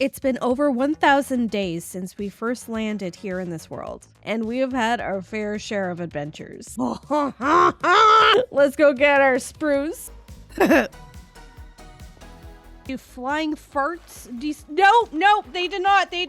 It's been over 1,000 days since we first landed here in this world, and we have had our fair share of adventures. Let's go get our spruce. You flying farts? No, they did not. They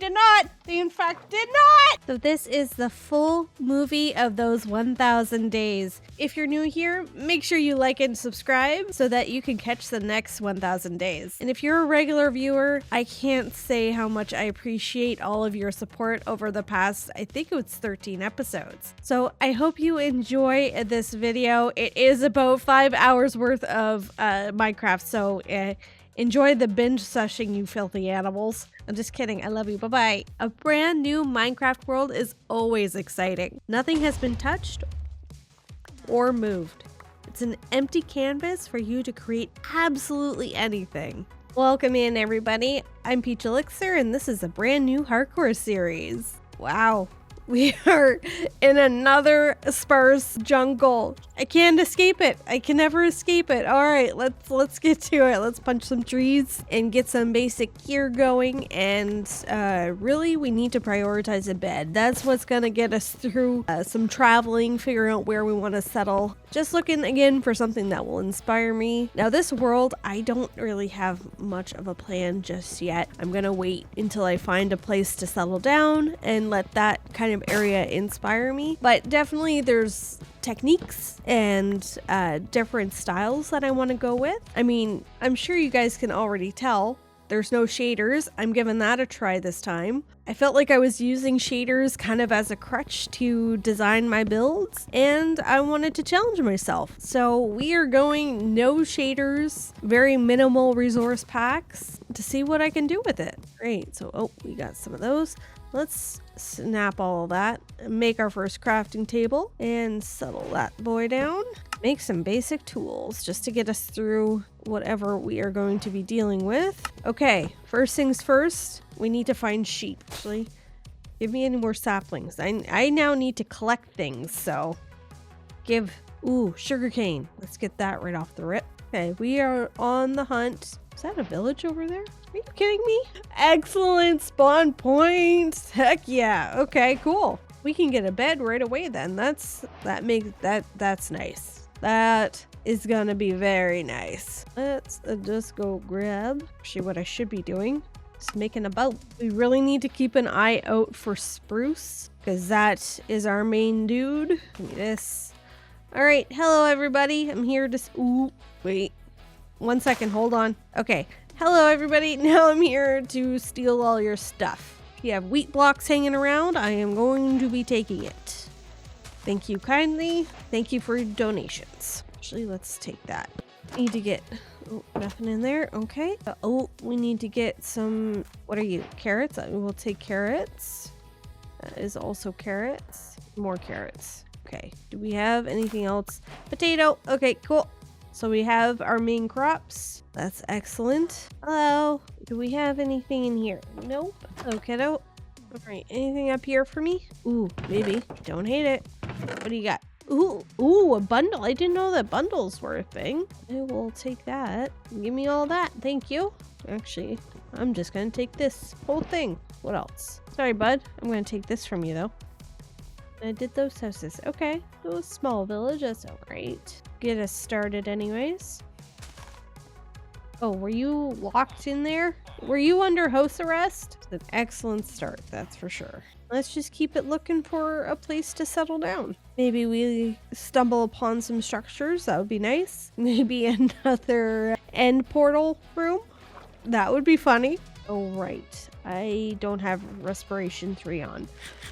in fact did not. So this is the full movie of those 1,000 days. If you're new here, make sure you like and subscribe so that you can catch the next 1,000 days. And if you're a regular viewer, I can't say how much I appreciate all of your support over the past, I think it was 13 episodes. So I hope you enjoy this video. It is about 5 hours worth of Minecraft, so enjoy the binge session, you filthy animals. I'm just kidding. I love you. Bye-bye. A brand new Minecraft world is always exciting. Nothing has been touched or moved. It's an empty canvas for you to create absolutely anything. Welcome in, everybody. I'm Peach Elixir, and this is a brand new hardcore series. Wow. We are in another sparse jungle. I can't escape it. I can never escape it. All right, let's get to it. Let's punch some trees and get some basic gear going. And really, we need to prioritize a bed. That's what's gonna get us through some traveling, figuring out where we want to settle. Just looking again for something that will inspire me. Now, this world, I don't really have much of a plan just yet. I'm gonna wait until I find a place to settle down and let that kind of area inspire me. But definitely there's techniques and different styles that I want to go with. I mean, I'm sure you guys can already tell there's no shaders. I'm giving that a try this time. I felt like I was using shaders kind of as a crutch to design my builds, and I wanted to challenge myself. So we are going no shaders, very minimal resource packs to see what I can do with it. Great. So, we got some of those. Let's snap all of that, make our first crafting table, and settle that boy down. Make some basic tools just to get us through whatever we are going to be dealing with. Okay, first things first, we need to find sheep. Actually, give me any more saplings. I now need to collect things, so sugarcane. Let's get that right off the rip. Okay, we are on the hunt. Is that a village over there? Are you kidding me? Excellent spawn point. Heck yeah. Okay, cool. We can get a bed right away then. That's nice. That is gonna be very nice. Let's just go grab. See what I should be doing. Just making a boat. We really need to keep an eye out for spruce because that is our main dude. Give me this. All right. Hello, everybody. I'm here to. Wait. 1 second. Hold on. Okay. Hello, everybody. Now I'm here to steal all your stuff. If you have wheat blocks hanging around, I am going to be taking it. Thank you kindly. Thank you for your donations. Actually, let's take that. Need to get... nothing in there. Okay. We need to get some... What are you? Carrots? I will take carrots. That is also carrots. More carrots. Okay. Do we have anything else? Potato. Okay, cool. So we have our main crops. That's excellent. Hello. Do we have anything in here? Nope. Okay, no. All right. Anything up here for me? Ooh, maybe. Don't hate it. What do you got? Ooh, a bundle. I didn't know that bundles were a thing. I will take that. Give me all that. Thank you. Actually, I'm just going to take this whole thing. What else? Sorry, bud. I'm going to take this from you, though. I did those houses. Okay. It was a small village. That's all right. Get us started anyways. Oh, were you locked in there? Were you under house arrest? It's an excellent start, that's for sure. Let's just keep it looking for a place to settle down. Maybe we stumble upon some structures. That would be nice. Maybe another end portal room. That would be funny. Oh, right. I don't have respiration 3 on.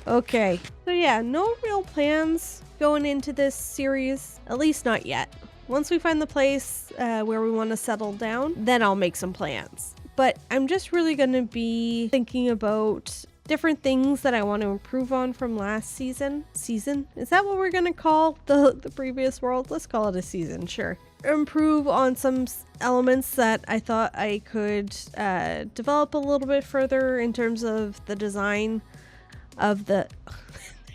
Okay. So yeah, no real plans going into this series. At least not yet. Once we find the place where we want to settle down, then I'll make some plans. But I'm just really going to be thinking about different things that I want to improve on from last season. Season? Is that what we're going to call the previous world? Let's call it a season, sure. Improve on some elements that I thought I could develop a little bit further in terms of the design of the...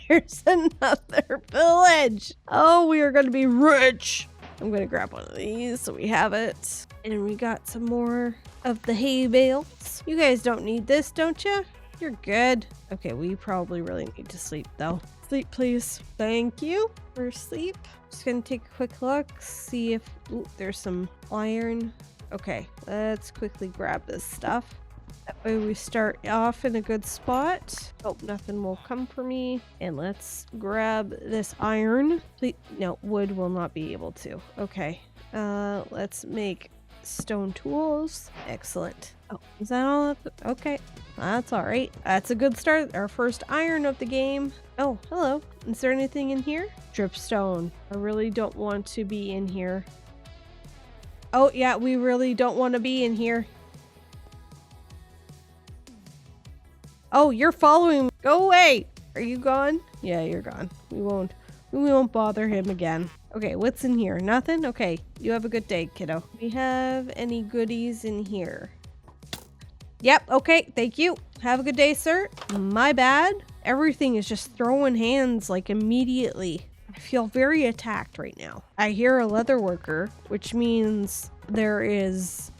There's another village. Oh, we are going to be rich. I'm going to grab one of these so we have it. And we got some more of the hay bales. You guys don't need this, don't you? You're good. Okay, we probably really need to sleep though. Sleep, please. Thank you for sleep. Just gonna take a quick look, see if there's some iron. Okay, let's quickly grab this stuff. That way we start off in a good spot. Hope nothing will come for me. And let's grab this iron. Please, no, wood will not be able to. Okay, let's make stone tools. Excellent. Oh, is that all? Okay, that's all right. That's a good start. Our first iron of the game. Oh, hello. Is there anything in here? Dripstone. I really don't want to be in here. Oh, yeah, we really don't want to be in here. Oh, you're following me. Go away. Are you gone? Yeah, you're gone. We won't bother him again. Okay, what's in here? Nothing? Okay, you have a good day, kiddo. Do we have any goodies in here? Yep, okay, thank you. Have a good day, sir. My bad. Everything is just throwing hands like immediately. I feel very attacked right now. I hear a leather worker, which means there is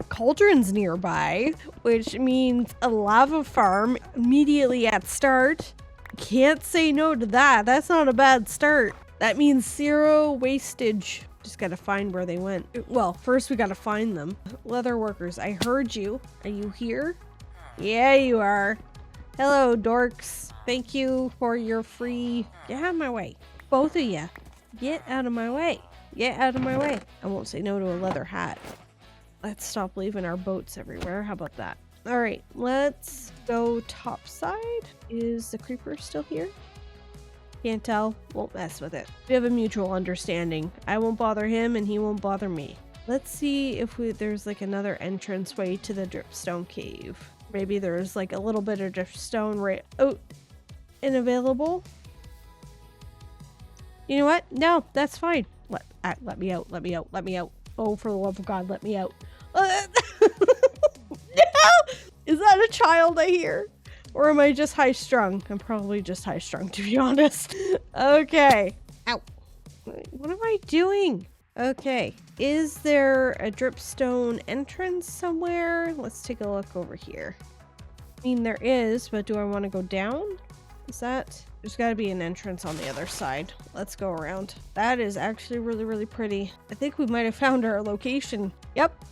cauldrons nearby, which means a lava farm immediately at start. Can't say no to that. That's not a bad start. That means 0 wastage. Just gotta find where they went. Well, first we gotta find them. Leather workers, I heard you. Are you here? Yeah, you are. Hello, dorks. Thank you for your free... Get out of my way. Both of you. Get out of my way. Get out of my way. I won't say no to a leather hat. Let's stop leaving our boats everywhere. How about that? All right, let's go topside. Is the creeper still here? Can't tell. Won't mess with it. We have a mutual understanding. I won't bother him and he won't bother me. Let's see if there's like another entranceway to the dripstone cave. Maybe there's like a little bit of dripstone right unavailable. You know what? No, that's fine. Let me out. Let me out. Let me out. Oh, for the love of God, let me out. No! Is that a child I hear? Or am I just high strung? I'm probably just high strung, to be honest. Okay. Ow. What am I doing? Okay. Is there a dripstone entrance somewhere? Let's take a look over here. I mean, there is, but do I want to go down? Is that... There's got to be an entrance on the other side. Let's go around. That is actually really, really pretty. I think we might have found our location. Yep.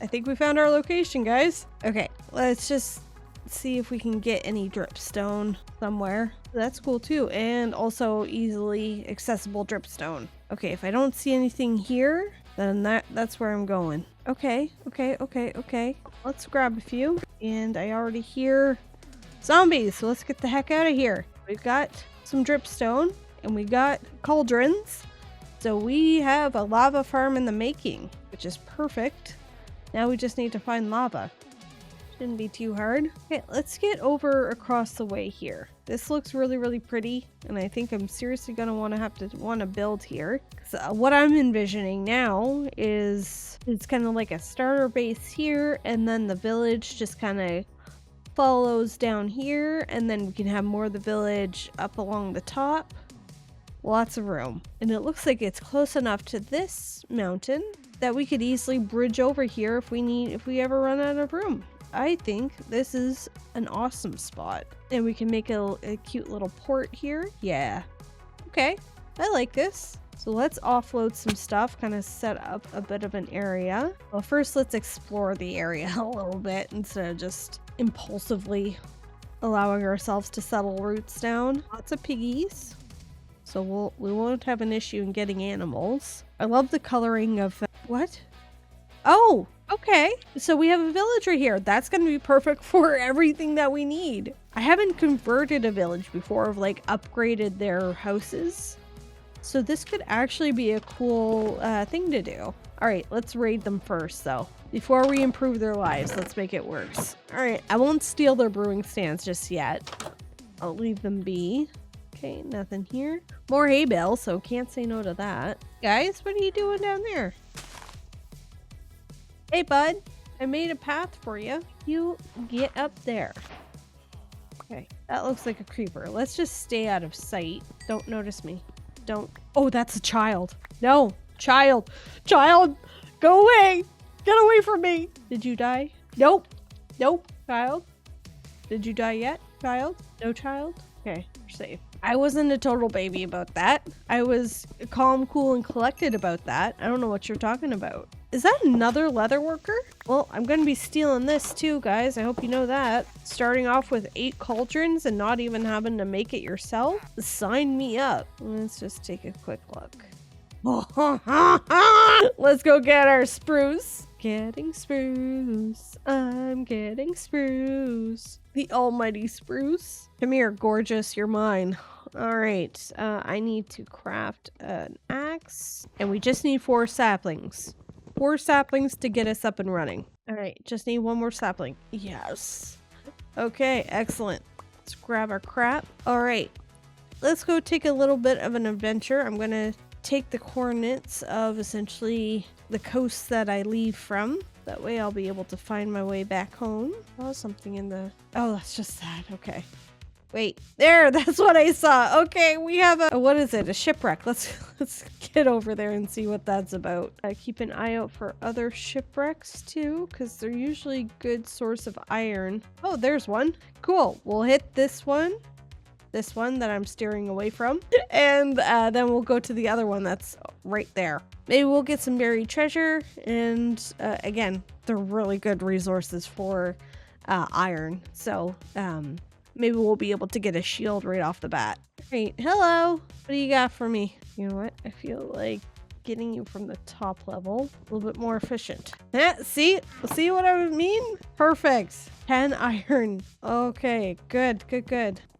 I think we found our location, guys. Okay, let's just see if we can get any dripstone somewhere. That's cool too, and also easily accessible dripstone. Okay, if I don't see anything here, then that's where I'm going. Okay. Let's grab a few. And I already hear zombies, so let's get the heck out of here. We've got some dripstone, and we got cauldrons. So we have a lava farm in the making, which is perfect. Now we just need to find lava. Shouldn't be too hard. Okay, let's get over across the way here. This looks really, really pretty, and I think I'm seriously gonna want to build here. So what I'm envisioning now is it's kind of like a starter base here, and then the village just kind of follows down here, and then we can have more of the village up along the top. Lots of room, and it looks like it's close enough to this mountain that we could easily bridge over here if we ever run out of room. I think this is an awesome spot, and we can make a cute little port here. Yeah, okay, I like this. So let's offload some stuff, kind of set up a bit of an area. Well, first let's explore the area a little bit instead of just impulsively allowing ourselves to settle roots down. Lots of piggies, so we won't have an issue in getting animals. I love the coloring of what? Oh, okay. So we have a villager here. That's going to be perfect for everything that we need. I haven't converted a village before, of like upgraded their houses. So this could actually be a cool thing to do. All right, let's raid them first though. Before we improve their lives, let's make it worse. All right, I won't steal their brewing stands just yet. I'll leave them be. Okay, nothing here. More hay bales, so can't say no to that. Guys, what are you doing down there? Hey, bud. I made a path for you. You get up there. Okay, that looks like a creeper. Let's just stay out of sight. Don't notice me. Don't. Oh, that's a child. No, child. Child, Go away. Get away from me. Did you die? Nope. Nope. Child? Did you die yet? Child? No child? Okay, we're safe. I wasn't a total baby about that. I was calm, cool, and collected about that. I don't know what you're talking about. Is that another leather worker? Well, I'm gonna be stealing this too, guys. I hope you know that. Starting off with 8 cauldrons and not even having to make it yourself? Sign me up. Let's just take a quick look. Let's go get our spruce. Getting spruce. I'm getting spruce. The almighty spruce. Come here, gorgeous. You're mine. All right. I need to craft an axe. And we just need 4 saplings. 4 saplings to get us up and running. All right. Just need 1 more sapling. Yes. Okay. Excellent. Let's grab our crap. All right. Let's go take a little bit of an adventure. I'm going to take the coordinates of essentially the coast that I leave from. That way I'll be able to find my way back home. Oh, something in the... Oh, that's just that. Okay. Wait. There! That's what I saw! Okay, we have a... What is it? A shipwreck. Let's get over there and see what that's about. Keep an eye out for other shipwrecks too, because they're usually a good source of iron. Oh, there's one. Cool. We'll hit this one. This one that I'm steering away from. And then we'll go to the other one that's right there. Maybe we'll get some buried treasure. And again, they're really good resources for iron. So maybe we'll be able to get a shield right off the bat. Great. Hello. What do you got for me? You know what? I feel like getting you from the top level a little bit more efficient. See what I mean? Perfect. 10 iron. Okay, good.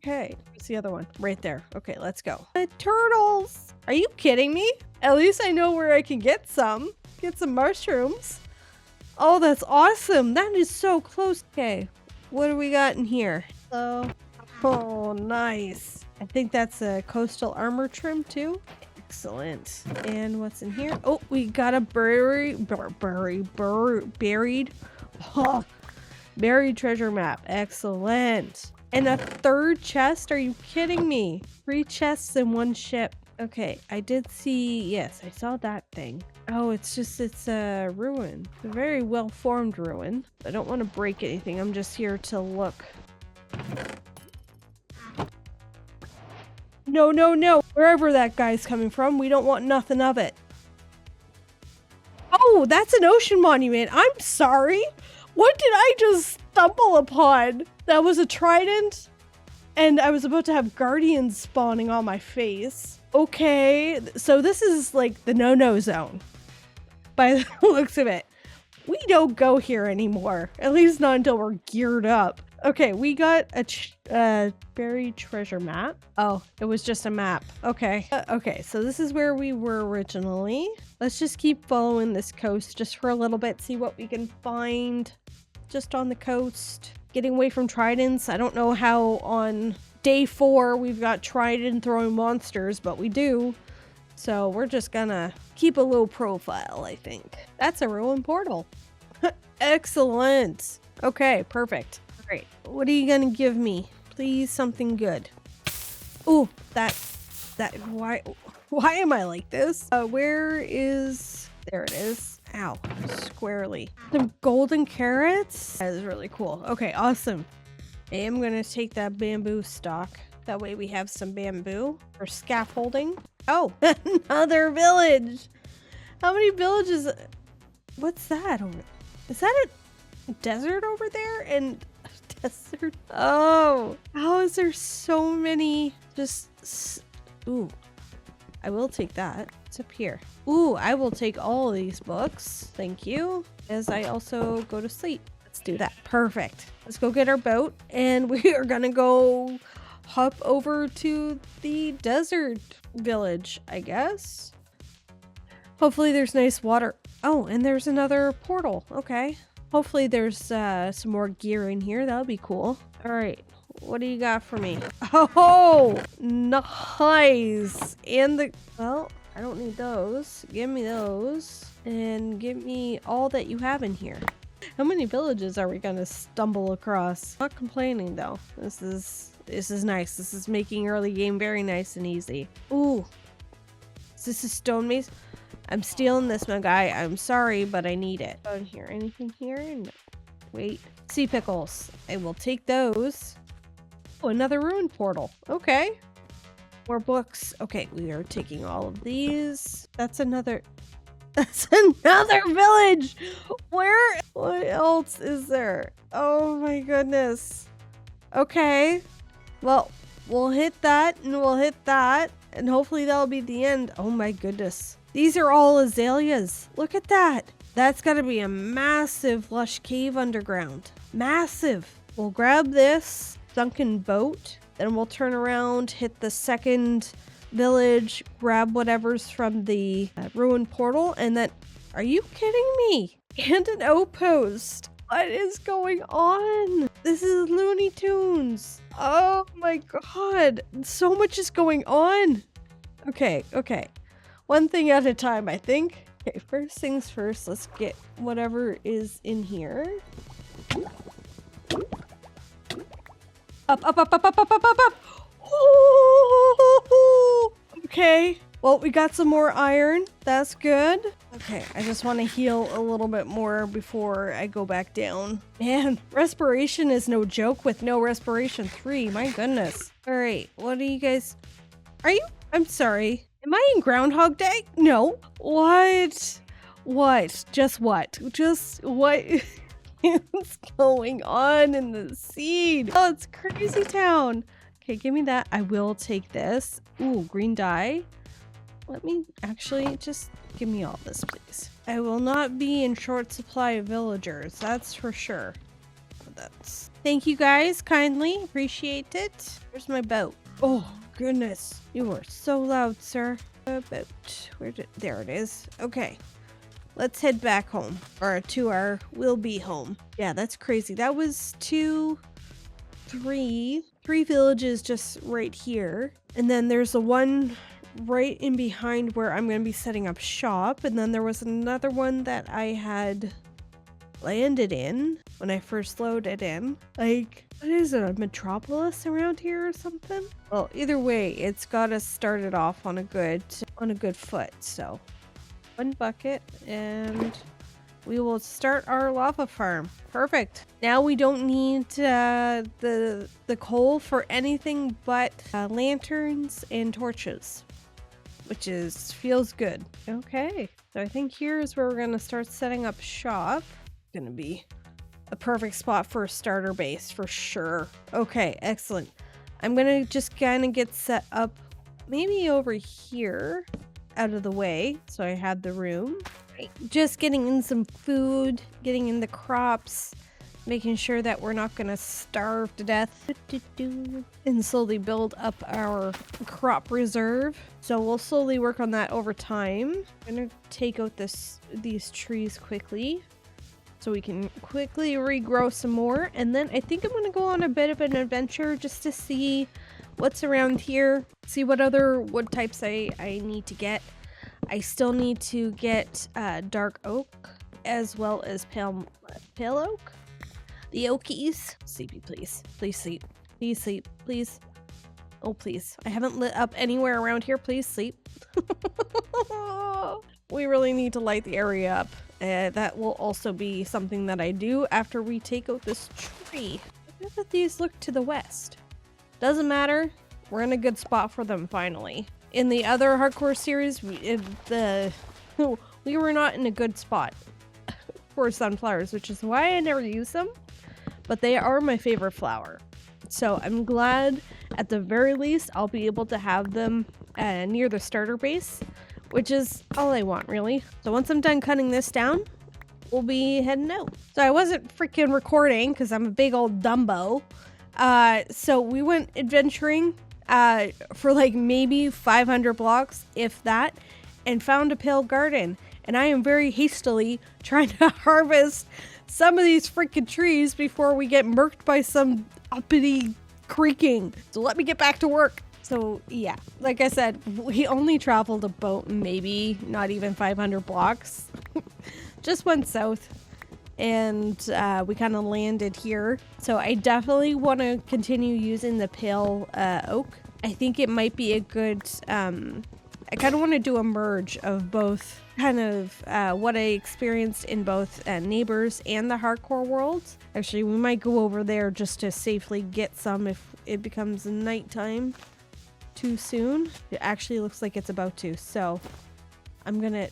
Okay, what's the other one? Right there. Okay, let's go. Turtles! Are you kidding me? At least I know where I can get some. Get some mushrooms. Oh, that's awesome. That is so close. Okay, what do we got in here? Oh, nice. I think that's a coastal armor trim too. Excellent. And what's in here? Oh, we got a buried treasure map. Excellent. And a 3rd chest? Are you kidding me? 3 chests in 1 ship. Okay, I did see... Yes, I saw that thing. Oh, it's a ruin. A very well-formed ruin. I don't want to break anything. I'm just here to look. No. Wherever that guy's coming from, we don't want nothing of it. Oh, that's an ocean monument. I'm sorry. What did I just stumble upon? That was a trident, and I was about to have guardians spawning on my face. Okay, so this is like the no-no zone. By the looks of it. We don't go here anymore. At least not until we're geared up. Okay, we got a buried treasure map. Oh, it was just a map. Okay. Okay, so this is where we were originally. Let's just keep following this coast just for a little bit. See what we can find just on the coast. Getting away from tridents. I don't know how on day 4 we've got trident throwing monsters, but we do. So we're just gonna keep a low profile, I think. That's a ruined portal. Excellent. Okay, perfect. Great. What are you gonna give me? Please, something good. Ooh, why am I like this? Where is... There it is. Ow, squarely. Some golden carrots? That is really cool. Okay, awesome. I am gonna take that bamboo stock. That way we have some bamboo for scaffolding. Oh, another village. How many villages? What's that over? Is that a desert over there? And desert. Oh, how is there so many? Just, ooh, I will take that. It's up here. Ooh, I will take all of these books. Thank you. As I also go to sleep. Let's do that. Perfect. Let's go get our boat and we are gonna go hop over to the desert village, I guess. Hopefully there's nice water. Oh, and there's another portal. Okay. Hopefully there's some more gear in here. That'll be cool. All right. What do you got for me? Oh, nice. And the... Well, I don't need those. Give me those. And give me all that you have in here. How many villages are we gonna stumble across? Not complaining, though. This is nice. This is making early game very nice and easy. Ooh. Is this a stone maze? I'm stealing this, my guy. I'm sorry, but I need it. Oh, here, anything here? No. Wait, sea pickles. I will take those. Oh, another ruin portal. Okay. More books. Okay, we are taking all of these. That's another village. Where? What else is there? Oh my goodness. Okay. Well, we'll hit that and we'll hit that. And hopefully that'll be the end. Oh my goodness. These are all azaleas. Look at that. That's gotta be a massive lush cave underground. Massive. We'll grab this sunken boat. Then we'll turn around, hit the second village, grab whatever's from the ruined portal, and then... Are you kidding me? And an outpost. What is going on? This is Looney Tunes. Oh my god. So much is going on. Okay. One thing at a time, I think. Okay, first things first, let's get whatever is in here. Up. Oh! Okay. Well, we got some more iron. That's good. Okay, I just want to heal a little bit more before I go back down. Man, respiration is no joke with no respiration 3. My goodness. All right, what are you guys... Are you... I'm sorry. Am I in Groundhog Day? No. What? What? Just what? Just what is going on in the seed? Oh, it's crazy town. Okay, give me that. I will take this. Ooh, green dye. Let me actually just give me all this, please. I will not be in short supply of villagers, that's for sure. Thank you guys kindly. Appreciate it. Where's my boat? Oh, goodness. You are so loud, sir. Boat. There it is. Okay. Let's head back home. Or to our will-be home. Yeah, that's crazy. That was 3 villages just right here. And then there's the one right in behind where I'm going to be setting up shop. And then there was another one that I had landed in when I first loaded in. Like, what is it, a metropolis around here or something? Well, either way, it's got us started off on a good foot. So 1 bucket and we will start our lava farm. Perfect. Now we don't need the coal for anything but lanterns and torches, which feels good. Okay, so I think here is where we're gonna start setting up shop. Gonna be a perfect spot for a starter base for sure. Okay, excellent. I'm gonna just kind of get set up maybe over here out of the way so I have the room. Just getting in some food, getting in the crops, making sure that we're not gonna starve to death, and slowly build up our crop reserve. So we'll slowly work on that over time. I'm gonna take out these trees quickly so we can quickly regrow some more, and then I think I'm gonna go on a bit of an adventure just to see what's around here, see what other wood types I need to get. I still need to get dark oak as well as pale oak. The oakies. Sleepy, please. Please sleep. Please sleep. Please. Oh, please. I haven't lit up anywhere around here. Please sleep. We really need to light the area up. That will also be something that I do after we take out this tree. How do these look to the west? Doesn't matter. We're in a good spot for them finally. In the other hardcore series, we were not in a good spot for sunflowers, which is why I never use them. But they are my favorite flower. So I'm glad at the very least I'll be able to have them near the starter base, which is all I want really. So once I'm done cutting this down, we'll be heading out. So I wasn't freaking recording because I'm a big old Dumbo. So we went adventuring for like maybe 500 blocks, if that, and found a pale garden. And I am very hastily trying to harvest some of these freaking trees before we get murked by some uppity creaking. So let me get back to work. So yeah, like I said, we only traveled about maybe not even 500 blocks. Just went south and we kind of landed here. So I definitely want to continue using the pale oak. I think it might be a good, I kind of want to do a merge of both kind of what I experienced in both Neighbors and the hardcore worlds. Actually, we might go over there just to safely get some if it becomes nighttime too soon. It actually looks like it's about to, so I'm gonna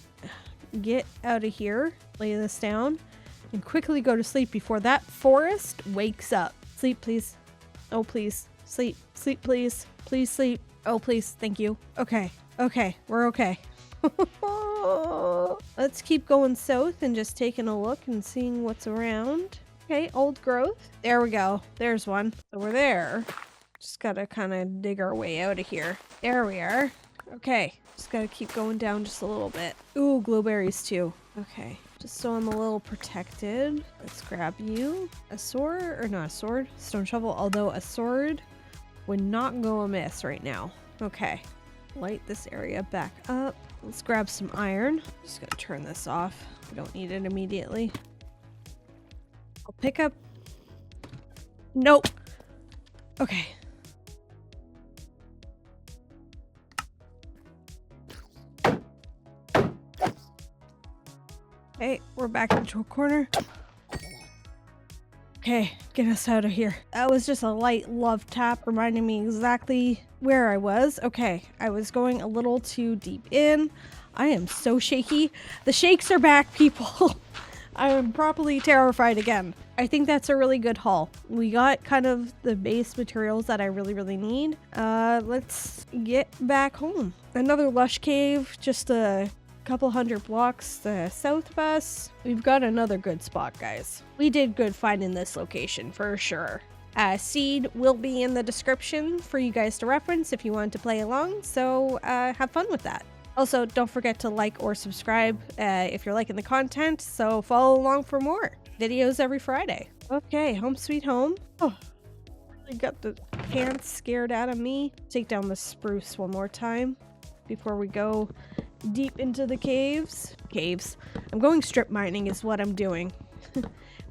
get out of here, lay this down, and quickly go to sleep before that forest wakes up. Sleep, please. Oh, please. Sleep. Sleep, please. Please sleep. Oh, please. Thank you. Okay. Okay. We're okay. Let's keep going south and just taking a look and seeing what's around. Okay, old growth. There we go. There's one. So we're there. Just gotta kind of dig our way out of here. There we are. Okay. Just gotta keep going down just a little bit. Ooh, glowberries too. Okay. Just so I'm a little protected. Let's grab you. A sword, or not a sword, stone shovel, although a sword would not go amiss right now. Okay. Light this area back up. Let's grab some iron. Just gonna turn this off. We don't need it immediately. I'll pick up. Nope. Okay. Hey, we're back into a corner. Okay, get us out of here. That was just a light love tap reminding me exactly where I was. Okay, I was going a little too deep in. I am so shaky. The shakes are back, people. I am properly terrified again. I think that's a really good haul. We got kind of the base materials that I really need. Let's get back home. Another lush cave, just a couple hundred blocks south of us. We've got another good spot, guys. We did good finding this location for sure. Seed will be in the description for you guys to reference if you want to play along, so have fun with that. Also, don't forget to like or subscribe if you're liking the content, so follow along for more videos every Friday. Okay, home sweet home. Oh, really got the pants scared out of me. Take down the spruce one more time before we go deep into the caves. I'm going strip mining is what I'm doing.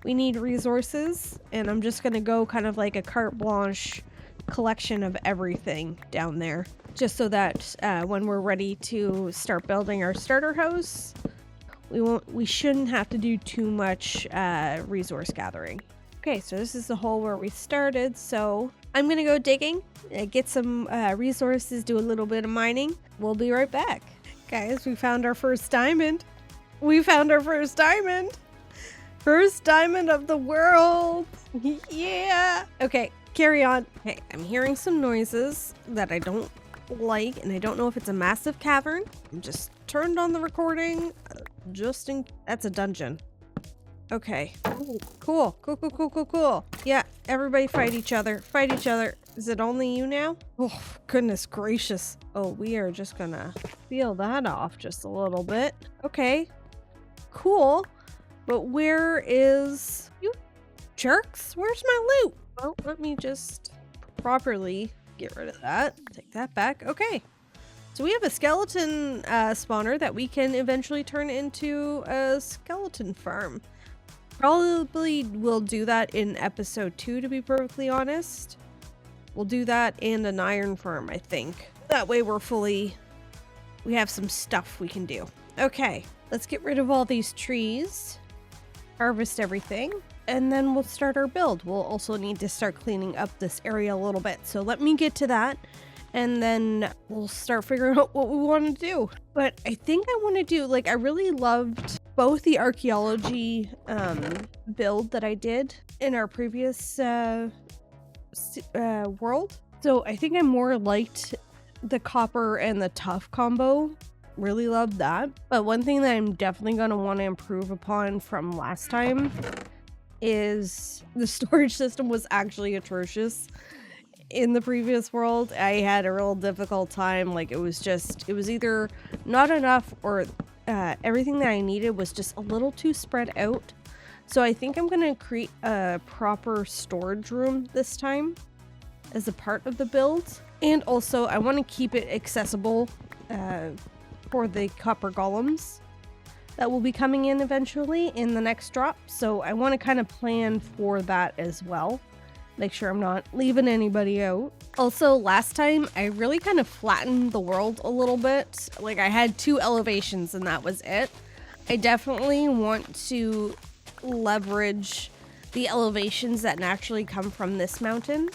We need resources, and I'm just gonna go kind of like a carte blanche collection of everything down there, just so that when we're ready to start building our starter house, we shouldn't have to do too much resource gathering. Okay, so this is the hole where we started, so I'm gonna go digging, get some resources, do a little bit of mining. We'll be right back. Guys, we found our first diamond. We found our first diamond. First diamond of the world. Yeah. Okay, carry on. Okay, I'm hearing some noises that I don't like, and I don't know if it's a massive cavern. I'm just turned on the recording. That's a dungeon. Okay. Ooh, cool. Cool. Yeah, everybody fight each other. Fight each other. Is it only you now? Oh, goodness gracious. Oh, we are just gonna peel that off just a little bit. Okay. Cool. But where is you jerks? Where's my loot? Well, let me just properly get rid of that. Take that back. Okay. So we have a skeleton spawner that we can eventually turn into a skeleton farm. Probably will do that in episode 2, to be perfectly honest. We'll do that and an iron farm, I think. That way we have some stuff we can do. Okay, let's get rid of all these trees. Harvest everything. And then we'll start our build. We'll also need to start cleaning up this area a little bit. So let me get to that. And then we'll start figuring out what we want to do. But I think I want to do, I really loved both the archaeology build that I did in our previous world. So I think I more liked the copper and the tough combo. Really loved that. But one thing that I'm definitely going to want to improve upon from last time is the storage system was actually atrocious. In the previous world, I had a real difficult time. It was either not enough or everything that I needed was just a little too spread out. So I think I'm going to create a proper storage room this time as a part of the build. And also I want to keep it accessible for the copper golems that will be coming in eventually in the next drop. So I want to kind of plan for that as well. Make sure I'm not leaving anybody out. Also, last time I really kind of flattened the world a little bit. Like I had 2 elevations and that was it. I definitely want to leverage the elevations that naturally come from this mountain.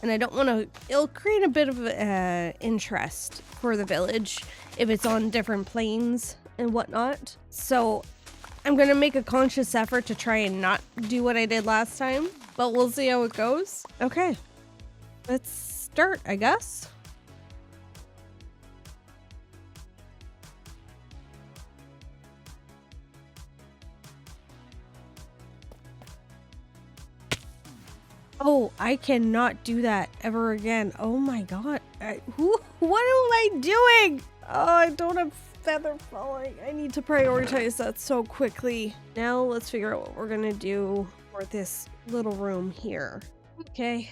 And I don't want to, it'll create a bit of interest for the village if it's on different planes and whatnot. So I'm going to make a conscious effort to try and not do what I did last time, but we'll see how it goes. Okay, let's start, I guess. Oh, I cannot do that ever again. Oh my god. What am I doing? Oh, I don't have feather falling. I need to prioritize that so quickly. Now let's figure out what we're gonna do for this little room here. Okay,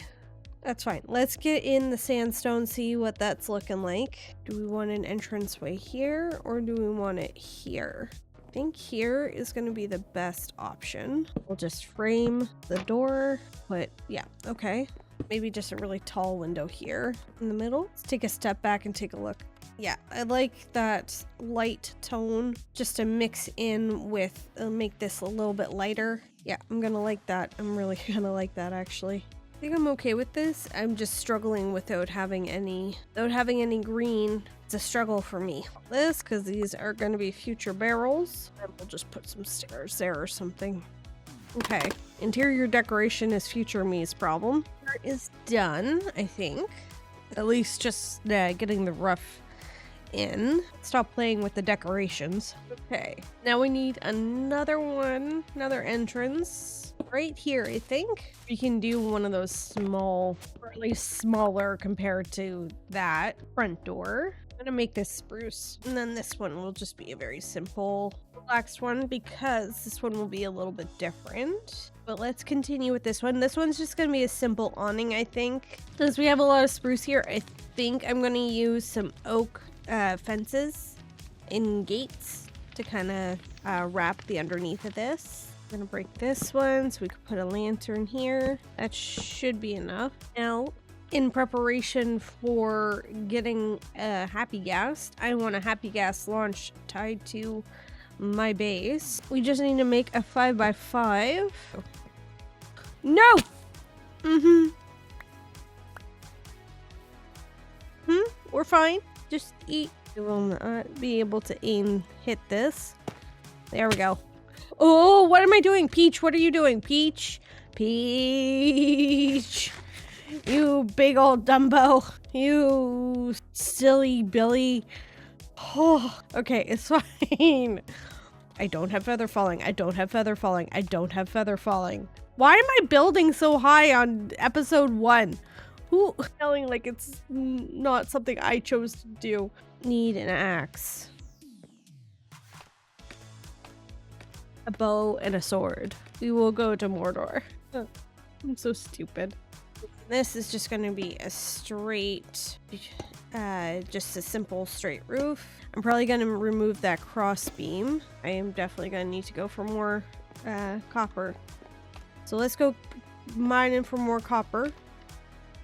that's fine. Let's get in the sandstone, see what that's looking like. Do we want an entranceway here or do we want it here? I think here is going to be the best option. We'll just frame the door, but yeah, okay. Maybe just a really tall window here in the middle. Let's take a step back and take a look. Yeah, I like that light tone just to mix in with, make this a little bit lighter. Yeah, I'm gonna like that. I'm really gonna like that actually. I think I'm okay with this. I'm just struggling without having any green. It's a struggle for me. This, because these are going to be future barrels. And we'll just put some stairs there or something. Okay. Interior decoration is future me's problem. Part is done, I think. At least just getting the roof in. Stop playing with the decorations. Okay. Now we need another one. Another entrance. Right here, I think. We can do one of those small, or at least smaller compared to that front door. I'm gonna make this spruce. And then this one will just be a very simple, relaxed one because this one will be a little bit different. But let's continue with this one. This one's just gonna be a simple awning, I think. Since we have a lot of spruce here, I think I'm gonna use some oak fences and gates to kind of wrap the underneath of this. I'm gonna break this one so we could put a lantern here. That should be enough. Now, in preparation for getting a happy gas, I want a happy gas launch tied to my base. We just need to make a 5x5. No! We're fine. Just eat. We will not be able to hit this. There we go. Oh, what am I doing? Peach, what are you doing? Peach. Peach. You big old Dumbo. You silly Billy. Oh, okay, it's fine. I don't have feather falling. I don't have feather falling. I don't have feather falling. Why am I building so high on episode 1? Who telling like it's not something I chose to do? Need an axe. A bow and a sword. We will go to Mordor. I'm so stupid. This is just going to be a straight, just a simple straight roof. I'm probably going to remove that cross beam. I am definitely going to need to go for more copper. So let's go mining for more copper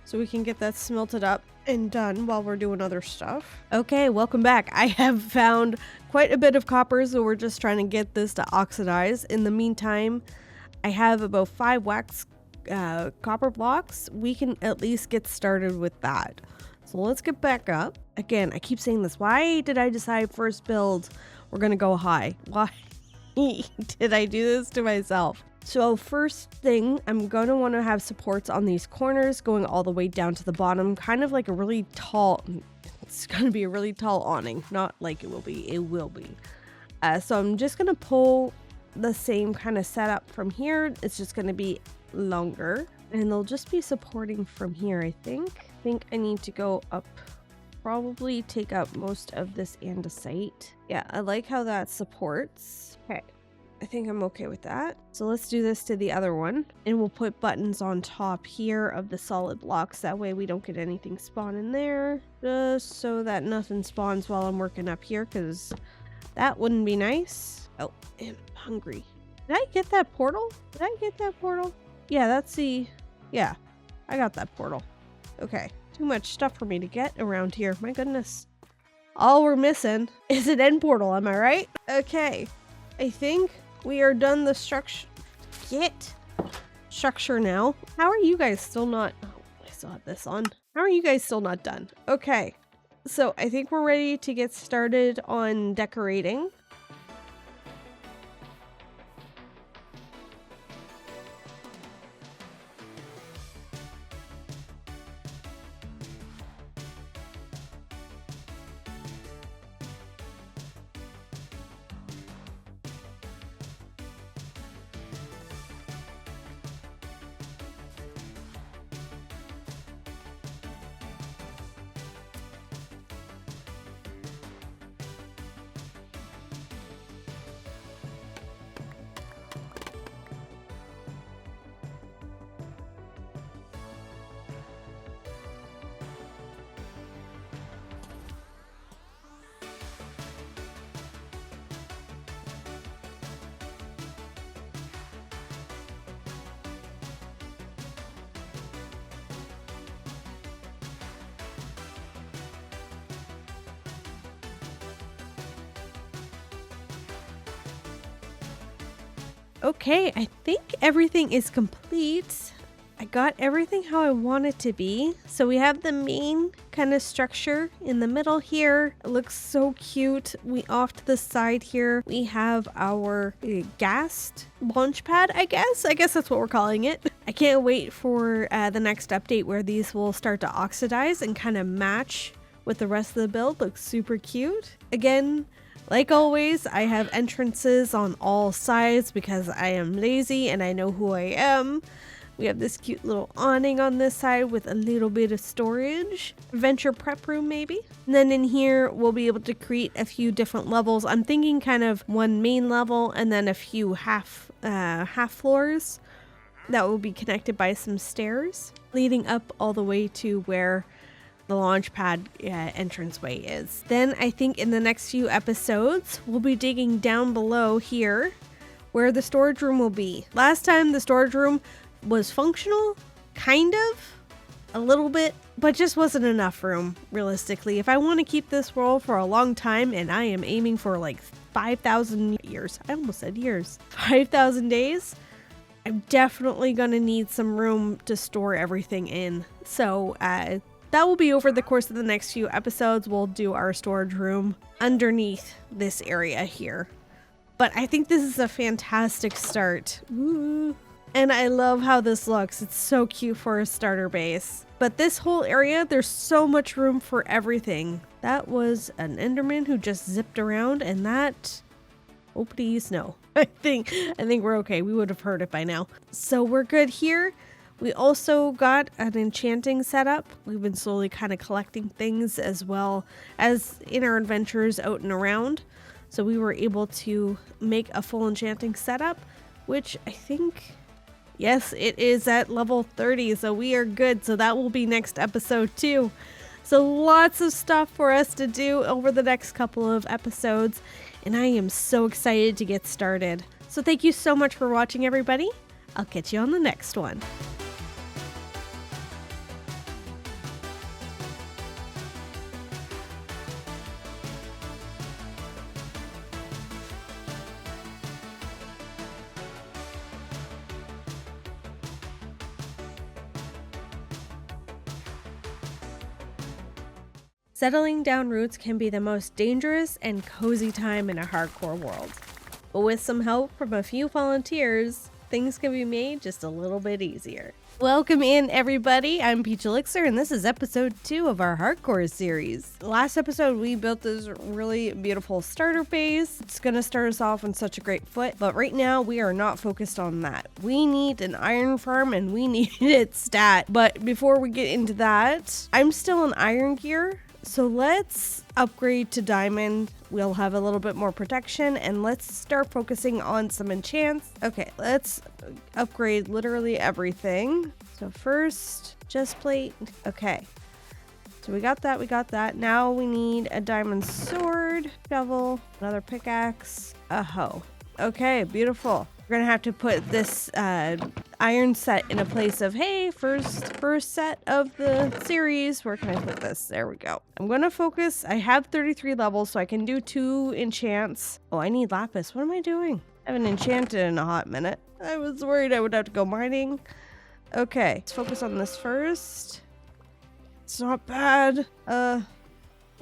so we can get that smelted up and done while we're doing other stuff. Okay, welcome back. I have found quite a bit of copper, so we're just trying to get this to oxidize. In the meantime, I have about 5 wax copper blocks. We can at least get started with that. So let's get back up. Again, I keep saying this. Why did I decide first build we're gonna go high? Why did I do this to myself? So first thing, I'm going to want to have supports on these corners going all the way down to the bottom, kind of like a really tall, it's going to be a really tall awning, not like it will be, it will be. So I'm just going to pull the same kind of setup from here. It's just going to be longer and they'll just be supporting from here, I think. I need to go up, probably take up most of this andesite. Yeah, I like how that supports. Okay. I think I'm okay with that. So let's do this to the other one. And we'll put buttons on top here of the solid blocks. That way we don't get anything spawn in there. Just so that nothing spawns while I'm working up here, because that wouldn't be nice. Oh, and I'm hungry. Did I get that portal? Did I get that portal? Yeah, that's the Yeah, I got that portal. Okay, too much stuff for me to get around here. My goodness. All we're missing is an end portal, am I right? Okay, I think we are done the structure now. How are you guys still not... Oh, I still have this on. How are you guys still not done? Okay, so I think we're ready to get started on decorating. Okay, I think everything is complete. I got everything how I want it to be. So we have the main kind of structure in the middle here. It looks so cute. We off to the side here, we have our gassed launch pad, I guess. I guess that's what we're calling it. I can't wait for the next update where these will start to oxidize and kind of match with the rest of the build. Looks super cute. Again, like always, I have entrances on all sides because I am lazy and I know who I am. We have this cute little awning on this side with a little bit of storage. Adventure prep room maybe. And then in here, we'll be able to create a few different levels. I'm thinking kind of one main level and then a few half floors that will be connected by some stairs leading up all the way to where the launch pad entranceway is. Then I think in the next few episodes, we'll be digging down below here where the storage room will be. Last time the storage room was functional, kind of, a little bit, but just wasn't enough room, realistically. If I want to keep this world for a long time, and I am aiming for like 5,000 years, I almost said years, 5,000 days, I'm definitely going to need some room to store everything in. So that will be over the course of the next few episodes. We'll do our storage room underneath this area here. But I think this is a fantastic start. Ooh. And I love how this looks. It's so cute for a starter base. But this whole area, there's so much room for everything. That was an Enderman who just zipped around, and that... Oh, please, no. I think we're okay. We would have heard it by now. So we're good here. We also got an enchanting setup. We've been slowly kind of collecting things as well as in our adventures out and around. So we were able to make a full enchanting setup, which I think... Yes, it is at level 30, so we are good. So that will be next episode too. So lots of stuff for us to do over the next couple of episodes, and I am so excited to get started. So thank you so much for watching, everybody. I'll catch you on the next one. Settling down roots can be the most dangerous and cozy time in a hardcore world. But with some help from a few volunteers, things can be made just a little bit easier. Welcome in, everybody. I'm Peach Elixir, and this is episode 2 of our hardcore series. Last episode, we built this really beautiful starter base. It's gonna start us off on such a great foot, but right now we are not focused on that. We need an iron farm, and we need it stat. But before we get into that, I'm still in iron gear. So let's upgrade to diamond. We'll have a little bit more protection, and let's start focusing on some enchants. Okay, let's upgrade literally everything. So first, chest plate. Okay, so we got that. Now we need a diamond sword, shovel, another pickaxe, a hoe. Okay, beautiful. We're gonna have to put this iron set in a place of, hey, first set of the series. Where can I put this? There we go. I'm gonna focus. I have 33 levels, so I can do 2 enchants. Oh, I need lapis. What am I doing? I haven't enchanted in a hot minute. I was worried I would have to go mining. Okay, let's focus on this first. It's not bad.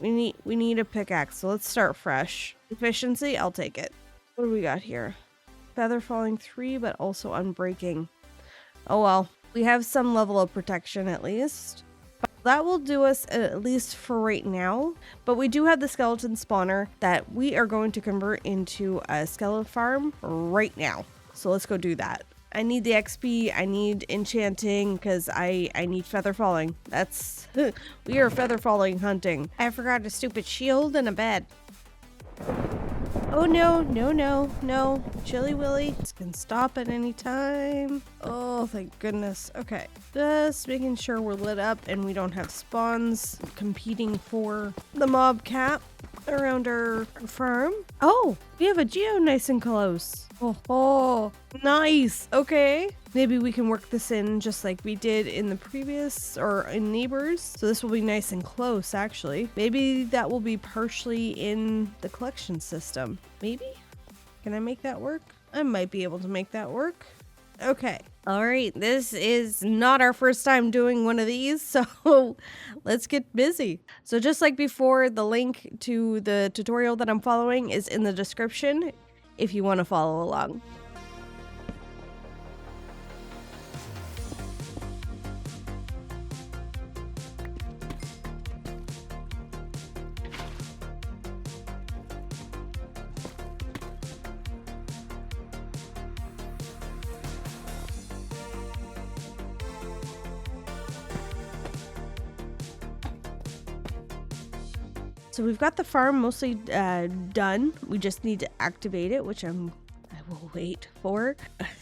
We need a pickaxe, so let's start fresh. Efficiency, I'll take it. What do we got here? Feather falling 3, but also unbreaking. Oh well, we have some level of protection at least. That will do us at least for right now, but we do have the skeleton spawner that we are going to convert into a skeleton farm right now. So let's go do that. I need the XP, I need enchanting, because I need feather falling. That's, we are feather falling hunting. I forgot a stupid shield and a bed. Oh no, no, no, no. Chilly Willy. This can stop at any time. Oh, thank goodness. Okay. Just making sure we're lit up and we don't have spawns competing for the mob cap around our farm. Oh, we have a geo nice and close. Oh, nice. Okay. Maybe we can work this in just like we did in the previous or in neighbors. So this will be nice and close, actually. Maybe that will be partially in the collection system. Maybe? Can I make that work? I might be able to make that work. Okay. All right. This is not our first time doing one of these, so let's get busy. So just like before, the link to the tutorial that I'm following is in the description if you want to follow along. So we've got the farm mostly done. We just need to activate it, which I will wait for.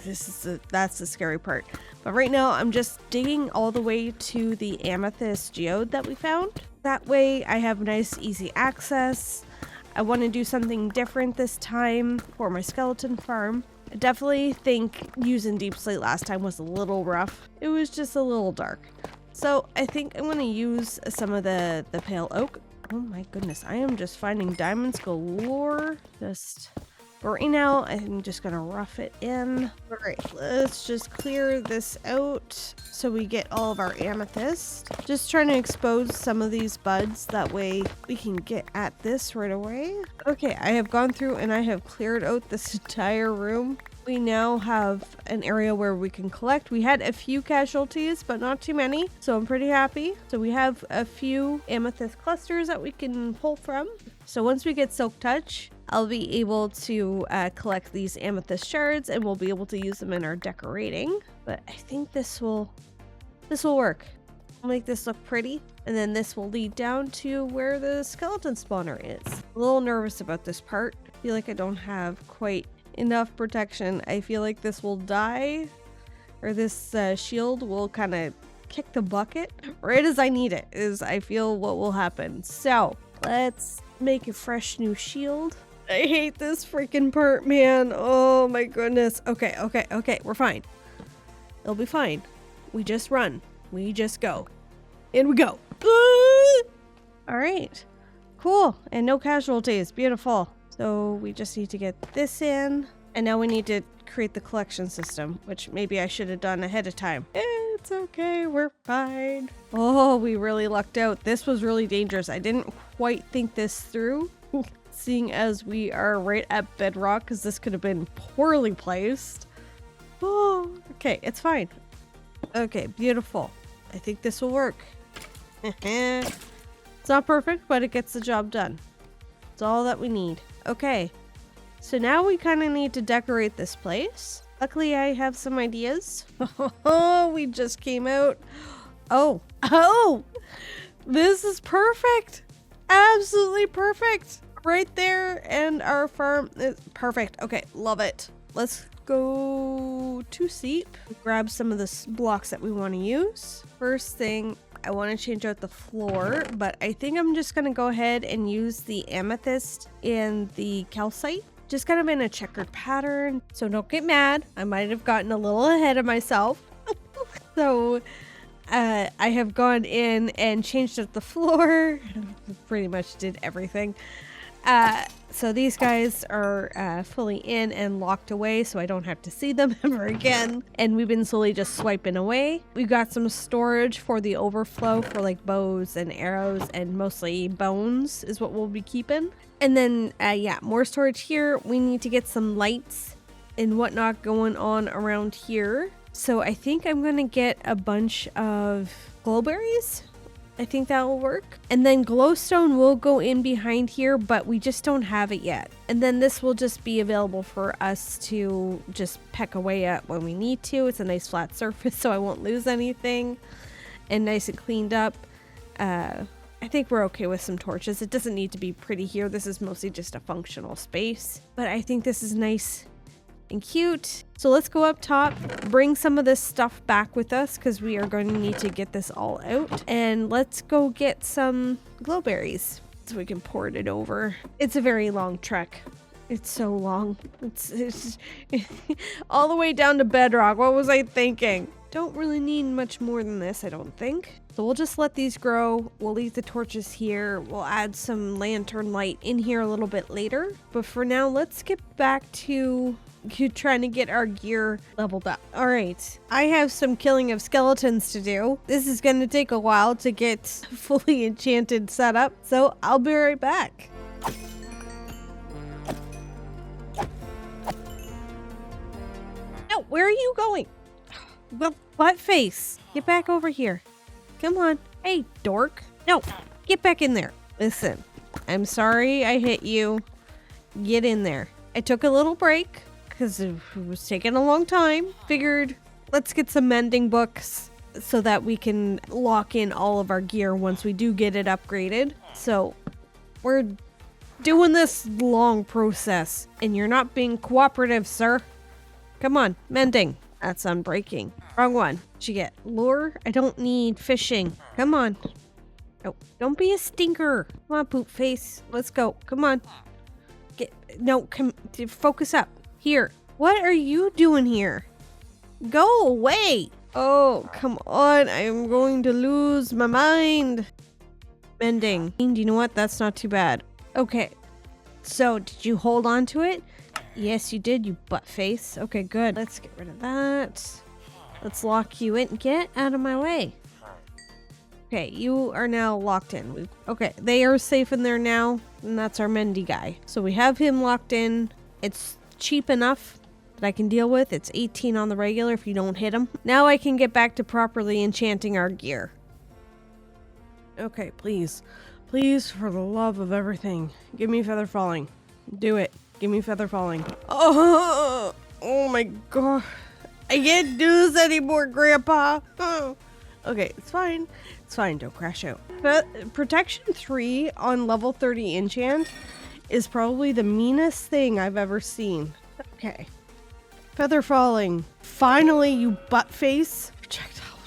That's the scary part. But right now I'm just digging all the way to the amethyst geode that we found. That way I have nice, easy access. I want to do something different this time for my skeleton farm. I definitely think using deep slate last time was a little rough. It was just a little dark. So I think I'm going to use some of the pale oak. Oh my goodness, I am just finding diamonds galore. But right now, I'm just gonna rough it in. All right, let's just clear this out so we get all of our amethyst. Just trying to expose some of these buds, that way we can get at this right away. Okay, I have gone through and I have cleared out this entire room. We now have an area where we can collect. We had a few casualties, but not too many, so I'm pretty happy. So we have a few amethyst clusters that we can pull from. So once we get Silk Touch, I'll be able to collect these amethyst shards and we'll be able to use them in our decorating. But I think this will work. I'll make this look pretty, and then this will lead down to where the skeleton spawner is. A little nervous about this part. I feel like I don't have quite enough protection. I feel like this will die, or this shield will kind of kick the bucket right as I need it, is I feel what will happen. So let's make a fresh new shield. I hate this freaking part, man. Oh my goodness. Okay, we're fine. It'll be fine. We just run. We just go. In we go. All right, cool. And no casualties. Beautiful. So we just need to get this in, and now we need to create the collection system, which maybe I should have done ahead of time. It's okay, we're fine. Oh, we really lucked out. This was really dangerous. I didn't quite think this through, seeing as we are right at bedrock, because this could have been poorly placed. Oh, okay, it's fine. Okay, beautiful. I think this will work. It's not perfect, but it gets the job done. It's all that we need. Okay, so now we kind of need to decorate this place. Luckily, I have some ideas. Oh, we just came out. Oh, this is perfect. Absolutely perfect. Right there, and our farm is perfect. Okay, love it. Let's go to Seep, grab some of the blocks that we want to use. First thing, I want to change out the floor, but I think I'm just going to go ahead and use the amethyst and the calcite just kind of in a checkered pattern. So don't get mad. I might have gotten a little ahead of myself. So I have gone in and changed up the floor. Pretty much did everything. So these guys are fully in and locked away, so I don't have to see them ever again. And we've been slowly just swiping away. We've got some storage for the overflow for like bows and arrows, and mostly bones is what we'll be keeping. And then, yeah, more storage here. We need to get some lights and whatnot going on around here. So I think I'm gonna get a bunch of glowberries. I think that will work. And then glowstone will go in behind here, but we just don't have it yet. And then this will just be available for us to just peck away at when we need to. It's a nice flat surface, so I won't lose anything. And nice and cleaned up. I think we're okay with some torches. It doesn't need to be pretty here. This is mostly just a functional space. But I think this is nice and cute. So let's go up top, bring some of this stuff back with us because we are going to need to get this all out. And let's go get some glowberries so we can pour it over. It's a very long trek. It's so long. It's all the way down to bedrock. What was I thinking? Don't really need much more than this, I don't think. So we'll just let these grow. We'll leave the torches here. We'll add some lantern light in here a little bit later. But for now, let's get back to trying to get our gear leveled up. All right, I have some killing of skeletons to do. This is going to take a while to get fully enchanted set up, so I'll be right back. No, where are you going? Well, butt face, get back over here. Come on. Hey, dork. No, get back in there. Listen, I'm sorry I hit you. Get in there. I took a little break because it was taking a long time. Figured let's get some mending books so that we can lock in all of our gear once we do get it upgraded. So we're doing this long process and you're not being cooperative, sir. Come on, mending. That's unbreaking. Wrong one. What'd you get? Lure? I don't need fishing. Come on. Oh, don't be a stinker. Come on, poop face. Let's go. Come on. Focus up. Here. What are you doing here? Go away. Oh, come on. I am going to lose my mind. Mending. Do you know what? That's not too bad. Okay. So, did you hold on to it? Yes, you did, you butt face. Okay, good. Let's get rid of that. Let's lock you in. Get out of my way. Okay, you are now locked in. Okay, they are safe in there now, and that's our Mendy guy. So we have him locked in. It's cheap enough that I can deal with. It's 18 on the regular if you don't hit him. Now I can get back to properly enchanting our gear. Okay, please. Please, for the love of everything, give me feather falling. Do it. Give me feather falling. Oh my god. I can't do this anymore, Grandpa. Oh. Okay, it's fine. It's fine. Don't crash out. But protection 3 on level 30 enchant is probably the meanest thing I've ever seen. Okay. Feather falling. Finally, you butt face. Projectile.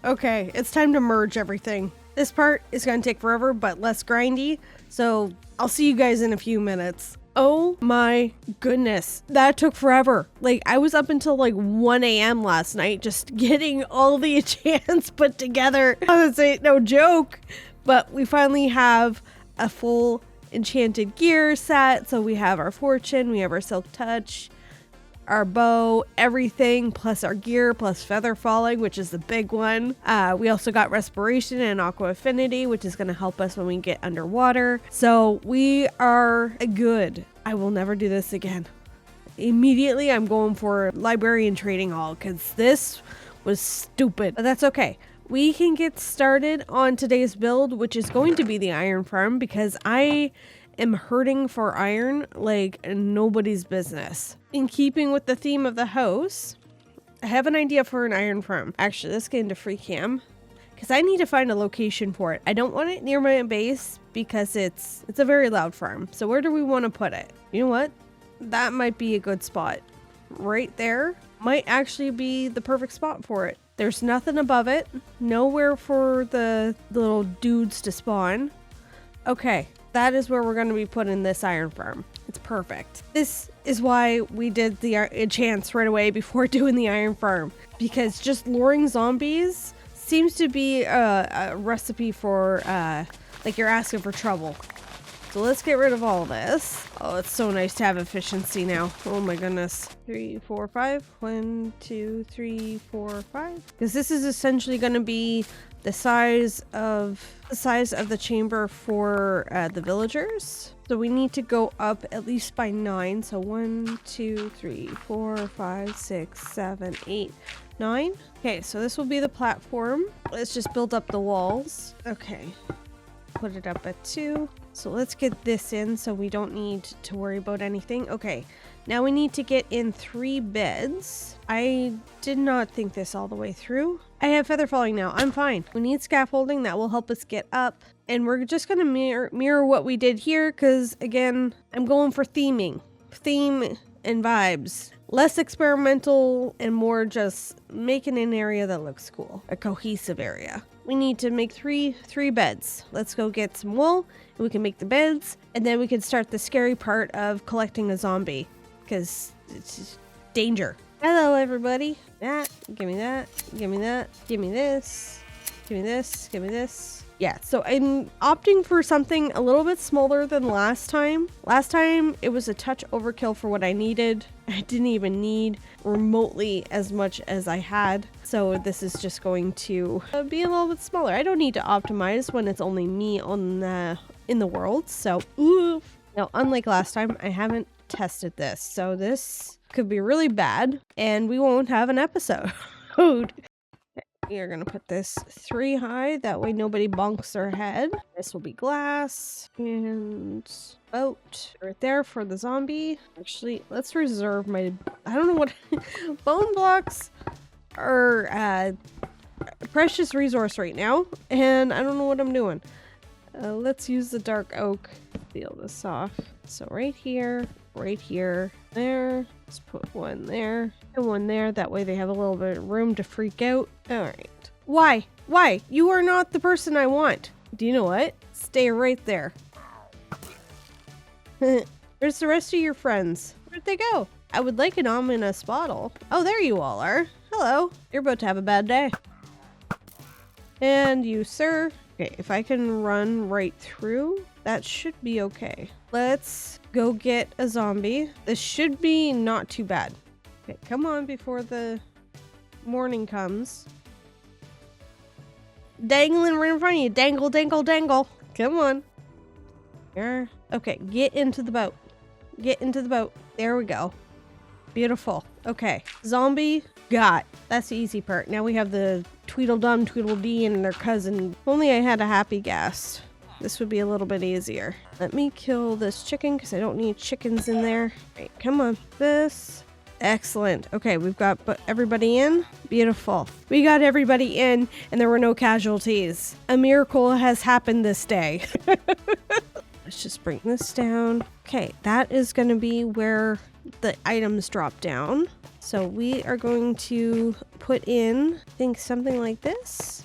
Okay, it's time to merge everything. This part is going to take forever, but less grindy. So I'll see you guys in a few minutes. Oh my goodness, that took forever. Like, I was up until like 1 a.m. last night just getting all the enchants put together. This ain't no joke, but we finally have a full enchanted gear set. So we have our fortune, we have our silk touch, our bow, everything, plus our gear, plus feather falling, which is the big one. We also got respiration and aqua affinity, which is going to help us when we get underwater. So we are good. I will never do this again. Immediately, I'm going for librarian trading hall because this was stupid, but that's okay. We can get started on today's build, which is going to be the iron farm because I am hurting for iron like nobody's business. In keeping with the theme of the house, I have an idea for an iron farm. Actually, let's get into free cam because I need to find a location for it. I don't want it near my base because it's a very loud farm. So where do we want to put it? You know what? That might be a good spot. Right there might actually be the perfect spot for it. There's nothing above it. Nowhere for the little dudes to spawn. Okay. that is where we're going to be putting this iron farm. It's perfect. This is why we did the enchants right away before doing the iron farm, because just luring zombies seems to be a recipe for like you're asking for trouble. So let's get rid of all this. Oh, it's so nice to have efficiency now. Oh my goodness. 3, 4, 5. 1, 2, 3, 4, 5. Because this is essentially going to be the size of the chamber for the villagers. So we need to go up at least by 9. So 1, 2, 3, 4, 5, 6, 7, 8, 9. Okay, so this will be the platform. Let's just build up the walls. Okay. Put it up at 2. So let's get this in so we don't need to worry about anything. Okay, now we need to get in 3 beds. I did not think this all the way through. I have feather falling now. I'm fine. We need scaffolding that will help us get up. And we're just going to mirror what we did here because, again, I'm going for theming. Theme and vibes. Less experimental and more just making an area that looks cool. A cohesive area. We need to make three beds. Let's go get some wool and we can make the beds, and then we can start the scary part of collecting a zombie because it's danger. Hello everybody. That, give me that, give me that, give me this, give me this, give me this. Yeah, so I'm opting for something a little bit smaller than last time. Last time it was a touch overkill for what I needed. I didn't even need remotely as much as I had. So this is just going to be a little bit smaller. I don't need to optimize when it's only me on in the world. So, oof. Now, unlike last time, I haven't tested this. So this could be really bad and we won't have an episode. We are going to put this 3 high. That way nobody bonks their head. This will be glass and boat right there for the zombie. Actually, let's reserve my... I don't know what... Bone blocks are a precious resource right now. And I don't know what I'm doing. Let's use the dark oak to peel this off. So right here, there. Let's put one there and one there. That way they have a little bit of room to freak out. All right. Why? Why? You are not the person I want. Do you know what? Stay right there. Where's the rest of your friends? Where'd they go? I would like an ominous bottle. Oh, there you all are. Hello. You're about to have a bad day. And you, sir. Okay, if I can run right through, that should be okay. Let's go get a zombie. This should be not too bad. Okay, come on before the morning comes. Dangling right in front of you. Dangle, dangle, dangle. Come on. Here. Okay, get into the boat. Get into the boat. There we go. Beautiful. Okay, zombie got. That's the easy part. Now we have the Tweedledum, Tweedledee, and their cousin. If only I had a happy guest. This would be a little bit easier. Let me kill this chicken because I don't need chickens in there. Right, come on. This. Excellent. Okay, we've got everybody in. Beautiful. We got everybody in and there were no casualties. A miracle has happened this day. Let's just bring this down. Okay, that is going to be where the items drop down. So we are going to put in, I think, something like this.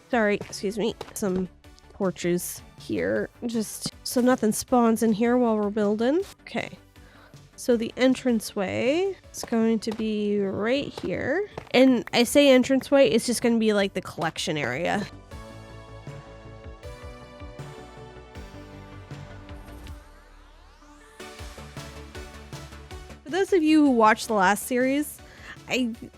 Sorry, excuse me, some torches here, just so nothing spawns in here while we're building. Okay, so the entranceway is going to be right here. And I say entranceway, it's just going to be like the collection area. For those of you who watched the last series,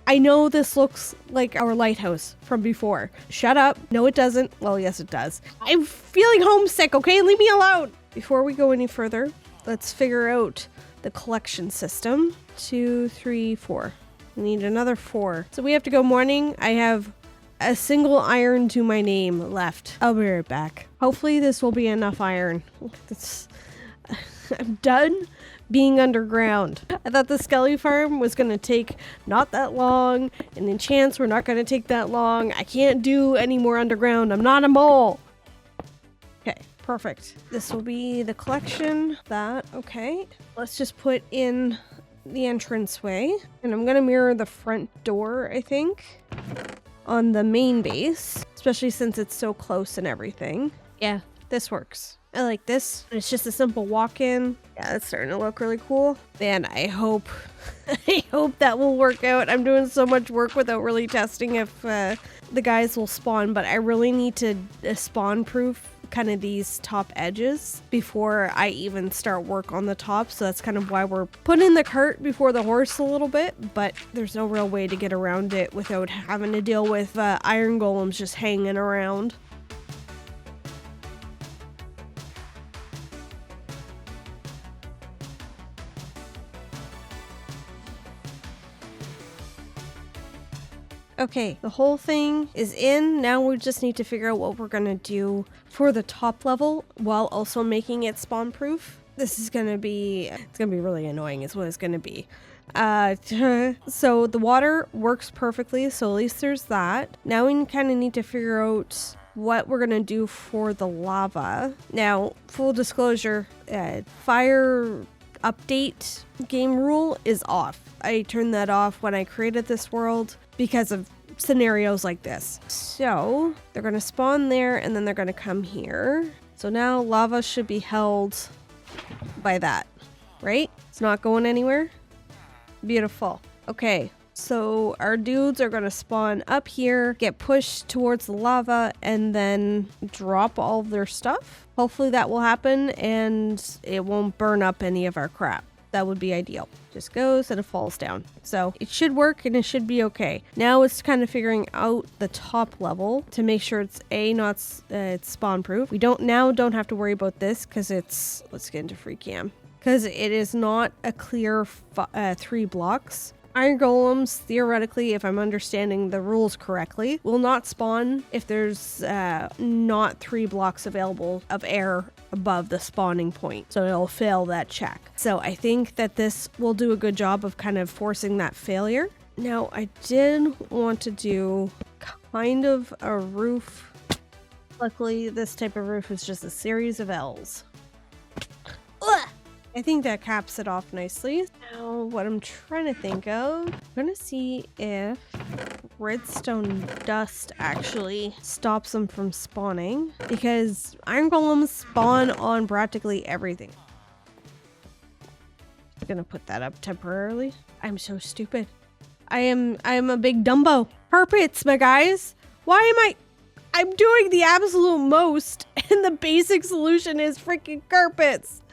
I know this looks like our lighthouse from before. Shut up. No, it doesn't. Well, yes, it does. I'm feeling homesick, okay? Leave me alone. Before we go any further, let's figure out the collection system. 2, 3, 4. We need another 4. So we have to go morning. I have a single iron to my name left. I'll be right back. Hopefully this will be enough iron. I'm done being underground. I thought the skelly farm was going to take not that long, and the enchants were not going to take that long. I can't do any more underground. I'm not a mole. Okay, perfect. This will be the collection. That, okay. Let's just put in the entranceway, and I'm going to mirror the front door, I think. on the main base, especially since it's so close and everything. Yeah, this works. I like this. It's just a simple walk-in. Yeah, it's starting to look really cool. Man, I hope that will work out. I'm doing so much work without really testing if the guys will spawn, but I really need to spawn-proof kind of these top edges before I even start work on the top. So that's kind of why we're putting the cart before the horse a little bit, but there's no real way to get around it without having to deal with iron golems just hanging around. Okay, the whole thing is in. Now we just need to figure out what we're gonna do for the top level while also making it spawn proof. This is gonna be, it's gonna be really annoying is what it's gonna be. So the water works perfectly, so at least there's that. Now we kind of need to figure out what we're gonna do for the lava. Now, full disclosure, fire update game rule is off. I turned that off when I created this world because of scenarios like this. So they're gonna spawn there and then they're gonna come here. So now lava should be held by that, right? It's not going anywhere. Beautiful. Okay, so our dudes are gonna spawn up here, get pushed towards the lava, and then drop all of their stuff. Hopefully that will happen and it won't burn up any of our crap. That would be ideal. Just goes and it falls down. So it should work and it should be okay. Now it's kind of figuring out the top level to make sure it's it's spawn proof. We don't have to worry about this because it's, let's get into free cam. Because it is not a clear 3 blocks. Iron golems, theoretically, if I'm understanding the rules correctly, will not spawn if there's not 3 blocks available of air above the spawning point. So it'll fail that check. So I think that this will do a good job of kind of forcing that failure. Now, I did want to do kind of a roof. Luckily, this type of roof is just a series of L's. Ugh! I think that caps it off nicely. Now, what I'm trying to think of, I'm gonna see if redstone dust actually stops them from spawning, because iron golems spawn on practically everything. I'm gonna put that up temporarily. I'm so stupid. I am a big Dumbo. Carpets, my guys. Why am I'm doing the absolute most, and the basic solution is freaking carpets.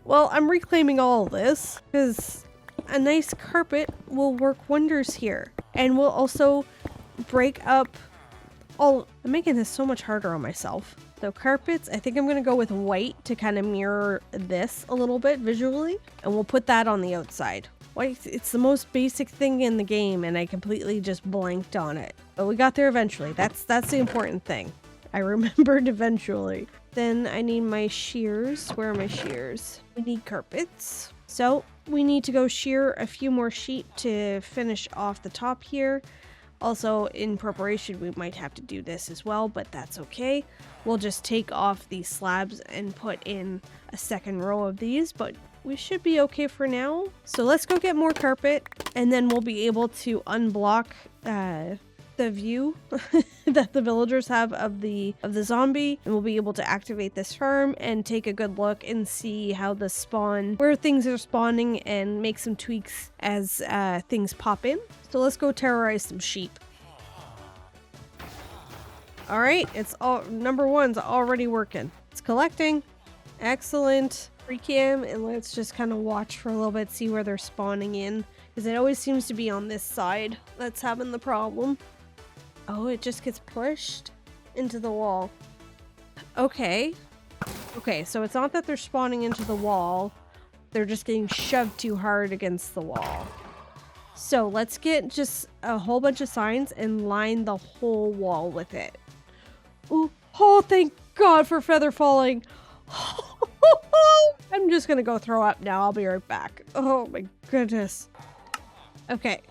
Well, I'm reclaiming all of this because a nice carpet will work wonders here and will also break up all. I'm making this so much harder on myself. So carpets, I think I'm going to go with white to kind of mirror this a little bit visually, and we'll put that on the outside. White, it's the most basic thing in the game and I completely just blanked on it. But we got there eventually. That's the important thing. I remembered eventually. Then I need my shears. Where are my shears? We need carpets. So we need to go shear a few more sheep to finish off the top here. Also, in preparation, we might have to do this as well, but that's okay. We'll just take off these slabs and put in a second row of these, but we should be okay for now. So let's go get more carpet, and then we'll be able to unblock the view that the villagers have of the zombie, and we'll be able to activate this farm and take a good look and see how the spawn, where things are spawning, and make some tweaks as things pop in. So let's go terrorize some sheep. All right, it's all number 1's already working. It's collecting. Excellent. Free cam, and let's just kind of watch for a little bit, see where they're spawning in, because it always seems to be on this side that's having the problem. Oh, it just gets pushed into the wall. Okay. Okay, so it's not that they're spawning into the wall. They're just getting shoved too hard against the wall. So let's get just a whole bunch of signs and line the whole wall with it. Ooh. Oh, thank God for feather falling. I'm just gonna go throw up now. I'll be right back. Oh my goodness. Okay.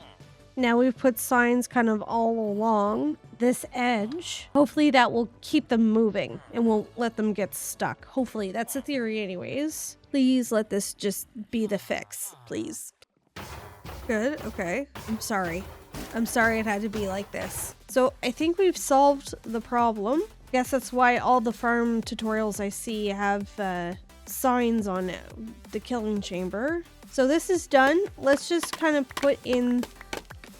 Now we've put signs kind of all along this edge. Hopefully that will keep them moving and won't let them get stuck. Hopefully, that's the theory anyways. Please let this just be the fix, please. Good, okay. I'm sorry. I'm sorry it had to be like this. So I think we've solved the problem. Guess that's why all the farm tutorials I see have signs on it, the killing chamber. So this is done. Let's just kind of put in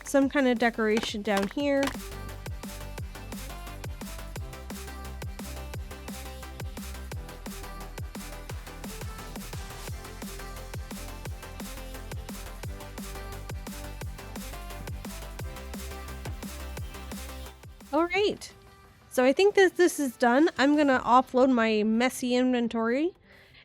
some kind of decoration down here. All right. So I think that this is done. I'm going to offload my messy inventory,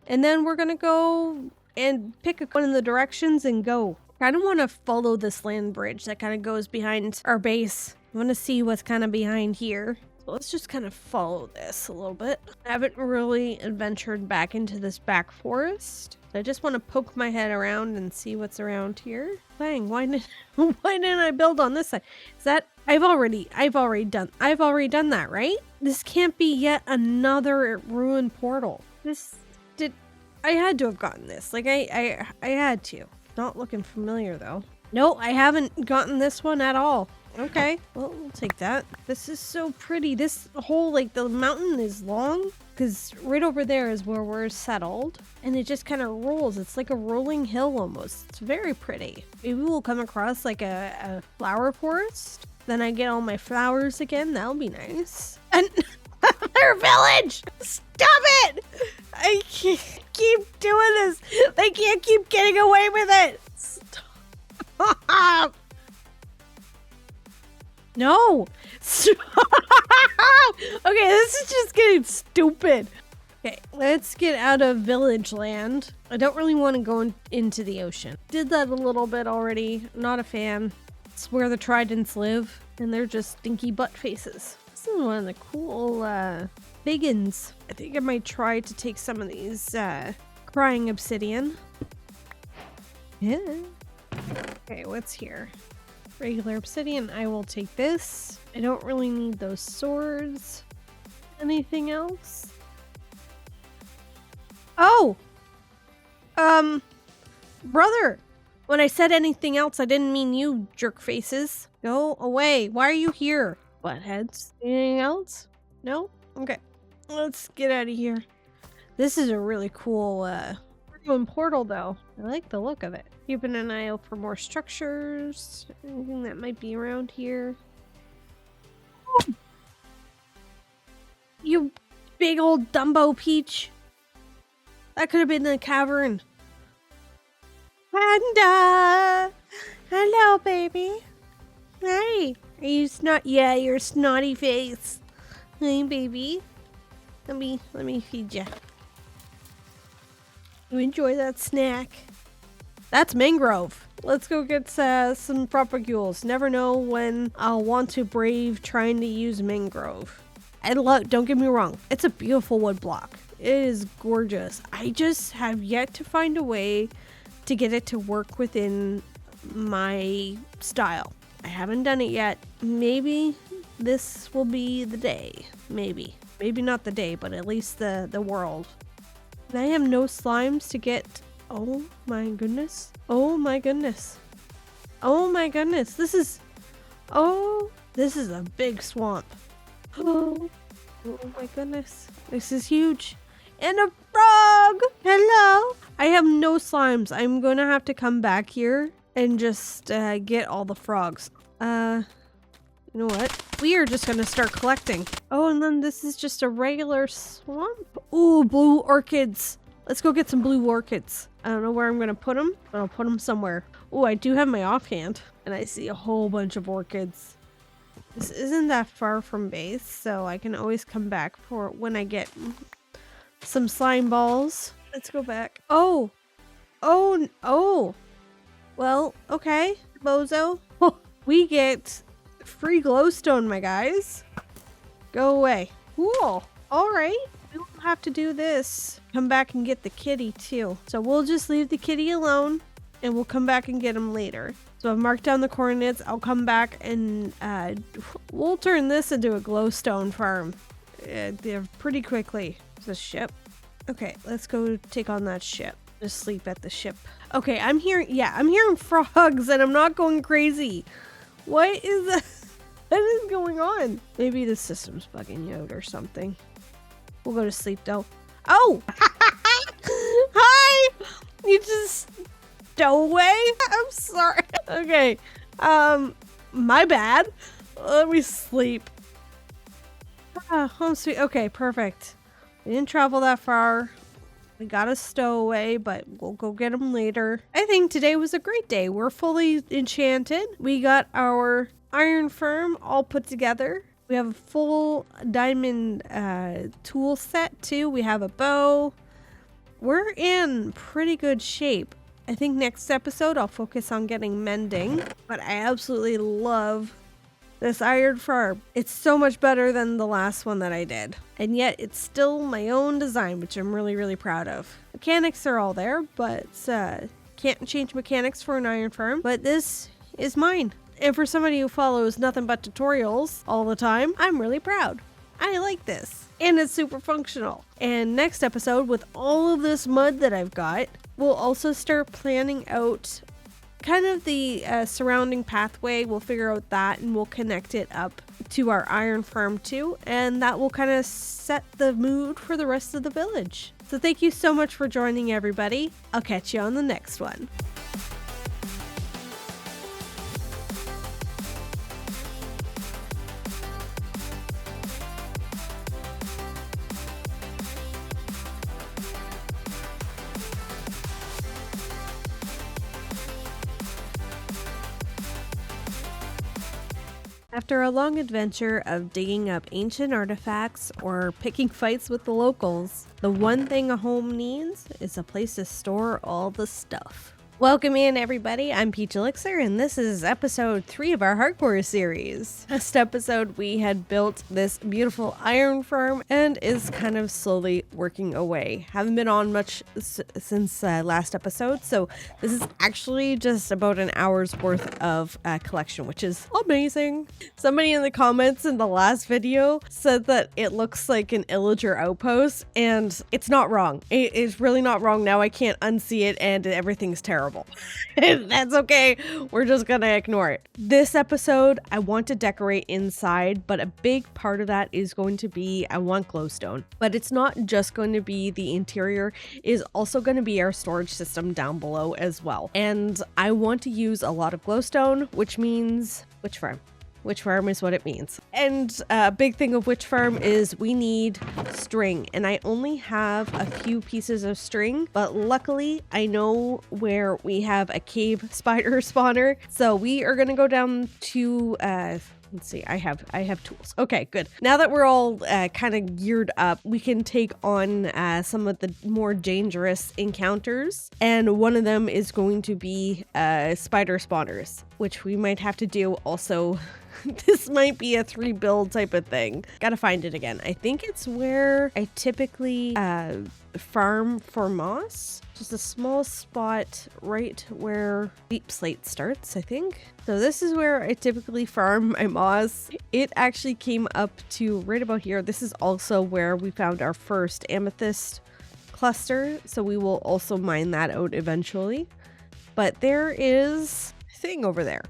and then we're going to go and pick one of the directions and go. I kind of want to follow this land bridge that kind of goes behind our base. I want to see what's kind of behind here. So let's just kind of follow this a little bit. I haven't really adventured back into this back forest. I just want to poke my head around and see what's around here. Dang, why didn't I build on this side? Is that I've already done that, right? This can't be yet another ruined portal. I had to have gotten this. Like I had to. Not looking familiar though. No, I haven't gotten this one at all. Okay, well, we'll take that. This is so pretty. This whole, like, the mountain is long because right over there is where we're settled, and it just kind of rolls. It's like a rolling hill almost. It's very pretty. Maybe we'll come across like a flower forest. Then I get all my flowers again. That'll be nice. And their village! Stop it! I can't keep doing this. They can't keep getting away with it. Stop. No! Okay, this is just getting stupid. Okay, let's get out of village land. I don't really want to go into the ocean. Did that a little bit already. Not a fan. It's where the tridents live, and they're just stinky butt faces. This is one of the cool biggins. I think I might try to take some of these crying obsidian. Yeah. Okay, what's here? Regular obsidian. I will take this. I don't really need those swords. Anything else? Oh! Brother! When I said anything else, I didn't mean you, jerk faces. Go away. Why are you here? Buttheads. Anything else? No? Okay. Let's get out of here. This is a really cool portal though. I like the look of it. Keeping an eye out for more structures. Anything that might be around here. Oh. You big old Dumbo Peach. That could have been the cavern. Panda! Hello, baby. Hey. Are you yeah, your snotty face. Hey, baby. Let me feed you. You enjoy that snack. That's mangrove. Let's go get some propagules. Never know when I'll want to brave trying to use mangrove. Don't get me wrong. It's a beautiful wood block. It is gorgeous. I just have yet to find a way to get it to work within my style. I haven't done it yet. Maybe this will be the day. Maybe. Maybe not the day, but at least the world. And I have no slimes to get. Oh my goodness. Oh my goodness. Oh my goodness. This is a big swamp. Oh my goodness. This is huge. And a frog. Hello. I have no slimes. I'm going to have to come back here and just get all the frogs. You know what? We are just going to start collecting. Oh, and then this is just a regular swamp. Ooh, blue orchids. Let's go get some blue orchids. I don't know where I'm going to put them, but I'll put them somewhere. Oh, I do have my offhand, and I see a whole bunch of orchids. This isn't that far from base, so I can always come back for when I get some slime balls. Let's go back. Oh. Well, okay, bozo. We get free glowstone, my guys. Go away. Cool. All right. We will have to do this. Come back and get the kitty too. So we'll just leave the kitty alone and we'll come back and get him later. So I've marked down the coordinates. I'll come back and we'll turn this into a glowstone farm pretty quickly. It's a ship. Okay, let's go take on that ship. Just sleep at the ship. Okay, I'm hearing frogs and I'm not going crazy. What is going on? Maybe the system's bugging you out or something. We'll go to sleep though. Oh! Hi! You just stowaway? I'm sorry. Okay. My bad. Let me sleep. Home sweet. Okay, perfect. We didn't travel that far. We got a stowaway, but we'll go get them later. I think today was a great day. We're fully enchanted. We got our iron firm all put together. We have a full diamond tool set too. We have a bow. We're in pretty good shape. I think next episode I'll focus on getting mending, but I absolutely love this iron farm. It's so much better than the last one that I did. And yet it's still my own design, which I'm really, really proud of. Mechanics are all there, but can't change mechanics for an iron farm. But this is mine. And for somebody who follows nothing but tutorials all the time, I'm really proud. I like this. And it's super functional. And next episode, with all of this mud that I've got, we'll also start planning out kind of the surrounding pathway. We'll figure out that and we'll connect it up to our iron farm too. And that will kind of set the mood for the rest of the village. So thank you so much for joining, everybody. I'll catch you on the next one. After a long adventure of digging up ancient artifacts or picking fights with the locals, the one thing a home needs is a place to store all the stuff. Welcome in, everybody. I'm Peach Elixir, and this is episode 3 of our hardcore series. Last episode, we had built this beautiful iron farm and is kind of slowly working away. Haven't been on much since last episode, so this is actually just about an hour's worth of collection, which is amazing. Somebody in the comments in the last video said that it looks like an illager outpost, and it's not wrong. It's really not wrong. Now I can't unsee it, and everything's terrible. That's okay. We're just gonna ignore it. This episode, I want to decorate inside, but a big part of that is going to be, I want glowstone. But it's not just going to be the interior, it is also going to be our storage system down below as well. And I want to use a lot of glowstone, which means witch farm. Witch farm is what it means. And a big thing of witch farm is we need string. And I only have a few pieces of string, but luckily I know where we have a cave spider spawner. So we are gonna go down to let's see, I have tools. Okay, good. Now that we're all kind of geared up, we can take on some of the more dangerous encounters. And one of them is going to be spider spawners, which we might have to do also. This might be a 3 build type of thing. Gotta find it again. I think it's where I typically farm for moss. Just a small spot right where deep slate starts, I think. So this is where I typically farm my moss. It actually came up to right about here. This is also where we found our first amethyst cluster. So we will also mine that out eventually. But there is a thing over there.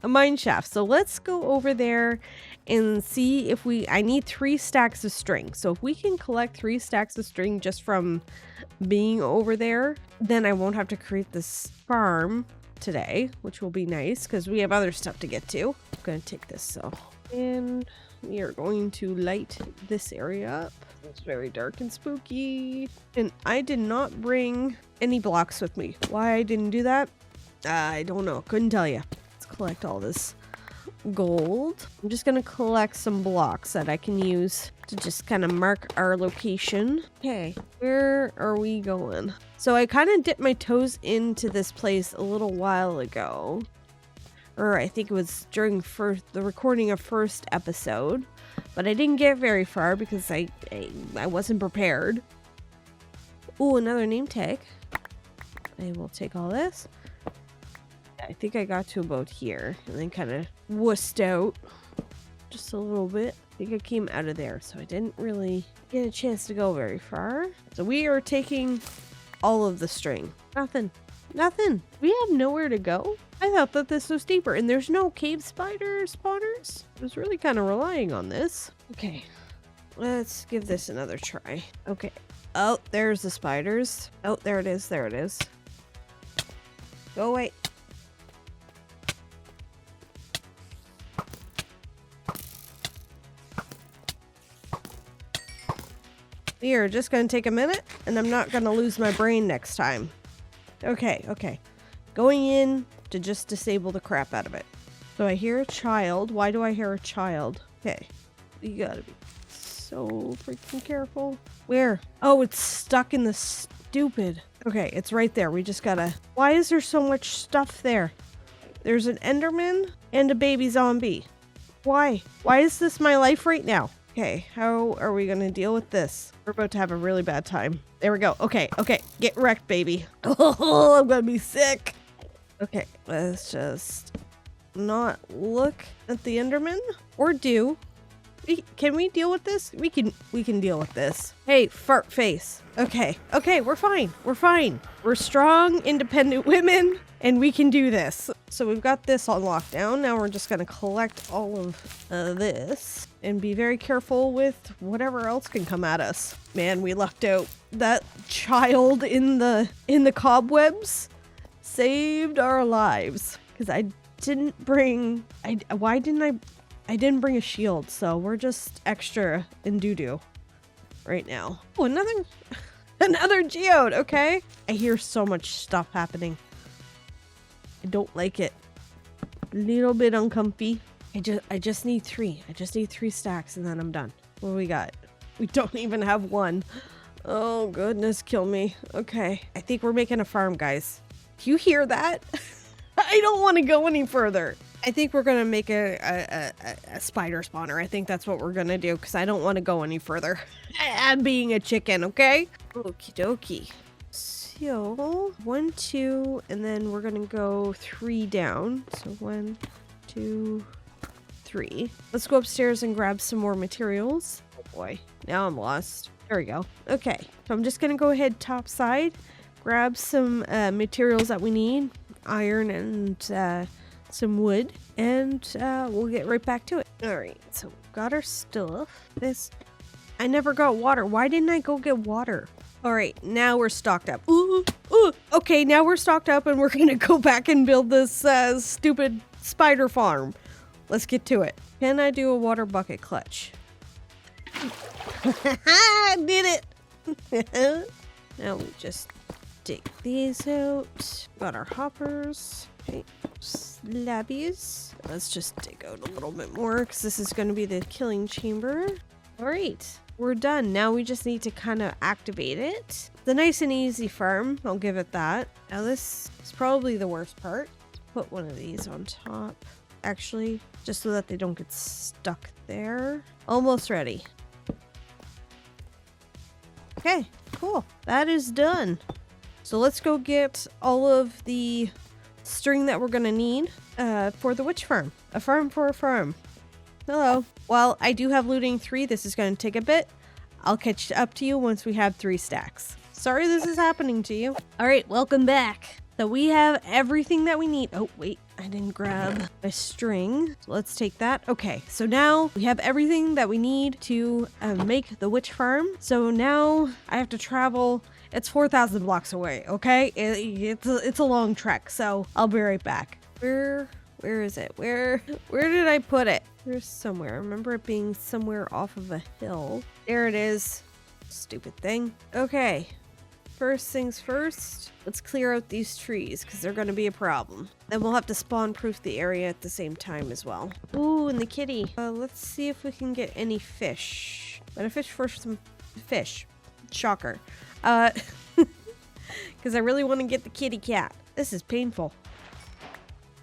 A mine shaft. So let's go over there and see if I need 3 stacks of string. So if we can collect 3 stacks of string just from being over there, then I won't have to create this farm today, which will be nice because we have other stuff to get to. I'm gonna take this and we are going to light this area up. It's very dark and spooky. And I did not bring any blocks with me. Why I didn't do that? I don't know. Couldn't tell you. Collect all this gold. I'm just gonna collect some blocks that I can use to just kind of mark our location. Okay, where are we going? So I kind of dipped my toes into this place a little while ago, or I think it was during the recording of first episode, but I didn't get very far because I wasn't prepared. Oh, another name tag. I will take all this. I think I got to about here and then kind of wussed out just a little bit. I think I came out of there, so I didn't really get a chance to go very far. So we are taking all of the string. Nothing. Nothing. We have nowhere to go. I thought that this was deeper, and there's no cave spider spawners. I was really kind of relying on this. Okay, let's give this another try. Okay. Oh, there's the spiders. Oh, there it is. There it is. Go away. We are just going to take a minute, and I'm not going to lose my brain next time. Okay. Going in to just disable the crap out of it. So I hear a child. Why do I hear a child? Okay. You gotta be so freaking careful. Where? Oh, it's stuck in the stupid. Okay, it's right there. We just gotta... Why is there so much stuff there? There's an Enderman and a baby zombie. Why? Why is this my life right now? Okay, how are we gonna deal with this? We're about to have a really bad time. There we go. Okay. Get wrecked, baby. Oh, I'm gonna be sick. Okay, let's just not look at the Enderman. Or do. Can we deal with this? We can deal with this. Hey, fart face. Okay, we're fine. We're strong, independent women, and we can do this. So we've got this on lockdown. Now we're just gonna collect all of this and be very careful with whatever else can come at us. Man, we lucked out. That child in the cobwebs saved our lives. Because I didn't bring I didn't bring a shield, so we're just extra in doo-doo right now. Oh, another geode, okay? I hear so much stuff happening. I don't like it. A little bit uncomfy. I just need 3. I just need 3 stacks and then I'm done. What do we got? We don't even have 1. Oh, goodness, kill me. Okay, I think we're making a farm, guys. Do you hear that? I don't want to go any further. I think we're going to make a spider spawner. I think that's what we're going to do because I don't want to go any further. I'm being a chicken, okay? Okie dokie. So 1, 2, and then we're going to go 3 down. So 1, 2, 3. Let's go upstairs and grab some more materials. Oh boy, now I'm lost. There we go. Okay, so I'm just going to go ahead top side, grab some materials that we need. Iron and some wood, and we'll get right back to it. All right, so got our stuff. I never got water. Why didn't I go get water? All right, now we're stocked up. Ooh. Okay, now we're stocked up and we're gonna go back and build this stupid spider farm. Let's get to it. Can I do a water bucket clutch? I did it. Now we just dig these out. Got our hoppers. Okay, slabbies. Let's just dig out a little bit more because this is going to be the killing chamber. All right, we're done. Now we just need to kind of activate it. The nice and easy farm, I'll give it that. Now this is probably the worst part. Put one of these on top, actually, just so that they don't get stuck there. Almost ready. Okay, cool. That is done. So let's go get all of the string that we're gonna need for the witch farm. A farm for a farm. Hello. Well, I do have looting 3. This is gonna take a bit. I'll catch up to you once we have 3 stacks. Sorry this is happening to you. All right, welcome back. So we have everything that we need. Oh, wait, I didn't grab a string. So let's take that. Okay, so now we have everything that we need to make the witch farm. So now I have to travel. It's 4,000 blocks away, okay? It's a long trek, so I'll be right back. Where is it? Where did I put it? There's somewhere. I remember it being somewhere off of a hill. There it is. Stupid thing. Okay. First things first, let's clear out these trees because they're going to be a problem. Then we'll have to spawn proof the area at the same time as well. Ooh, and the kitty. Let's see if we can get any fish. I'm going to fish for some fish. Shocker. Because I really want to get the kitty cat. This is painful.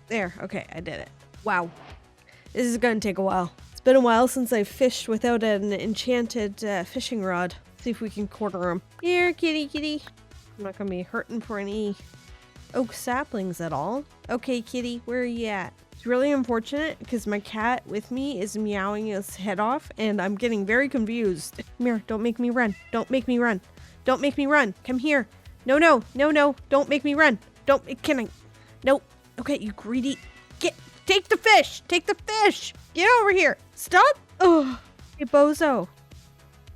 There. Okay, I did it. Wow. This is going to take a while. It's been a while since I fished without an enchanted fishing rod. See if we can quarter them. Here, kitty. I'm not going to be hurting for any oak saplings at all. Okay, kitty, where are you at? It's really unfortunate because my cat with me is meowing his head off and I'm getting very confused. Come here, don't make me run. Don't make me run. Don't make me run. Come here. No. Don't make me run. don't, can I? Nope. Okay, you greedy. Take the fish. Take the fish. Get over here. Stop. Oh, hey, bozo.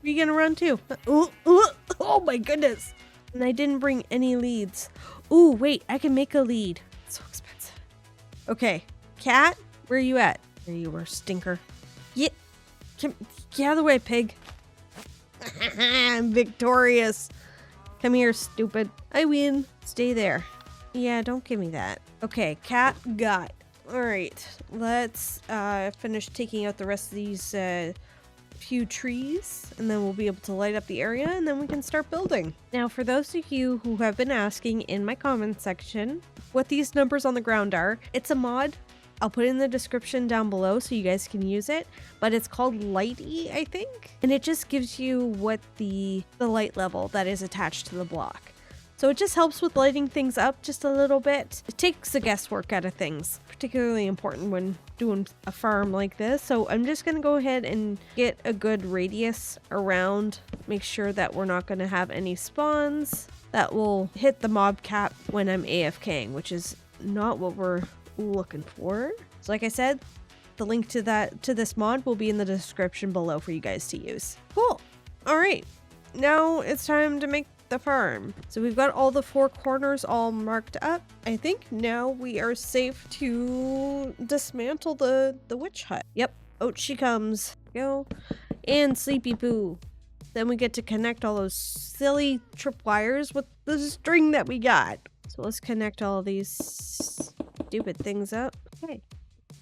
Where you gonna run to? Oh my goodness. And I didn't bring any leads. Ooh, wait, I can make a lead. It's so expensive. Okay, cat, where are you at? There you were, stinker. Get out of the way, pig. I'm victorious. Come here, stupid. I win. Stay there. Yeah, don't give me that. Okay, cat got. All right, let's finish taking out the rest of these few trees, and then we'll be able to light up the area, and then we can start building. Now, for those of you who have been asking in my comment section what these numbers on the ground are, it's a mod. I'll put it in the description down below so you guys can use it, but it's called Lighty, I think, and it just gives you what the light level that is attached to the block. So it just helps with lighting things up just a little bit. It takes the guesswork out of things, particularly important when doing a farm like this. So I'm just gonna go ahead and get a good radius around, make sure that we're not gonna have any spawns that will hit the mob cap when I'm AFKing, which is not what we're looking for. So like I said, the link to this mod will be in the description below for you guys to use. Cool. All right, now it's time to make the farm. So we've got all the four corners all marked up. I think now we are safe to dismantle the witch hut. Yep, out she comes. Go. And Sleepy Poo. Then we get to connect all those silly tripwires with the string that we got. So let's connect all these stupid things up. Okay.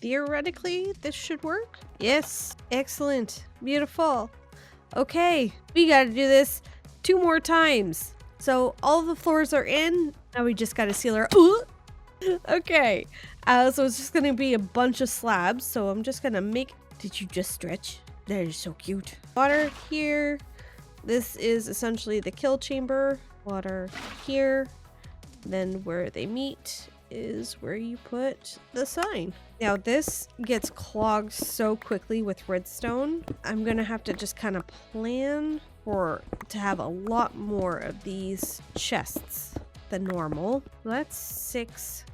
Theoretically, this should work. Yes. Excellent. Beautiful. Okay. We gotta do this 2 more times. So all the floors are in. Now we just gotta seal her. Okay. So it's just gonna be a bunch of slabs. So I'm just gonna make. Did you just stretch? That is so cute. Water here. This is essentially the kill chamber. Water here. Then where they meet is where you put the sign. Now this gets clogged so quickly with redstone. I'm gonna have to just kind of plan to have a lot more of these chests than normal. That's 6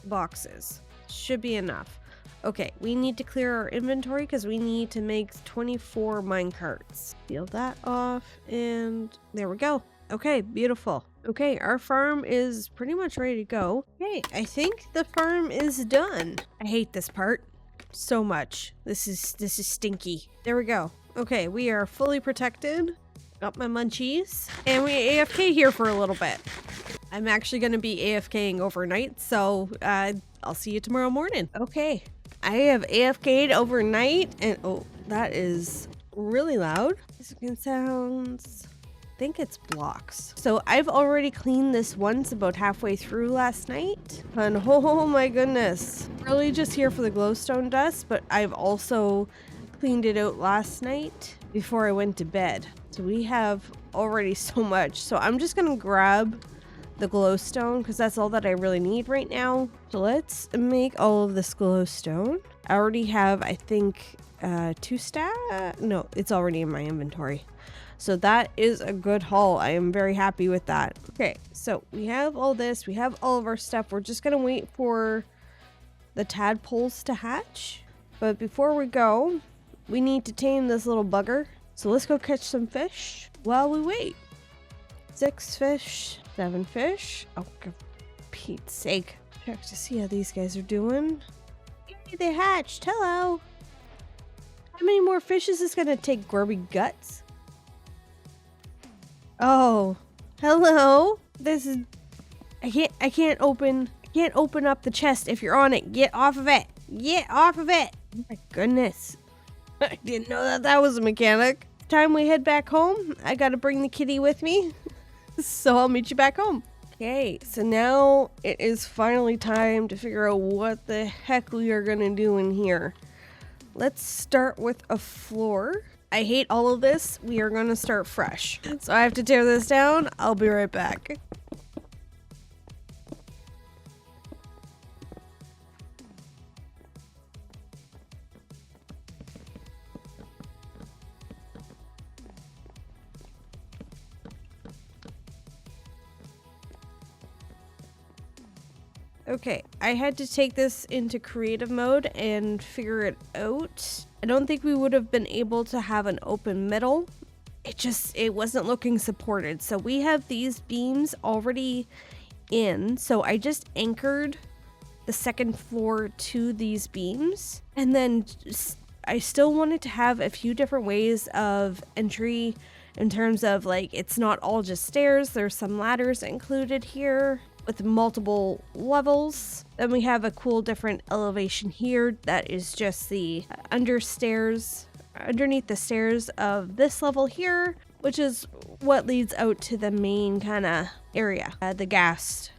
boxes. Should be enough. Okay, we need to clear our inventory because we need to make 24 minecarts. Peel that off, and there we go. Okay, beautiful. Okay, our farm is pretty much ready to go. Okay, I think the farm is done. I hate this part so much. This is stinky. There we go. Okay, we are fully protected. Got my munchies. And we AFK here for a little bit. I'm actually going to be AFKing overnight, so I'll see you tomorrow morning. Okay, I have AFK'd overnight, and oh, that is really loud. This sounds... I think it's blocks. So I've already cleaned this once about halfway through last night. And oh my goodness. Really just here for the glowstone dust, but I've also cleaned it out last night before I went to bed. So we have already so much. So I'm just gonna grab the glowstone because that's all that I really need right now. So let's make all of this glowstone. I already have, I think, 2 stack. No, it's already in my inventory. So that is a good haul. I am very happy with that. Okay, so we have all this. We have all of our stuff. We're just gonna wait for the tadpoles to hatch. But before we go, we need to tame this little bugger. So let's go catch some fish while we wait. 6 fish, 7 fish. Oh, for Pete's sake. Check to see how these guys are doing. Yay, they hatched. Hello. How many more fish is this gonna take, Grubby Guts? Oh, hello. This is... I can't open up the chest if you're on it. Get off of it. Get off of it. Oh my goodness. I didn't know that was a mechanic. Time we head back home, I gotta bring the kitty with me. So I'll meet you back home. Okay, so now it is finally time to figure out what the heck we are gonna do in here. Let's start with a floor. I hate all of this. We are gonna start fresh. So I have to tear this down. I'll be right back. Okay, I had to take this into creative mode and figure it out. I don't think we would have been able to have an open middle. It wasn't looking supported. So we have these beams already in. So I just anchored the second floor to these beams. And then I still wanted to have a few different ways of entry in terms of like, it's not all just stairs. There's some ladders included here with multiple levels. Then we have a cool different elevation here that is just the underneath the stairs of this level here, which is what leads out to the main kind of area, the gas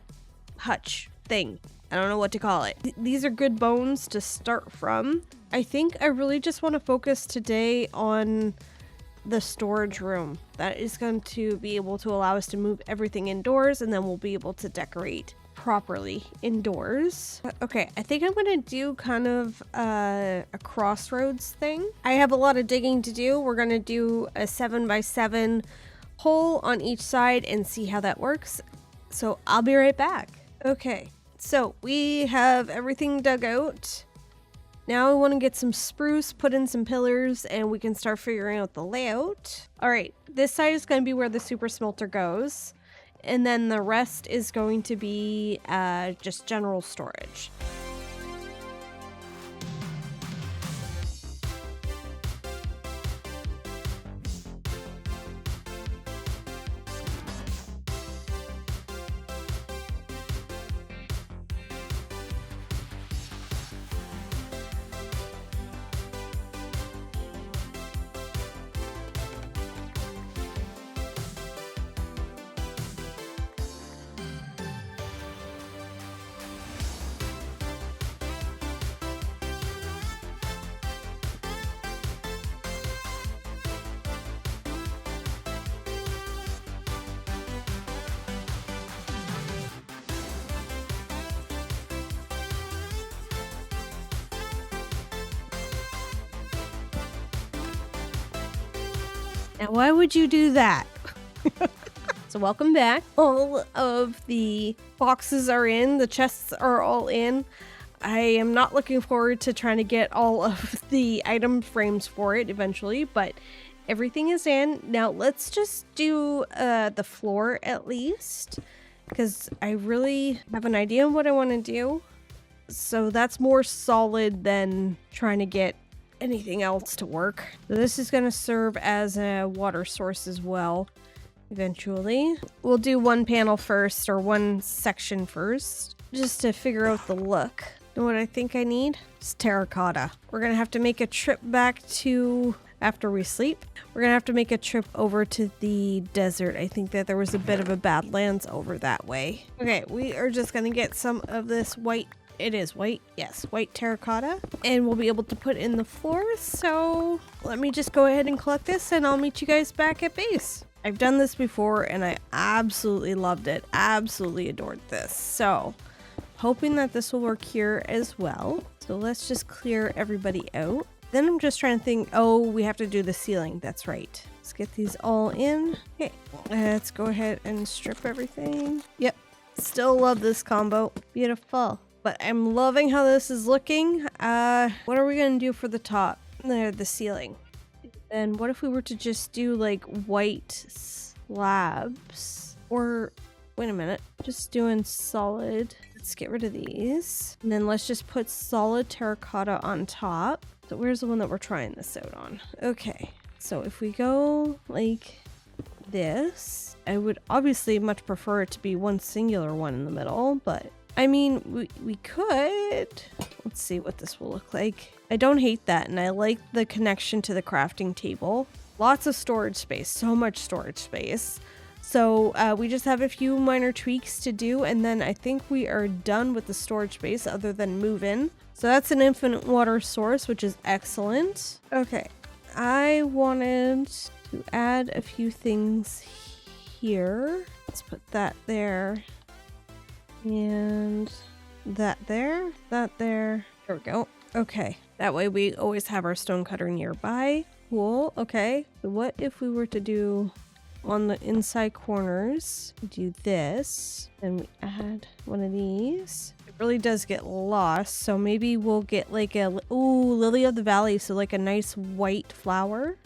hutch thing. I don't know what to call it. These are good bones to start from. I think I really just want to focus today on the storage room. That is going to be able to allow us to move everything indoors, and then we'll be able to decorate properly indoors. Okay, I think I'm gonna do kind of a crossroads thing. I have a lot of digging to do. We're gonna do a 7x7 hole on each side and see how that works. So I'll be right back. Okay, so we have everything dug out. Now I want to get some spruce, put in some pillars, and we can start figuring out the layout. All right, this side is going to be where the super smelter goes. And then the rest is going to be just general storage. Now, why would you do that? So welcome back. All of the boxes are in, the chests are all in. I am not looking forward to trying to get all of the item frames for it eventually, but everything is in. Now let's just do the floor at least, because I really have an idea of what I want to do. So that's more solid than trying to get anything else to work. So this is going to serve as a water source as well eventually. We'll do one panel first, or one section first, just to figure out the look. And what I think I need is terracotta. We're going to have to make a trip back to, after we sleep, we're going to have to make a trip over to the desert. I think that there was a bit of a badlands over that way. Okay, we are just going to get some of this white. It is white. Yes, white terracotta. And we'll be able to put in the floor. So let me just go ahead and collect this, and I'll meet you guys back at base. I've done this before and I absolutely loved it. Absolutely adored this. So hoping that this will work here as well. So let's just clear everybody out. Then I'm just trying to think, oh, we have to do the ceiling. That's right. Let's get these all in. Okay, let's go ahead and strip everything. Yep, still love this combo. Beautiful. But I'm loving how this is looking. What are we gonna do for the top? The ceiling. And what if we were to just do like white slabs? Or, wait a minute, just doing solid. Let's get rid of these. And then let's just put solid terracotta on top. So where's the one that we're trying this out on? Okay, so if we go like this, I would obviously much prefer it to be one singular one in the middle, but I mean, we could. Let's see what this will look like. I don't hate that, and I like the connection to the crafting table. Lots of storage space, so much storage space. So we just have a few minor tweaks to do, and then I think we are done with the storage space other than move in. So that's an infinite water source, which is excellent. Okay, I wanted to add a few things here. Let's put that there. And that there, that there. There we go. Okay, that way we always have our stone cutter nearby. Cool. Okay, so what if we were to do on the inside corners, do this, and we add one of these. It really does get lost. So maybe we'll get like a, ooh, lily of the valley. So like a nice white flower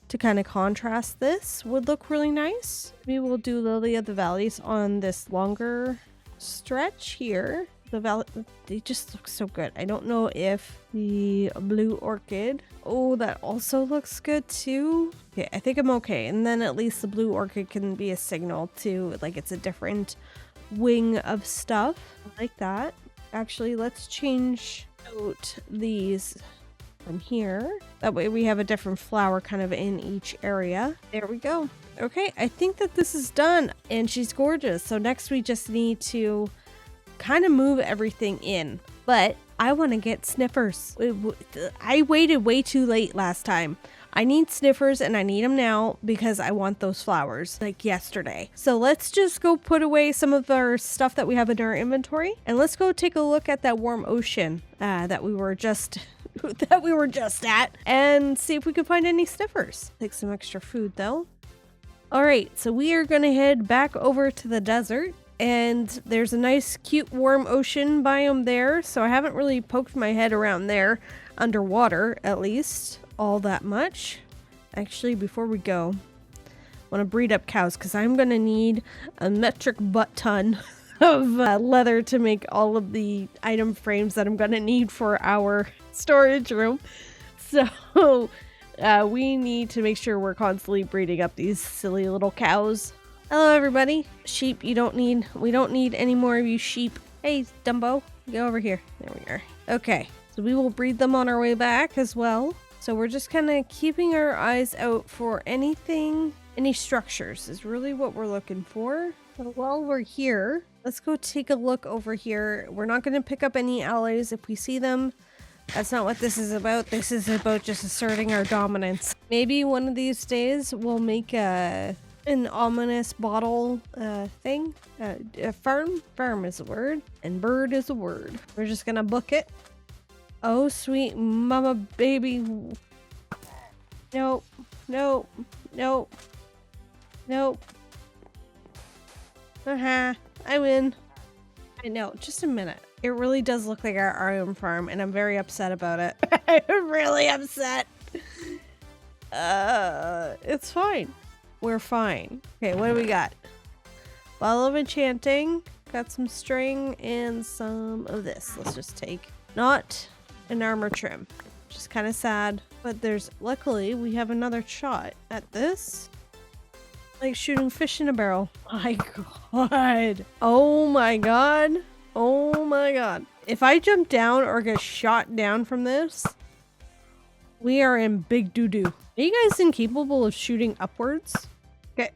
to kind of contrast this would look really nice. Maybe we'll do lily of the valleys on this longer stretch here. The valley, they just look so good. I don't know if the blue orchid, oh, that also looks good too. Okay, I think I'm okay. And then at least the blue orchid can be a signal to like it's a different wing of stuff. I like that. Actually, let's change out these from here. That way we have a different flower kind of in each area. There we go. Okay, I think that this is done and she's gorgeous. So next we just need to kind of move everything in, but I want to get sniffers. I waited way too late last time. I need sniffers and I need them now because I want those flowers like yesterday. So let's just go put away some of our stuff that we have in our inventory and let's go take a look at that warm ocean that we were just at and see if we can find any sniffers. Take some extra food though. All right, so we are going to head back over to the desert. And there's a nice cute warm ocean biome there, so I haven't really poked my head around there underwater, at least all that much. Actually, before we go, I want to breed up cows because I'm going to need a metric butt ton of leather to make all of the item frames that I'm going to need for our storage room. So we need to make sure we're constantly breeding up these silly little cows. Hello everybody. Sheep, we don't need any more of you sheep. Hey Dumbo, go over here. There we are. Okay, so we will breed them on our way back as well. So we're just kind of keeping our eyes out for anything, any structures is really what we're looking for. So while we're here, let's go take a look over here. We're not going to pick up any allies if we see them. That's not what this is about. This is about just asserting our dominance. Maybe one of these days we'll make an ominous bottle thing. Farm is a word and bird is a word. We're just gonna book it. Oh sweet mama baby. Nope, nope, nope, nope. I win. I know, just a minute. It really does look like our own farm and I'm very upset about it. I'm really upset. It's fine. We're fine. Okay, what do we got? Bottle of enchanting. Got some string and some of this. Let's just take. Not an armor trim. Just kind of sad. But luckily, we have another shot at this. Like shooting fish in a barrel. My god. Oh my god. Oh my god. If I jump down or get shot down from this, we are in big doo-doo. Are you guys incapable of shooting upwards? Okay.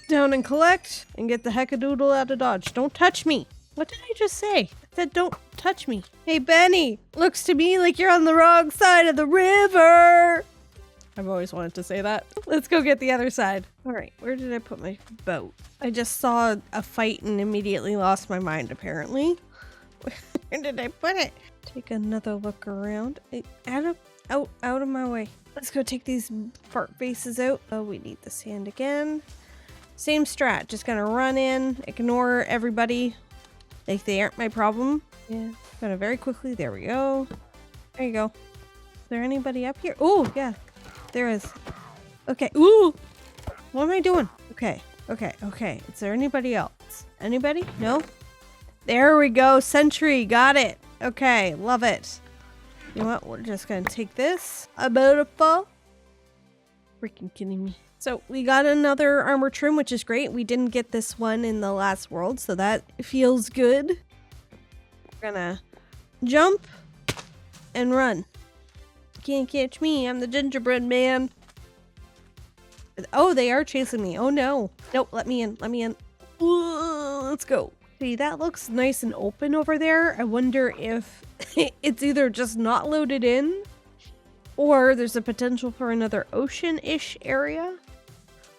Down and collect and get the heckadoodle out of dodge. Don't touch me. What did I just say? I said don't touch me. Hey, Benny. Looks to me like you're on the wrong side of the river. I've always wanted to say that. Let's go get the other side. All right. Where did I put my boat? I just saw a fight and immediately lost my mind, apparently. Where did I put it? Take another look around. Out of my way. Let's go take these fart faces out. Oh, we need the sand again. Same strat. Just gonna run in, ignore everybody like they aren't my problem. Yeah. Gonna very quickly. There we go. There you go. Is there anybody up here? Oh, yeah. There is. Okay. Ooh. What am I doing? Okay. Is there anybody else? Anybody? No? There we go. Sentry. Got it. Okay. Love it. You know what? We're just gonna take this. A beautiful. Freaking kidding me. So we got another armor trim, which is great. We didn't get this one in the last world, so that feels good. We're gonna jump and run. Can't catch me. I'm the gingerbread man. Oh, they are chasing me. Oh no. Nope, let me in. Let me in. Ooh, let's go. See, that looks nice and open over there. I wonder if it's either just not loaded in or there's a potential for another ocean-ish area,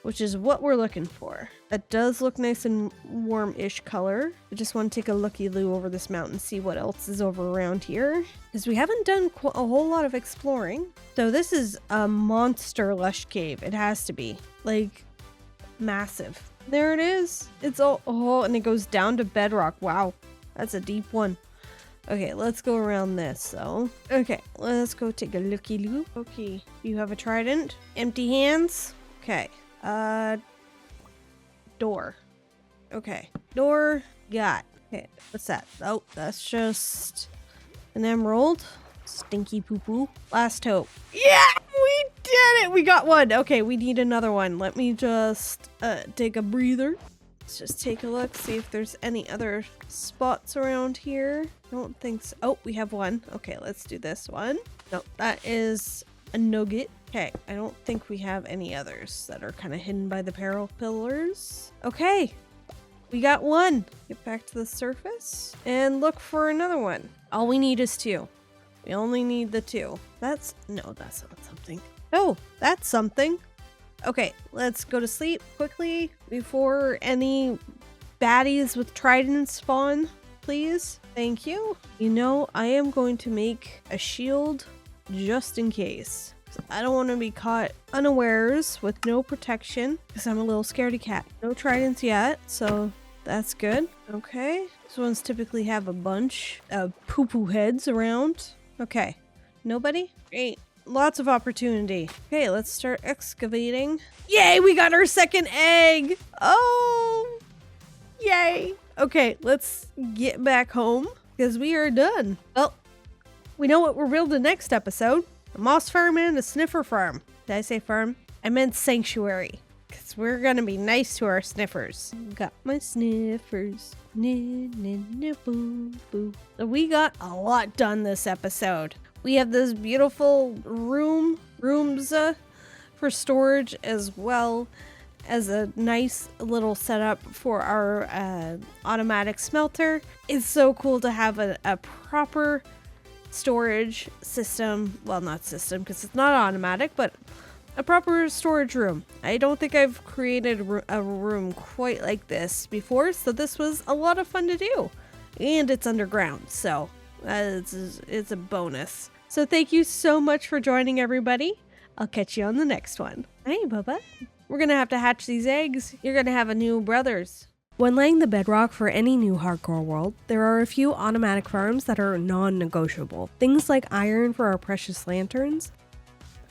which is what we're looking for. That does look nice and warm-ish color. I just want to take a looky-loo over this mountain, see what else is over around here, because we haven't done a whole lot of exploring. So this is a monster lush cave. It has to be like massive. There it is. It's all, oh, and it goes down to bedrock. Wow. That's a deep one. Okay, let's go around this, though. Okay, let's go take a looky loop. Okay, you have a trident. Empty hands. Okay. Door. Okay. Door. Got. Okay, what's that? Oh, that's just an emerald. Stinky poo-poo. Last hope. Yeah, we did it! We got one. Okay, we need another one. Let me just take a breather. Let's just take a look, see if there's any other spots around here. I don't think so. Oh, we have one. Okay, let's do this one. Nope, that is a nugget. Okay, I don't think we have any others that are kind of hidden by the pillars. Okay, we got one. Get back to the surface and look for another one. All we need is 2. We only need the 2. No, that's not something. Oh, that's something. Okay, let's go to sleep quickly before any baddies with tridents spawn, please. Thank you. You know, I am going to make a shield just in case. I don't want to be caught unawares with no protection because I'm a little scaredy cat. No tridents yet, so that's good. Okay, these ones typically have a bunch of poo-poo heads around. Okay, nobody? Great. Lots of opportunity. Okay, let's start excavating. Yay, we got our second egg. Oh, yay. Okay, let's get back home because we are done. Well, we know what we're building next episode. A moss farm and a sniffer farm. Did I say farm? I meant sanctuary because we're going to be nice to our sniffers. Got my sniffers. Boo, boo. So we got a lot done this episode. We have this beautiful rooms for storage, as well as a nice little setup for our automatic smelter. It's so cool to have a proper storage system. Well, not system because it's not automatic, but a proper storage room. I don't think I've created a room quite like this before, so this was a lot of fun to do. And it's underground, so it's a bonus. So thank you so much for joining, everybody. I'll catch you on the next one. Hey, Bubba. We're going to have to hatch these eggs. You're going to have a new brothers. When laying the bedrock for any new hardcore world, there are a few automatic farms that are non-negotiable. Things like iron for our precious lanterns,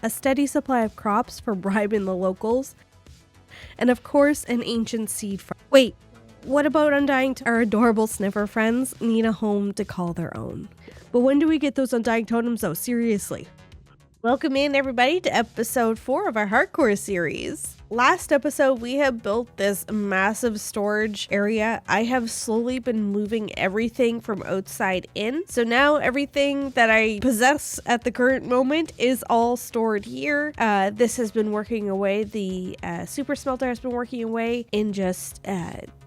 a steady supply of crops for bribing the locals, and of course, an ancient seed farm. Wait, what about Undying? Our adorable sniffer friends need a home to call their own. But when do we get those Undying Totems though? Seriously. Welcome in everybody to episode 4 of our hardcore series. Last episode, we have built this massive storage area. I have slowly been moving everything from outside in. So now everything that I possess at the current moment is all stored here. This has been working away. The super smelter has been working away in just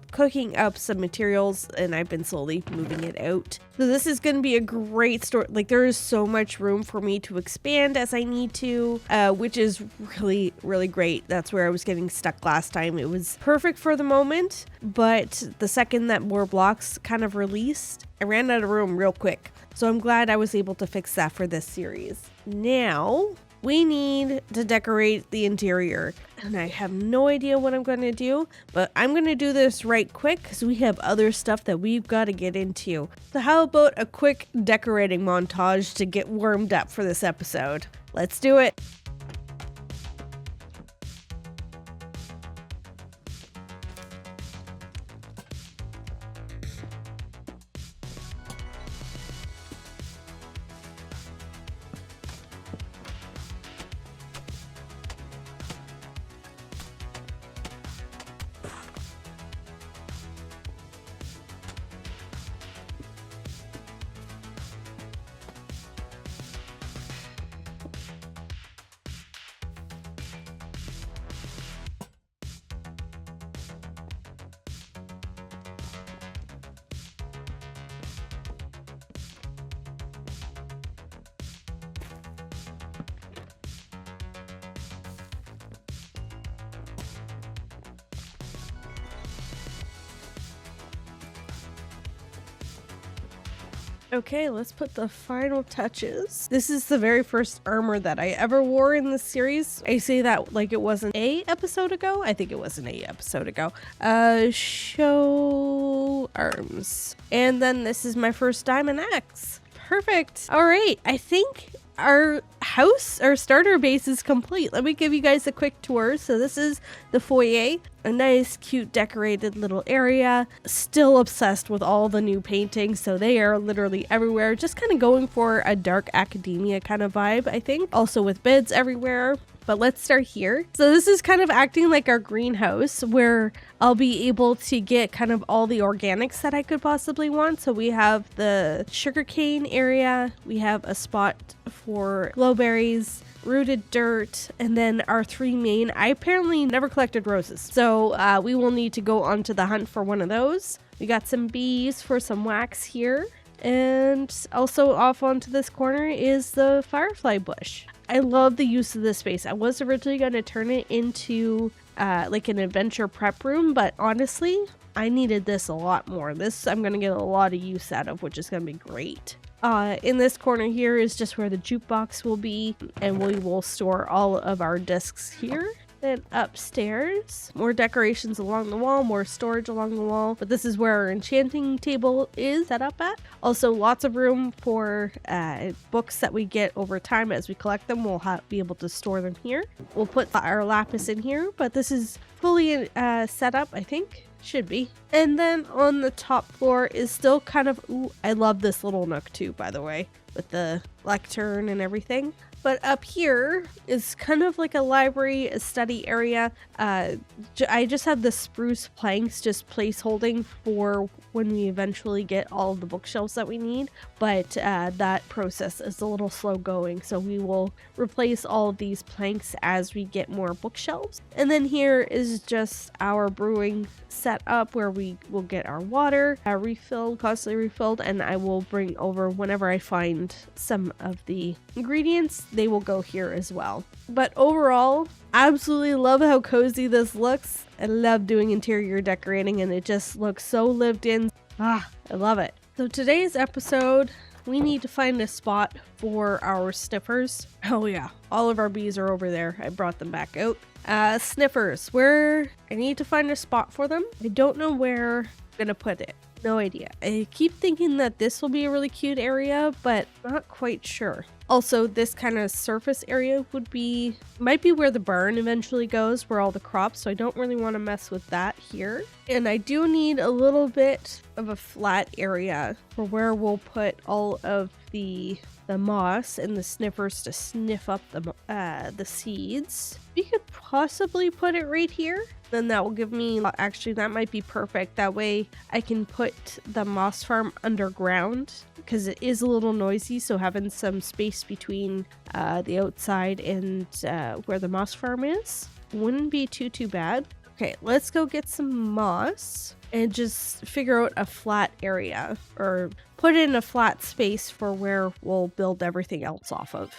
cooking up some materials, and I've been slowly moving it out. So this is going to be a great store. Like, there is so much room for me to expand as I need to, which is really, really great. That's where I was getting stuck last time. It was perfect for the moment, but the second that more blocks kind of released, I ran out of room real quick. So I'm glad I was able to fix that for this series. Now we need to decorate the interior, and I have no idea what I'm going to do, but I'm going to do this right quick because we have other stuff that we've got to get into. So how about a quick decorating montage to get warmed up for this episode? Let's do it. Okay, let's put the final touches. This is the very first armor that I ever wore in this series. I say that like it wasn't a episode ago. I think it was an episode ago. Show arms. And then this is my first diamond axe. Perfect. All right, I think our starter base is complete. Let me give you guys a quick tour. So this is the foyer, a nice, cute, decorated little area. Still obsessed with all the new paintings, so they are literally everywhere. Just kind of going for a dark academia kind of vibe, I think. Also with beds everywhere. But let's start here. So this is kind of acting like our greenhouse where I'll be able to get kind of all the organics that I could possibly want. So we have the sugarcane area, we have a spot for glowberries, rooted dirt, and then our three main. I apparently never collected roses, so we will need to go onto the hunt for one of those. We got some bees for some wax here. And also off onto this corner is the firefly bush. I love the use of this space. I was originally going to turn it into like an adventure prep room, but honestly, I needed this a lot more. This I'm going to get a lot of use out of, which is going to be great. In this corner here is just where the jukebox will be, and we will store all of our discs here. Then upstairs, more decorations along the wall, more storage along the wall, but this is where our enchanting table is set up at. Also lots of room for books that we get over time as we collect them. We'll be able to store them here. We'll put our lapis in here, but this is fully set up, I think. Should be. And then on the top floor is still kind of, ooh, I love this little nook too, by the way, with the lectern and everything. But up here is kind of like a library, a study area. I just have the spruce planks just placeholding for when we eventually get all of the bookshelves that we need. But that process is a little slow going. So we will replace all of these planks as we get more bookshelves. And then here is just our brewing setup where we will get our water refilled, constantly refilled. And I will bring over whenever I find some of the ingredients, they will go here as well. But overall, absolutely love how cozy this looks. I love doing interior decorating and it just looks so lived in. I love it. So today's episode, we need to find a spot for our sniffers. Oh yeah, all of our bees are over there. I brought them back out. Sniffers, where I need to find a spot for them. I don't know where I'm gonna put it. No idea. I keep thinking that this will be a really cute area, but not quite sure. Also, this kind of surface area might be where the barn eventually goes, where all the crops, so I don't really want to mess with that here. And I do need a little bit of a flat area for where we'll put all of the moss and the sniffers to sniff up the seeds. We could possibly put it right here. Then that will give me, actually that might be perfect. That way I can put the moss farm underground because it is a little noisy. So having some space between the outside and where the moss farm is wouldn't be too bad. Okay, let's go get some moss and just figure out a flat area or put in a flat space for where we'll build everything else off of.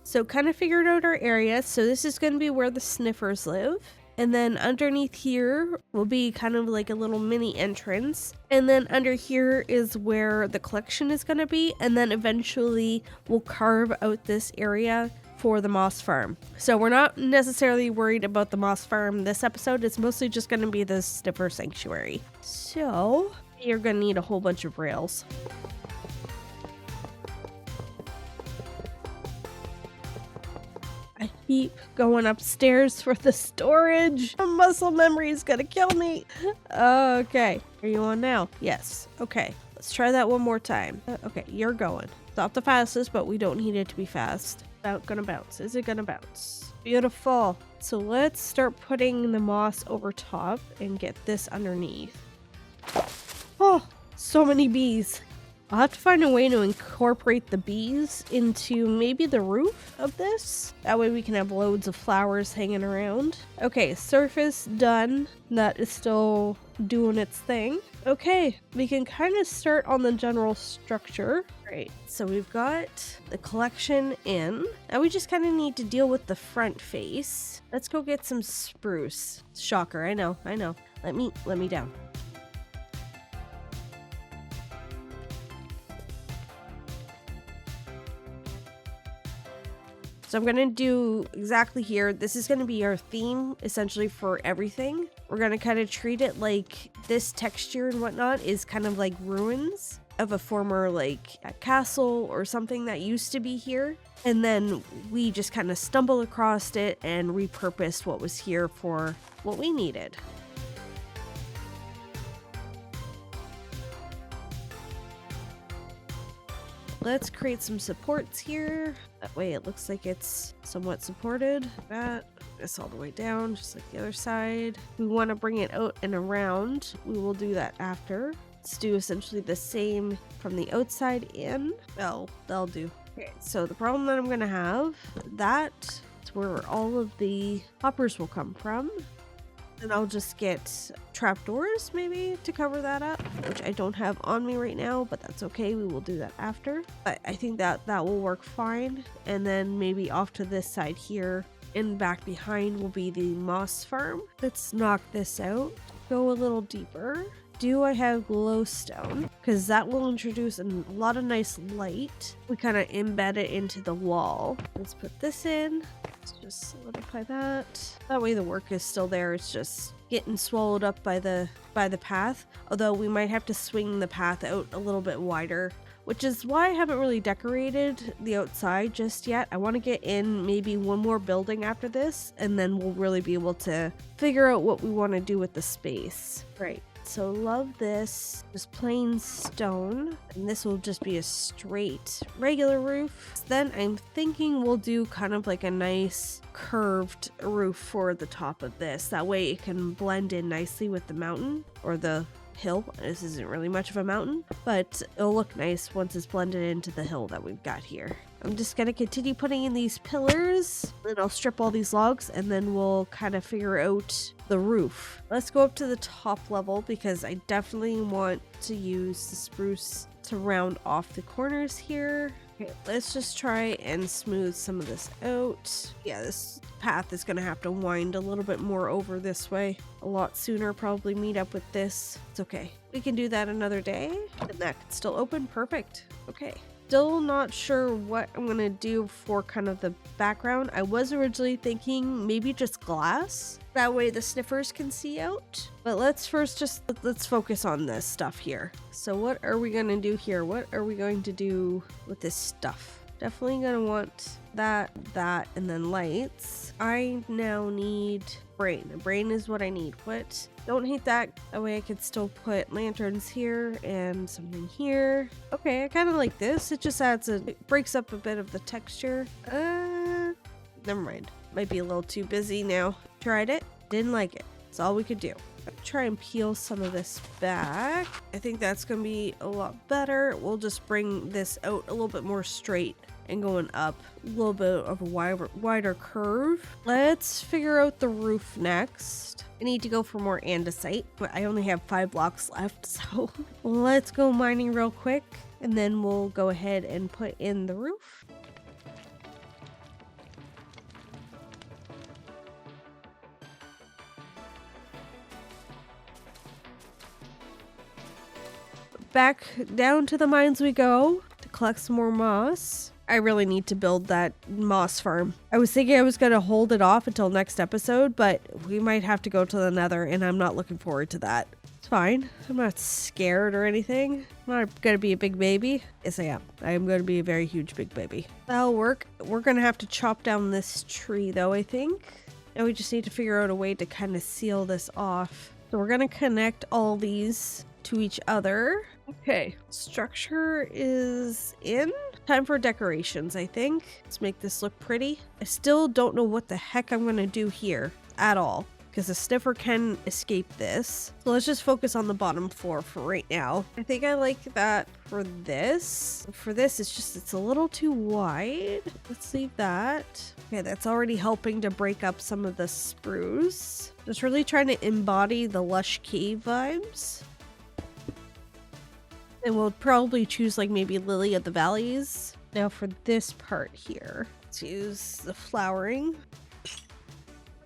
So kind of figured out our area. So this is going to be where the sniffers live. And then underneath here will be kind of like a little mini entrance. And then under here is where the collection is going to be. And then eventually we'll carve out this area for the moss farm. So we're not necessarily worried about the moss farm this episode. It's mostly just going to be the sniffer sanctuary. So you're going to need a whole bunch of rails. I keep going upstairs for the storage. Muscle memory is gonna kill me. Okay, are you on now? Yes. Okay, let's try that one more time. Okay, you're going. Not the fastest, but we don't need it to be fast. Gonna bounce. Is it gonna bounce? Beautiful. So let's start putting the moss over top and get this underneath. Oh, so many bees. I'll have to find a way to incorporate the bees into maybe the roof of this. That way we can have loads of flowers hanging around. Okay, surface done. That is still doing its thing. Okay, we can kind of start on the general structure. Great, so we've got the collection in. Now we just kind of need to deal with the front face. Let's go get some spruce. Shocker, I know. Let me down. So I'm going to do exactly here. This is going to be our theme essentially for everything. We're going to kind of treat it like this texture and whatnot is kind of like ruins of a former like a castle or something that used to be here. And then we just kind of stumbled across it and repurposed what was here for what we needed. Let's create some supports here. That way it looks like it's somewhat supported. That, this all the way down, just like the other side. We want to bring it out and around. We will do that after. Let's do essentially the same from the outside in. Well, that'll do. Okay, so the problem that I'm going to have, that's where all of the hoppers will come from. And I'll just get trapdoors maybe to cover that up, which I don't have on me right now, but that's okay. We will do that after. But I think that will work fine. And then maybe off to this side here and back behind will be the moss farm. Let's knock this out. Go a little deeper. Do I have glowstone? Because that will introduce a lot of nice light. We kind of embed it into the wall. Let's put this in. Let's just solidify that. That way the work is still there. It's just getting swallowed up by the path. Although we might have to swing the path out a little bit wider, which is why I haven't really decorated the outside just yet. I want to get in maybe one more building after this, and then we'll really be able to figure out what we want to do with the space. Right. So love this, just plain stone, and this will just be a straight regular roof. Then I'm thinking we'll do kind of like a nice curved roof for the top of this. That way it can blend in nicely with the mountain or the hill. This isn't really much of a mountain, but it'll look nice once it's blended into the hill that we've got here. I'm just going to continue putting in these pillars, then I'll strip all these logs, and then we'll kind of figure out the roof. Let's go up to the top level because I definitely want to use the spruce to round off the corners here. Okay, let's just try and smooth some of this out. Yeah, this path is going to have to wind a little bit more over this way. A lot sooner, probably meet up with this. It's okay. We can do that another day. And that can still open. Perfect. Okay. Still not sure what I'm going to do for kind of the background. I was originally thinking maybe just glass. That way the sniffers can see out. But let's focus on this stuff here. So what are we going to do here? What are we going to do with this stuff? Definitely going to want that, and then lights. I now need brain. A brain is what I need. What? Don't hate that. That way I could still put lanterns here and something here. Okay, I kind of like this. It just it breaks up a bit of the texture. Never mind. Might be a little too busy now. Tried it. Didn't like it. That's all we could do. Try and peel some of this back. I think that's going to be a lot better. We'll just bring this out a little bit more straight and going up a little bit of a wider curve. Let's figure out the roof next. I need to go for more andesite, but I only have 5 blocks left, so let's go mining real quick, and then we'll go ahead and put in the roof. Back down to the mines we go to collect some more moss. I really need to build that moss farm. I was thinking I was going to hold it off until next episode, but we might have to go to the Nether, and I'm not looking forward to that. It's fine. I'm not scared or anything. I'm not going to be a big baby. Yes, I am. I am going to be a very huge big baby. That'll work. We're going to have to chop down this tree, though, I think. And we just need to figure out a way to kind of seal this off. So we're going to connect all these to each other. Okay, structure is in. Time for decorations, I think. Let's make this look pretty. I still don't know what the heck I'm gonna do here at all, because the sniffer can escape this. So let's just focus on the bottom floor for right now. I think I like that for this. For this, it's a little too wide. Let's leave that. Okay, that's already helping to break up some of the spruce. Just really trying to embody the lush cave vibes. And we'll probably choose like maybe Lily of the Valleys. Now for this part here, let's use the flowering.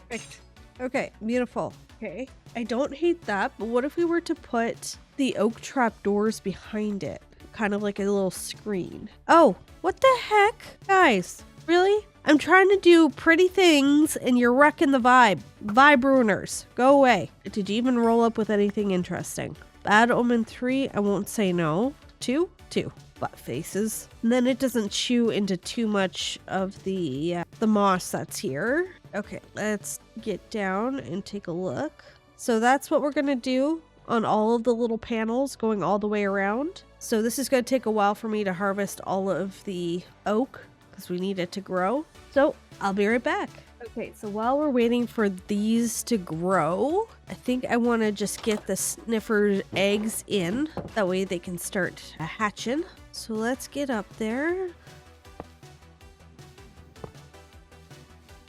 Perfect. Okay, beautiful. Okay, I don't hate that, but what if we were to put the oak trap doors behind it? Kind of like a little screen. Oh, what the heck? Guys, really? I'm trying to do pretty things and you're wrecking the vibe. Vibe ruiners, go away. Did you even roll up with anything interesting? Bad omen 3, I won't say no. 2? 2. Butt faces. And then it doesn't chew into too much of the moss that's here. Okay, let's get down and take a look. So that's what we're gonna do on all of the little panels going all the way around. So this is gonna take a while for me to harvest all of the oak because we need it to grow. So I'll be right back. Okay, so while we're waiting for these to grow, I think I want to just get the sniffer eggs in. That way they can start hatching. So let's get up there.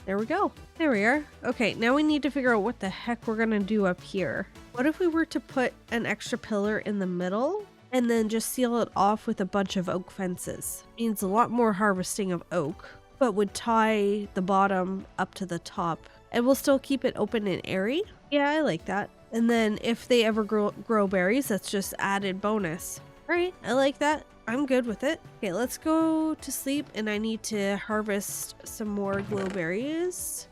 There we go. There we are. Okay, now we need to figure out what the heck we're going to do up here. What if we were to put an extra pillar in the middle and then just seal it off with a bunch of oak fences? Means a lot more harvesting of oak, but would tie the bottom up to the top and we'll still keep it open and airy. Yeah, I like that. And then if they ever grow berries, that's just added bonus. All right, I like that. I'm good with it. Okay, let's go to sleep and I need to harvest some more glowberries.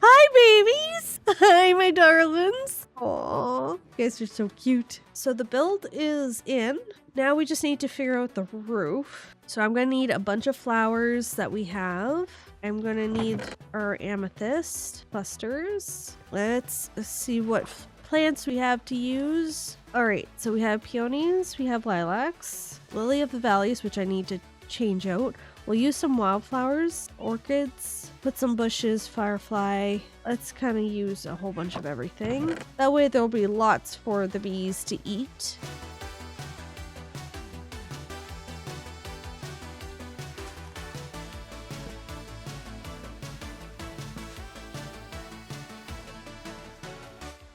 Hi, babies! Hi, my darlings! Aww, you guys are so cute. So the build is in. Now we just need to figure out the roof. So I'm gonna need a bunch of flowers that we have. I'm gonna need our amethyst clusters. Let's see what plants we have to use. All right, so we have peonies, we have lilacs, lily of the valleys, which I need to change out. We'll use some wildflowers, orchids, put some bushes, firefly. Let's kind of use a whole bunch of everything. That way there'll be lots for the bees to eat.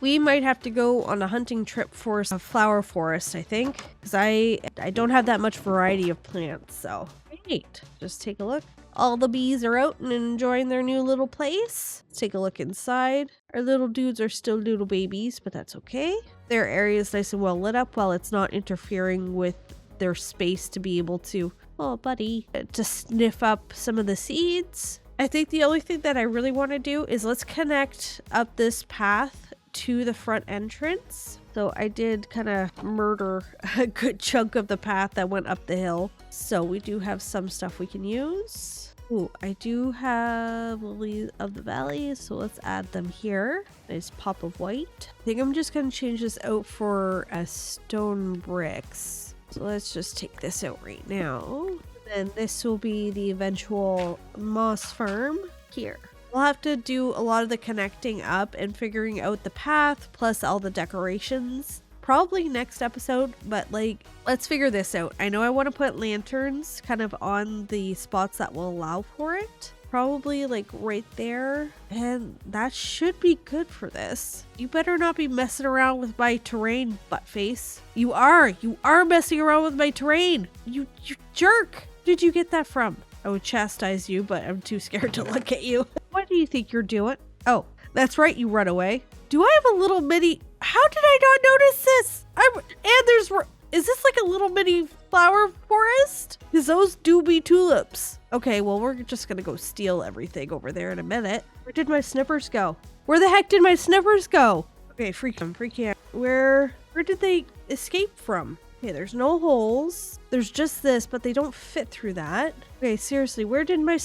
We might have to go on a hunting trip for a flower forest, I think, because I don't have that much variety of plants, so great. Just take a look. All the bees are out and enjoying their new little place. Let's take a look inside. Our little dudes are still little babies, but that's okay. Their area is nice and well lit up while it's not interfering with their space to be able to, oh buddy, to sniff up some of the seeds. I think the only thing that I really want to do is let's connect up this path to the front entrance. So I did kind of murder a good chunk of the path that went up the hill. So we do have some stuff we can use. Ooh, I do have lilies of the valley, so let's add them here. Nice pop of white. I think I'm just gonna change this out for a stone bricks. So let's just take this out right now. And this will be the eventual moss farm here. We'll have to do a lot of the connecting up and figuring out the path plus all the decorations probably next episode, but like let's figure this out. I know I want to put lanterns kind of on the spots that will allow for it, probably like right there, and that should be good for this. You better not be messing around with my terrain, buttface. You are messing around with my terrain, you jerk. Where did you get that from? I would chastise you, but I'm too scared to look at you. What do you think you're doing? Oh, that's right, you run away. Do I have a little mini... How did I not notice this? Is this like a little mini flower forest? Because those do be tulips. Okay, well, we're just gonna go steal everything over there in a minute. Where did my snippers go? Where the heck did my snippers go? Okay, freak them. Where did they escape from? Okay, there's no holes. There's just this, but they don't fit through that. Okay, seriously, where did my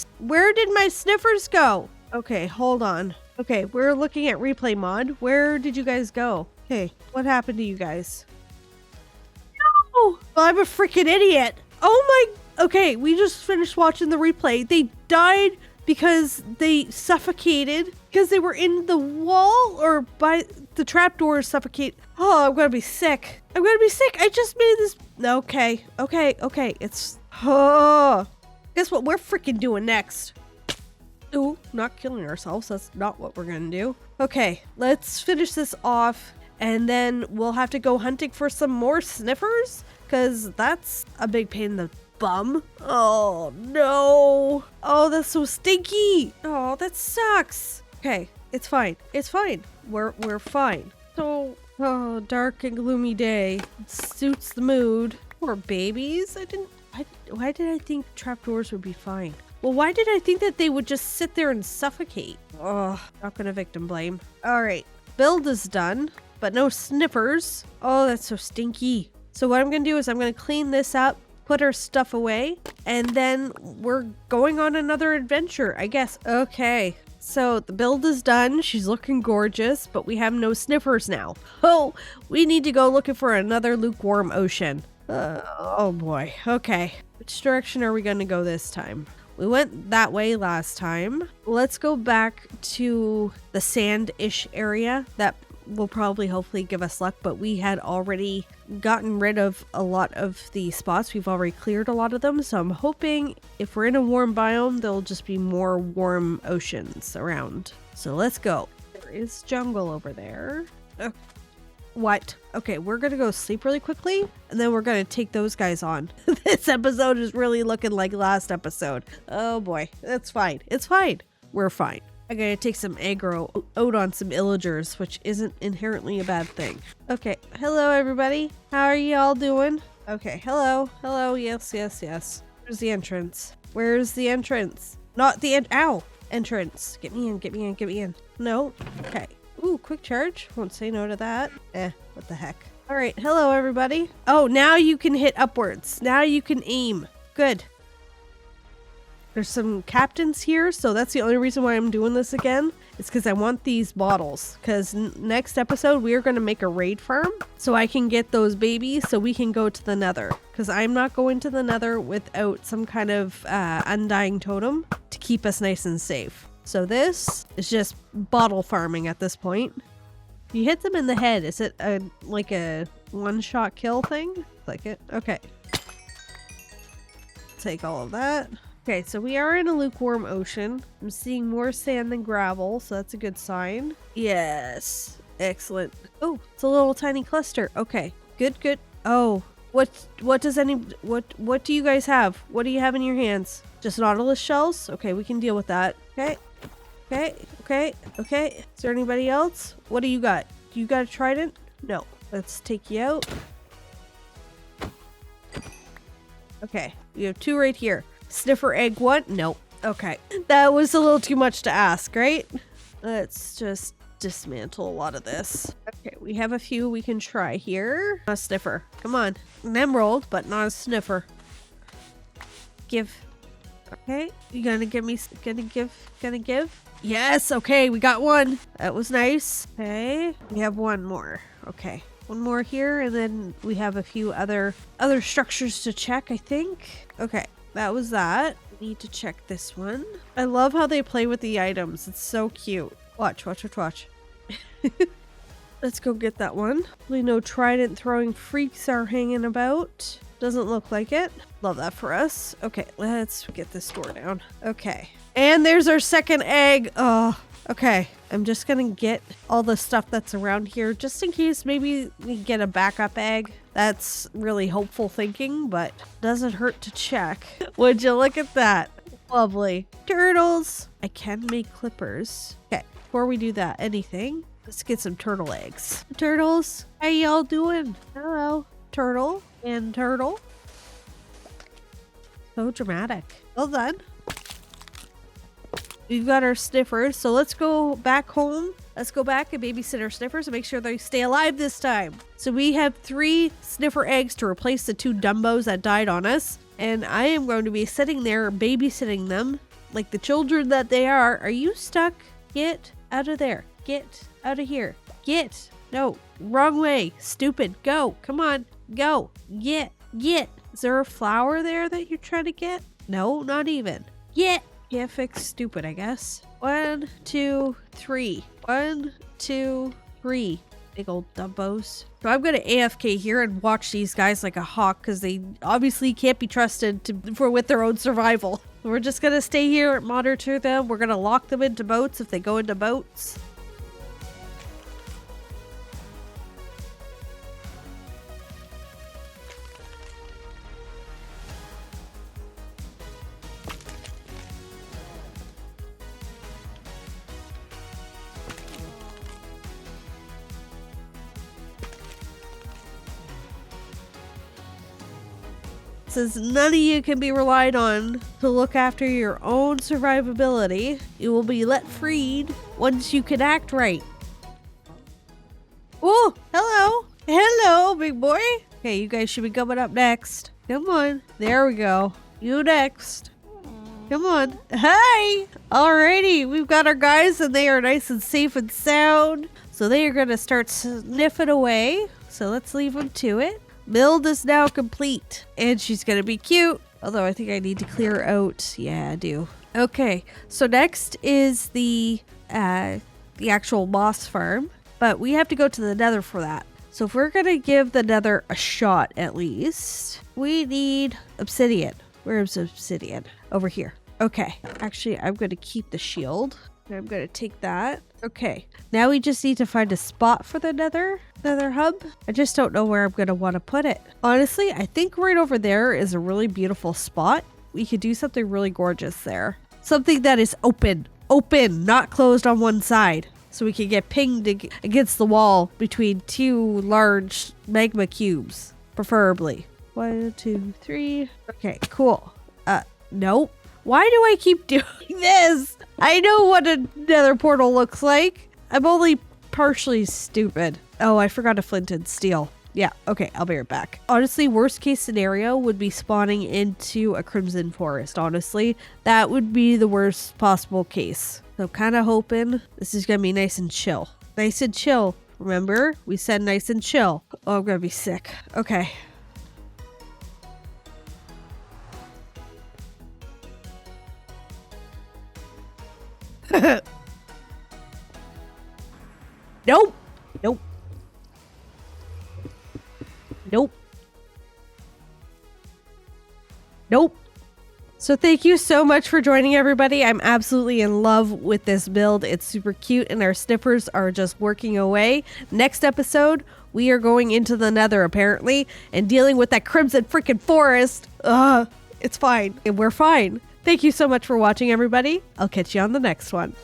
sniffers go? Okay, hold on. Okay, we're looking at replay mod. Where did you guys go? Okay, what happened to you guys? No! Well, I'm a freaking idiot. Oh my... Okay, we just finished watching the replay. They died because they suffocated because they were in the wall or by the trapdoor suffocate. Oh, I'm gonna be sick. I just made this. Okay. It's. Oh. Guess what we're freaking doing next? Ooh, not killing ourselves. That's not what we're gonna do. Okay, let's finish this off and then we'll have to go hunting for some more sniffers because that's a big pain in the bum. Oh, no. Oh, that's so stinky. Oh, that sucks. Okay, it's fine. It's fine. We're fine. So, oh, dark and gloomy day. Suits the mood. Poor babies. Why did I think trapdoors would be fine? Well, why did I think that they would just sit there and suffocate? Oh, not gonna victim blame. All right, build is done, but no sniffers. Oh, that's so stinky. So what I'm gonna do is I'm gonna clean this up, put our stuff away, and then we're going on another adventure, I guess. Okay, so the build is done. She's looking gorgeous, but we have no sniffers now. Oh, we need to go looking for another lukewarm ocean. Oh boy. Okay, which direction are we gonna go this time? We went that way last time. Let's go back to the sand-ish area. That will probably hopefully give us luck, but we had already gotten rid of a lot of the spots. We've already cleared a lot of them, so I'm hoping if we're in a warm biome, there'll just be more warm oceans around. So let's go. There is jungle over there. What? Okay, we're gonna go sleep really quickly, and then we're gonna take those guys on. This episode is really looking like last episode. Oh boy, that's fine. It's fine. We're fine. I gotta take some aggro out on some illagers, which isn't inherently a bad thing. Okay, hello everybody. How are y'all doing? Okay, hello. Hello, yes. Where's the entrance? Where's the entrance? Not the entrance. Get me in. No? Okay. Ooh, quick charge. Won't say no to that. What the heck. All right, hello everybody. Oh, now you can hit upwards. Now you can aim. Good. There's some captains here, so that's the only reason why I'm doing this again. It's because I want these bottles. Because next episode, we are going to make a raid farm so I can get those babies so we can go to the Nether. Because I'm not going to the Nether without some kind of undying totem to keep us nice and safe. So this is just bottle farming at this point. If you hit them in the head, is it like a one-shot kill thing? Like it? Okay. Take all of that. Okay, so we are in a lukewarm ocean. I'm seeing more sand than gravel, so that's a good sign. Yes. Excellent. Oh, it's a little tiny cluster. Okay. Good. Oh, what do you guys have? What do you have in your hands? Just nautilus shells? Okay, we can deal with that. Okay. Is there anybody else? What do you got? Do you got a trident? No. Let's take you out. Okay, we have two right here. Sniffer egg one? Nope. Okay. That was a little too much to ask, right? Let's just dismantle a lot of this. Okay, we have a few we can try here. A sniffer. Come on. An emerald, but not a sniffer. Give. Okay. You gonna give me, gonna give? Yes, okay, we got one. That was nice. Okay. We have one more. Okay. One more here, and then we have a few other structures to check, I think. Okay. That was that. We need to check this one. I love how they play with the items. It's so cute. Watch. Let's go get that one. Hopefully no trident throwing freaks are hanging about. Doesn't look like it. Love that for us. Okay, let's get this door down. Okay. And there's our second egg. Oh, okay. I'm just gonna get all the stuff that's around here just in case maybe we get a backup egg. That's really hopeful thinking, but doesn't hurt to check. Would you look at that? Lovely. Turtles. I can make clippers. Okay, before we do that, anything, let's get some turtle eggs. Turtles, how y'all doing? Hello, turtle and turtle. So dramatic. Well done. We've got our sniffers, so let's go back home. Let's go back and babysit our sniffers and make sure they stay alive this time. So we have 3 sniffer eggs to replace the 2 Dumbos that died on us. And I am going to be sitting there babysitting them like the children that they are. Are you stuck? Get out of there. Get out of here. Get. No, wrong way. Stupid. Go. Come on. Go. Get. Is there a flower there that you're trying to get? No, not even. Get. Can't fix stupid, I guess. 1, 2, 3. 1, 2, 3. Big old dumbos. So I'm gonna AFK here and watch these guys like a hawk because they obviously can't be trusted with their own survival. We're just gonna stay here and monitor them. We're gonna lock them into boats if they go into boats. says none of you can be relied on to look after your own survivability. You will be let freed once you can act right. Oh, hello. Hello, big boy. Okay, you guys should be coming up next. Come on. There we go. You next. Come on. Hey! Alrighty, we've got our guys and they are nice and safe and sound. So they are going to start sniffing away. So let's leave them to it. Build is now complete. And she's going to be cute. Although I think I need to clear out. Yeah, I do. Okay, so next is the actual moss farm. But we have to go to the Nether for that. So if we're going to give the Nether a shot at least, we need obsidian. Where's obsidian? Over here. Okay. Actually, I'm going to keep the shield. I'm going to take that. Okay. Now we just need to find a spot for the Nether hub. I just don't know where I'm going to want to put it. Honestly, I think right over there is a really beautiful spot. We could do something really gorgeous there. Something that is open. Open, not closed on one side. So we can get pinged against the wall between two large magma cubes, preferably. 1, 2, 3. Okay, cool. Nope. Why do I keep doing this? I know what a Nether portal looks like. I'm only partially stupid. Oh, I forgot a flint and steel. Yeah, okay, I'll be right back. Honestly, worst case scenario would be spawning into a crimson forest, honestly. That would be the worst possible case. So I'm kind of hoping this is going to be nice and chill. Nice and chill. Remember, we said nice and chill. Oh, I'm going to be sick. Okay. Nope. Nope. Nope. Nope. So thank you so much for joining, everybody. I'm absolutely in love with this build. It's super cute and our snippers are just working away. Next episode, we are going into the Nether apparently and dealing with that crimson freaking forest. It's fine. We're fine. Thank you so much for watching, everybody. I'll catch you on the next one.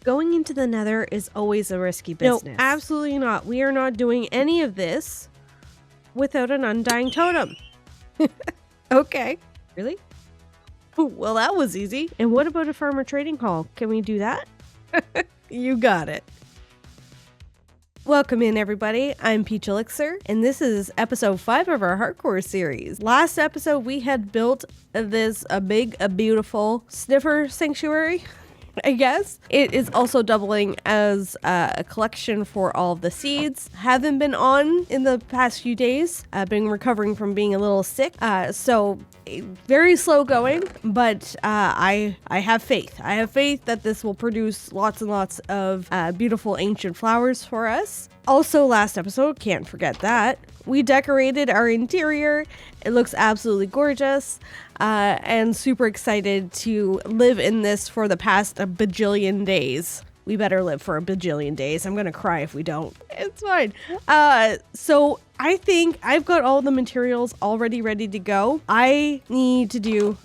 Going into the Nether is always a risky business. No, absolutely not. We are not doing any of this without an undying totem. Okay. Really? Well, that was easy. And what about a farmer trading hall? Can we do that? You got it. Welcome in, everybody. I'm Peach Elixir, and this is episode 5 of our hardcore series. Last episode, we had built this a beautiful sniffer sanctuary. I guess. It is also doubling as a collection for all of the seeds. Haven't been on in the past few days. I've been recovering from being a little sick. So very slow going, but I have faith. I have faith that this will produce lots and lots of beautiful ancient flowers for us. Also, last episode, can't forget that, we decorated our interior. It looks absolutely gorgeous. And super excited to live in this for the past a bajillion days. We better live for a bajillion days. I'm gonna cry if we don't. It's fine. So I think I've got all the materials already ready to go. I need to do,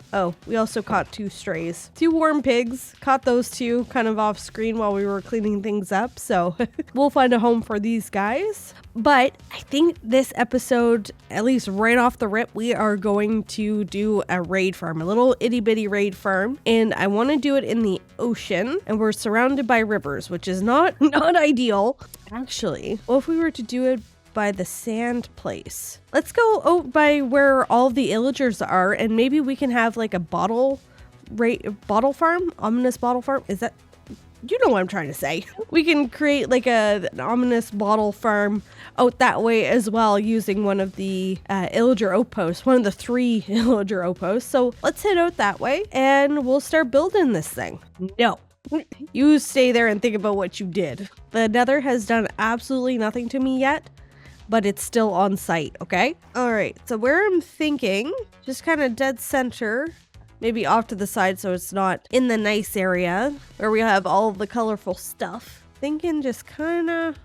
we also caught 2 strays. 2 warm pigs. Caught those 2 kind of off screen while we were cleaning things up. So we'll find a home for these guys. But I think this episode, at least right off the rip, we are going to do a raid farm, a little itty bitty raid farm. And I want to do it in the ocean, and we're surrounded by rivers, which is not ideal. Actually, what if we were to do it by the sand place? Let's go out by where all the illagers are, and maybe we can have like a bottle farm, ominous bottle farm. Is that, you know what I'm trying to say? We can create like an ominous bottle farm out that way as well, using one of the illager outposts, one of the 3 illager outposts. So let's head out that way and we'll start building this thing. No, you stay there and think about what you did. The Nether has done absolutely nothing to me yet, but it's still on site, okay? All right, so where I'm thinking, just kind of dead center, maybe off to the side so it's not in the nice area where we have all the colorful stuff. Thinking just kind of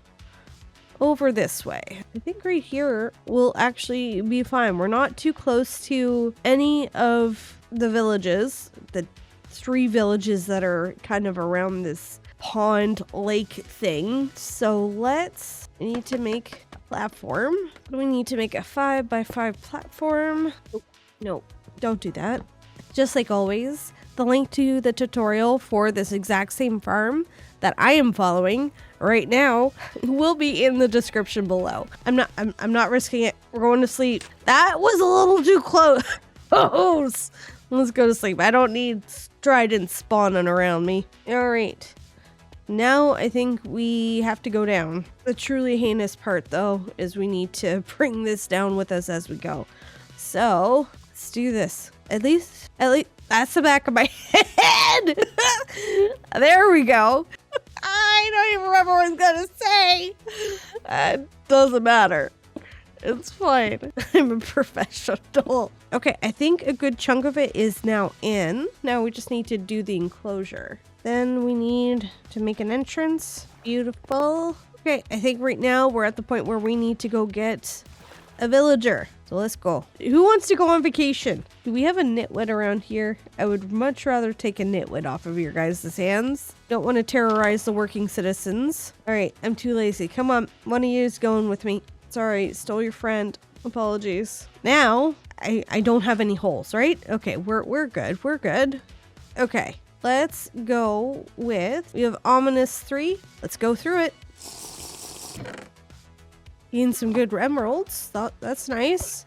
over this way. I think right here will actually be fine. We're not too close to any of the villages, the 3 villages that are kind of around this pond lake thing. So we need to make a platform. We need to make a 5x5 platform. Oh, no, don't do that. Just like always, the link to the tutorial for this exact same farm that I am following right now will be in the description below. I'm not risking it. We're going to sleep. That was a little too close. Let's go to sleep. I don't need tridents spawning around me. All right. Now I think we have to go down. The truly heinous part though is we need to bring this down with us as we go. So let's do this. At least that's the back of my head. There we go. I don't even remember what I was gonna say. It doesn't matter. It's fine. I'm a professional. Okay, I think a good chunk of it is now in. Now we just need to do the enclosure. Then we need to make an entrance. Beautiful. Okay, I think right now we're at the point where we need to go get a villager. So let's go. Who wants to go on vacation? Do we have a nitwit around here? I would much rather take a nitwit off of your guys' hands. Don't want to terrorize the working citizens. All right, I'm too lazy. Come on, one of you is going with me. Sorry, stole your friend. Apologies. Now, I don't have any holes, right? Okay, we're good. We're good. Okay, let's go with, we have ominous 3. Let's go through it. Gain some good emeralds. That's nice.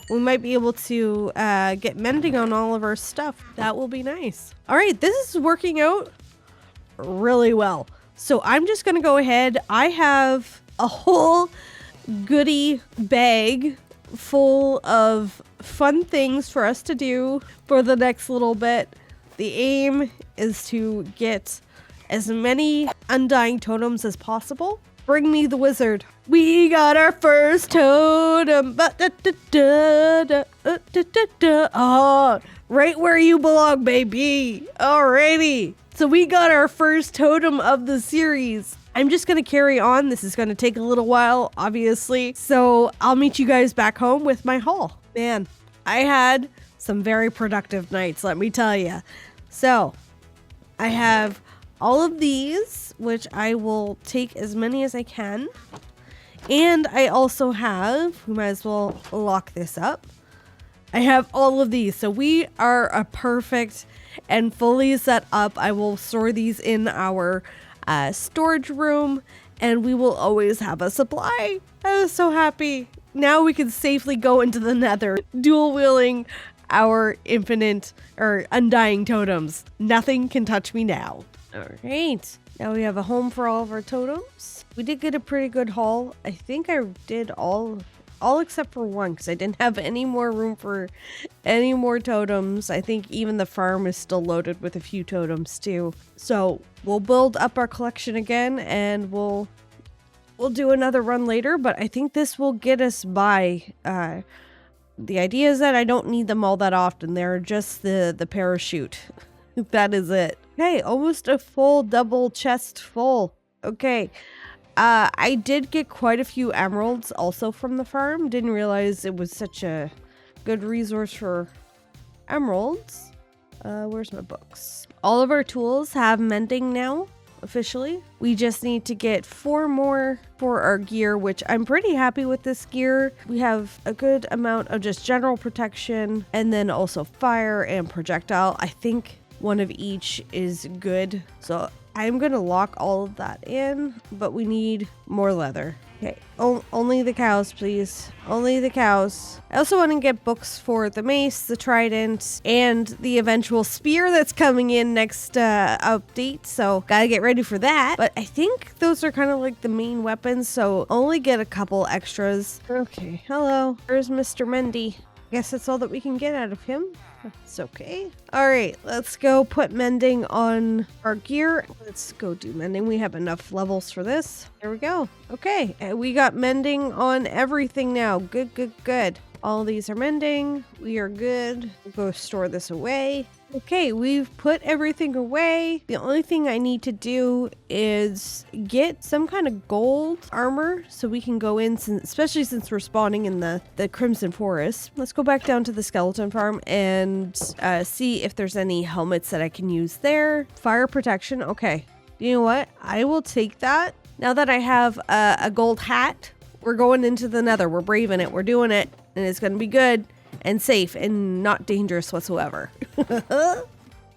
We might be able to get mending on all of our stuff. That will be nice. All right, this is working out really well. So I'm just gonna go ahead. I have a whole goodie bag full of fun things for us to do for the next little bit. The aim is to get as many undying totems as possible. Bring me the wizard. We got our first totem. Oh, right where you belong, baby. Alrighty. So we got our first totem of the series. I'm just going to carry on. This is going to take a little while, obviously. So I'll meet you guys back home with my haul. Man, I had some very productive nights, let me tell you. So I have all of these, which I will take as many as I can. And I also have, we might as well lock this up. I have all of these. So we are a perfect and fully set up. I will store these in our storage room and we will always have a supply. I was so happy. Now we can safely go into the Nether, dual wielding our infinite or undying totems. Nothing can touch me now. All right. Now we have a home for all of our totems. We did get a pretty good haul. I think I did all except for one because I didn't have any more room for any more totems. I think even the farm is still loaded with a few totems too. So we'll build up our collection again and we'll do another run later, but I think this will get us by. The idea is that I don't need them all that often. They're just the parachute. That is it. Okay, almost a full double chest full. Okay. I did get quite a few emeralds also from the farm. Didn't realize it was such a good resource for emeralds. Where's my books? All of our tools have mending now, officially. We just need to get 4 more for our gear, which I'm pretty happy with this gear. We have a good amount of just general protection and then also fire and projectile. I think one of each is good. So I'm going to lock all of that in, but we need more leather. Okay, only the cows, please. Only the cows. I also want to get books for the mace, the trident, and the eventual spear that's coming in next update. So gotta get ready for that. But I think those are kind of like the main weapons, so only get a couple extras. Okay, hello. There's Mr. Mendy. Guess that's all that we can get out of him. It's okay. All right, let's go put mending on our gear. Let's go do mending. We have enough levels for this. There we go. Okay, and we got mending on everything now. Good, good, good. All these are mending. We are good. We'll go store this away. Okay, we've put everything away. The only thing I need to do is get some kind of gold armor so we can go in, especially since we're spawning in the Crimson Forest. Let's go back down to the skeleton farm and see if there's any helmets that I can use there. Fire protection. Okay. You know what? I will take that. Now that I have a gold hat, we're going into the Nether. We're braving it. We're doing it. And it's going to be good and safe and not dangerous whatsoever. I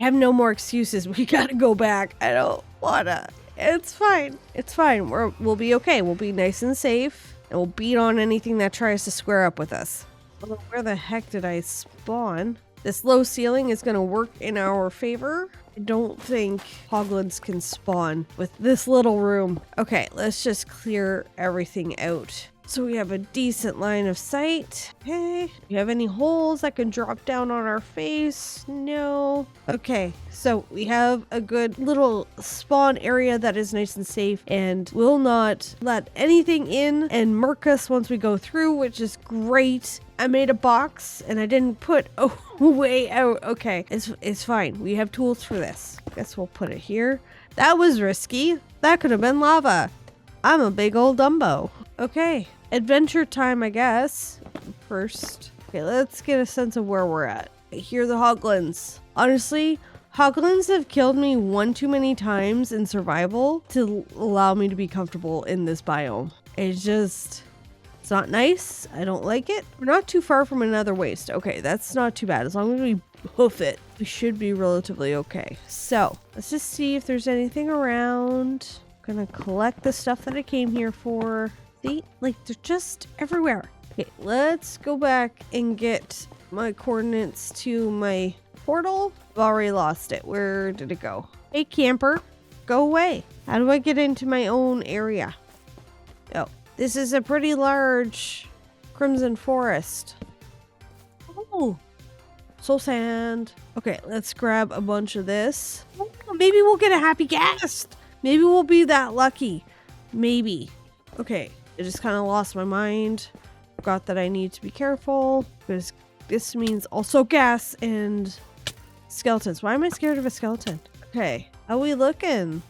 have no more excuses. We gotta go back. I don't wanna. It's fine. It's fine. We'll be okay. We'll be nice and safe, and we'll beat on anything that tries to square up with us. Although, where the heck did I spawn? This low ceiling is gonna work in our favor. I don't think hoglins can spawn with this little room. Okay, let's just clear everything out. So we have a decent line of sight. Okay. Do you have any holes that can drop down on our face? No. Okay. So we have a good little spawn area that is nice and safe and will not let anything in and murk us once we go through, which is great. I made a box and I didn't put a way out. Okay. It's fine. We have tools for this. Guess we'll put it here. That was risky. That could have been lava. I'm a big old Dumbo. Okay, adventure time, I guess. First, okay, let's get a sense of where we're at. I hear the hoglins. Honestly, hoglins have killed me one too many times in survival to allow me to be comfortable in this biome. It's not nice. I don't like it. We're not too far from another waste. Okay, that's not too bad. As long as we hoof it, we should be relatively okay. So, let's just see if there's anything around. I'm gonna collect the stuff that I came here for. See, like they're just everywhere. Okay, let's go back and get my coordinates to my portal. I've already lost it. Where did it go? Hey, camper, go away. How do I get into my own area? Oh, this is a pretty large crimson forest. Oh, soul sand. Okay, let's grab a bunch of this. Oh, maybe we'll get a happy guest. Maybe we'll be that lucky. Maybe. Okay. I just kind of lost my mind. Forgot that I need to be careful because this means also gas and skeletons. Why am I scared of a skeleton? Okay, how we looking?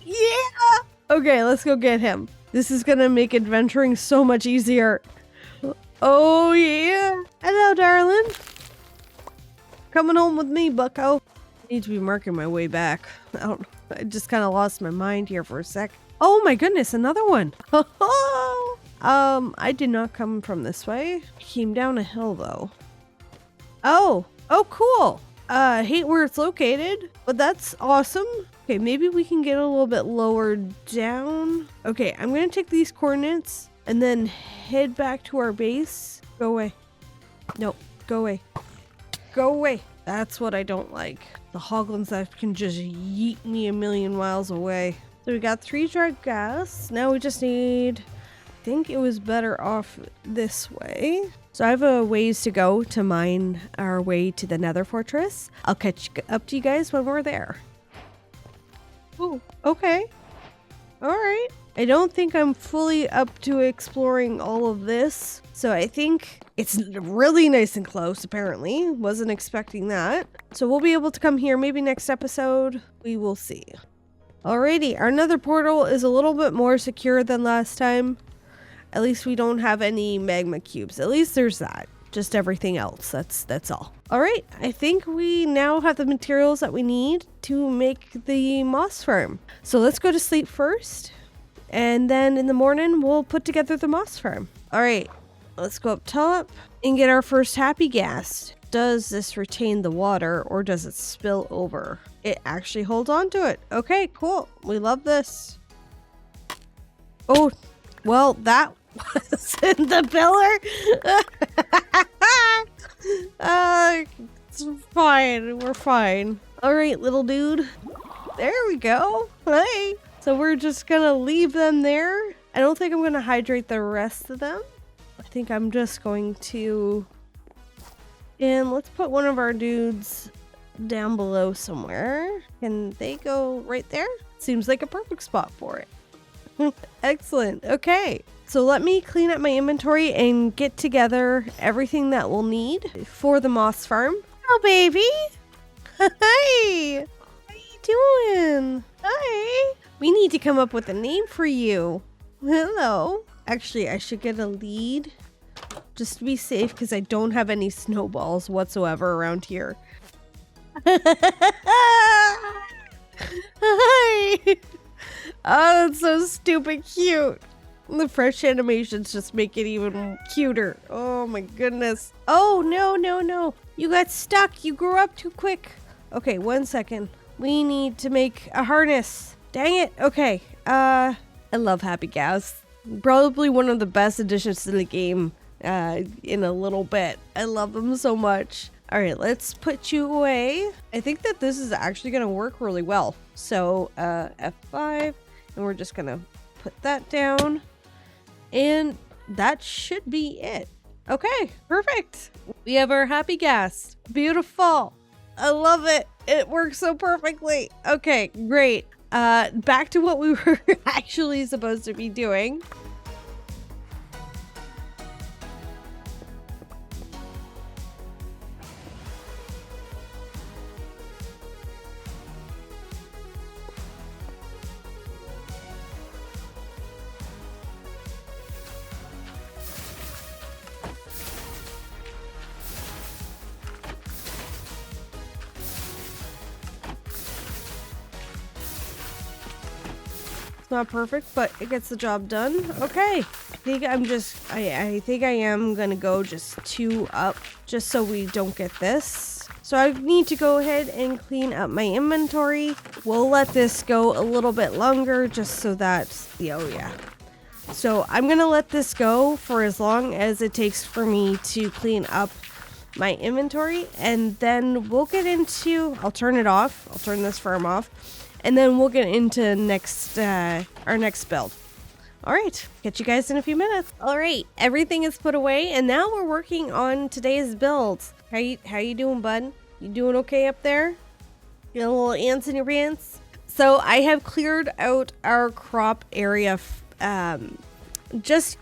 Yeah! Okay, let's go get him. This is gonna make adventuring so much easier. Oh yeah! Hello, darling. Coming home with me, bucko. I need to be marking my way back. I just kind of lost my mind here for a sec. Oh my goodness, another one. I did not come from this way. I came down a hill though. Oh, cool. I hate where it's located, but that's awesome. Okay, maybe we can get a little bit lower down. Okay, I'm gonna take these coordinates and then head back to our base. Go away. Nope, go away. Go away. That's what I don't like. The hoglins that can just yeet me a million miles away. So we got 3 dry gas. Now we just need, I think it was better off this way. So I have a ways to go to mine our way to the Nether fortress. I'll catch up to you guys when we're there. Oh, okay. All right. I don't think I'm fully up to exploring all of this. So I think it's really nice and close, apparently. Wasn't expecting that. So we'll be able to come here maybe next episode. We will see. Alrighty, our Nether portal is a little bit more secure than last time. At least we don't have any magma cubes. At least there's that. Just everything else. That's all. Alright, I think we now have the materials that we need to make the moss farm. So let's go to sleep first. And then in the morning, we'll put together the moss farm. Alright, let's go up top and get our first happy gas. Does this retain the water or does it spill over? It actually holds on to it. Okay, cool. We love this. Oh, well, that was in the pillar. It's fine. We're fine. All right, little dude. There we go. Hey. So we're just gonna leave them there. I don't think I'm gonna hydrate the rest of them. I think I'm just going to... And let's put one of our dudes down below somewhere. Can they go right there? Seems like a perfect spot for it. Excellent. Okay. So let me clean up my inventory and get together everything that we'll need for the moss farm. Oh, baby. Hi. What are you doing? Hi. We need to come up with a name for you. Hello. Actually, I should get a lead just to be safe because I don't have any snowballs whatsoever around here. Hi. Oh, that's so stupid cute. The fresh animations just make it even cuter. Oh my goodness. Oh, no, no, no. You got stuck. You grew up too quick. Okay, 1 second. We need to make a harness. Dang it. Okay. I love Happy Gas. Probably one of the best additions to the game in a little bit. I love them so much. All right, let's put you away. I think that this is actually going to work really well. So F5, and we're just going to put that down. And that should be it. Okay, perfect. We have our Happy Gas. Beautiful. I love it. It works so perfectly. Okay, great. Back to what we were actually supposed to be doing. It's not perfect, but it gets the job done. Okay. I think I am gonna go just 2 up just so we don't get this. So I need to go ahead and clean up my inventory. We'll let this go a little bit longer just so that, oh yeah. So I'm gonna let this go for as long as it takes for me to clean up my inventory, and then we'll get into, I'll turn it off. I'll turn this farm off. And then we'll get into our next build. All right, catch you guys in a few minutes. All right, everything is put away, and now we're working on today's build. How you doing, bud? You doing okay up there? You got a little ants in your pants? So I have cleared out our crop area just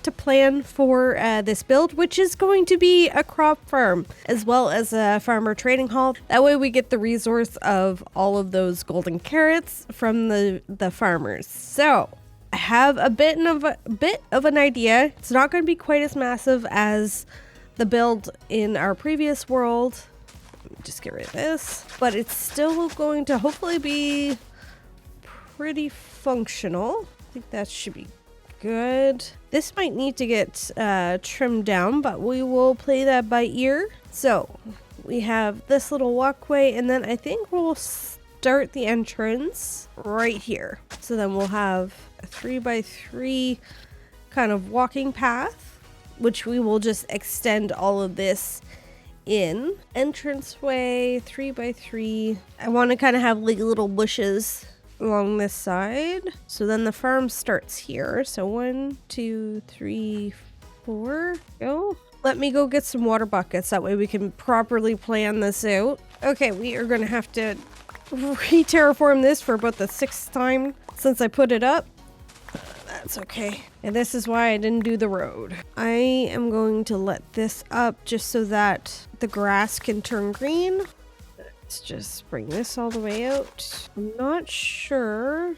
to plan for this build, which is going to be a crop farm as well as a farmer trading hall. That way we get the resource of all of those golden carrots from the farmers. So I have a bit of an idea. It's not going to be quite as massive as the build in our previous world. Let me just get rid of this, but it's still going to hopefully be pretty functional. I think that should be good. This might need to get trimmed down, but we will play that by ear. So we have this little walkway, and then I think we'll start the entrance right here. So then we'll have a 3x3 kind of walking path, which we will just extend all of this in. Entranceway 3x3. I want to kind of have like little bushes along this side. So then the farm starts here. So 1, 2, 3, 4. Go. Let me go get some water buckets. That way we can properly plan this out. Okay, we are going to have to re-terraform this for about the 6th time since I put it up. That's okay. And this is why I didn't do the road. I am going to let this up just so that the grass can turn green. Let's just bring this all the way out. I'm not sure.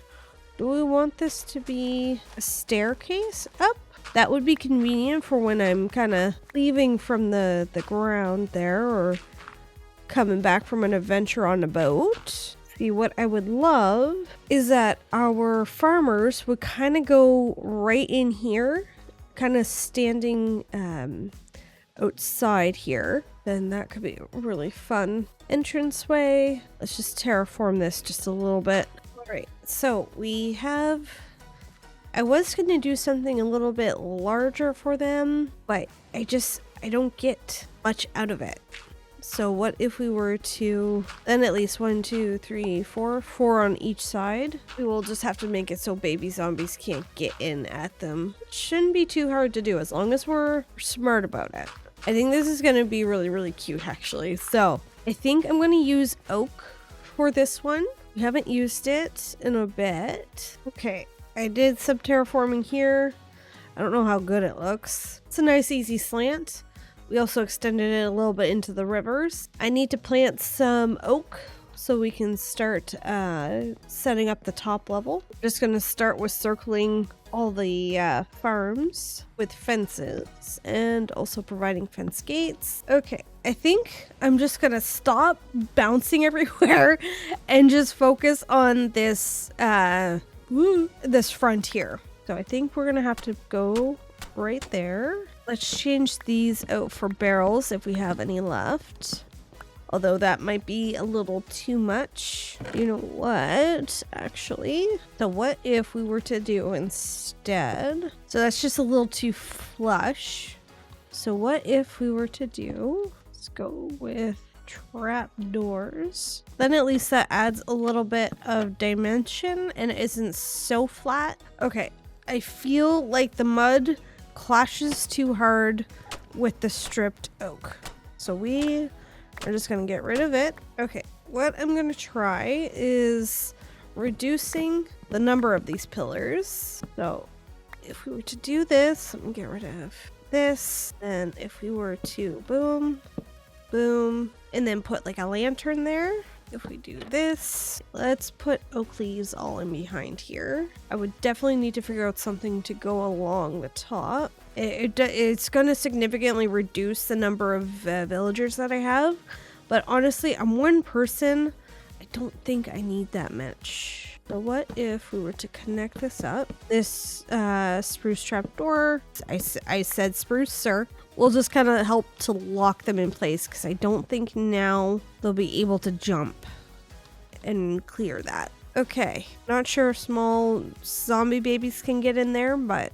Do we want this to be a staircase up? That would be convenient for when I'm kind of leaving from the ground there or coming back from an adventure on a boat. See, what I would love is that our farmers would kind of go right in here, kind of standing outside here. Then that could be a really fun entranceway. Let's just terraform this just a little bit. All right, so we have, I was going to do something a little bit larger for them, but I don't get much out of it. So what if we were to, then at least 1, 2, 3, 4 on each side. We will just have to make it so baby zombies can't get in at them. It shouldn't be too hard to do as long as we're smart about it. I think this is going to be really, really cute actually. So I think I'm going to use oak for this one. We haven't used it in a bit. Okay, I did some terraforming here. I don't know how good it looks. It's a nice easy slant. We also extended it a little bit into the rivers. I need to plant some oak so we can start setting up the top level. I'm just gonna start with circling all the farms with fences and also providing fence gates. Okay, I think I'm just gonna stop bouncing everywhere and just focus on this this front here. So I think we're gonna have to go right there. Let's change these out for barrels if we have any left. Although that might be a little too much. You know what, actually? So what if we were to do instead? So that's just a little too flush. So what if we were to do, let's go with trap doors. Then at least that adds a little bit of dimension and it isn't so flat. Okay, I feel like the mud clashes too hard with the stripped oak. So we are just gonna get rid of it. Okay, what I'm gonna try is reducing the number of these pillars. So if we were to do this, let me get rid of this. And if we were to boom, boom, and then put like a lantern there. If we do this, let's put oak leaves all in behind here. I would definitely need to figure out something to go along the top. It's going to significantly reduce the number of villagers that I have. But honestly, I'm one person. I don't think I need that much. So what if we were to connect this up? This spruce trapdoor, I said spruce, sir, will just kind of help to lock them in place because I don't think now they'll be able to jump and clear that. Okay, not sure if small zombie babies can get in there, but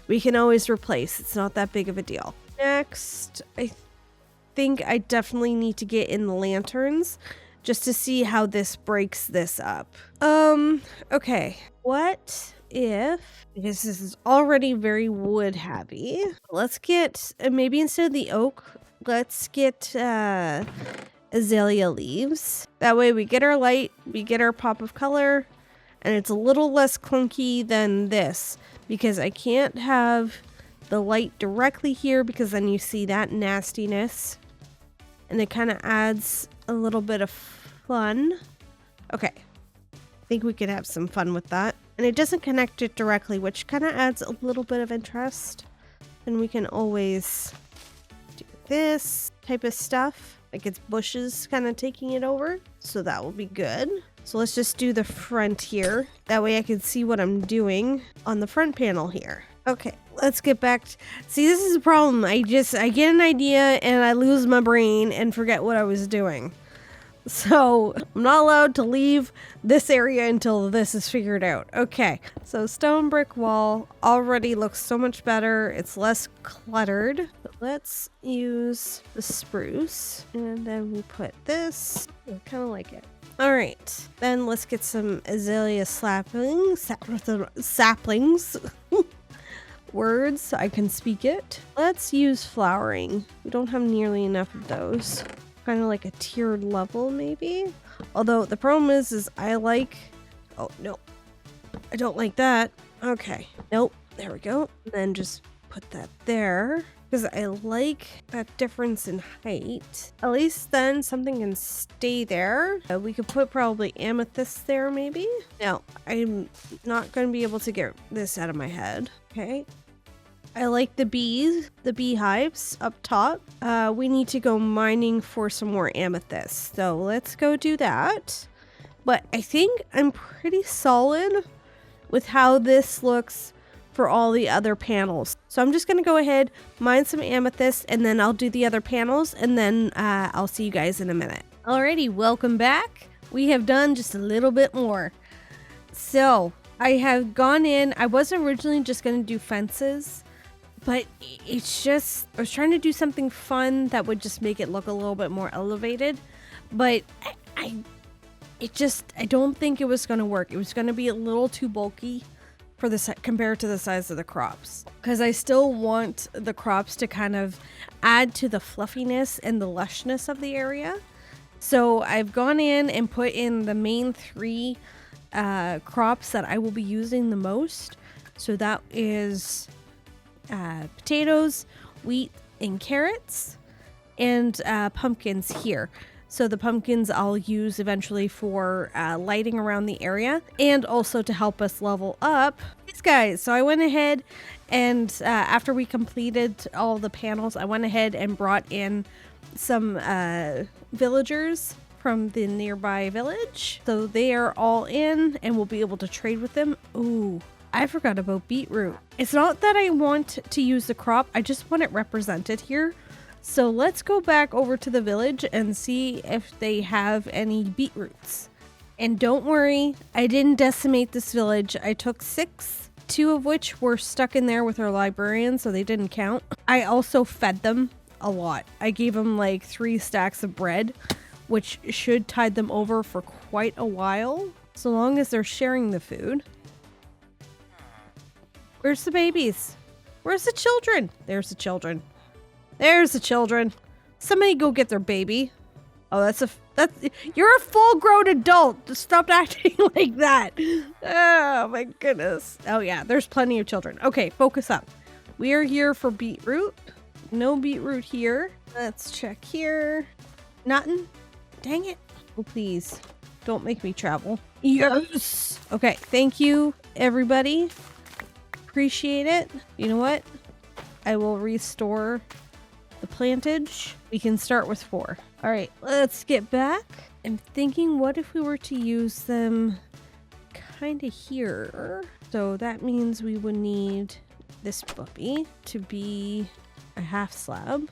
we can always replace. It's not that big of a deal. Next, I think I definitely need to get in the lanterns just to see how this breaks this up. Okay, what if, because this is already very wood heavy, let's get, maybe instead of the oak, let's get azalea leaves. That way we get our light, we get our pop of color, and it's a little less clunky than this, because I can't have the light directly here because then you see that nastiness, and it kind of adds a little bit of fun. Okay, I think we could have some fun with that. And it doesn't connect it directly, which kind of adds a little bit of interest. And we can always do this type of stuff. Like it's bushes kind of taking it over. So that will be good. So let's just do the front here. That way I can see what I'm doing on the front panel here. Okay, let's get back to, see, this is a problem. I get an idea and I lose my brain and forget what I was doing. So I'm not allowed to leave this area until this is figured out. Okay, so stone brick wall already looks so much better. It's less cluttered. But let's use the spruce. And then we put this. I kind of like it. All right, then let's get some azalea saplings. Words, so I can speak it. Let's use flowering. We don't have nearly enough of those. Kind of like a tiered level maybe, although the problem is I like, oh no, I don't like that. Okay, nope, there we go. And then just put that there because I like that difference in height. At least then something can stay there. We could put probably amethyst there maybe. Now I'm not going to be able to get this out of my head. Okay, I like the bees, the beehives up top. We need to go mining for some more amethyst. So let's go do that. But I think I'm pretty solid with how this looks for all the other panels. So I'm just going to go ahead, mine some amethyst, and then I'll do the other panels, and then I'll see you guys in a minute. Alrighty, welcome back. We have done just a little bit more. So I have gone in. I was originally just going to do fences, but it's just, I was trying to do something fun that would just make it look a little bit more elevated. But I don't think it was going to work. It was going to be a little too bulky for the compared to the size of the crops. Because I still want the crops to kind of add to the fluffiness and the lushness of the area. So I've gone in and put in the main three crops that I will be using the most. So that is potatoes, wheat, and carrots and pumpkins here. So the pumpkins I'll use eventually for lighting around the area and also to help us level up these guys. So I went ahead and after we completed all the panels, I went ahead and brought in some villagers from the nearby village. So they are all in and we'll be able to trade with them. Ooh, I forgot about beetroot. It's not that I want to use the crop, I just want it represented here. So let's go back over to the village and see if they have any beetroots. And don't worry, I didn't decimate this village. I took 6, 2 of which were stuck in there with our librarian, so they didn't count. I also fed them a lot. I gave them like 3 stacks of bread, which should tide them over for quite a while, so long as they're sharing the food. Where's the babies? Where's the children? There's the children. There's the children. Somebody go get their baby. Oh, you're a full-grown adult. Just stop acting like that. Oh my goodness. Oh yeah, there's plenty of children. Okay, focus up. We are here for beetroot. No beetroot here. Let's check here. Nothing. Dang it. Oh, please. Don't make me travel. Yes. Okay, thank you, everybody. Appreciate it. You know what? I will restore the plantage. We can start with 4. All right, let's get back. I'm thinking, what if we were to use them kind of here? So that means we would need this puppy to be a half slab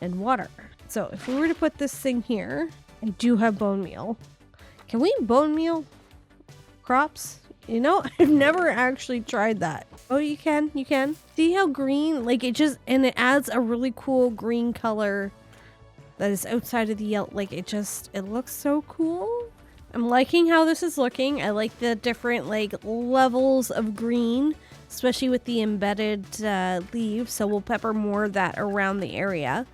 and water. So if we were to put this thing here, I do have bone meal. Can we bone meal crops? You know, I've never actually tried that. Oh, you can. See how green, like it adds a really cool green color that is outside of the yellow. Like it looks so cool. I'm liking how this is looking. I like the different like levels of green, especially with the embedded leaves. So we'll pepper more of that around the area.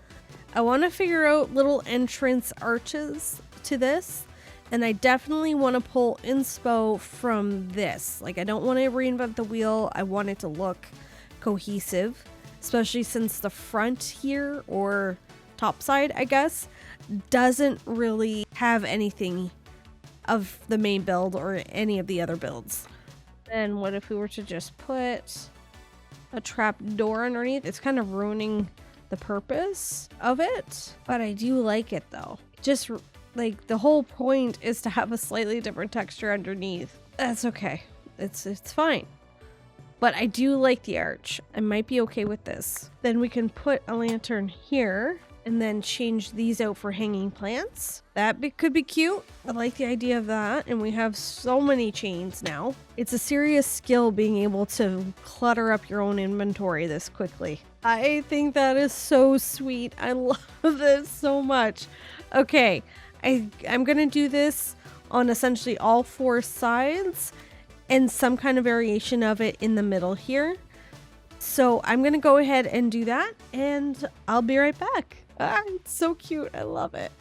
I want to figure out little entrance arches to this. And I definitely want to pull inspo from this. Like, I don't want to reinvent the wheel. I want it to look cohesive, especially since the front here, or top side, I guess, doesn't really have anything of the main build or any of the other builds. Then what if we were to just put a trap door underneath? It's kind of ruining the purpose of it, but I do like it though. Just like the whole point is to have a slightly different texture underneath. That's okay. It's fine. But I do like the arch. I might be okay with this. Then we can put a lantern here and then change these out for hanging plants. That could be cute. I like the idea of that. And we have so many chains now. It's a serious skill being able to clutter up your own inventory this quickly. I think that is so sweet. I love this so much. Okay. I'm going to do this on essentially all 4 sides and some kind of variation of it in the middle here. So I'm going to go ahead and do that and I'll be right back. It's so cute. I love it.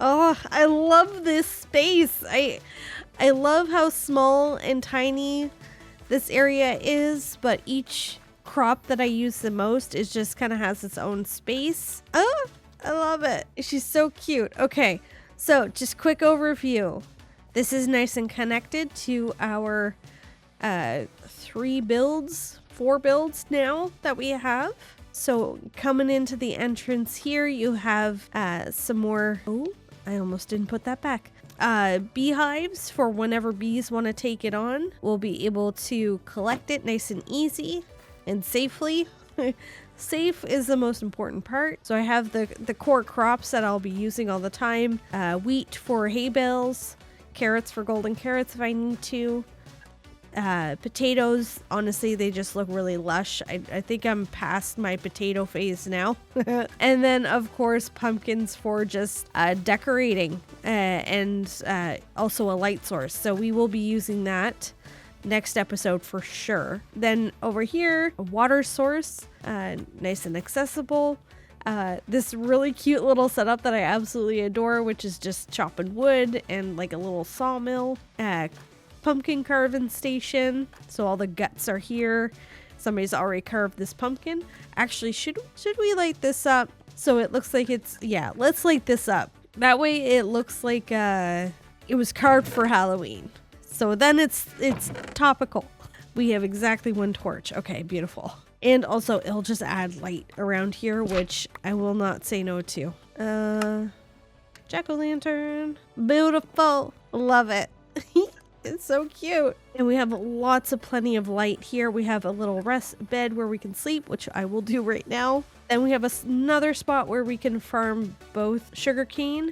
Oh, I love this space. I love how small and tiny this area is, but each crop that I use the most is just kind of has its own space. Oh, I love it. She's so cute. Okay, so just quick overview. This is nice and connected to our 4 builds now that we have. So coming into the entrance here, you have some more... Oh, I almost didn't put that back. Beehives for whenever bees want to take it on. We'll be able to collect it nice and easy and safely. Safe is the most important part. So I have the core crops that I'll be using all the time. Wheat for hay bales, carrots for golden carrots if I need to. Potatoes, honestly, they just look really lush. I think I'm past my potato phase now. And then, of course, pumpkins for just decorating and also a light source. So we will be using that next episode for sure. Then over here, a water source, nice and accessible. This really cute little setup that I absolutely adore, which is just chopping wood and like a little sawmill. Pumpkin carving station, so all the guts are here. Somebody's already carved this pumpkin. Actually, should we light this up so it looks like it's, yeah, let's light this up. That way it looks like it was carved for Halloween. So then it's topical. We have exactly one torch. Okay, beautiful. And also it'll just add light around here, which I will not say no to. Jack-o'-lantern. Beautiful. Love it. It's so cute. And we have plenty of light here. We have a little rest bed where we can sleep, which I will do right now. Then we have another spot where we can farm both sugarcane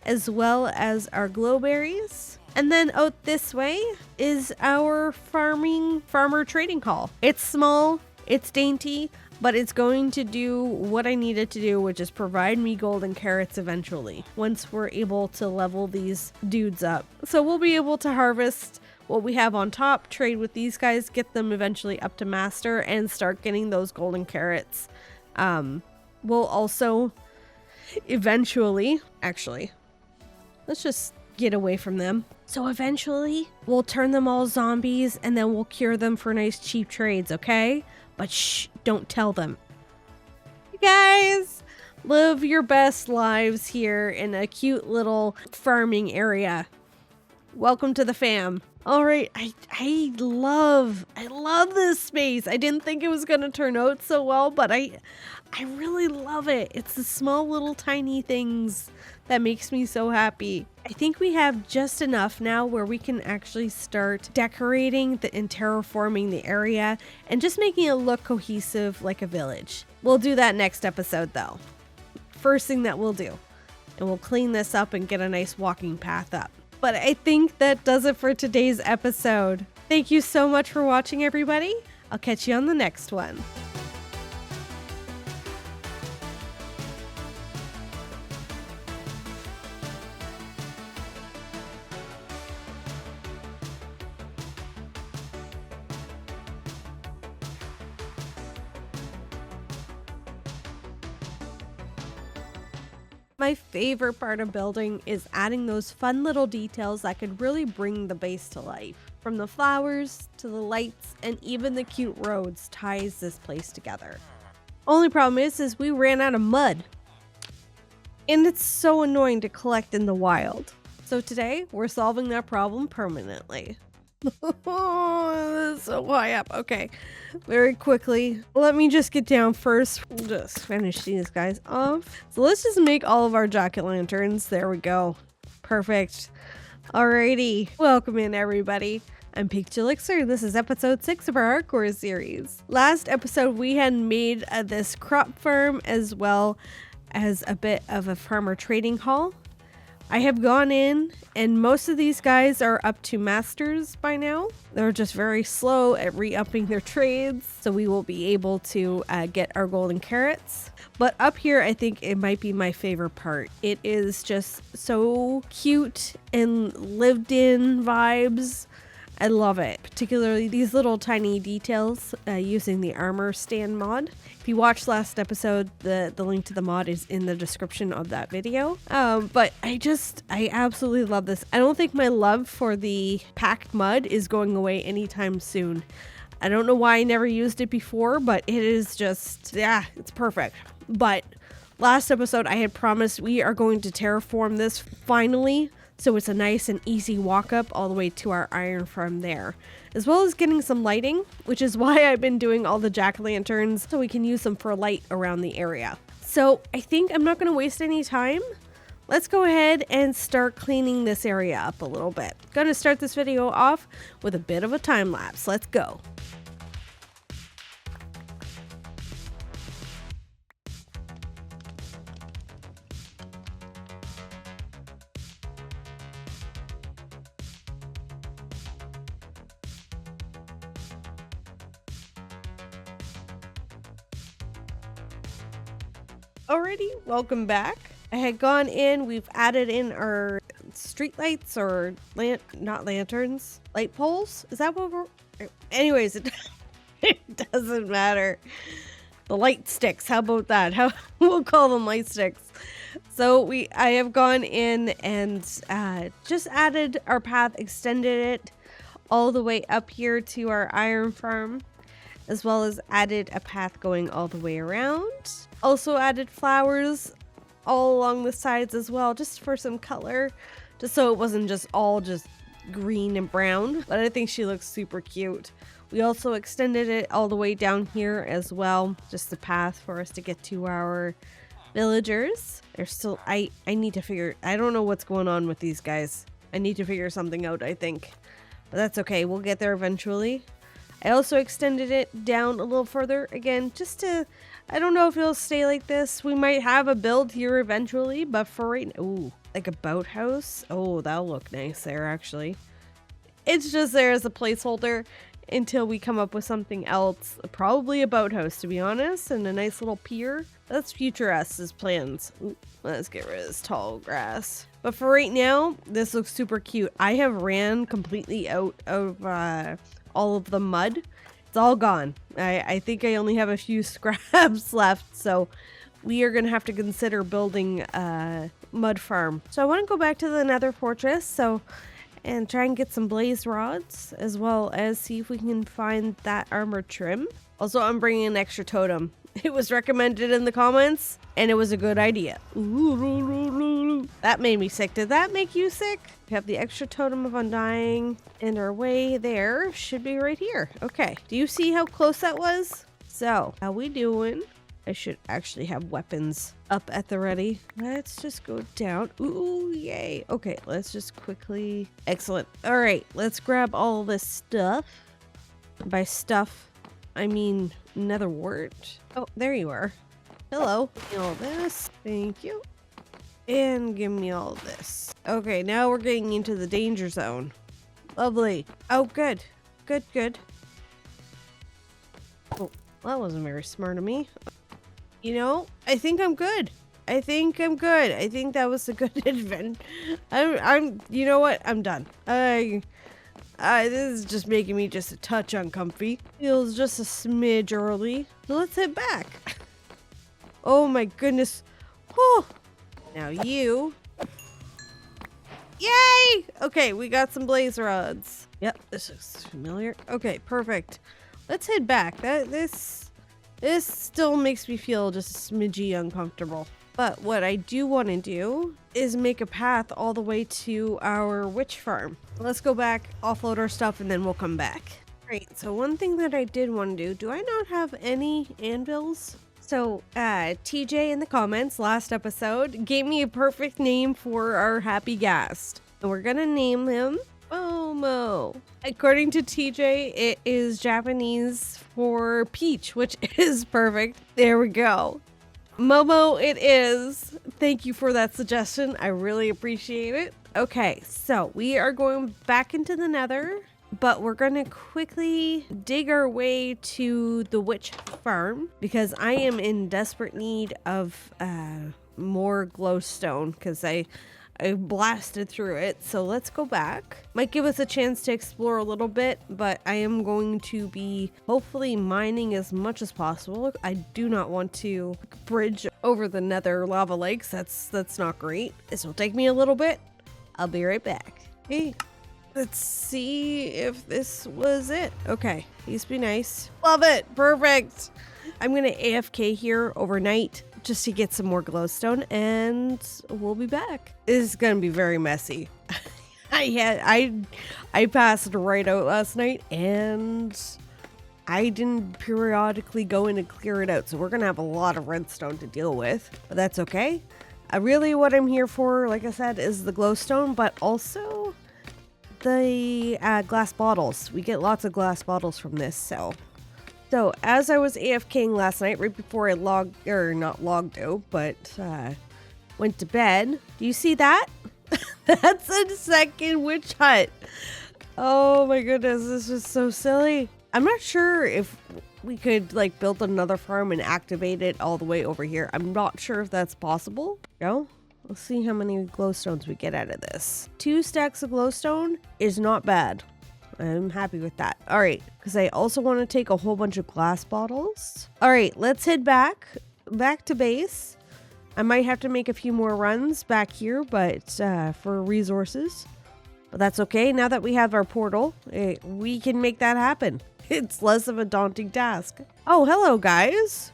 as well as our glowberries. And then out this way is our farmer trading hall. It's small, it's dainty, but it's going to do what I need it to do, which is provide me golden carrots eventually, once we're able to level these dudes up. So we'll be able to harvest what we have on top, trade with these guys, get them eventually up to master, and start getting those golden carrots. We'll also eventually, actually, let's just get away from them. So eventually, we'll turn them all zombies, and then we'll cure them for nice cheap trades, okay? But shh, don't tell them. You guys, live your best lives here in a cute little farming area. Welcome to the fam. All right, I love this space. I didn't think it was gonna turn out so well, but I really love it. It's the small little tiny things that makes me so happy. I think we have just enough now where we can actually start decorating and terraforming the area and just making it look cohesive like a village. We'll do that next episode though. First thing that we'll do. And we'll clean this up and get a nice walking path up. But I think that does it for today's episode. Thank you so much for watching, everybody. I'll catch you on the next one. My favorite part of building is adding those fun little details that could really bring the base to life. From the flowers to the lights and even the cute roads ties this place together. Only problem is we ran out of mud. And it's so annoying to collect in the wild. So today we're solving that problem permanently. So high up. Okay, very quickly, let me just get down first. We'll just finish these guys off. So let's just make all of our jack-o'-lanterns. There we go. Perfect. Alrighty, welcome in everybody. I'm Peaked Elixir. This is episode 6 of our hardcore series. Last episode we had made this crop farm as well as a bit of a farmer trading hall. I have gone in and most of these guys are up to masters by now. They're just very slow at re-upping their trades, so we will be able to get our golden carrots. But up here, I think it might be my favorite part. It is just so cute and lived in vibes. I love it, particularly these little tiny details using the armor stand mod. If you watched last episode, the link to the mod is in the description of that video. But I absolutely love this. I don't think my love for the packed mud is going away anytime soon. I don't know why I never used it before, but it is just, yeah, it's perfect. But last episode, I had promised we are going to terraform this finally. So it's a nice and easy walk up all the way to our iron farm there, as well as getting some lighting, which is why I've been doing all the jack-o'-lanterns so we can use them for light around the area. So I think I'm not going to waste any time. Let's go ahead and start cleaning this area up a little bit. Going to start this video off with a bit of a time lapse. Let's go. Alrighty, welcome back. I had gone in, we've added in our street lights or not lanterns, light poles. Is that what we're, anyways, it doesn't matter. The light sticks, how about that? We'll call them light sticks. So I have gone in and just added our path, extended it all the way up here to our iron farm, as well as added a path going all the way around. Also added flowers all along the sides as well, just for some color, just so it wasn't just all just green and brown, but I think she looks super cute. We also extended it all the way down here as well, just the path for us to get to our villagers. They're still, I need to figure, I don't know what's going on with these guys. I need to figure something out, I think, but that's okay. We'll get there eventually. I also extended it down a little further again, just to, I don't know if it'll stay like this. We might have a build here eventually, but for right now, ooh, like a boathouse. Oh, that'll look nice there, actually. It's just there as a placeholder until we come up with something else. Probably a boathouse, to be honest, and a nice little pier. That's future us's plans. Ooh, let's get rid of this tall grass. But for right now, this looks super cute. I have ran completely out of all of the mud. It's all gone. I think I only have a few scraps left, so we are gonna have to consider building a mud farm. So I want to go back to the Nether fortress, and try and get some blaze rods, as well as see if we can find that armor trim. Also, I'm bringing an extra totem. It was recommended in the comments, and it was a good idea. That made me sick. Did that make you sick? We have the extra totem of undying, and our way there should be right here. Okay, do you see how close that was? So, how we doing? I should actually have weapons up at the ready. Let's just go down. Ooh, yay. Okay, let's just quickly. Excellent. All right, let's grab all this stuff. By stuff, I mean nether wart. Oh, there you are. Hello. Give me all this. Thank you. And give me all this. Okay, now we're getting into the danger zone. Lovely. Oh, good. Good, good. Oh, that wasn't very smart of me. You know, I think I'm good. I think I'm good. I think that was a good advent. You know what? I'm done. This is just making me just a touch uncomfy. Feels just a smidge early. So let's head back. Oh my goodness. Whew. Now you. Yay! Okay, we got some blaze rods. Yep, this looks familiar. Okay, perfect. Let's head back. This still makes me feel just a smidgy uncomfortable. But what I do want to do is make a path all the way to our witch farm. Let's go back, offload our stuff, and then we'll come back. Great, so one thing that I did want to do I not have any anvils? So TJ in the comments last episode gave me a perfect name for our happy ghast. And we're gonna name him Momo. According to TJ, it is Japanese for peach, which is perfect. There we go. Momo it is. Thank you for that suggestion. I really appreciate it. Okay, so we are going back into the Nether, but we're gonna quickly dig our way to the witch farm because I am in desperate need of more glowstone because I blasted through it. So let's go back. Might give us a chance to explore a little bit, but I am going to be hopefully mining as much as possible. I do not want to bridge over the Nether lava lakes. That's not great. This will take me a little bit. I'll be right back. Hey, let's see if this was it. Okay, please be nice. Love it. Perfect. I'm gonna AFK here overnight just to get some more glowstone, and we'll be back. This is gonna be very messy. I passed right out last night, and I didn't periodically go in and clear it out, so we're gonna have a lot of redstone to deal with, but that's okay. Really what I'm here for, like I said, is the glowstone, but also the glass bottles. We get lots of glass bottles from this, so as I was AFKing last night, right before I not logged out, but went to bed. Do you see that? That's a second witch hut. Oh my goodness, this is so silly. I'm not sure if we could like build another farm and activate it all the way over here. I'm not sure if that's possible. No? Let's see how many glowstones we get out of this. 2 stacks of glowstone is not bad. I'm happy with that. All right, because I also want to take a whole bunch of glass bottles. All right, let's head back to base. I might have to make a few more runs back here, but for resources. But that's okay. Now that we have our portal, we can make that happen. It's less of a daunting task. Oh, hello, guys.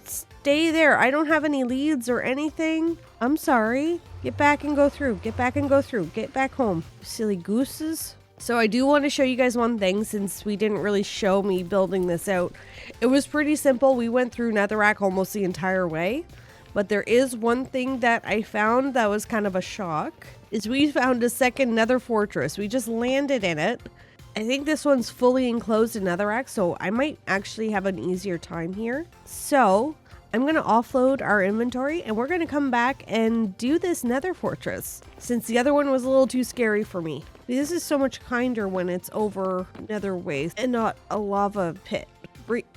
Stay there. I don't have any leads or anything. I'm sorry. Get back and go through. Get back and go through. Get back home. Silly gooses. So I do want to show you guys one thing since we didn't really show me building this out. It was pretty simple. We went through Netherrack almost the entire way. But there is one thing that I found that was kind of a shock. Is we found a second Nether fortress. We just landed in it. I think this one's fully enclosed in Netherrack, so I might actually have an easier time here. So I'm going to offload our inventory and we're going to come back and do this Nether fortress since the other one was a little too scary for me. This is so much kinder when it's over Nether waste and not a lava pit.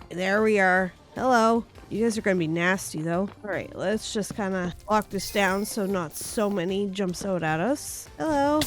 There we are. Hello. You guys are going to be nasty though. All right, let's just kind of lock this down so not so many jumps out at us. Hello.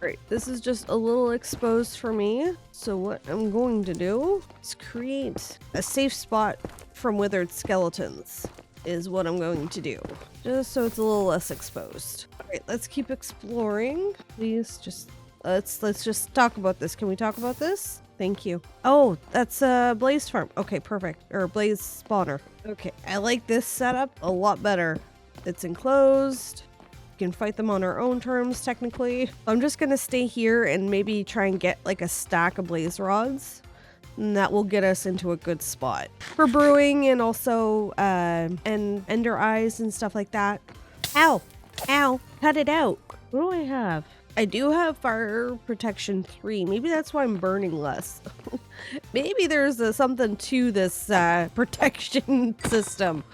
All right, this is just a little exposed for me. So what I'm going to do is create a safe spot from withered skeletons is what I'm going to do. Just so it's a little less exposed. All right, let's keep exploring. Please just, let's just talk about this. Can we talk about this? Thank you. Oh, that's a blaze farm. Okay, perfect. Or a blaze spawner. Okay, I like this setup a lot better. It's enclosed. We can fight them on our own terms, technically. I'm just gonna stay here and maybe try and get like a stack of blaze rods. And that will get us into a good spot for brewing and also and ender eyes and stuff like that. Ow! Ow! Cut it out. What do I have? I do have fire protection 3. Maybe that's why I'm burning less. Maybe there's something to this protection system.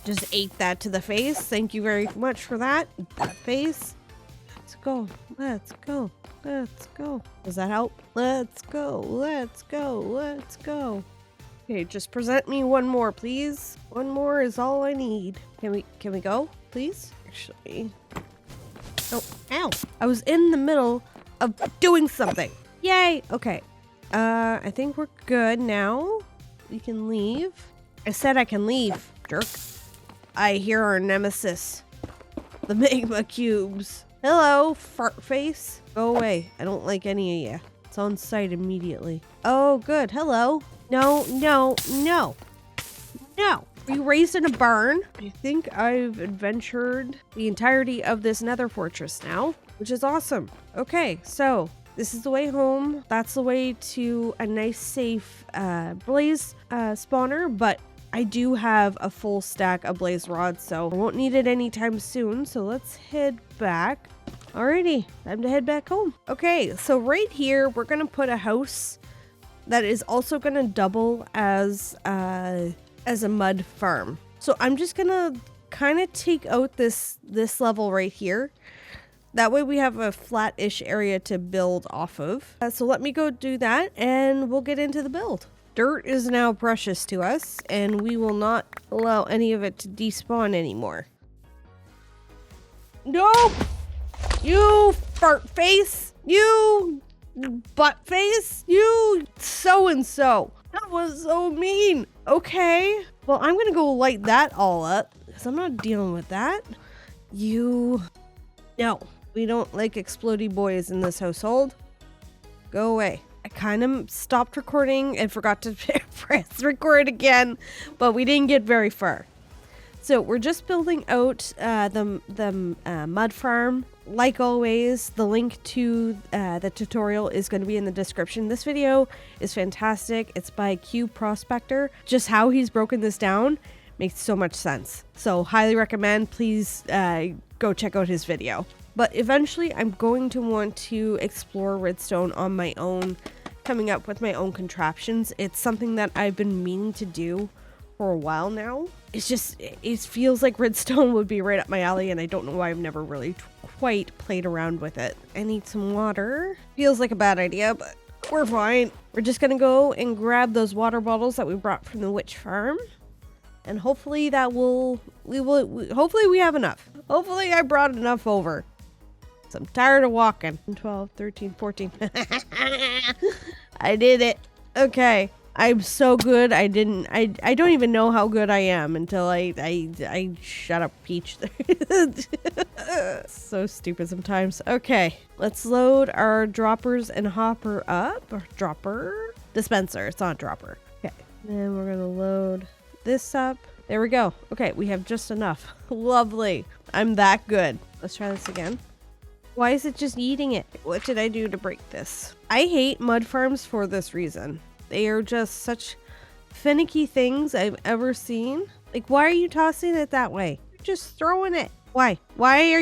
Just ate that to the face. Thank you very much for that. That face. Let's go. Let's go. Let's go. Does that help? Let's go. Let's go. Let's go. Okay, just present me one more, please. One more is all I need. Can we go, please? Actually. Oh, ow. I was in the middle of doing something. Yay. Okay. I think we're good now. We can leave. I said I can leave, jerk. I hear our nemesis. The magma cubes. Hello, fart face. Go away. I don't like any of you. It's on site immediately. Oh, good. Hello. No, no, no. No. Are you raised in a barn? I think I've adventured the entirety of this Nether fortress now, which is awesome. Okay, so this is the way home. That's the way to a nice, safe blaze spawner, but I do have a full stack of blaze rods, so I won't need it anytime soon. So let's head back. Alrighty, time to head back home. Okay, so right here, we're gonna put a house that is also gonna double as a mud farm. So I'm just gonna kind of take out this level right here. That way we have a flat-ish area to build off of. So let me go do that and we'll get into the build. Dirt is now precious to us and we will not allow any of it to despawn anymore. Nope! You fart face! You butt face! You so-and-so! That was so mean. Okay. Well, I'm gonna go light that all up because I'm not dealing with that. You. No, we don't like explodey boys in this household. Go away. I kind of stopped recording and forgot to press record again, but we didn't get very far. So we're just building out the mud farm. Like always, the link to the tutorial is going to be in the description. This video is fantastic. It's by Cube Prospector. Just how he's broken this down makes so much sense. So highly recommend. Please go check out his video. But eventually, I'm going to want to explore Redstone on my own, coming up with my own contraptions. It's something that I've been meaning to do for a while now. It feels like redstone would be right up my alley, and I don't know why I've never really quite played around with it. I need some water. Feels like a bad idea, but we're fine. We're just gonna go and grab those water bottles that we brought from the witch farm. And hopefully hopefully we have enough. Hopefully I brought enough over. So I'm tired of walking. 12, 13, 14. I did it. Okay. I'm so good. I don't even know how good I am until I shut up, Peach. So stupid sometimes. Okay. Let's load our droppers and hopper up. Or dropper. Dispenser. It's not a dropper. Okay. Then we're gonna load this up. There we go. Okay, we have just enough. Lovely. I'm that good. Let's try this again. Why is it just eating it? What did I do to break this? I hate mud farms for this reason. They are just such finicky things I've ever seen. Like, why are you tossing it that way? You're just throwing it. Why? Why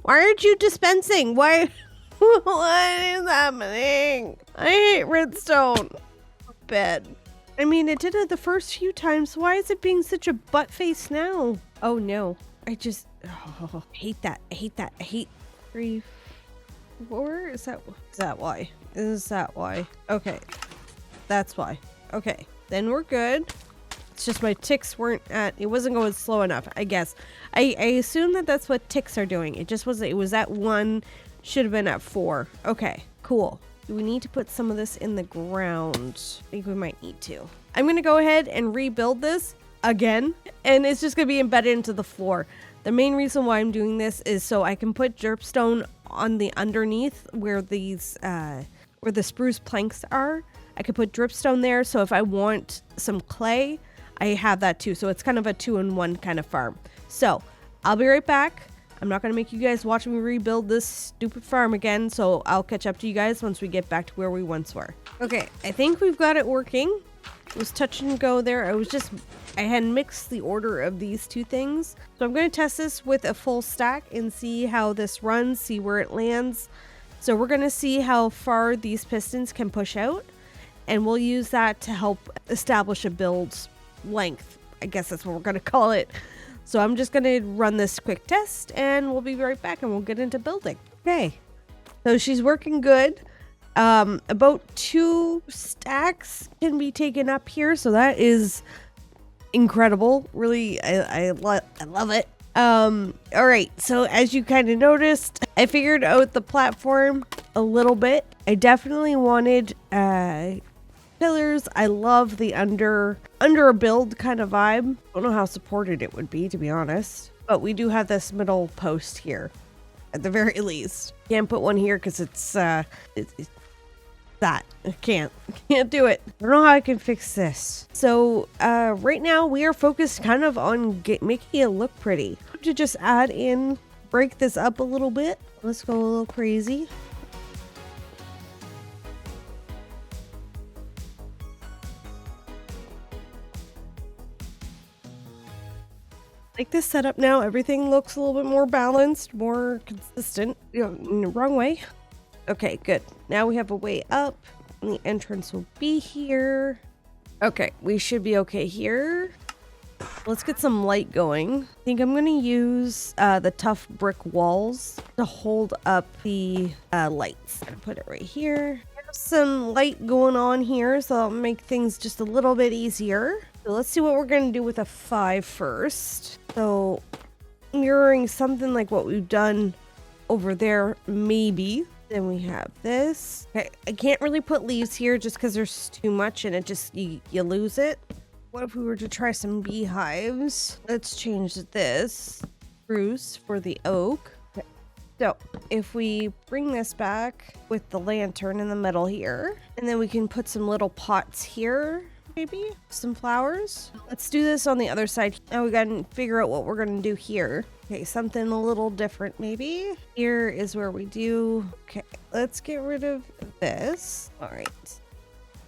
aren't you dispensing? Why? What is happening? I hate redstone. Bed. I mean, it did it the first few times. Why is it being such a butt face now? Oh no. I hate that. I hate that. I hate 3, 4. Is that why? Is that why? Okay. That's why. Okay. Then we're good. It's just my ticks it wasn't going slow enough, I guess. I assume that that's what ticks are doing. It was at 1, should have been at 4. Okay, cool. Do we need to put some of this in the ground? I think we might need to. I'm going to go ahead and rebuild this again, and it's just going to be embedded into the floor. The main reason why I'm doing this is so I can put dripstone on the underneath where where the spruce planks are. I could put dripstone there, so if I want some clay, I have that too. So it's kind of a 2-in-1 kind of farm. So I'll be right back. I'm not going to make you guys watch me rebuild this stupid farm again, so I'll catch up to you guys once we get back to where we once were. Okay, I think we've got it working. It was touch and go there. I had mixed the order of these two things. So I'm going to test this with a full stack and see how this runs, see where it lands. So we're going to see how far these pistons can push out, and we'll use that to help establish a build length. I guess that's what we're going to call it. So I'm just going to run this quick test, and we'll be right back, and we'll get into building. Okay, so she's working good. About 2 stacks can be taken up here, so that is incredible. Really, I love it. All right, so as you kind of noticed, I figured out the platform a little bit. I definitely wanted pillars. I love the under a build kind of vibe. I don't know how supported it would be, to be honest, but we do have this middle post here at the very least. Can't put one here because it's that I can't do it. I don't know how I can fix this. So right now we are focused kind of on making it look pretty. To just break this up a little bit. Let's go a little crazy. Like this setup now, everything looks a little bit more balanced, more consistent. In the wrong way. Okay, good. Now we have a way up, and the entrance will be here. Okay, we should be okay here. Let's get some light going. I think I'm gonna use the tough brick walls to hold up the lights. I'm gonna put it right here. There's some light going on here, so that'll make things just a little bit easier. So let's see what we're gonna do with a 5 first. So mirroring something like what we've done over there, maybe. Then we have this. Okay, I can't really put leaves here just because there's too much and it just, you lose it. What if we were to try some beehives? Let's change this. Spruce for the oak. Okay. So if we bring this back with the lantern in the middle here, and then we can put some little pots here, maybe some flowers. Let's do this on the other side. Now we gotta figure out what we're gonna do here. Okay, something a little different maybe. Here is where we do. Okay, let's get rid of this. All right.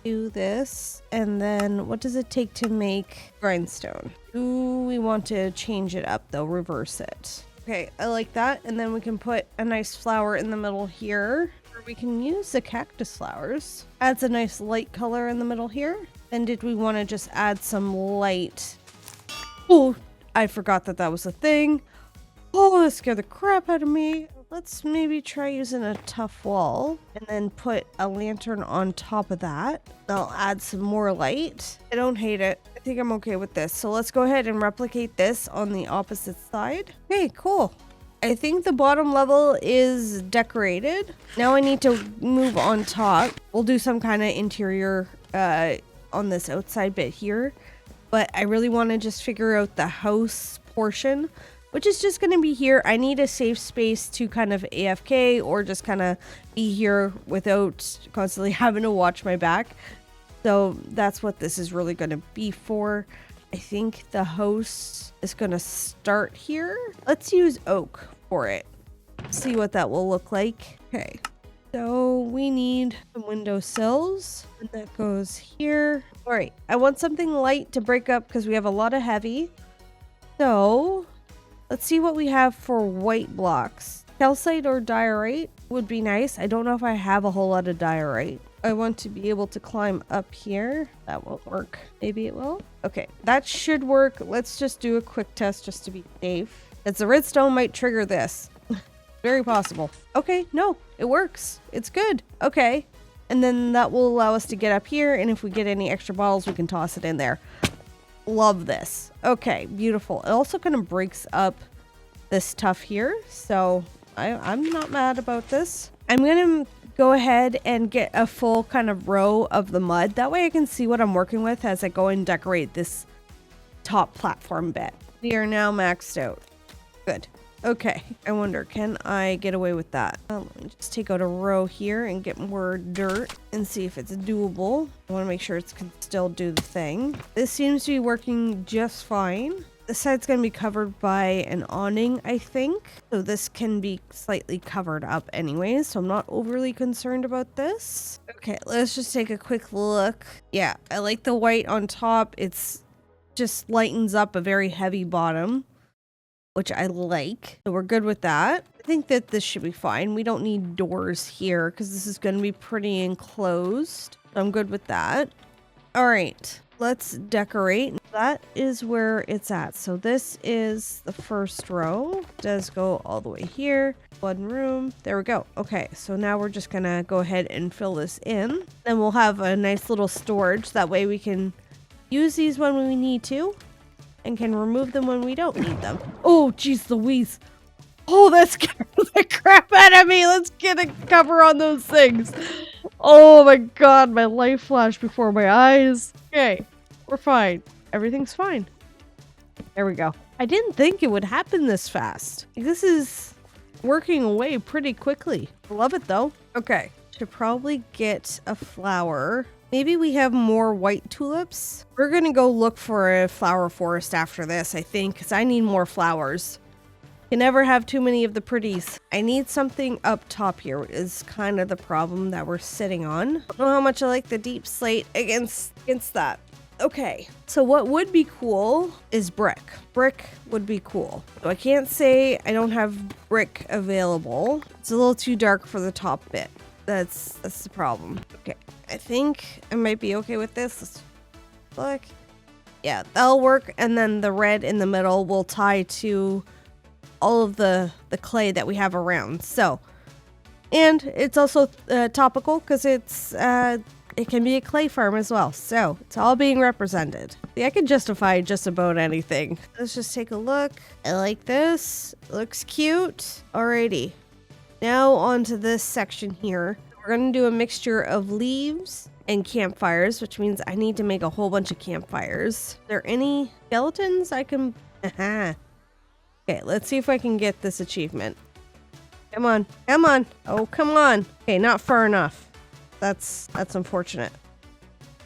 Do this, and then what does it take to make grindstone? Ooh, we want to change it up though, reverse it. Okay, I like that. And then we can put a nice flower in the middle here. Or we can use the cactus flowers. Adds a nice light color in the middle here. Then did we want to just add some light? Oh, I forgot that that was a thing. Oh, that scared the crap out of me. Let's maybe try using a tough wall and then put a lantern on top of that. I'll add some more light. I don't hate it. I think I'm okay with this. So let's go ahead and replicate this on the opposite side. Okay, cool. I think the bottom level is decorated. Now I need to move on top. We'll do some kind of interior on this outside bit here. But I really want to just figure out the house portion, which is just going to be here. I need a safe space to kind of AFK or just kind of be here without constantly having to watch my back. So that's what this is really going to be for. I think the house is going to start here. Let's use oak for it. See what that will look like. Okay. So we need some windowsills, and that goes here. All right. I want something light to break up because we have a lot of heavy. So let's see what we have for white blocks. Calcite or diorite would be nice. I don't know if I have a whole lot of diorite. I want to be able to climb up here. That won't work. Maybe it will. Okay, that should work. Let's just do a quick test just to be safe. As the redstone might trigger this. Very possible. Okay, no, it works. It's good. Okay. And then that will allow us to get up here. And if we get any extra bottles, we can toss it in there. Love this. Okay, beautiful. It also kind of breaks up this stuff here. So I'm not mad about this. I'm going to go ahead and get a full kind of row of the mud. That way I can see what I'm working with as I go and decorate this top platform bit. We are now maxed out. Good. Okay. I wonder, can I get away with that? Let me just take out a row here and get more dirt and see if it's doable. I want to make sure it can still do the thing. This seems to be working just fine. This side's going to be covered by an awning, I think. So this can be slightly covered up anyways. So I'm not overly concerned about this. Okay, let's just take a quick look. Yeah, I like the white on top. It's just lightens up a very heavy bottom, which I like. So we're good with that. I think that this should be fine. We don't need doors here because this is going to be pretty enclosed. I'm good with that. All right, let's decorate. That is where it's at. So this is the first row. It does go all the way here. One room. There we go. Okay, so now we're just going to go ahead and fill this in. Then we'll have a nice little storage. That way we can use these when we need to, and can remove them when we don't need them. Oh, geez Louise. Oh, that scared the crap out of me. Let's get a cover on those things. Oh my god, my life flashed before my eyes. Okay, we're fine. Everything's fine. There we go. I didn't think it would happen this fast. This is working away pretty quickly. I love it though. Okay, should probably get a flower. Maybe we have more white tulips. We're gonna go look for a flower forest after this, I think, because I need more flowers. You never have too many of the pretties. I need something up top here is kind of the problem that we're sitting on. I don't know how much I like the deep slate against that. Okay, so what would be cool is brick. Brick would be cool. So I can't say I don't have brick available. It's a little too dark for the top bit. That's the problem. Okay. I think I might be okay with this. Let's look. Yeah, that'll work. And then the red in the middle will tie to all of the clay that we have around. So, and it's also topical because it's it can be a clay farm as well. So it's all being represented. Yeah, I can justify just about anything. Let's just take a look. I like this. It looks cute. Alrighty. Now onto this section here. We're going to do a mixture of leaves and campfires, which means I need to make a whole bunch of campfires. Are there any skeletons I can... Okay, let's see if I can get this achievement. Come on. Come on. Oh, come on. Okay, not far enough. That's unfortunate.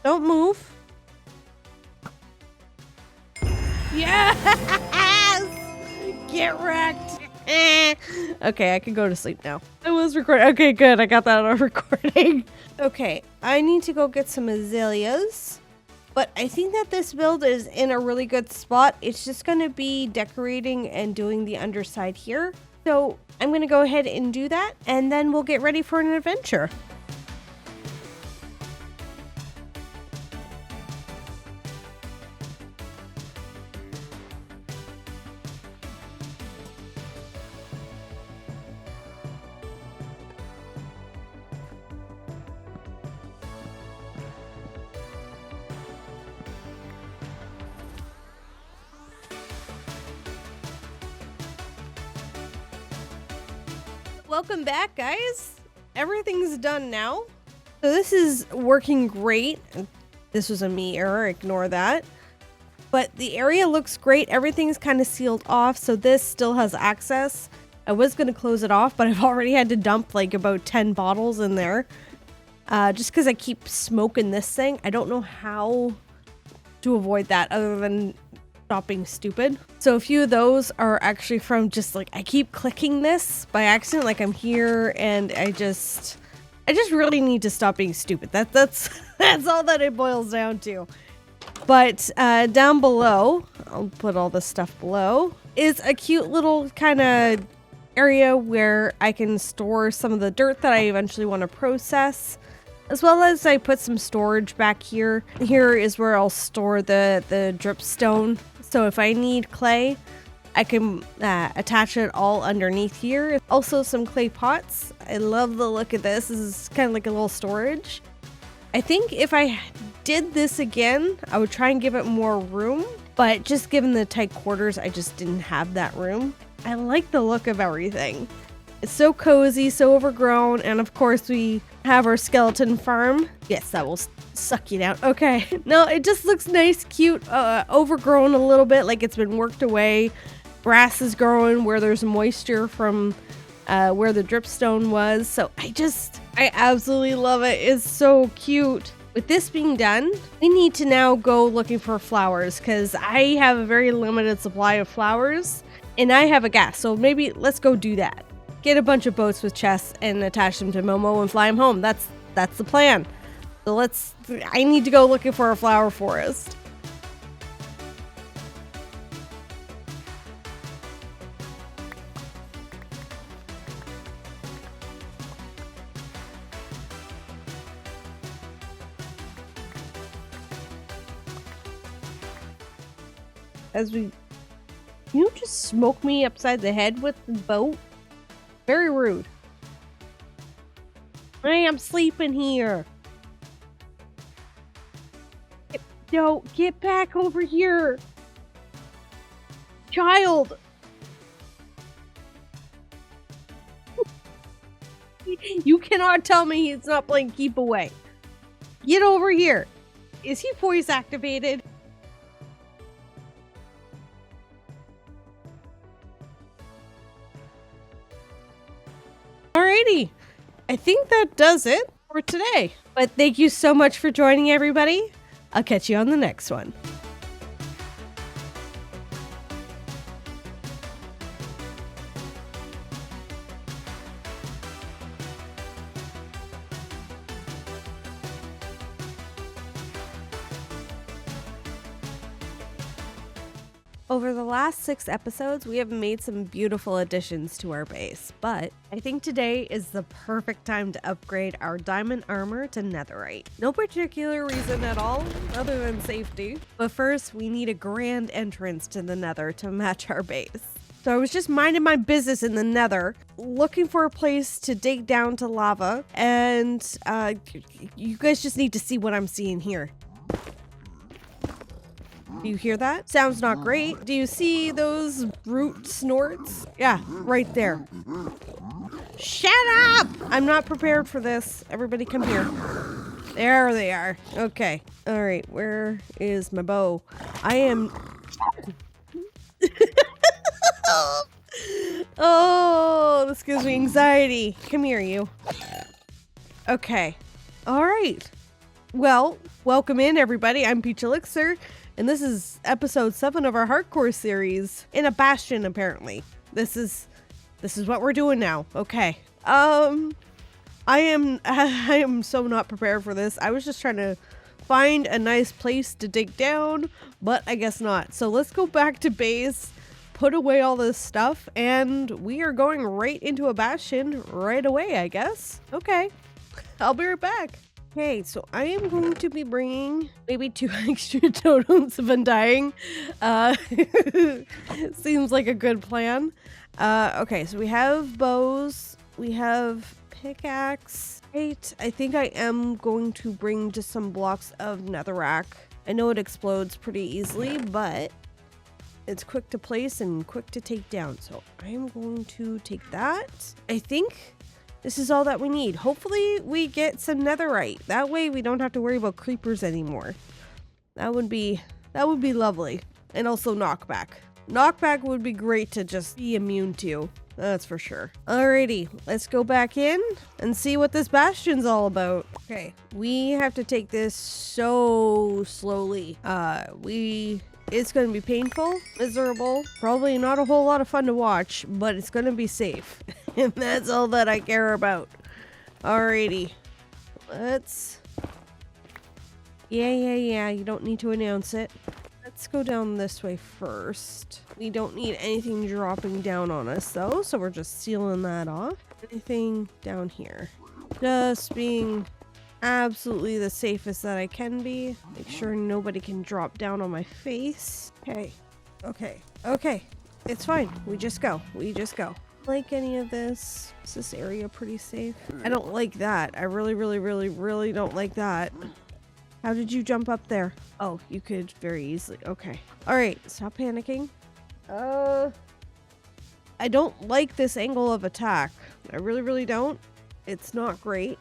Don't move. Yes! Get wrecked. Okay, I can go to sleep now. I was recording. Okay, good. I got that on recording. Okay, I need to go get some azaleas. But I think that this build is in a really good spot. It's just going to be decorating and doing the underside here. So I'm going to go ahead and do that. And then we'll get ready for an adventure. welcome back, guys. Everything's done now. So this is working great. This was a me error, ignore that. But the area looks great. Everything's kind of sealed off, so this still has access. I was going to close it off, but I've already had to dump like about 10 bottles in there. Just because I keep smoking this thing. I don't know how to avoid that other than stop being stupid. So a few of those are actually from just like, I keep clicking this by accident, like I'm here, and I just really need to stop being stupid. That's all that it boils down to. But down below, I'll put all this stuff below, is a cute little kind of area where I can store some of the dirt that I eventually want to process, as well as I put some storage back here. Here is where I'll store the dripstone. So if I need clay, I can attach it all underneath here. Also some clay pots. I love the look of this. This is kind of like a little storage. I think if I did this again, I would try and give it more room, but just given the tight quarters, I just didn't have that room. I like the look of everything. It's so cozy, so overgrown, and of course we have our skeleton farm. Yes, that will suck you down. Okay. No, it just looks nice, cute, overgrown a little bit, like it's been worked away. Grass is growing where there's moisture from where the dripstone was. So I absolutely love it. It's so cute. With this being done, we need to now go looking for flowers because I have a very limited supply of flowers and I have a gas. So maybe let's go do that. Get a bunch of boats with chests and attach them to Momo and fly them home. That's the plan. So I need to go looking for a flower forest. You just smoke me upside the head with the boat? Very rude. Hey, I'm sleeping here. No, get back over here. Child. You cannot tell me he's not playing keep away. Get over here. Is he voice activated? Alrighty, I think that does it for today. But thank you so much for joining, everybody. I'll catch you on the next one. Over the last 6 episodes, we have made some beautiful additions to our base, but I think today is the perfect time to upgrade our diamond armor to Netherite. No particular reason at all, other than safety. But first, we need a grand entrance to the Nether to match our base. So I was just minding my business in the Nether, looking for a place to dig down to lava, and you guys just need to see what I'm seeing here. Do you hear that? Sounds not great. Do you see those brute snorts? Yeah, right there. Shut up! I'm not prepared for this. Everybody come here. There they are. Okay. All right, where is my bow? I am... Oh, this gives me anxiety. Come here, you. Okay. All right. Well, welcome in, everybody. I'm Peach Elixir. And this is episode 7 of our hardcore series in a bastion, apparently. This is what we're doing now. Okay. I am so not prepared for this. I was just trying to find a nice place to dig down, but I guess not. So let's go back to base, put away all this stuff, and we are going right into a bastion right away, I guess. Okay. I'll be right back. Okay, so I am going to be bringing maybe 2 extra totems of undying. Seems like a good plan. Okay, so we have bows, we have pickaxe. Right, I think I am going to bring just some blocks of netherrack. I know it explodes pretty easily, but It's quick to place and quick to take down. So I'm going to take that. I think this is all that we need. Hopefully we get some netherite. That way we don't have to worry about creepers anymore. That would be lovely. And also knockback. Knockback would be great to just be immune to. That's for sure. Alrighty, let's go back in and see what this bastion's all about. Okay, we have to take this so slowly. It's gonna be painful, miserable, probably not a whole lot of fun to watch, but it's gonna be safe. And that's all that I care about. Alrighty, let's... Yeah, you don't need to announce it. Let's go down this way first. We don't need anything dropping down on us though, so we're just sealing that off. Anything down here. Just being absolutely the safest that I can be. Make sure nobody can drop down on my face. Okay. It's fine. We just go. Like any of this? Is this area pretty safe? I don't like that. I really don't like that. How did you jump up there? Oh, you could very easily. Okay. All right. Stop panicking. I don't like this angle of attack. I really don't. It's not great.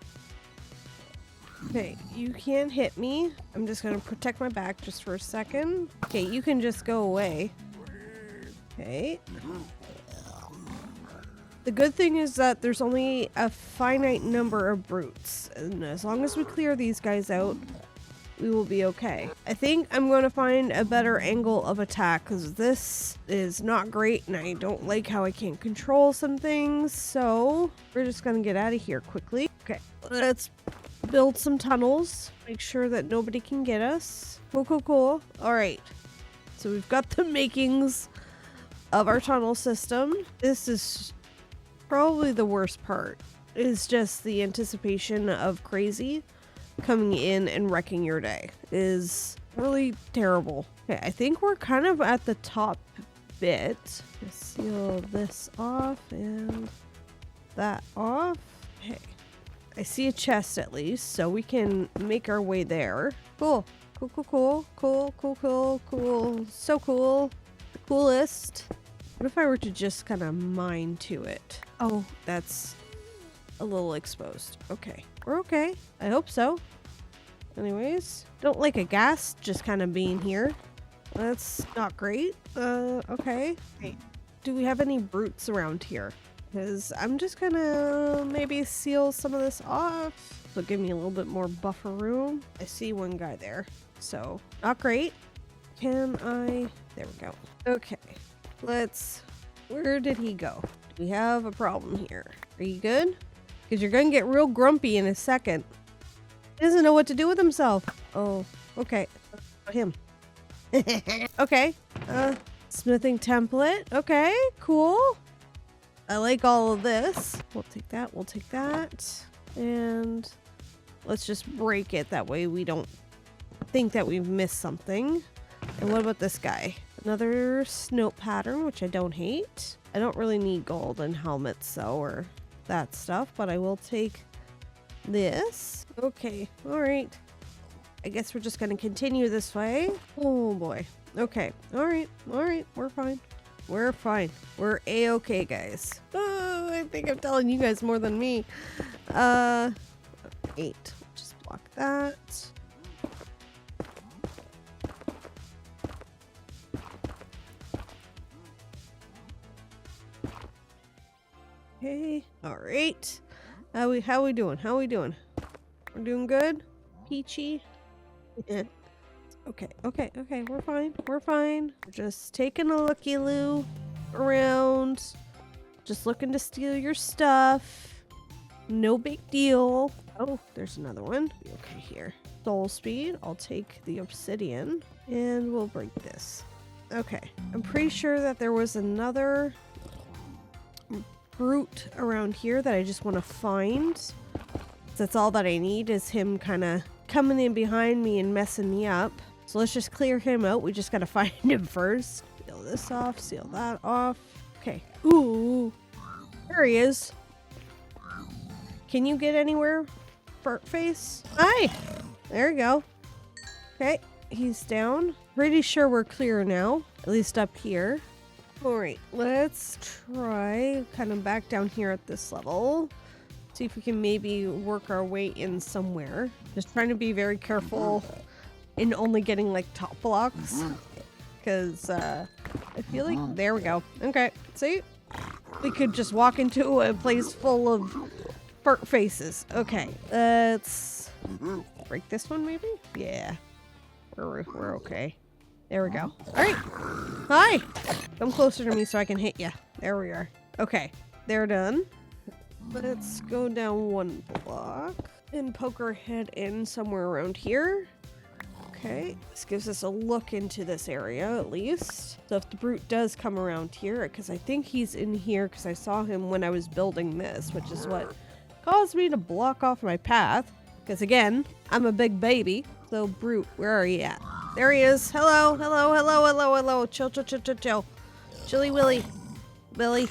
Okay, you can't hit me. I'm just gonna protect my back just for a second. Okay, you can just go away. Okay. The good thing is that there's only a finite number of brutes, and as long as we clear these guys out, we will be okay. I think I'm going to find a better angle of attack because this is not great and I don't like how I can't control some things. So we're just going to get out of here quickly. Okay, let's build some tunnels. Make sure that nobody can get us. Cool. All right. So we've got the makings of our tunnel system. This is probably the worst part. It's just the anticipation of crazy coming in and wrecking your day is really terrible. Okay, I think we're kind of at the top bit. Let's seal this off and that off. Okay, I see a chest at least, so we can make our way there. Cool. So cool. The coolest. What if I were to just kind of mine to it? Oh, that's a little exposed. Okay. We're okay. I hope so. Anyways, don't like a ghast just kind of being here. That's not great. Okay. Wait, do we have any brutes around here? Because I'm just gonna maybe seal some of this off. So give me a little bit more buffer room. I see one guy there. So, not great. Can I... There we go. Okay. Where did he go? We have a problem here. Are you good? Because you're going to get real grumpy in a second. He doesn't know what to do with himself. Oh, okay. Him. Okay. Smithing template. Okay, cool. I like all of this. We'll take that. And let's just break it. That way we don't think that we've missed something. And what about this guy? Another snow pattern, which I don't hate. I don't really need gold and helmets, though, or that stuff, but I will take this. Okay, all right. I guess we're just going to continue this way. Oh, boy. Okay, all right. We're fine. We're A-okay, guys. Oh, I think I'm telling you guys more than me. 8. Just block that. Okay. All right. How we doing? We're doing good. Peachy. Okay. We're fine. We're just taking a looky-loo around. Just looking to steal your stuff. No big deal. Oh, there's another one. Okay, here. Soul speed. I'll take the obsidian and we'll break this. Okay. I'm pretty sure that there was another brute around here that I just want to find. That's all that I need is him kind of coming in behind me and messing me up. So let's just clear him out. We just got to find him first. Seal this off, seal that off. Okay. Ooh. There he is. Can you get anywhere, Fart Face? Hi. There we go. Okay. He's down. Pretty sure we're clear now, at least up here. All right, let's try kind of back down here at this level. See if we can maybe work our way in somewhere. Just trying to be very careful in only getting like top blocks. Because I feel like, there we go. Okay, see? We could just walk into a place full of fart faces. Okay, let's break this one maybe? Yeah, we're okay. There we go. All right. Hi. Come closer to me so I can hit you. There we are. Okay. They're done. Let's go down one block and poke our head in somewhere around here. Okay. This gives us a look into this area at least. So if the brute does come around here, because I think he's in here because I saw him when I was building this, which is what caused me to block off my path. Because again, I'm a big baby. So brute, where are you at? There he is. Hello, hello, hello, hello, hello. Chill, chill, chill, chill, chill. Chilly Willy. Billy.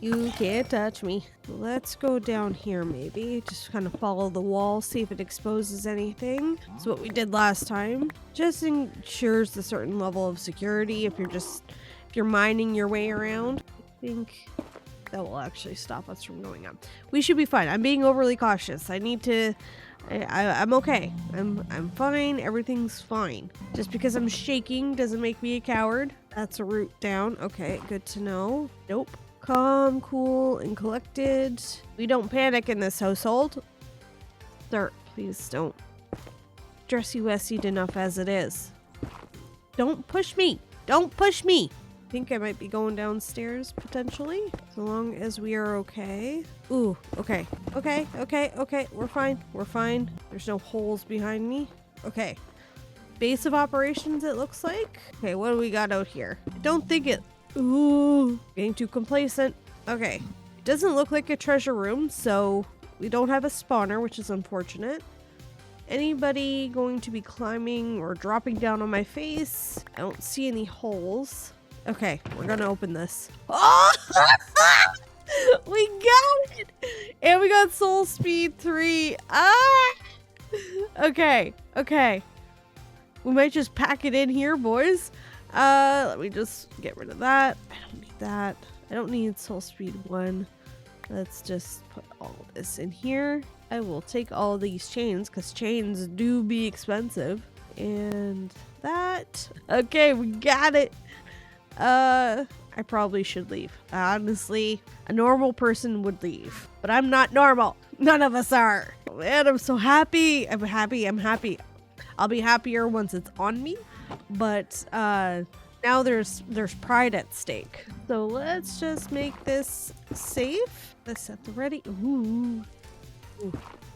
You can't touch me. Let's go down here maybe. Just kind of follow the wall, see if it exposes anything. That's what we did last time. Just ensures a certain level of security if you're mining your way around. I think that will actually stop us from going up. We should be fine. I'm being overly cautious. I'm okay. I'm fine. Everything's fine. Just because I'm shaking doesn't make me a coward. That's a root down. Okay, good to know. Nope. Calm, cool, and collected. We don't panic in this household. Sir, please don't. Dressy Wessied enough as it is. Don't push me. Don't push me. I think I might be going downstairs potentially, so long as we are okay. Ooh, okay. Okay, okay, okay. We're fine. We're fine. There's no holes behind me. Okay. Base of operations, it looks like. Okay, what do we got out here? I don't think it... Ooh, getting too complacent. Okay. It doesn't look like a treasure room, so we don't have a spawner, which is unfortunate. Anybody going to be climbing or dropping down on my face? I don't see any holes. Okay, we're gonna open this. Oh! We got it! And we got soul speed 3. Ah! Okay, okay. We might just pack it in here, boys. Let me just get rid of that. I don't need that. I don't need soul speed 1. Let's just put all this in here. I will take all these chains because chains do be expensive. And that. Okay, we got it. I probably should leave. Honestly, a normal person would leave, but I'm not normal. None of us are. Oh, man, I'm so happy. I'm happy. I'll be happier once it's on me, but now there's pride at stake. So let's just make this safe. Let's set the ready. Ooh.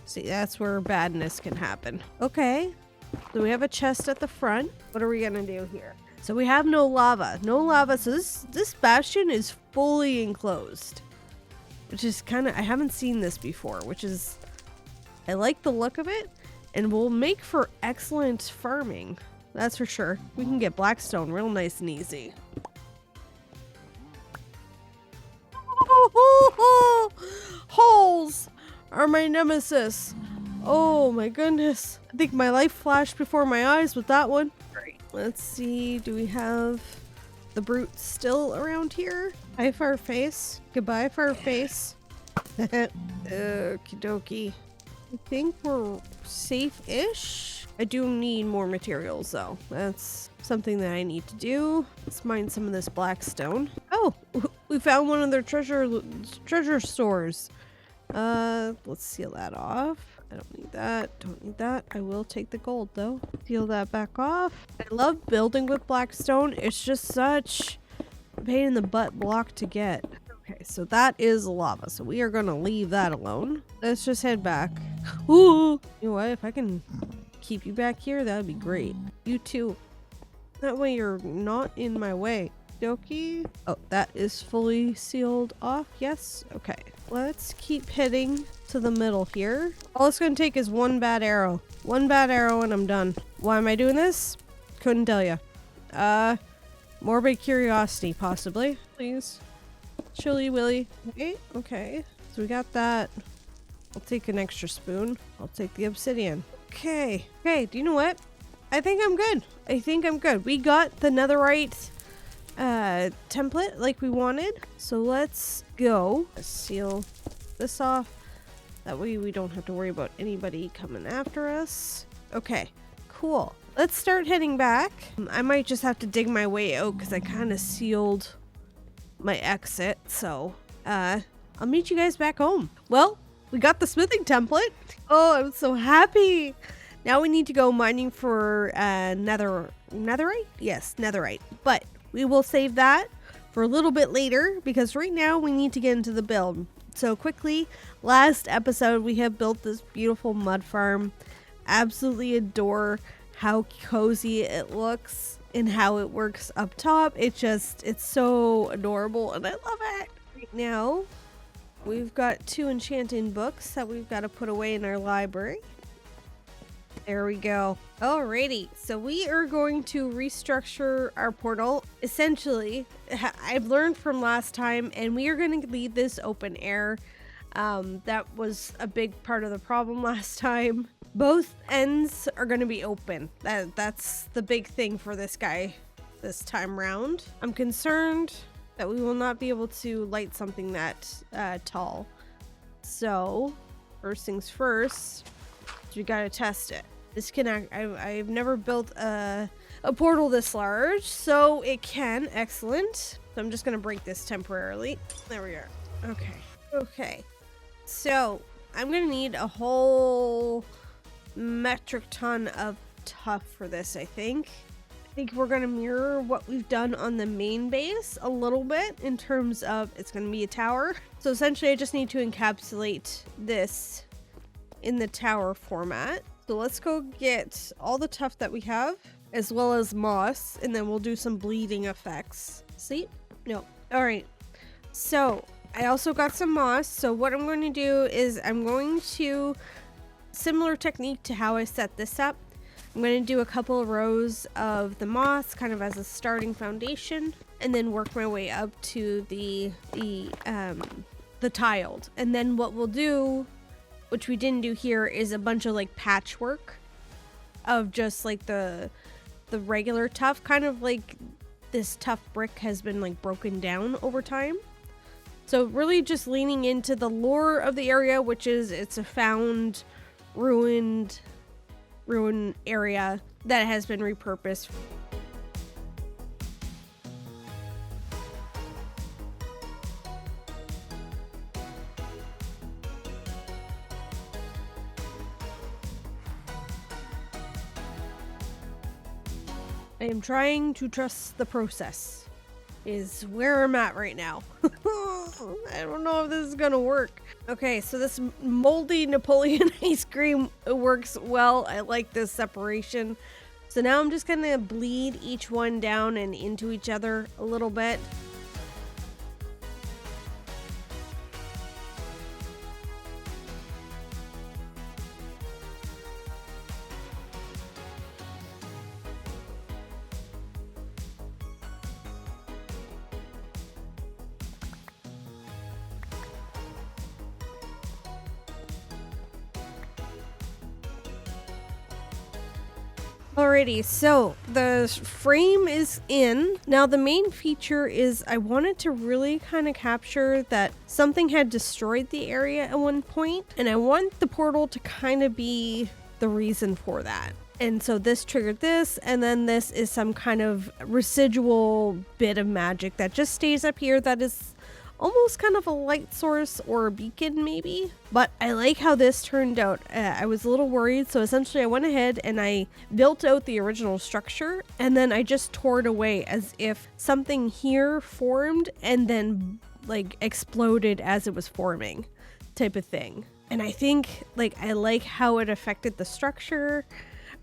See, that's where badness can happen. Okay, so we have a chest at the front. What are we gonna do here? So we have no lava. So this bastion is fully enclosed, which is kind of, I haven't seen this before, which is, I like the look of it, and will make for excellent farming. That's for sure. We can get blackstone real nice and easy. Holes are my nemesis. Oh my goodness. I think my life flashed before my eyes with that one. Great. Let's see. Do we have the brute still around here? Hi, Farface. Goodbye, Farface. Okie dokie. I think we're safe-ish. I do need more materials though. That's something that I need to do. Let's mine some of this blackstone. Oh, we found one of their treasure stores. Let's seal that off. I don't need that. Don't need that. I will take the gold though. Seal that back off. I love building with blackstone. It's just such a pain in the butt block to get. Okay, so that is lava. So we are gonna leave that alone. Let's just head back. Ooh! You know what? If I can keep you back here, that would be great. You too. That way you're not in my way. Dokie. Oh, that is fully sealed off. Yes. Okay. Let's keep heading to the middle here. All it's gonna take is one bad arrow. One bad arrow and I'm done. Why am I doing this? Couldn't tell you. Morbid curiosity, possibly. Please. Chilly Willy. Okay, okay. So we got that. I'll take an extra spoon. I'll take the obsidian. Okay. Okay, do you know what? I think I'm good. I think I'm good. We got the netherite template like we wanted. So let's go. Let's seal this off. That way we don't have to worry about anybody coming after us. Okay, cool. Let's start heading back. I might just have to dig my way out because I kind of sealed my exit. So I'll meet you guys back home. Well, we got the smithing template. Oh, I'm so happy. Now we need to go mining for netherite? Yes, netherite. But we will save that for a little bit later because right now we need to get into the build. So quickly, last episode we have built this beautiful mud farm. Absolutely adore how cozy it looks and how it works up top. It's so adorable and I love it. Right now, we've got 2 enchanting books that we've got to put away in our library. There we go. Alrighty, so we are going to restructure our portal. Essentially, I've learned from last time, and we are going to leave this open air. That was a big part of the problem last time. Both ends are going to be open. That's the big thing for this guy this time round. I'm concerned that we will not be able to light something that tall. So, first things first, we got to test it. This can I've never built a portal this large, so it can. Excellent. So I'm just gonna break this temporarily. There we are. Okay. So I'm gonna need a whole metric ton of tuff for this. I think we're gonna mirror what we've done on the main base a little bit in terms of it's gonna be a tower. So essentially, I just need to encapsulate this in the tower format. So let's go get all the tuff that we have, as well as moss, and then we'll do some bleeding effects. See? No. All right. So I also got some moss. So what I'm going to do is I'm going to, similar technique to how I set this up, I'm going to do a couple of rows of the moss kind of as a starting foundation, and then work my way up to the tiled. And then what we'll do, which we didn't do here, is a bunch of like patchwork of just like the regular tuff, kind of like this tough brick has been like broken down over time. So really just leaning into the lore of the area, which is it's a found ruin area that has been repurposed. I am trying to trust the process is where I'm at right now. I don't know if this is gonna work. Okay, so this moldy Napoleon ice cream works well. I like this separation. So now I'm just gonna bleed each one down and into each other a little bit. Alrighty, so the frame is in. Now the main feature is I wanted to really kind of capture that something had destroyed the area at one point, and I want the portal to kind of be the reason for that. And so this triggered this, and then this is some kind of residual bit of magic that just stays up here that is almost kind of a light source or a beacon maybe. But I like how this turned out. I was a little worried, so essentially I went ahead and I built out the original structure, and then I just tore it away as if something here formed and then like exploded as it was forming type of thing. And I think I like how it affected the structure.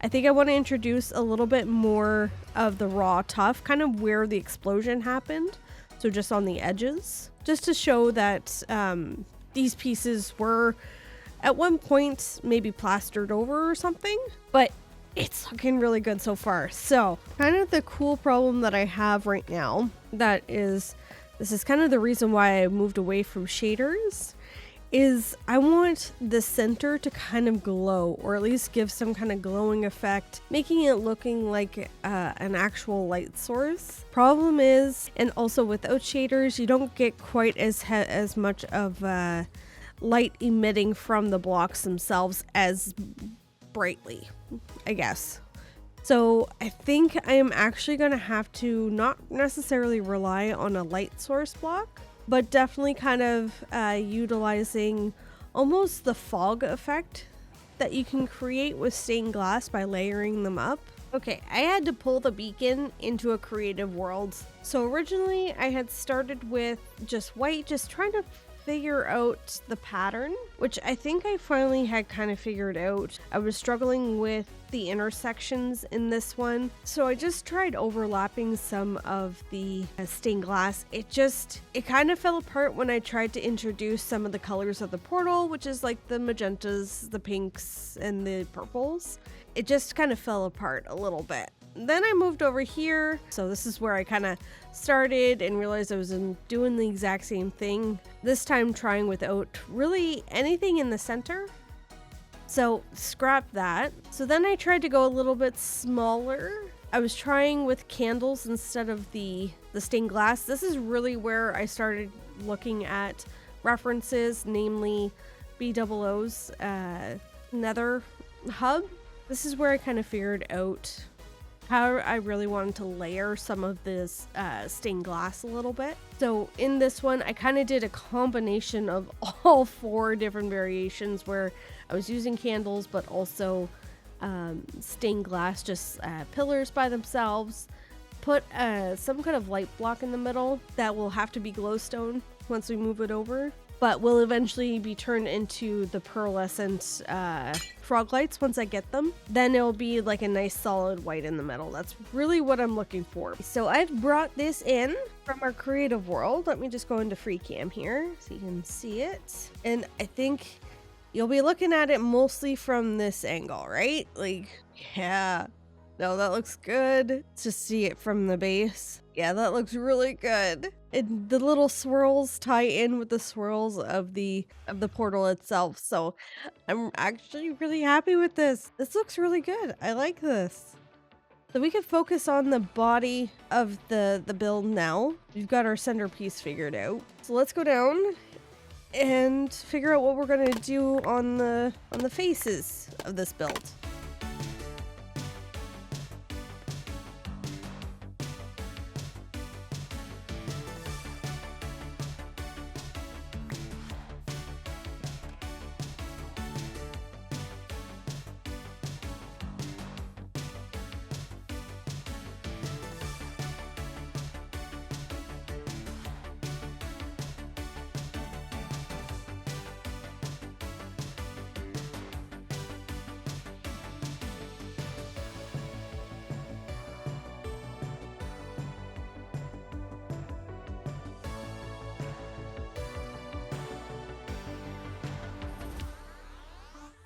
I think I want to introduce a little bit more of the raw tuff, kind of where the explosion happened. So just on the edges, just to show that these pieces were at one point maybe plastered over or something, but it's looking really good so far. So kind of the cool problem that I have right now, this is kind of the reason why I moved away from shaders, is I want the center to kind of glow, or at least give some kind of glowing effect, making it looking like an actual light source. Problem is, and also without shaders, you don't get quite as much of light emitting from the blocks themselves as brightly, I guess. So I think I am actually going to have to not necessarily rely on a light source block, but definitely kind of utilizing almost the fog effect that you can create with stained glass by layering them up. Okay, I had to pull the beacon into a creative world. So originally I had started with just white, just trying to figure out the pattern, which I think I finally had kind of figured out. I was struggling with the intersections in this one, so I just tried overlapping some of the stained glass. It kind of fell apart when I tried to introduce some of the colors of the portal, which is like the magentas, the pinks, and the purples. It just kind of fell apart a little bit. Then I moved over here, so this is where I kind of started and realized I was doing the exact same thing, this time trying without really anything in the center. So scrap that. So then I tried to go a little bit smaller. I was trying with candles instead of the stained glass. This is really where I started looking at references, namely BOO's Nether hub. This is where I kind of figured out how I really wanted to layer some of this stained glass a little bit. So in this one, I kind of did a combination of all 4 different variations where I was using candles, but also stained glass, just pillars by themselves. Put some kind of light block in the middle that will have to be glowstone once we move it over, but will eventually be turned into the pearlescent frog lights once I get them. Then it'll be like a nice solid white in the middle. That's really what I'm looking for. So I've brought this in from our creative world. Let me just go into free cam here so you can see it. And I think you'll be looking at it mostly from this angle, right? Like, yeah. No, that looks good. Let's just see it from the base. Yeah, that looks really good. And the little swirls tie in with the swirls of the portal itself. So I'm actually really happy with this. This looks really good. I like this. So we can focus on the body of the build now. We've got our centerpiece figured out. So let's go down and figure out what we're gonna do on the faces of this build.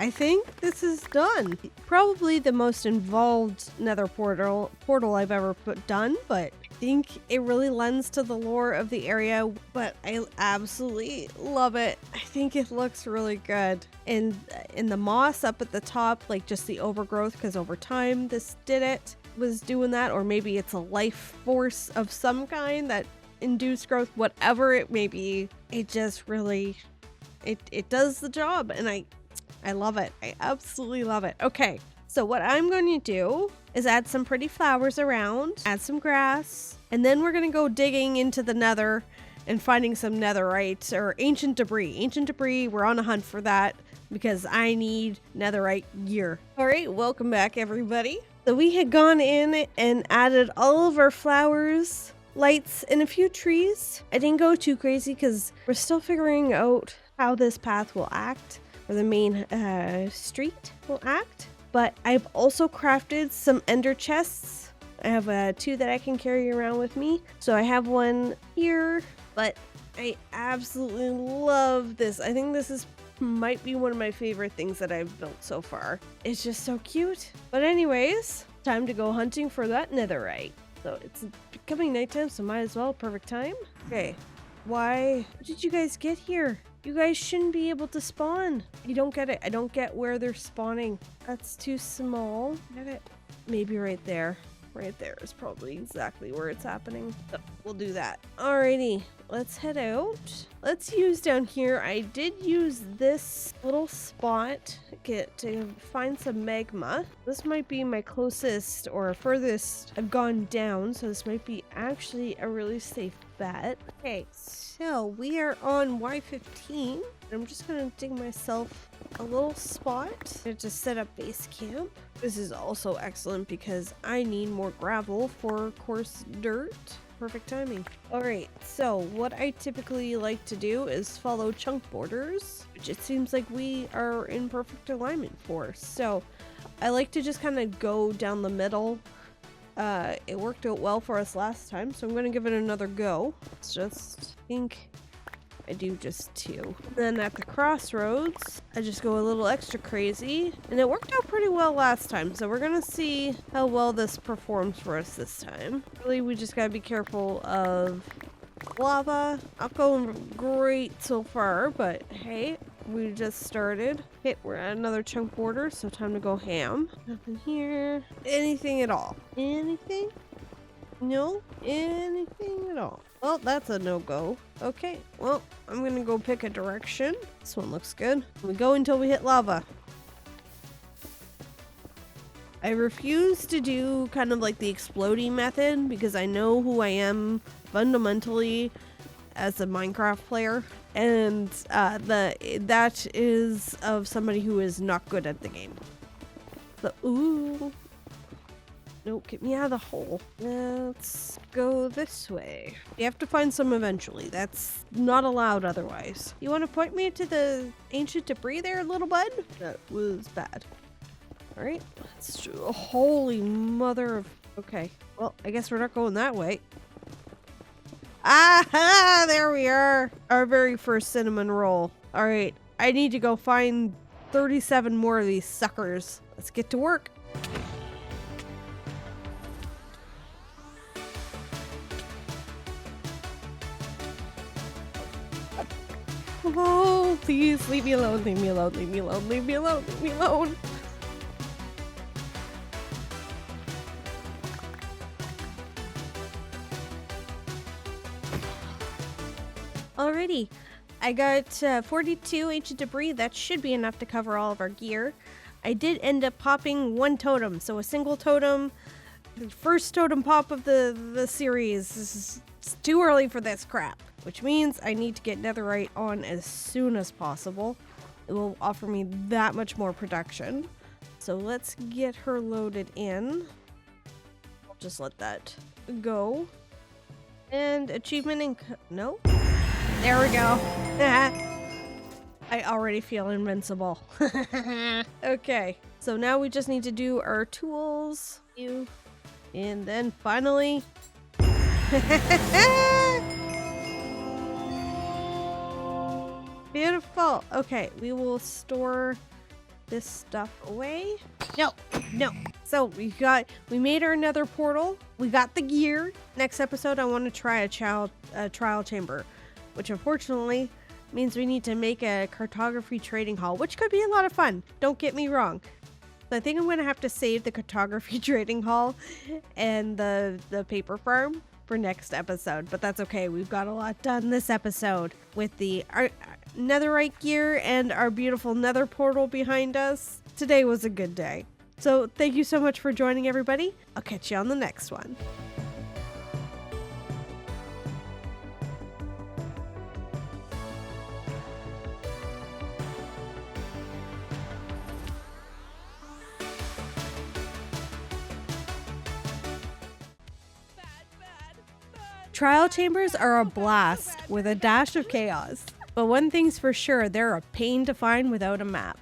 I think this is done. Probably the most involved nether portal I've ever done, but I think it really lends to the lore of the area, but I absolutely love it. I think it looks really good. And in the moss up at the top, like just the overgrowth, because over time this was doing that, or maybe it's a life force of some kind that induced growth, whatever it may be. It just really, it does the job, and I love it. I absolutely love it. Okay, so what I'm going to do is add some pretty flowers around, add some grass, and then we're going to go digging into the nether and finding some netherite or ancient debris. Ancient debris, we're on a hunt for that because I need netherite gear. All right, welcome back everybody. So we had gone in and added all of our flowers, lights, and a few trees. I didn't go too crazy because we're still figuring out how this path will act, or the main street will act. But I've also crafted some ender chests. I have 2 that I can carry around with me. So I have one here, but I absolutely love this. I think this might be one of my favorite things that I've built so far. It's just so cute. But anyways, time to go hunting for that netherite. So it's becoming nighttime, so might as well, perfect time. Okay, why did you guys get here? You guys shouldn't be able to spawn. I don't get it. I don't get where they're spawning. That's too small. Get it? Maybe right there. Right there is probably exactly where it's happening. So we'll do that. Alrighty, let's head out. Let's use down here. I did use this little spot to find some magma. This might be my closest or furthest I've gone down, so this might be actually a really safe bet. Okay, so we are on Y15. I'm just gonna dig myself a little spot to set up base camp. This is also excellent because I need more gravel for coarse dirt. Perfect timing. All right, so what I typically like to do is follow chunk borders, which it seems like we are in perfect alignment for. So I like to just kind of go down the middle. It worked out well for us last time, so I'm going to give it another go. Let's just think. I do just 2. Then at the crossroads, I just go a little extra crazy, and it worked out pretty well last time, so we're gonna see how well this performs for us this time. Really, we just gotta be careful of lava. Not going great so far, but hey, we just started. Okay, we're at another chunk border, so time to go ham. Nothing here. Anything at all? Anything? No? Anything at all? Well, that's a no-go. Okay, well, I'm gonna go pick a direction. This one looks good. We go until we hit lava. I refuse to do kind of like the exploding method because I know who I am fundamentally as a Minecraft player. And that is of somebody who is not good at the game. So, ooh. Nope, get me out of the hole. Let's go this way. You have to find some eventually. That's not allowed otherwise. You want to point me to the ancient debris there, little bud? That was bad. All right, let's do a holy mother of... Okay, well, I guess we're not going that way. Ah, there we are. Our very first cinnamon roll. All right, I need to go find 37 more of these suckers. Let's get to work. Oh, please leave me alone, leave me alone, leave me alone, leave me alone, leave me alone. Alrighty, I got 42 ancient debris. That should be enough to cover all of our gear. I did end up popping 1 totem, so a single totem. First totem pop of the series. It's too early for this crap. Which means I need to get Netherite on as soon as possible. It will offer me that much more production. So let's get her loaded in. I'll just let that go. And achievement no? There we go. I already feel invincible. Okay, so now we just need to do our tools. And then finally... Beautiful. Okay, we will store this stuff away. No. So we made our nether portal. We got the gear. Next episode, I want to try a trial chamber, which unfortunately means we need to make a cartography trading hall, which could be a lot of fun. Don't get me wrong. So I think I'm going to have to save the cartography trading hall and the paper farm for next episode, but that's okay. We've got a lot done this episode with the netherite gear and our beautiful nether portal behind us. Today was a good day. So thank you so much for joining, everybody. I'll catch you on the next one. Trial chambers are a blast with a dash of chaos. But one thing's for sure, they're a pain to find without a map.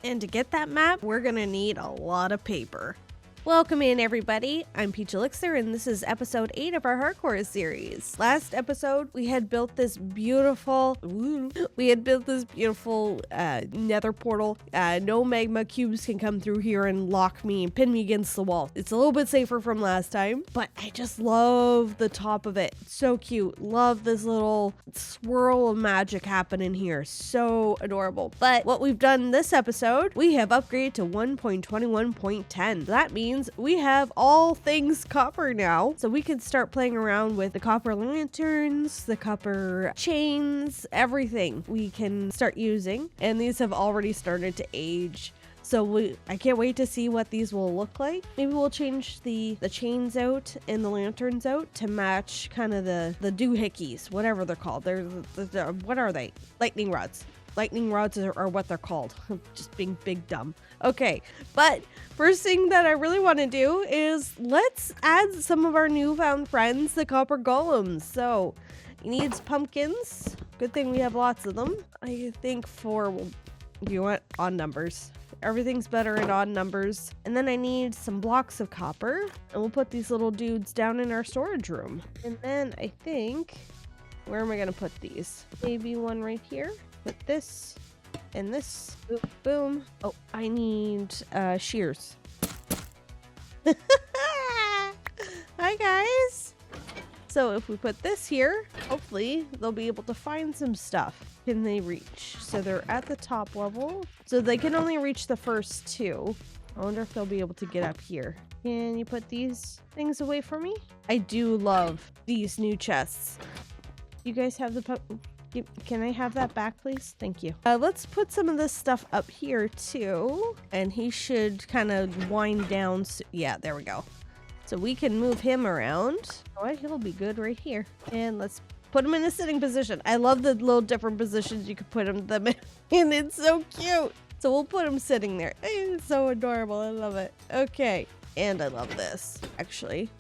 And to get that map, we're gonna need a lot of paper. Welcome in, everybody. I'm Peach Elixir, and this is episode 8 of our hardcore series. Last episode, we had built this beautiful nether portal. No magma cubes can come through here and lock me and pin me against the wall. It's a little bit safer from last time, but I just love the top of it. It's so cute. Love this little swirl of magic happening here. So adorable. But what we've done this episode, we have upgraded to 1.21.10. That means we have all things copper now, so we can start playing around with the copper lanterns, the copper chains, everything we can start using, and these have already started to age. So I can't wait to see what these will look like. Maybe we'll change the chains out and the lanterns out to match kind of the doohickeys, whatever they're called. What are they? Lightning rods. Lightning rods are what they're called. Just being big dumb. Okay, but first thing that I really want to do is let's add some of our newfound friends, the copper golems. So he needs pumpkins. Good thing we have lots of them. I think you want odd numbers. Everything's better in odd numbers. And then I need some blocks of copper, and we'll put these little dudes down in our storage room. And then I think, where am I gonna put these? Maybe one right here. Put this and this. Boom, boom. Oh, I need shears. Hi guys. So if we put this here, hopefully they'll be able to find some stuff. Can they reach? So they're at the top level. So they can only reach the first two. I wonder if they'll be able to get up here. Can you put these things away for me? I do love these new chests. You guys have the Can I have that back, please? Thank you. Let's put some of this stuff up here, too. And he should kind of wind down. Yeah, there we go. So we can move him around. Oh, he'll be good right here. And let's put him in a sitting position. I love the little different positions you could put them in. And it's so cute. So we'll put him sitting there. It's so adorable. I love it. Okay. And I love this, actually.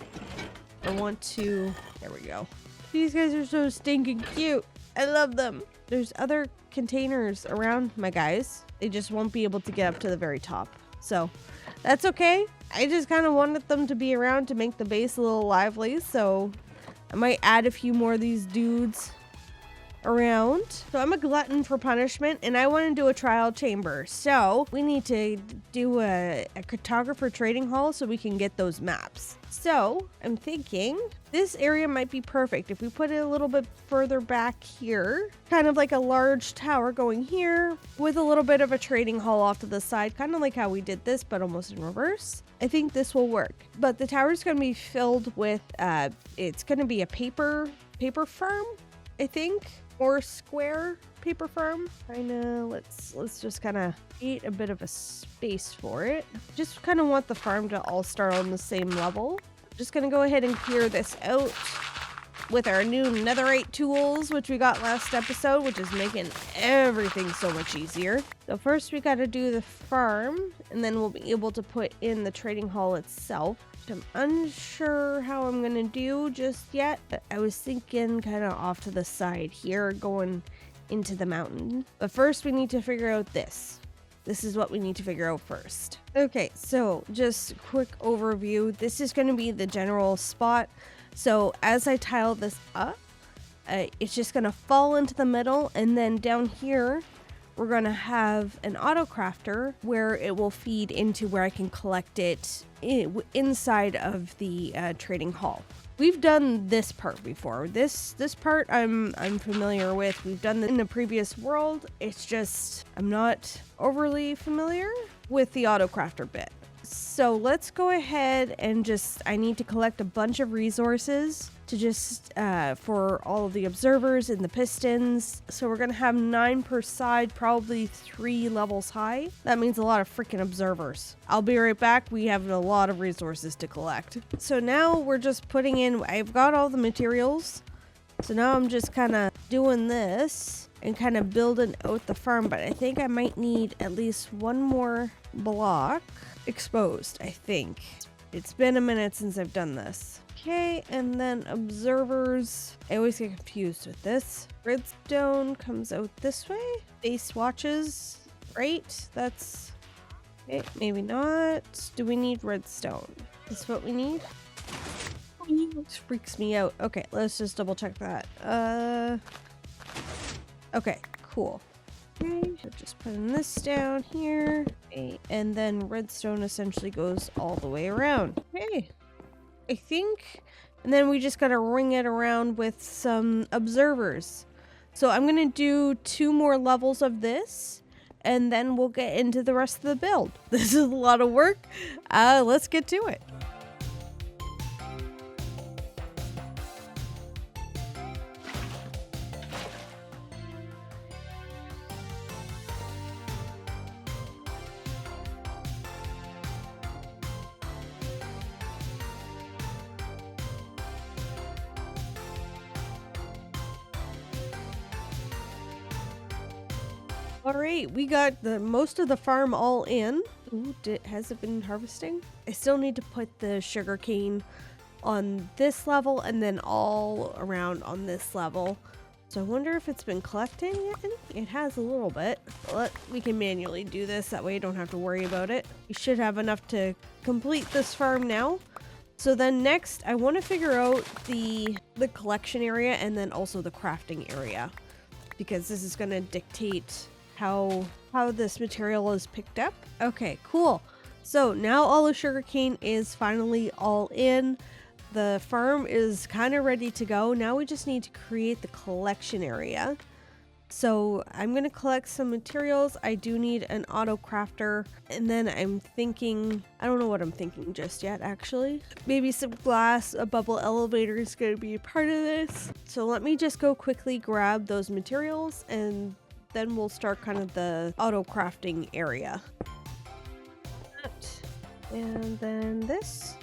I want to... There we go. These guys are so stinking cute. I love them. There's other containers around, my guys. They just won't be able to get up to the very top. So that's okay. I just kind of wanted them to be around to make the base a little lively. So I might add a few more of these dudes around. So I'm a glutton for punishment, and I want to do a trial chamber. So we need to do a cartographer trading hall so we can get those maps. So I'm thinking this area might be perfect if we put it a little bit further back here, kind of like a large tower going here with a little bit of a trading hall off to the side, kind of like how we did this, but almost in reverse. I think this will work, but the tower is going to be filled with, it's going to be a paper farm, I think. Or square paper farm. Let's just kind of create a bit of a space for it. Just kind of want the farm to all start on the same level. Just gonna go ahead and clear this out with our new Netherite tools, which we got last episode, which is making everything so much easier. So first we got to do the farm, and then we'll be able to put in the trading hall itself. I'm unsure how I'm gonna do just yet. I was thinking kind of off to the side here, going into the mountain. But first we need to figure out this. This is what we need to figure out first. Okay, so just quick overview. This is gonna be the general spot. So as I tile this up, it's just gonna fall into the middle, and then down here, we're gonna have an auto crafter where it will feed into where I can collect it inside of the trading hall. We've done this part before. This part I'm familiar with. We've done it in the previous world. It's just I'm not overly familiar with the auto crafter bit. So let's go ahead and I need to collect a bunch of resources to just for all of the observers and the pistons. So we're gonna have 9 per side, probably 3 levels high. That means a lot of freaking observers. I'll be right back. We have a lot of resources to collect. So now we're just putting in, I've got all the materials. So now I'm just kind of doing this and kind of building out the farm, but I think I might need at least one more block exposed, I think. It's been a minute since I've done this. Okay, and then observers. I always get confused with this. Redstone comes out this way. Base watches, right? That's Okay, maybe not. Do we need redstone? Is this what we need? This freaks me out. Okay, let's just double check that. Okay, cool. Okay, so just putting this down here. Okay, and then redstone essentially goes all the way around. Okay, I think. And then we just gotta ring it around with some observers. So I'm gonna do 2 more levels of this, and then we'll get into the rest of the build. This is a lot of work. Let's get to it. All right, we got the most of the farm all in. Ooh, has it been harvesting? I still need to put the sugar cane on this level and then all around on this level. So I wonder if it's been collecting. It has a little bit, but we can manually do this. That way you don't have to worry about it. You should have enough to complete this farm now. So then next, I want to figure out the collection area and then also the crafting area, because this is going to dictate how this material is picked up. Okay, cool. So now all the sugarcane is finally all in. The farm is kind of ready to go. Now we just need to create the collection area. So I'm going to collect some materials. I do need an auto crafter. And then I'm thinking, I don't know what I'm thinking just yet, actually. Maybe some glass, a bubble elevator is going to be a part of this. So let me just go quickly grab those materials, and then we'll start kind of the auto crafting area. And then this.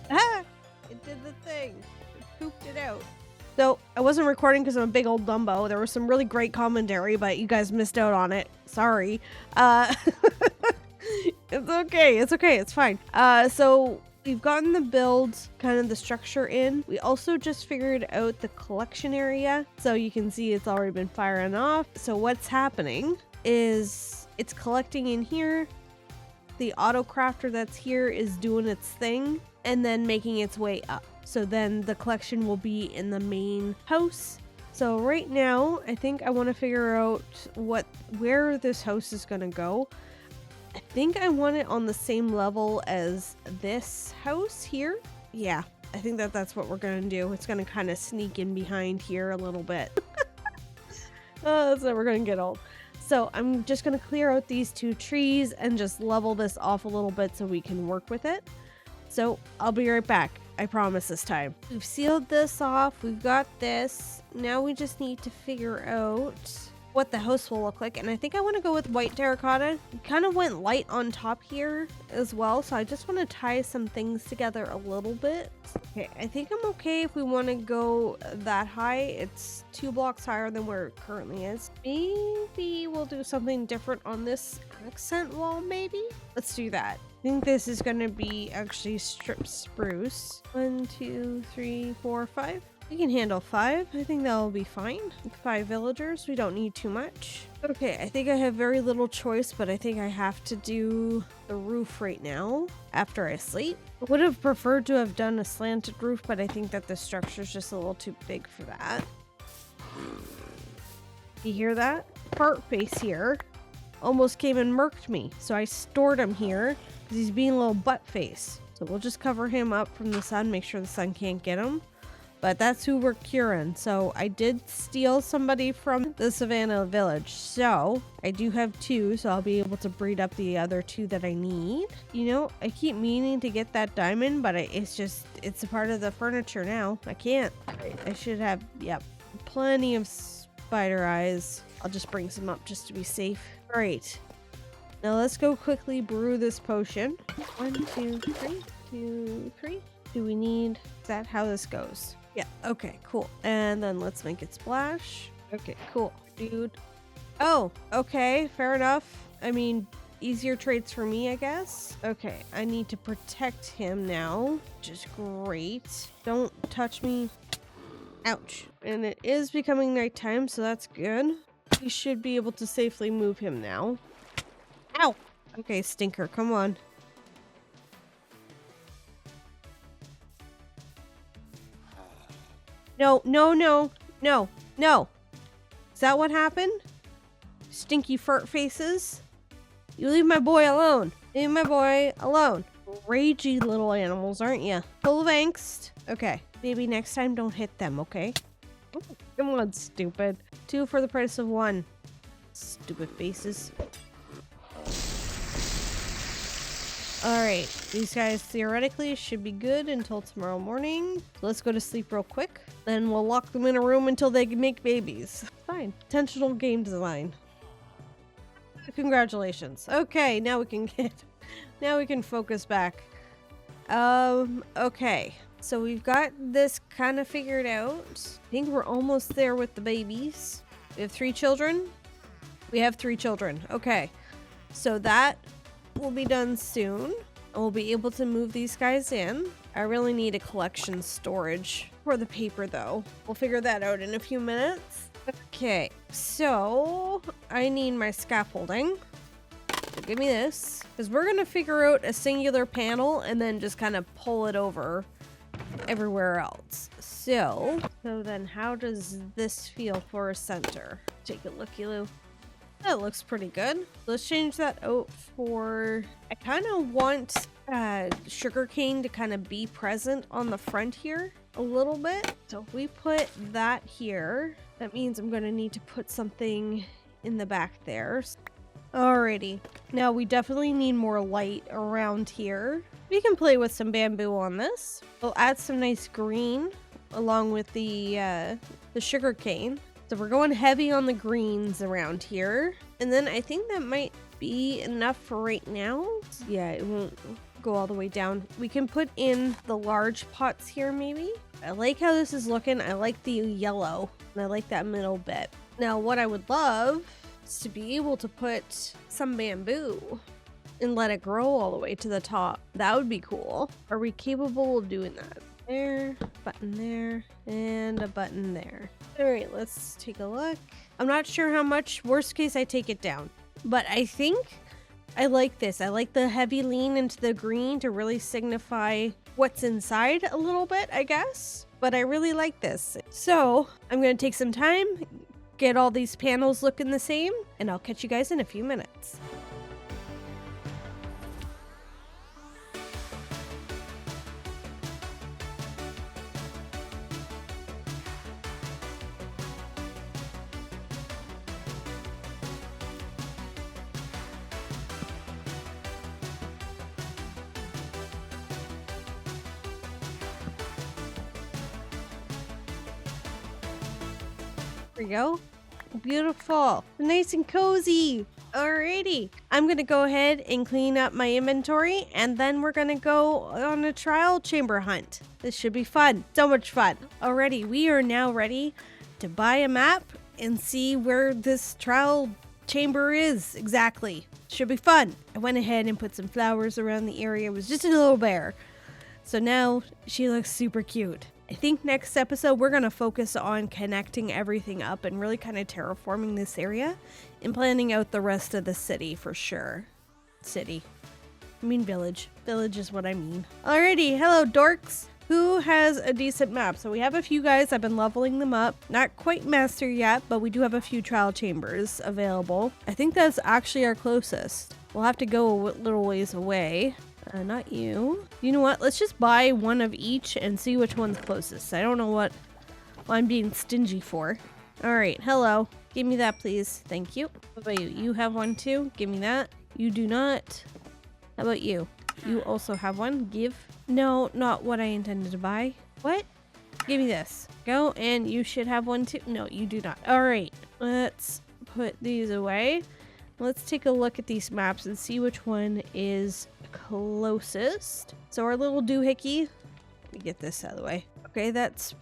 Ah! It did the thing. It pooped it out. So I wasn't recording because I'm a big old Dumbo. There was some really great commentary, but you guys missed out on it. Sorry. It's okay. It's okay. It's fine. So we've gotten the build, kind of the structure in. We also just figured out the collection area. So you can see it's already been firing off. So what's happening is it's collecting in here. The auto crafter that's here is doing its thing and then making its way up. So then the collection will be in the main house. So right now, I think I want to figure out where this house is going to go. I think I want it on the same level as this house here. Yeah, I think that's what we're going to do. It's going to kind of sneak in behind here a little bit. Oh, that's never going to get old. So I'm just going to clear out these 2 trees and just level this off a little bit so we can work with it. So I'll be right back. I promise this time. We've sealed this off. We've got this. Now we just need to figure out what the house will look like. And I think I want to go with white terracotta. We kind of went light on top here as well. So I just want to tie some things together a little bit. Okay, I think I'm okay if we want to go that high. It's 2 blocks higher than where it currently is. Maybe we'll do something different on this accent wall, maybe? Let's do that. I think this is going to be actually strip spruce. 1, 2, 3, 4, 5. We can handle 5. I think that'll be fine. 5 villagers. We don't need too much. Okay, I think I have very little choice, but I think I have to do the roof right now after I sleep. I would have preferred to have done a slanted roof, but I think that the structure is just a little too big for that. You hear that? Fart face here almost came and murked me, so I stored him here because he's being a little butt face. So we'll just cover him up from the sun, make sure the sun can't get him. But that's who we're curing. So I did steal somebody from the Savannah village. So I do have 2, so I'll be able to breed up the other 2 that I need. You know, I keep meaning to get that diamond, but it's a part of the furniture now. I can't. I should have, yep, plenty of spider eyes. I'll just bring some up just to be safe. All right. Now let's go quickly brew this potion. 1, 2, 3, 2, 3. Do we need, is that how this goes? Yeah, okay, cool. And then let's make it splash. Okay, cool. Dude. Oh, okay, fair enough. I mean, easier traits for me, I guess. Okay, I need to protect him now, which is great. Don't touch me. Ouch. And it is becoming nighttime, so that's good. We should be able to safely move him now. Ow! Okay, stinker, come on. No, no, no, no, no. Is that what happened? Stinky fart faces? You leave my boy alone. Leave my boy alone. Ragey little animals, aren't you? Full of angst. Okay, maybe next time don't hit them, okay? Ooh, come on, stupid. 2 for the price of 1. Stupid faces. Alright, these guys theoretically should be good until tomorrow morning. Let's go to sleep real quick. Then we'll lock them in a room until they can make babies. Fine. Intentional game design. Congratulations. Okay, now we can focus back. Okay. So we've got this kind of figured out. I think we're almost there with the babies. We have 3 children. We have 3 children. Okay. So that will be done soon. We'll be able to move these guys in. I really need a collection storage for the paper though. We'll figure that out in a few minutes. Okay, so I need my scaffolding. So give me this, because we're gonna figure out a singular panel and then just kind of pull it over everywhere else. So then how does this feel for a center? Take a looky-loo. That looks pretty good. Let's change that out for... I kind of want sugarcane to kind of be present on the front here a little bit. So if we put that here, that means I'm going to need to put something in the back there. Alrighty. Now we definitely need more light around here. We can play with some bamboo on this. We'll add some nice green along with the sugarcane. So we're going heavy on the greens around here. And then I think that might be enough for right now. Yeah, it won't go all the way down. We can put in the large pots here maybe. I like how this is looking. I like the yellow and I like that middle bit. Now what I would love is to be able to put some bamboo and let it grow all the way to the top. That would be cool. Are we capable of doing that? There, button there, and a button there. All right, let's take a look. I'm not sure how much. Worst case, I take it down. But I think I like this. I like the heavy lean into the green to really signify what's inside a little bit, I guess. But I really like this. So I'm going to take some time, get all these panels looking the same, and I'll catch you guys in a few minutes. There we go. Beautiful. Nice and cozy. Alrighty. I'm going to go ahead and clean up my inventory and then we're going to go on a trial chamber hunt. This should be fun. So much fun. Alrighty. We are now ready to buy a map and see where this trial chamber is exactly. Should be fun. I went ahead and put some flowers around the area. It was just a little bear. So now she looks super cute. I think next episode we're going to focus on connecting everything up and really kind of terraforming this area and planning out the rest of the city for sure. City. I mean village. Village is what I mean. Alrighty, hello dorks. Who has a decent map? So we have a few guys. I've been leveling them up. Not quite master yet, but we do have a few trial chambers available. I think that's actually our closest. We'll have to go a little ways away. Not you. You know what? Let's just buy one of each and see which one's closest. I don't know what I'm being stingy for. All right. Hello. Give me that, please. Thank you. What about you? You have one too? Give me that. You do not. How about you? You also have one. Give. No, not what I intended to buy. What? Give me this. Go. And you should have one too. No, you do not. All right. Let's put these away. Let's take a look at these maps and see which one is closest. So our little doohickey. Let me get this out of the way. Okay, that's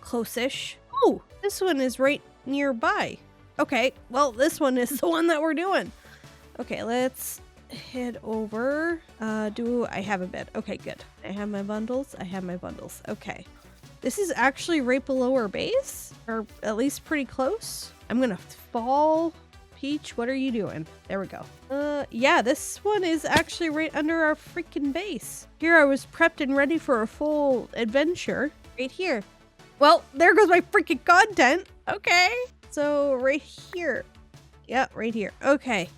close-ish. Oh, this one is right nearby. Okay, well, this one is the one that we're doing. Okay, let's head over. Do I have a bed? Okay, good. I have my bundles. I have my bundles. Okay. This is actually right below our base, or at least pretty close. I'm gonna fall Peach, what are you doing? There we go. Yeah, this one is actually right under our freaking base. Here I was prepped and ready for a full adventure. Right here. Well, there goes my freaking content. Okay. So right here. Yeah, right here. Okay.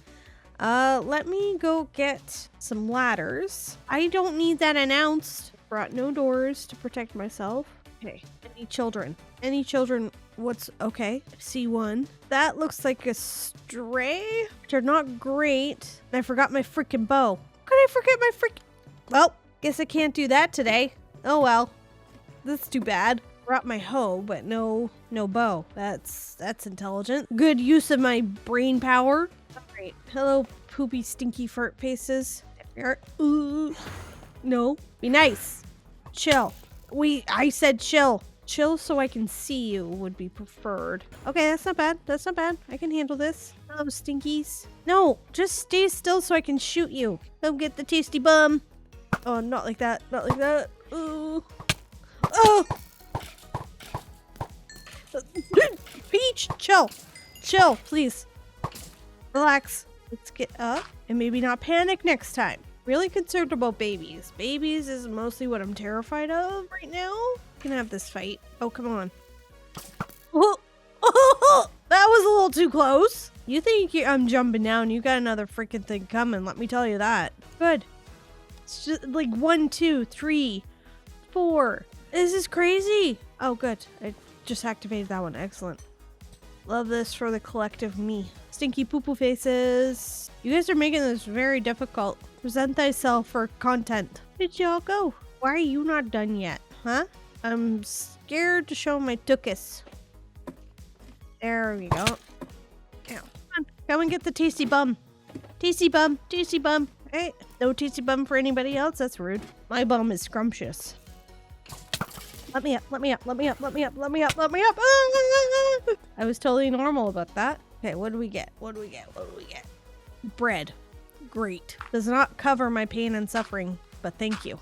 Let me go get some ladders. I don't need that announced. Brought no doors to protect myself. Okay. Any children? Any children? What's okay? I see one. That looks like a stray, which are not great. And I forgot my freaking bow. How could I forget my Well, guess I can't do that today. Oh well. That's too bad. Brought my hoe, but no bow. That's intelligent. Good use of my brain power. All right. Hello, poopy, stinky fart faces. Ooh. No. Be nice. Chill. I said chill. Chill so I can see you would be preferred. Okay, that's not bad. That's not bad. I can handle this. Hello, stinkies. No, just stay still so I can shoot you. Come get the tasty bum. Oh, not like that. Not like that. Ooh. Oh! Peach, chill. Chill, please. Relax. Let's get up and maybe not panic next time. Really concerned about babies. Babies is mostly what I'm terrified of right now. Can have this fight. Oh, come on. Oh, that was a little too close. You think I'm jumping down? You got another freaking thing coming. Let me tell you that. Good. It's just like 1, 2, 3, 4. This is crazy. Oh, good. I just activated that one. Excellent. Love this for the collective me. Stinky poo-poo faces. You guys are making this very difficult. Present thyself for content. Where did y'all go? Why are you not done yet? Huh? I'm scared to show my tuchus. There we go. Come and get the tasty bum. Tasty bum. Tasty bum. Hey, no tasty bum for anybody else? That's rude. My bum is scrumptious. Let me up. Let me up. Let me up. Let me up. Let me up. Let me up. I was totally normal about that. Okay, what do we get? What do we get? What do we get? Bread. Great. Does not cover my pain and suffering, but thank you.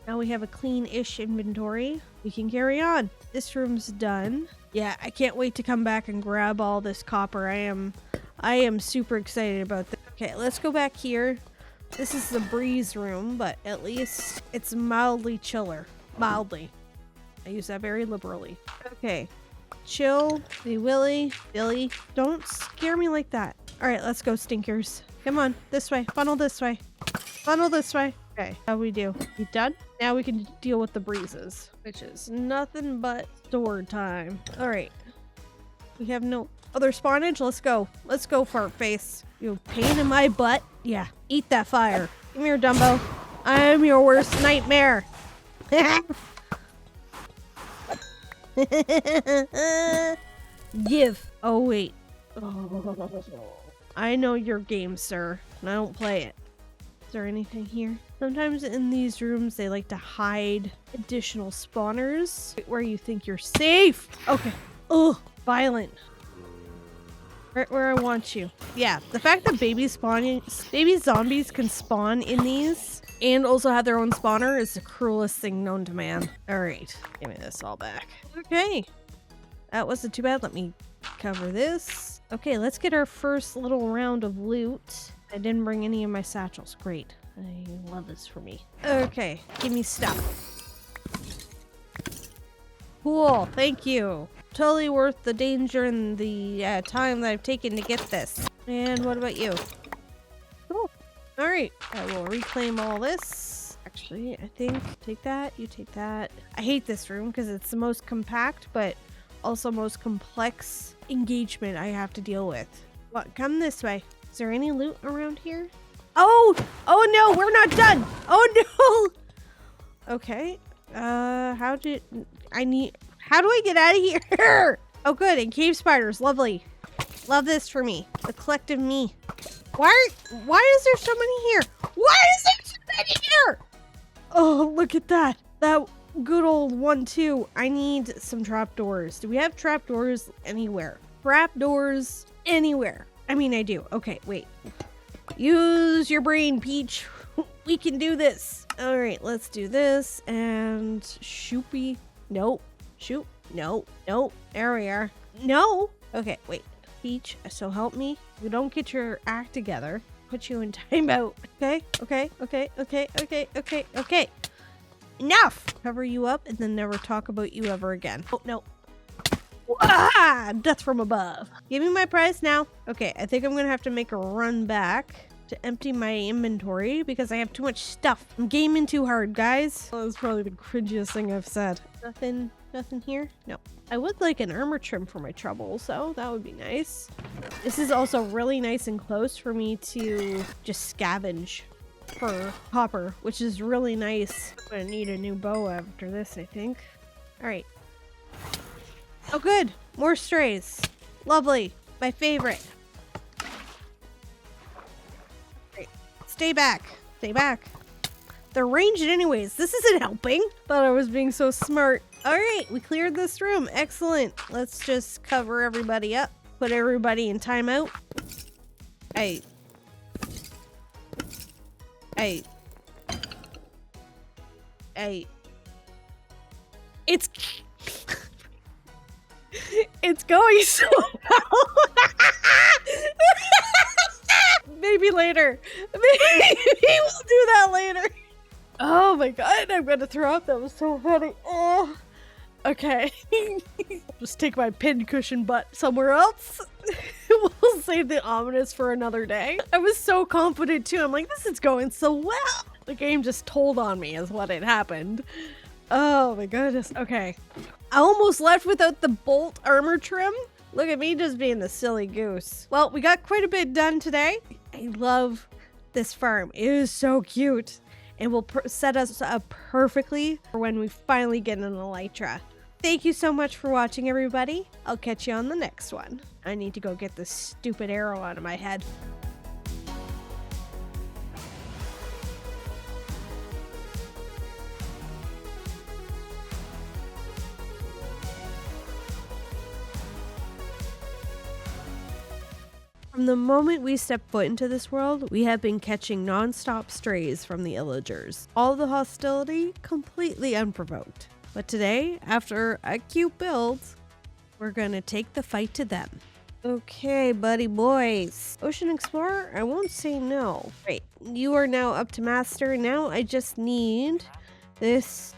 Now we have a clean-ish inventory. We can carry on. This room's done. Yeah, I can't wait to come back and grab all this copper. I am super excited about this. Okay, let's go back here. This is the breeze room, but at least it's mildly chiller. Mildly. I use that very liberally. Okay. Chill. Be Willy. Billy. Don't scare me like that. All right, let's go, stinkers. Come on. This way. Funnel this way. Funnel this way. Okay, how we do? You done? Now we can deal with the breezes, which is nothing but store time. All right. We have no other spawnage. Let's go. Let's go, fart face. You pain in my butt. Yeah, eat that fire. Come here, Dumbo. I'm your worst nightmare. Give. Oh, wait. Oh. I know your game, sir, and I don't play it. Is there anything here? Sometimes in these rooms, they like to hide additional spawners where you think you're safe. Okay. Oh, violent. Right where I want you. Yeah, the fact that baby zombies can spawn in these and also have their own spawner is the cruelest thing known to man. All right, give me this all back. Okay, that wasn't too bad. Let me cover this. Okay, let's get our first little round of loot. I didn't bring any of my satchels. Great. I love this for me. Okay, give me stuff. Cool, thank you. Totally worth the danger and the time that I've taken to get this. And what about you? Cool. All right, I will reclaim all this. Actually, I think take that, you take that. I hate this room because it's the most compact, but also most complex engagement I have to deal with. What? Come this way. Is there any loot around here? Oh! Oh no, we're not done! Oh no! Okay. How do I get out of here? Oh good, and cave spiders, lovely. Love this for me. The collective me. Why is there so many here? Why is there so many here? Oh, look at that. That good old 1-2. I need some trapdoors. Do we have trapdoors anywhere? Trapdoors anywhere. I mean, I do. Okay, wait. Use your brain, Peach. We can do this. All right, let's do this. And shoopy. Nope. Shoot. No. Nope. There we are. No. Okay, wait. Peach, so help me. you don't get your act together, put you in timeout. Okay. Enough! Cover you up and then never talk about you ever again. Oh, no. Ah! Death from above. Give me my prize now. Okay, I think I'm gonna have to make a run back to empty my inventory because I have too much stuff. I'm gaming too hard, guys. Well, that's probably the cringiest thing I've said. Nothing here? No. I would like an armor trim for my trouble, so that would be nice. This is also really nice and close for me to just scavenge for copper, which is really nice. I'm gonna need a new bow after this, I think. All right. Oh, good. More strays. Lovely. My favorite. Great. Stay back. Stay back. They're ranged anyways. This isn't helping. Thought I was being so smart. All right, we cleared this room. Excellent. Let's just cover everybody up. Put everybody in timeout. Hey. It's it's going so well. Maybe later. Maybe we'll do that later. Oh my god, I'm gonna throw up. That was so funny. Oh. Okay. Just take my pincushion butt somewhere else. We'll save the ominous for another day. I was so confident too. I'm like, this is going so well. The game just told on me is what had happened. Oh my goodness. Okay. I almost left without the bolt armor trim. Look at me just being the silly goose. Well, we got quite a bit done today. I love this farm. It is so cute. And will set us up perfectly for when we finally get an elytra. Thank you so much for watching, everybody. I'll catch you on the next one. I need to go get this stupid arrow out of my head. From the moment we step foot into this world, we have been catching non-stop strays from the illagers. All the hostility completely unprovoked. But today, after a cute build, we're gonna take the fight to them. Okay, buddy boys. Ocean Explorer, I won't say no. Great, you are now up to master. Now I just need this.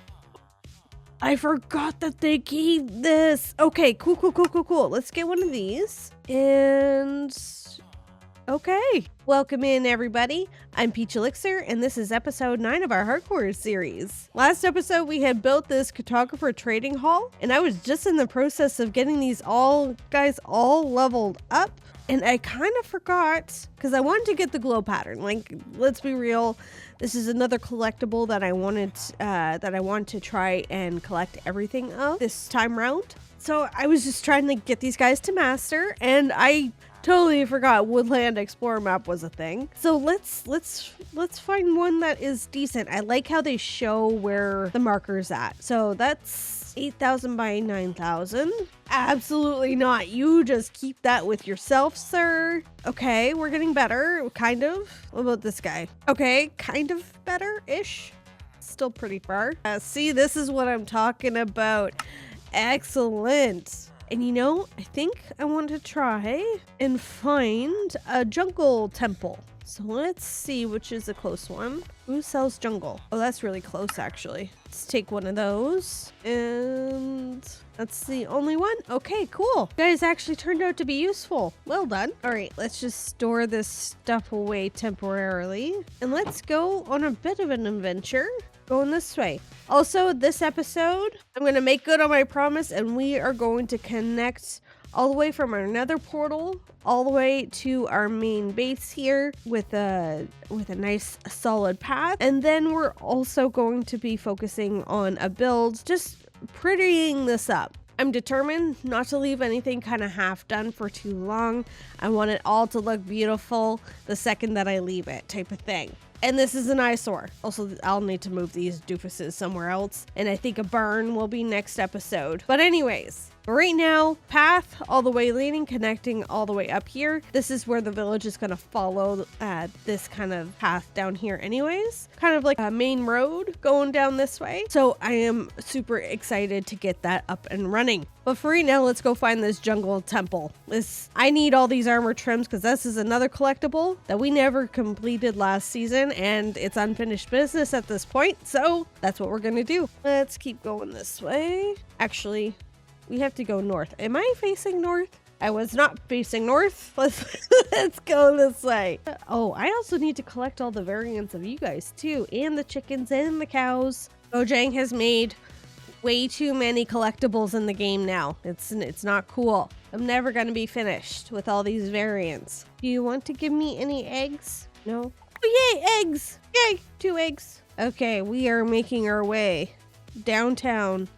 I forgot that they gave this. Okay, cool. Let's get one of these. And okay. Welcome in, everybody. I'm Peach Elixir, and this is episode 9 of our hardcore series. Last episode, we had built this cartographer trading hall, and I was just in the process of getting these guys all leveled up. And I kind of forgot, because I wanted to get the glow pattern. Like, let's be real, this is another collectible that I wanted to try and collect everything of this time round. So I was just trying to get these guys to master, and I totally forgot Woodland Explorer map was a thing. So let's find one that is decent. I like how they show where the marker's at. So that's 8,000 by 9,000. Absolutely not. You just keep that with yourself, sir. Okay, we're getting better, kind of. What about this guy? Okay, kind of better-ish. Still pretty far. See, this is what I'm talking about. Excellent. And you know, I think I want to try and find a jungle temple. So let's see which is a close one. Who sells jungle? Oh, that's really close, actually. Let's take one of those. And that's the only one. Okay, cool. You guys actually turned out to be useful. Well done. All right, let's just store this stuff away temporarily. And let's go on a bit of an adventure. Going this way. Also, this episode, I'm going to make good on my promise, and we are going to connect all the way from our nether portal all the way to our main base here with a nice solid path. And then we're also going to be focusing on a build, just prettying this up. I'm determined not to leave anything kind of half done for too long. I want it all to look beautiful the second that I leave it, type of thing. And this is an eyesore. Also, I'll need to move these doofuses somewhere else. And I think a barn will be next episode. But anyways, But right now, path all the way leading, connecting all the way up here. This is where the village is going to follow this kind of path down here anyways. Kind of like a main road going down this way. So I am super excited to get that up and running. But for right now, let's go find this jungle temple. I need all these armor trims because this is another collectible that we never completed last season and it's unfinished business at this point. So that's what we're going to do. Let's keep going this way. Actually, we have to go north. Am I facing north? I was not facing north. Let's go this way. Oh, I also need to collect all the variants of you guys too, and the chickens and the cows. Mojang has made way too many collectibles in the game now. It's not cool. I'm never gonna be finished with all these variants. Do you want to give me any eggs? No? Oh, yay, eggs! Yay, 2 eggs. Okay, we are making our way downtown,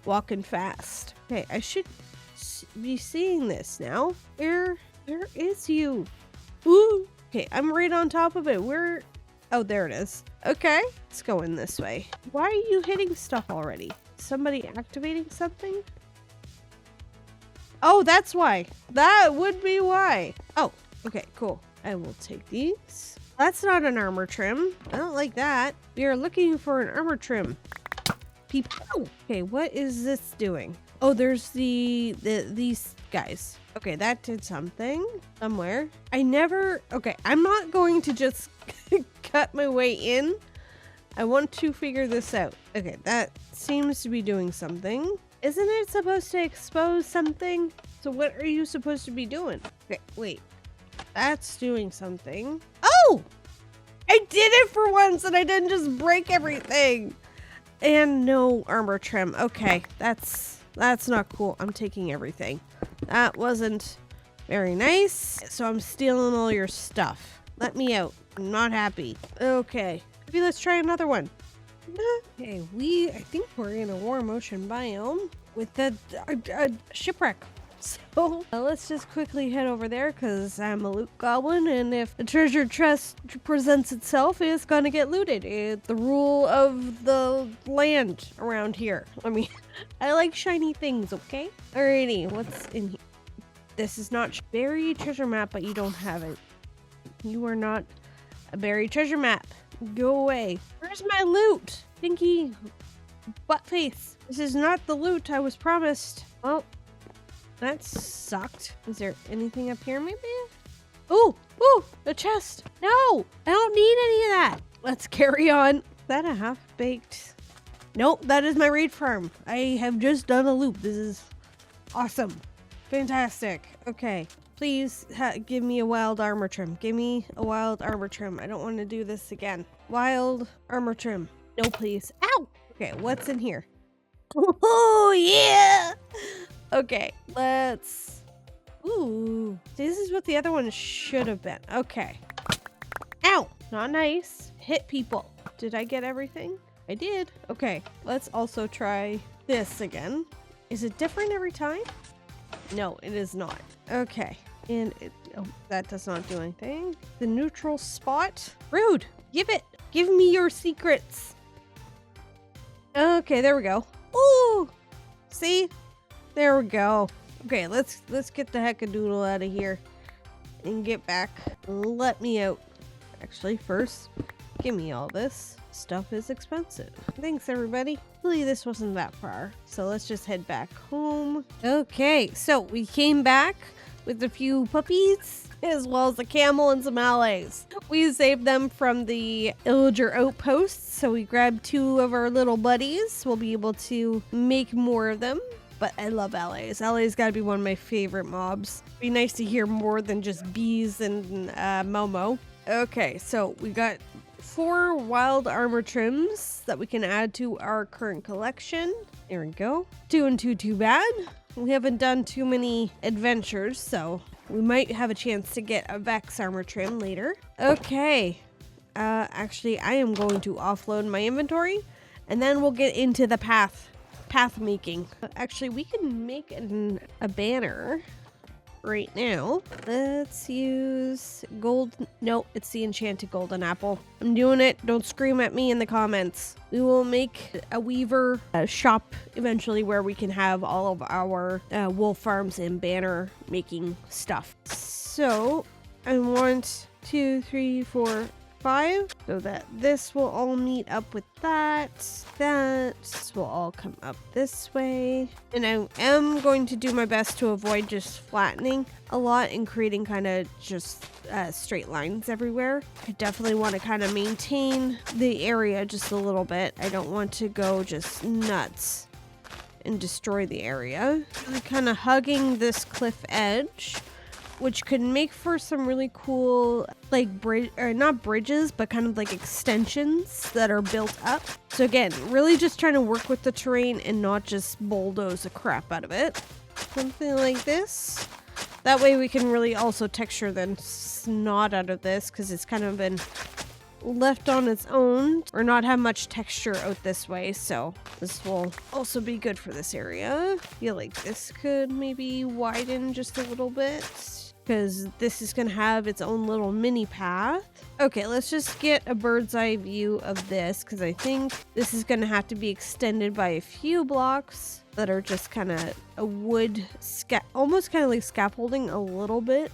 walking fast. Okay, I should be seeing this now. Where is you? Ooh. Okay, I'm right on top of it. Oh, there it is. Okay, let's go in this way. Why are you hitting stuff already? Somebody activating something? Oh, that's why. That would be why. Oh, okay, cool. I will take these. That's not an armor trim. I don't like that. We are looking for an armor trim. Okay, what is this doing? Oh, there's these guys. Okay, that did something somewhere. Okay, I'm not going to just cut my way in. I want to figure this out. Okay, that seems to be doing something. Isn't it supposed to expose something? So what are you supposed to be doing? Okay, wait. That's doing something. Oh! I did it for once and I didn't just break everything. And no armor trim. Okay, that's not cool. I'm taking everything. That wasn't very nice. So I'm stealing all your stuff. Let me out. I'm not happy. Okay. Maybe let's try another one. Okay, I think we're in a warm ocean biome with a shipwreck. So let's just quickly head over there because I'm a loot goblin, and if the treasure chest presents itself, it's gonna get looted. It's the rule of the land around here. I mean, I like shiny things, okay? Alrighty, what's in here? This is not buried treasure map, but you don't have it. You are not a buried treasure map. Go away. Where's my loot? Stinky butt face. This is not the loot I was promised. Well, that sucked. Is there anything up here maybe? Ooh, the chest. No, I don't need any of that. Let's carry on. Is that a half-baked? Nope, that is my raid farm. I have just done a loop. This is awesome. Fantastic. Okay. Please give me a wild armor trim. Give me a wild armor trim. I don't want to do this again. Wild armor trim. No, please. Ow! Okay, what's in here? Oh, yeah! Okay, let's... Ooh. This is what the other one should have been. Okay. Ow! Not nice. Hit people. Did I get everything? I did. Okay, let's also try this again. Is it different every time? No, it is not. Okay. And that does not do anything. The neutral spot. Rude. Give me your secrets. Okay, there we go. Ooh. See? There we go. Okay, let's get the heckadoodle out of here and get back. Let me out. Actually, first, give me all this. Stuff is expensive. Thanks, everybody. Hopefully this wasn't that far. So let's just head back home. Okay, so we came back with a few puppies, as well as a camel and some allies. We saved them from the illager outpost, so we grabbed 2 of our little buddies. We'll be able to make more of them. But I love allies. Allies gotta be one of my favorite mobs. Be nice to hear more than just bees and Momo. Okay, so we got 4 wild armor trims that we can add to our current collection. There we go. 2 and 2 too bad. We haven't done too many adventures, so we might have a chance to get a Vex armor trim later. Okay. Actually, I am going to offload my inventory, and then we'll get into the path making. Actually, we can make a banner right now. Let's use gold. No, it's the enchanted golden apple. I'm doing it. Don't scream at me in the comments. We will make a weaver shop eventually where we can have all of our wool farms and banner making stuff. So I want 2, 3, 4, 5 so that this will all meet up with that will all come up this way, and I am going to do my best to avoid just flattening a lot and creating kind of just straight lines everywhere. I definitely want to kind of maintain the area just a little bit. I don't want to go just nuts and destroy the area. I'm kind of hugging this cliff edge, which could make for some really cool, like not bridges, but kind of like extensions that are built up. So again, really just trying to work with the terrain and not just bulldoze the crap out of it. Something like this. That way we can really also texture the snot out of this, because it's kind of been left on its own or not have much texture out this way. So this will also be good for this area. I feel like this could maybe widen just a little bit, because this is going to have its own little mini path. Okay, let's just get a bird's eye view of this, because I think this is going to have to be extended by a few blocks that are just kind of a wood, almost kind of like scaffolding a little bit,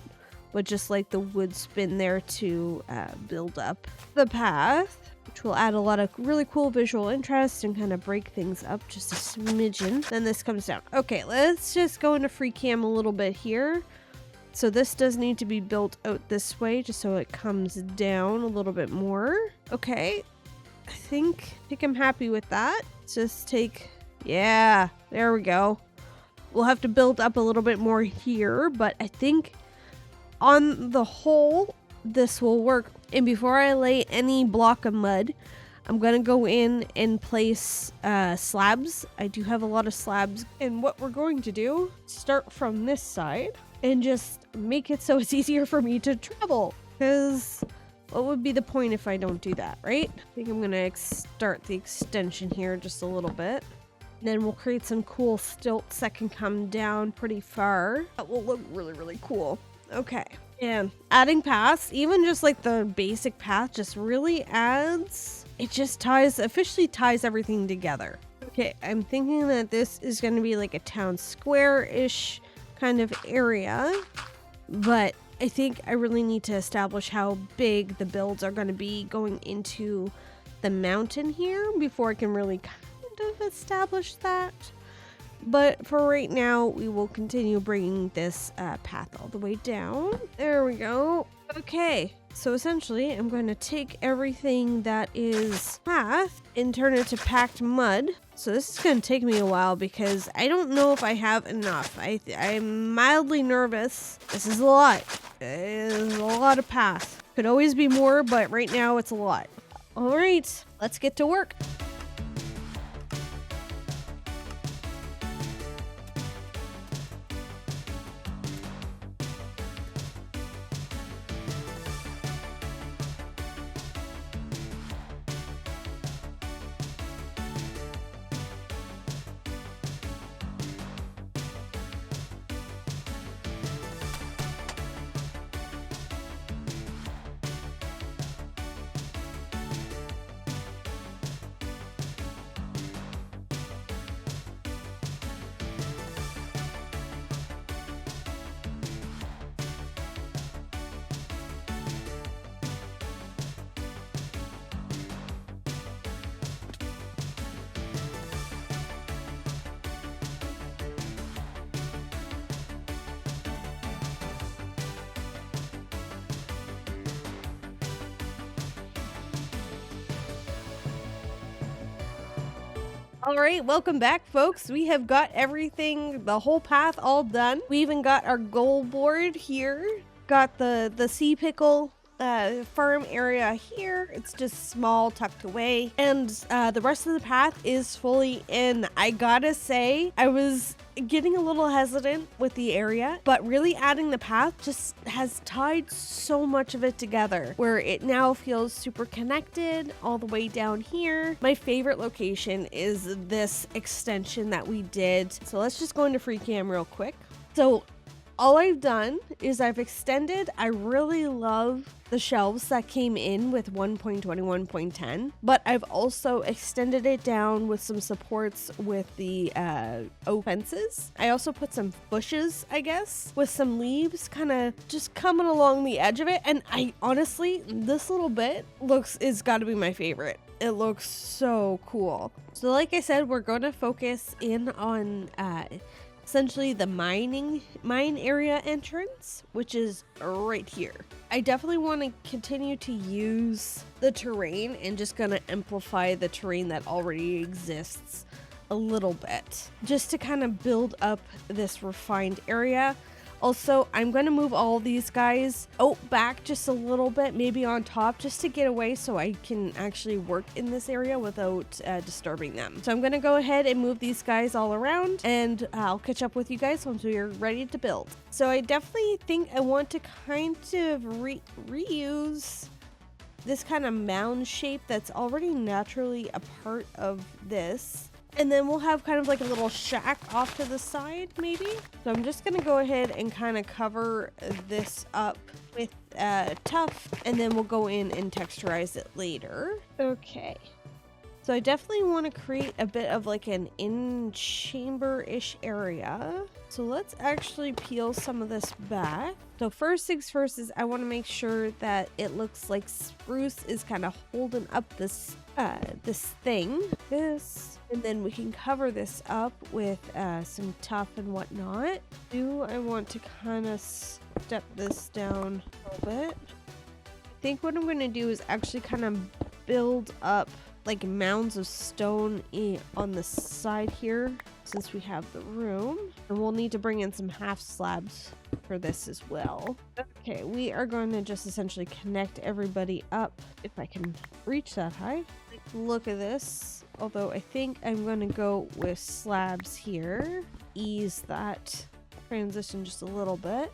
but just like the wood spin there to build up the path, which will add a lot of really cool visual interest and kind of break things up just a smidgen. Then this comes down. Okay, let's just go into free cam a little bit here. So this does need to be built out this way just so it comes down a little bit more. Okay, I think I'm happy with that. Let's just take, yeah, there we go. We'll have to build up a little bit more here, but I think on the whole, this will work. And before I lay any block of mud, I'm gonna go in and place slabs. I do have a lot of slabs, and what we're going to do, start from this side and just make it so it's easier for me to travel, because what would be the point if I don't do that, right? I think I'm gonna start the extension here just a little bit. Then we'll create some cool stilts that can come down pretty far. That will look really, really cool. Okay, and adding paths, even just like the basic path, just really adds, it just officially ties everything together. Okay, I'm thinking that this is going to be like a town square-ish kind of area, but I think I really need to establish how big the builds are going to be going into the mountain here before I can really kind of establish that. But for right now, we will continue bringing this path all the way down. There we go. Okay, so essentially I'm going to take everything that is path and turn it to packed mud. So this is going to take me a while because I don't know if I have enough. I'm mildly nervous. This is a lot. It's a lot of path. Could always be more, but right now it's a lot. All right, let's get to work. All right, welcome back, folks. We have got everything, the whole path all done. We even got our goal board here. Got the sea pickle farm area here. It's just small, tucked away. And the rest of the path is fully in. I gotta say, I was getting a little hesitant with the area, but really adding the path just has tied so much of it together where it now feels super connected all the way down here. My favorite location is this extension that we did. So let's just go into free cam real quick. So all I've done is I've extended. I really love the shelves that came in with 1.21.10, but I've also extended it down with some supports with the oak fences. I also put some bushes, I guess, with some leaves kind of just coming along the edge of it. And I honestly, this little bit is got to be my favorite. It looks so cool. So like I said, we're going to focus in on essentially the mine area entrance, which is right here. I definitely want to continue to use the terrain and just gonna amplify the terrain that already exists a little bit, just to kind of build up this refined area. Also, I'm going to move all these guys out back just a little bit, maybe on top, just to get away so I can actually work in this area without disturbing them. So I'm going to go ahead and move these guys all around, and I'll catch up with you guys once we are ready to build. So I definitely think I want to kind of reuse this kind of mound shape that's already naturally a part of this. And then we'll have kind of like a little shack off to the side, maybe. So I'm just going to go ahead and kind of cover this up with tuff, and then we'll go in and texturize it later. Okay. So I definitely want to create a bit of like an in-chamber-ish area. So let's actually peel some of this back. So first things first is I want to make sure that it looks like spruce is kind of holding up this thing. And then we can cover this up with some tuff and whatnot. I want to kind of step this down a little bit. I think what I'm going to do is actually kind of build up like mounds of stone on the side here, since we have the room. And we'll need to bring in some half slabs for this as well. Okay, we are going to just essentially connect everybody up, if I can reach that high. Look at this. Although I think I'm going to go with slabs here. Ease that transition just a little bit.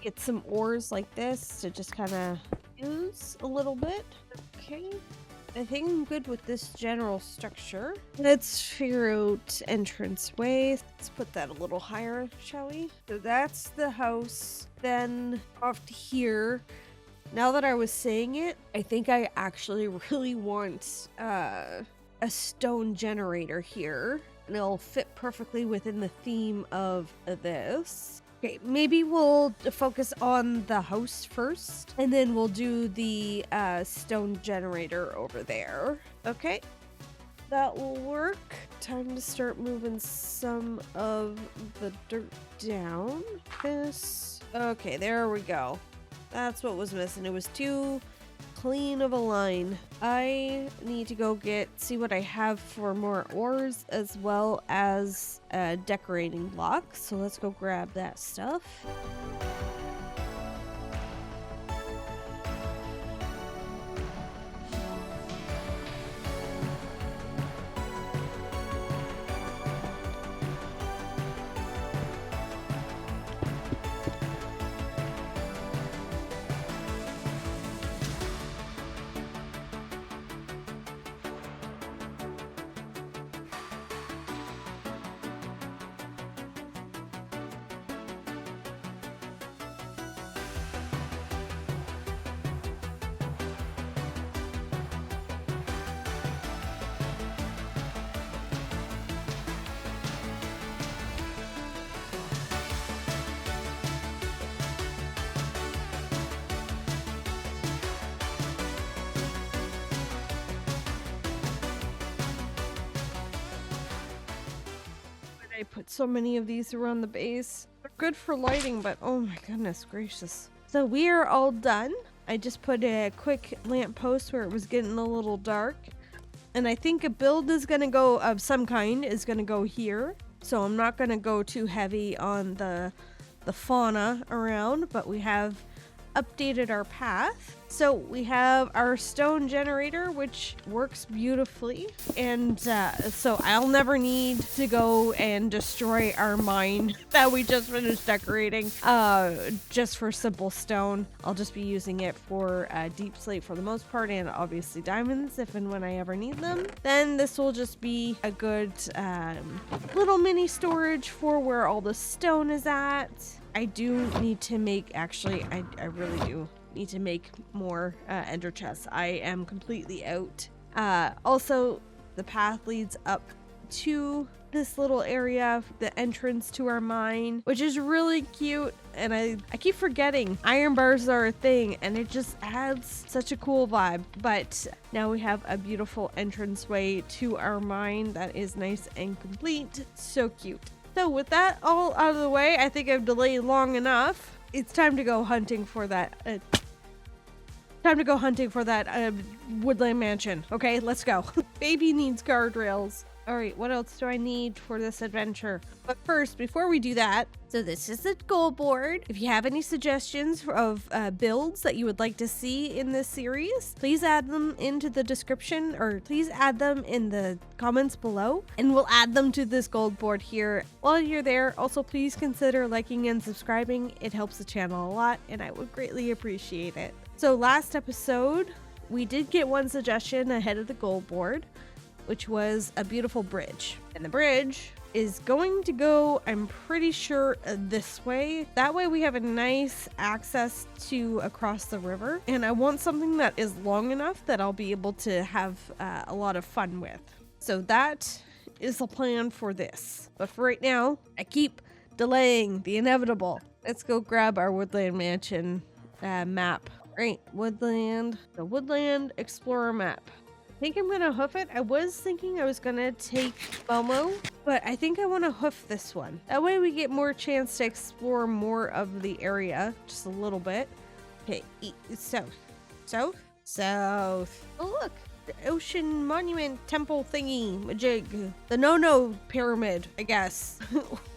Get some ores like this to just kind of use a little bit. Okay. I think I'm good with this general structure. Let's figure out entrance ways. Let's put that a little higher, shall we? So that's the house. Then off to here. Now that I was saying it, I think I actually really want a stone generator here. And it'll fit perfectly within the theme of this. Okay, maybe we'll focus on the house first, and then we'll do the stone generator over there. Okay, that will work. Time to start moving some of the dirt down. Okay, there we go. That's what was missing. It was too clean of a line. I need to go see what I have for more ores as well as decorating blocks. So let's go grab that stuff. I put so many of these around the base. They're good for lighting, but oh my goodness gracious. So we are all done. I just put a quick lamp post where it was getting a little dark. And I think a build is going to go of some kind is going to go here. So I'm not going to go too heavy on the fauna around, but we have updated our path. So we have our stone generator, which works beautifully. And so I'll never need to go and destroy our mine that we just finished decorating just for simple stone. I'll just be using it for deep slate for the most part, and obviously diamonds if and when I ever need them. Then this will just be a good little mini storage for where all the stone is at. I do need to make, actually, I really do need to make more ender chests. I am completely out. Also, the path leads up to this little area, the entrance to our mine, which is really cute. And I keep forgetting iron bars are a thing, and it just adds such a cool vibe. But now we have a beautiful entranceway to our mine that is nice and complete. So cute. So with that all out of the way, I think I've delayed long enough. It's time to go hunting for that. Woodland mansion. Okay, let's go. Baby needs guardrails. All right, what else do I need for this adventure? But first, before we do that, so this is the goal board. If you have any suggestions of builds that you would like to see in this series, please add them into the description, or please add them in the comments below, and we'll add them to this gold board here. While you're there, also please consider liking and subscribing. It helps the channel a lot, and I would greatly appreciate it. So last episode, we did get one suggestion ahead of the goal board, which was a beautiful bridge. And the bridge is going to go, I'm pretty sure, this way. That way we have a nice access to across the river. And I want something that is long enough that I'll be able to have a lot of fun with. So that is the plan for this. But for right now, I keep delaying the inevitable. Let's go grab our Woodland Mansion map. Right, the Woodland Explorer map. I think I'm gonna hoof it. I was thinking I was gonna take Momo, but I think I want to hoof this one. That way we get more chance to explore more of the area, just a little bit. Okay, south. Oh look, the Ocean Monument Temple thingy majig. The no pyramid, I guess.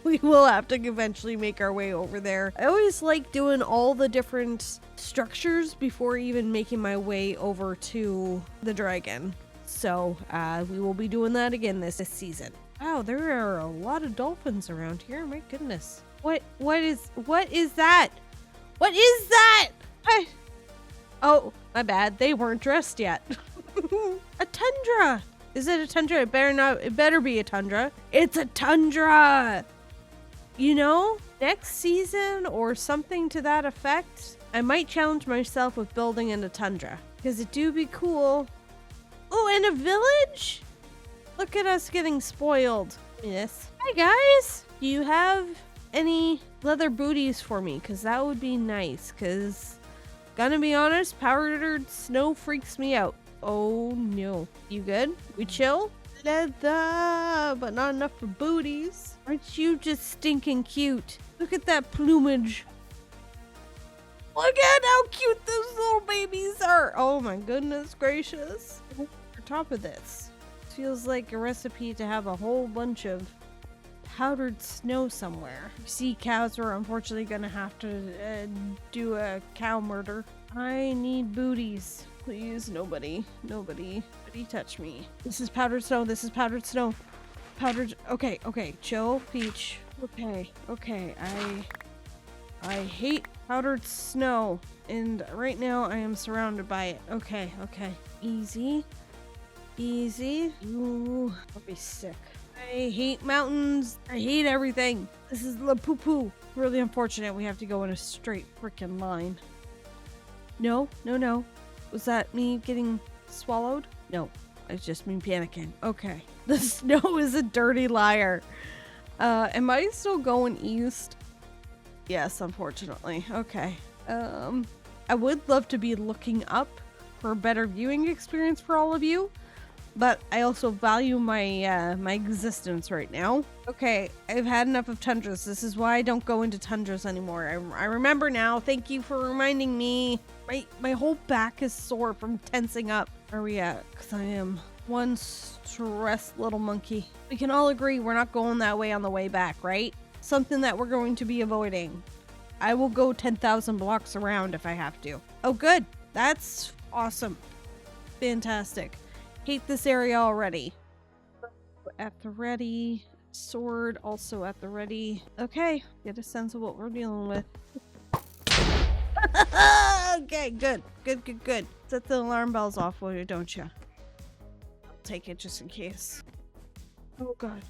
We will have to eventually make our way over there. I always like doing all the different structures before even making my way over to the dragon. So we will be doing that again this season. Wow, there are a lot of dolphins around here. My goodness. What is that? What is that? Oh, my bad. They weren't dressed yet. A tundra. Is it a tundra? It better be a tundra. It's a tundra. You know, next season or something to that effect, I might challenge myself with building in a tundra, because it do be cool. Oh, and a village? Look at us getting spoiled. Yes. Hi guys. Do you have any leather booties for me? Because that would be nice. Because, gonna be honest, powdered snow freaks me out. Oh no. You good? We chill? Leather, but not enough for booties. Aren't you just stinking cute? Look at that plumage. Look at how cute those little babies are. Oh my goodness gracious. On top of this, feels like a recipe to have a whole bunch of powdered snow somewhere. See, cows are unfortunately gonna have to do a cow murder. I need booties. Please, nobody touch me. This is powdered snow. Okay, chill, Peach. Okay, I hate powdered snow, and right now I am surrounded by it. Okay. Easy. Ooh, I'll be sick. I hate mountains. I hate everything. This is la poo-poo. Really unfortunate we have to go in a straight freaking line. No. Was that me getting swallowed? No, it's just me panicking. Okay. The snow is a dirty liar. Am I still going east? Yes, unfortunately. Okay. I would love to be looking up for a better viewing experience for all of you, but I also value my my existence right now. Okay, I've had enough of tundras. This is why I don't go into tundras anymore. I remember now. Thank you for reminding me. My whole back is sore from tensing up. Where are we at? Because I am one stressed little monkey. We can all agree we're not going that way on the way back, right? Something that we're going to be avoiding. I will go 10,000 blocks around if I have to. Oh, good. That's awesome. Fantastic. Hate this area already. At the ready. Sword also at the ready. Okay. Get a sense of what we're dealing with. Okay, good. Set the alarm bells off, will you, don't you? I'll take it just in case. Oh, God.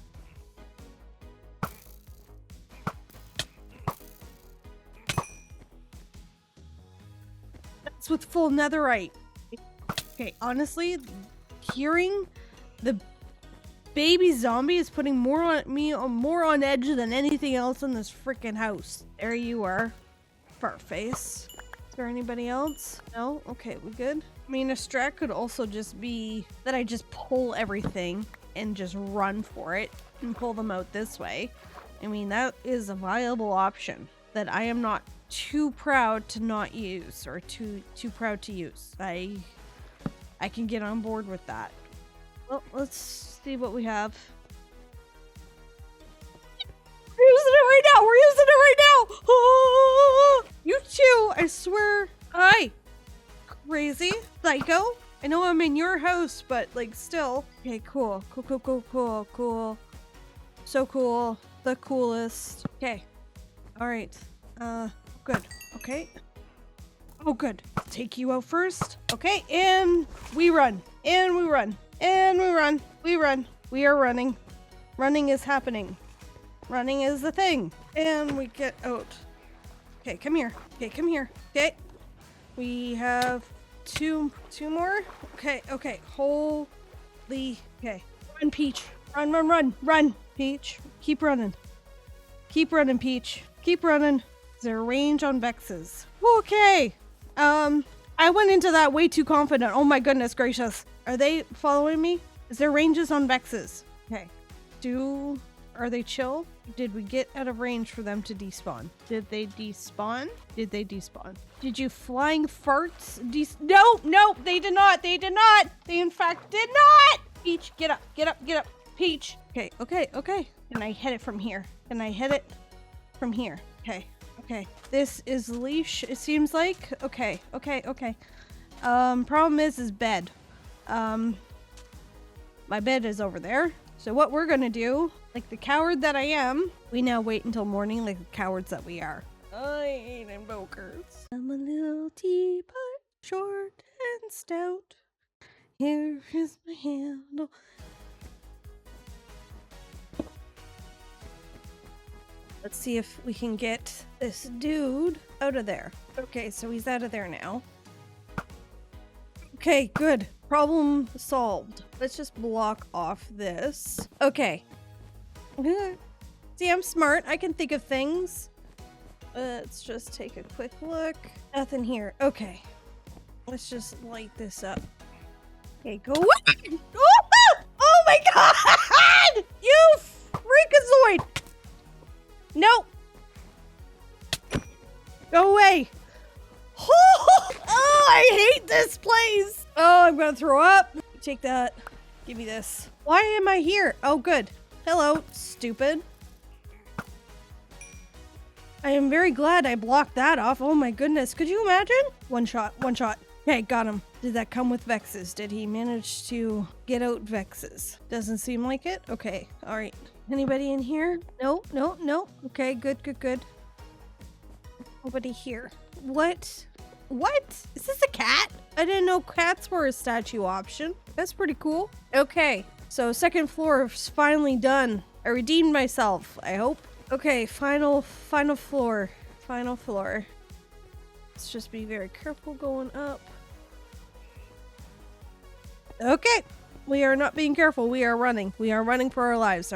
It's with full netherite. Okay, honestly, hearing the baby zombie is putting more on edge than anything else in this freaking house. There you are, Fartface. Is there anybody else? No? Okay, we good? I mean, a strat could also just be that I just pull everything and just run for it and pull them out this way. I mean, that is a viable option that I am not too proud to not use, or too proud to use. I can get on board with that. Well, let's see what we have. We're using it right now! We're using it right now! Oh, you too! I swear. Hi! Crazy. Psycho. I know I'm in your house, but like still. Okay, cool. Cool. So cool. The coolest. Okay. Alright. Good. Okay. Oh, good. Take you out first. Okay, and we run. And we run. And we run. We run. We are running. Running is happening. Running is the thing. And we get out. Okay, come here. Okay, come here. Okay. We have two more. Okay. Holy. Okay. Run, Peach. Run, Peach. Keep running. Keep running, Peach. Keep running. Is there a range on Vexes? Okay. I went into that way too confident. Oh my goodness gracious. Are they following me? Is there ranges on Vexes? Okay. Are they chill? Did we get out of range for them to despawn? Did they despawn? Did you flying farts No, they did not. They in fact did not. Peach, get up. Peach. Okay. Can I hit it from here? Okay. This is leash, it seems like. Okay. Problem is bed. My bed is over there. So what we're gonna do, like the coward that I am, we now wait until morning like the cowards that we are. I hate invokers. I'm a little teapot, short and stout. Here is my handle. Let's see if we can get this dude out of there. Okay, so he's out of there now. Okay, good. Problem solved. Let's just block off this. Okay. See, I'm smart. I can think of things. Let's just take a quick look. Nothing here. Okay. Let's just light this up. Okay, go away! Oh my god! You freakazoid! No! Go away! Oh, I hate this place! Oh, I'm gonna throw up. Take that. Give me this. Why am I here? Oh, good. Hello, stupid. I am very glad I blocked that off. Oh my goodness. Could you imagine? One shot. Okay, got him. Did that come with Vexes? Did he manage to get out Vexes? Doesn't seem like it. Okay, all right. Anybody in here? No. Okay, good. Nobody here. What? Is this a cat? I didn't know cats were a statue option. That's pretty cool. Okay, so second floor is finally done. I redeemed myself, I hope. Okay, final floor. Let's just be very careful going up. Okay, we are not being careful. We are running. We are running for our lives.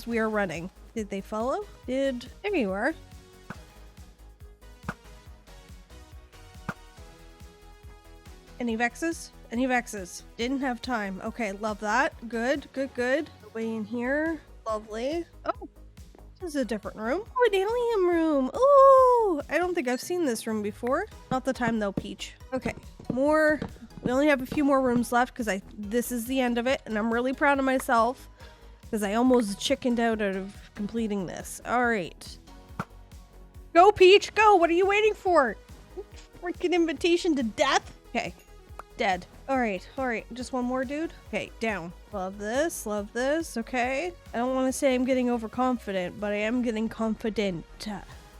We are running. Did they follow? There you are. Any Vexes? Didn't have time. Okay, love that. Good. Way in here. Lovely. Oh, this is a different room. Oh, an alien room. Oh, I don't think I've seen this room before. Not the time though, Peach. Okay, more. We only have a few more rooms left because this is the end of it, and I'm really proud of myself because I almost chickened out of completing this. All right. Go, Peach, go. What are you waiting for? Freaking invitation to death. Okay. Dead. All right. Just one more, dude. Okay, down. Love this. Okay. I don't want to say I'm getting overconfident, but I am getting confident.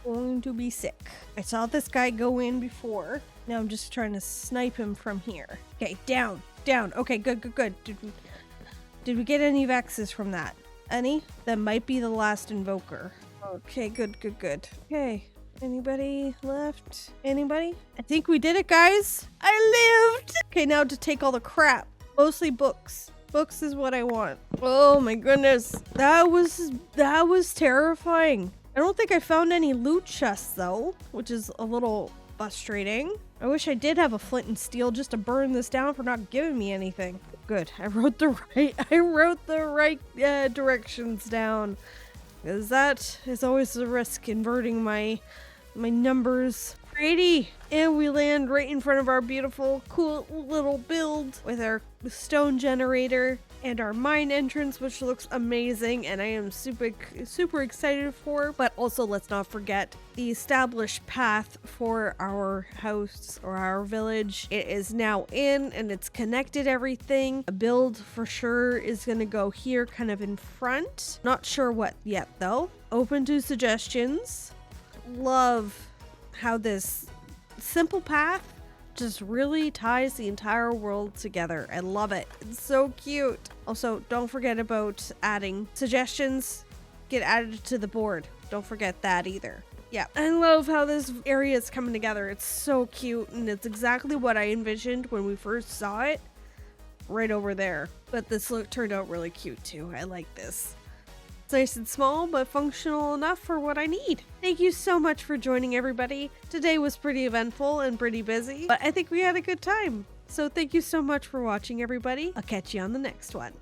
Going to be sick. I saw this guy go in before. Now I'm just trying to snipe him from here. Okay, down. Okay, good. Did we get any Vexes from that? Any? That might be the last invoker. Okay, good. Okay. Anybody left? Anybody? I think we did it, guys. I lived. Okay, now to take all the crap. Mostly books. Books is what I want. Oh my goodness. That was terrifying. I don't think I found any loot chests though, which is a little frustrating. I wish I did have a flint and steel just to burn this down for not giving me anything. Good. I wrote the right directions down. Because that is always the risk, inverting my numbers. Pretty. And we land right in front of our beautiful, cool little build with our stone generator and our mine entrance, which looks amazing and I am super excited for. But also, let's not forget the established path for our house or our village. It is now in and it's connected everything. A build for sure is going to go here kind of in front. Not sure what yet though. Open to suggestions. Love how this simple path just really ties the entire world together. I love it. It's so cute. Also, don't forget about adding suggestions. Get added to the board. Don't forget that either. Yeah, I love how this area is coming together. It's so cute and it's exactly what I envisioned when we first saw it right over there. But this look turned out really cute too. I like this. It's nice and small, but functional enough for what I need. Thank you so much for joining, everybody. Today was pretty eventful and pretty busy, but I think we had a good time. So thank you so much for watching, everybody. I'll catch you on the next one.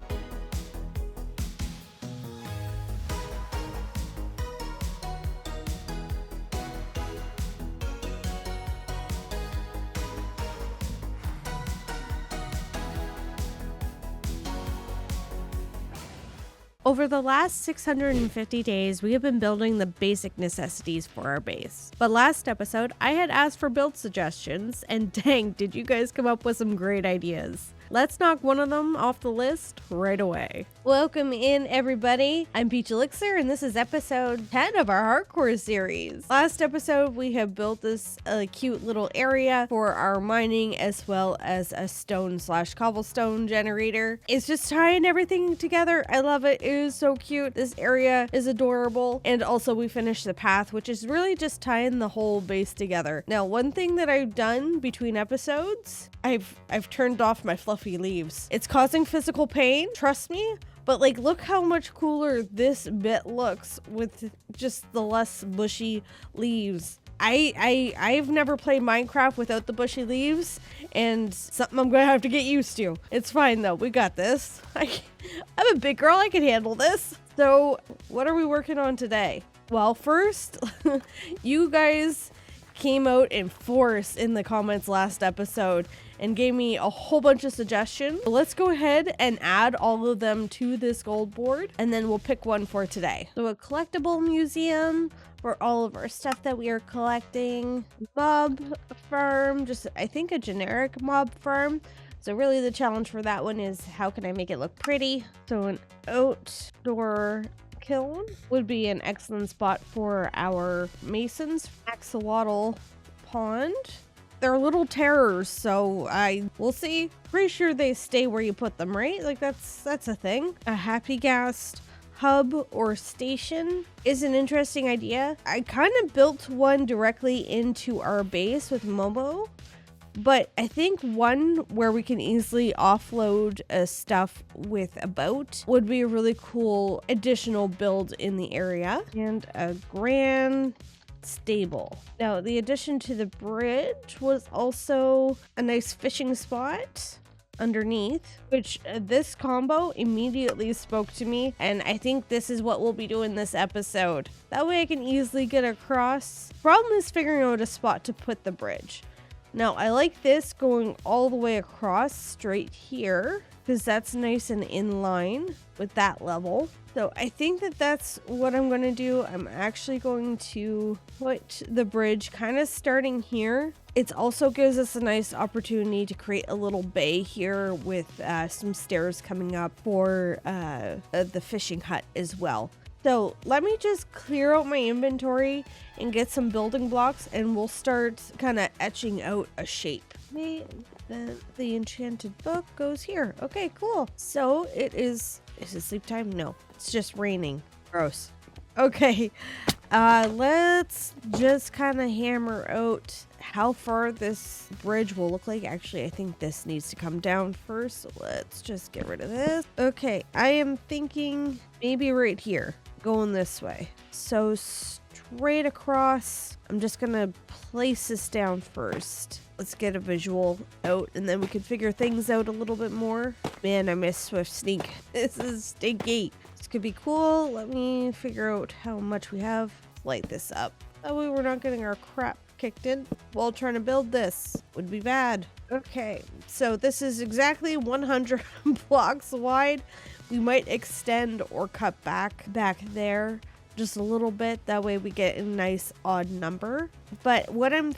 Over the last 650 days, we have been building the basic necessities for our base. But last episode, I had asked for build suggestions, and dang, did you guys come up with some great ideas. Let's knock one of them off the list right away. Welcome in, everybody. I'm Peach Elixir, and this is episode 10 of our hardcore series. Last episode, we have built this cute little area for our mining, as well as a stone/cobblestone generator. It's just tying everything together. I love it. It is so cute. This area is adorable. And also, we finished the path, which is really just tying the whole base together. Now, one thing that I've done between episodes, I've turned off my fluffy leaves. It's causing physical pain, trust me, but like look how much cooler this bit looks with just the less bushy leaves. I've never played Minecraft without the bushy leaves, and something I'm gonna have to get used to. It's fine though, we got this. I'm a big girl, I can handle this. So what are we working on today? Well, first, you guys came out in force in the comments last episode and gave me a whole bunch of suggestions. So let's go ahead and add all of them to this gold board, and then we'll pick one for today. So a collectible museum for all of our stuff that we are collecting. Mob farm, just I think a generic mob farm. So really the challenge for that one is how can I make it look pretty? So an outdoor kiln would be an excellent spot for our masons. Axolotl pond. They're little terrors, so we'll see. Pretty sure they stay where you put them, right? Like that's a thing. A happy ghast hub or station is an interesting idea. I kind of built one directly into our base with Momo, but I think one where we can easily offload stuff with a boat would be a really cool additional build in the area. And a grand stable. Now, the addition to the bridge was also a nice fishing spot underneath, which this combo immediately spoke to me, and I think this is what we'll be doing this episode. That way I can easily get across. Problem is figuring out a spot to put the bridge. Now, I like this going all the way across straight here because that's nice and in line with that level. So I think that that's what I'm going to do. I'm actually going to put the bridge kind of starting here. It also gives us a nice opportunity to create a little bay here with some stairs coming up for the fishing hut as well. So let me just clear out my inventory and get some building blocks, and we'll start kind of etching out a shape. The enchanted book goes here. Okay, cool. So is it sleep time? No, it's just raining. Gross. Okay, Let's just kind of hammer out how far this bridge will look like. Actually, I think this needs to come down first. So let's just get rid of this. Okay, I am thinking maybe right here, going this way. So straight across, I'm just gonna place this down first. Let's get a visual out and then we can figure things out a little bit more. Man, I miss Swift Sneak. This is stinky. This could be cool. Let me figure out how much we have. Light this up. That way we're not getting our crap kicked in while trying to build this. Would be bad. Okay, so this is exactly 100 blocks wide. We might extend or cut back there just a little bit. That way we get a nice odd number. But what I'm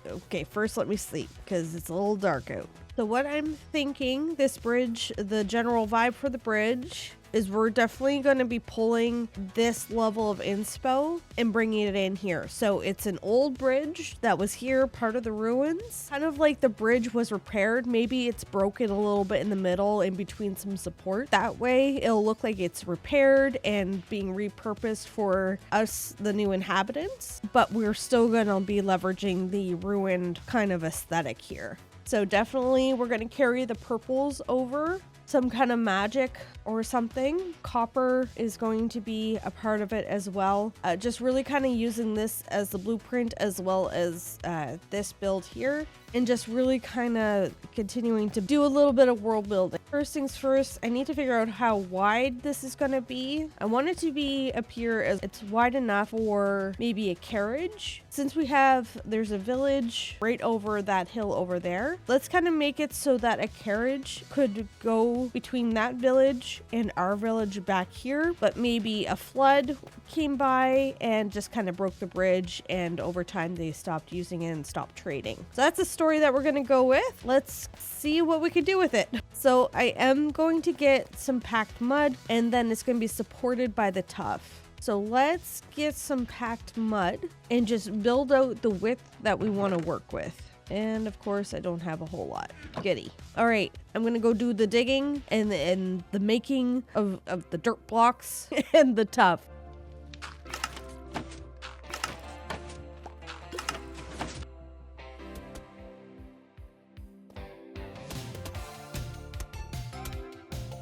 okay, first let me sleep because it's a little dark out. So what I'm thinking, this bridge, the general vibe for the bridge is we're definitely going to be pulling this level of inspo and bringing it in here. So it's an old bridge that was here, part of the ruins. Kind of like the bridge was repaired. Maybe it's broken a little bit in the middle in between some support. That way it'll look like it's repaired and being repurposed for us, the new inhabitants. But we're still going to be leveraging the ruined kind of aesthetic here. So definitely we're going to carry the purples over. Some kind of magic or something. Copper is going to be a part of it as well. Just really kind of using this as the blueprint as well as this build here. And just really kind of continuing to do a little bit of world building. First things first, I need to figure out how wide this is going to be. I want it to appear as it's wide enough for maybe a carriage. Since there's a village right over that hill over there. Let's kind of make it so that a carriage could go between that village and our village back here. But maybe a flood came by and just kind of broke the bridge. And over time they stopped using it and stopped trading. So that's a story that we're going to go with. Let's see what we can do with it. So I am going to get some packed mud and then it's going to be supported by the tuff. So let's get some packed mud and just build out the width that we want to work with. And of course, I don't have a whole lot. Giddy. All right, I'm going to go do the digging and the making of the dirt blocks and the tuff.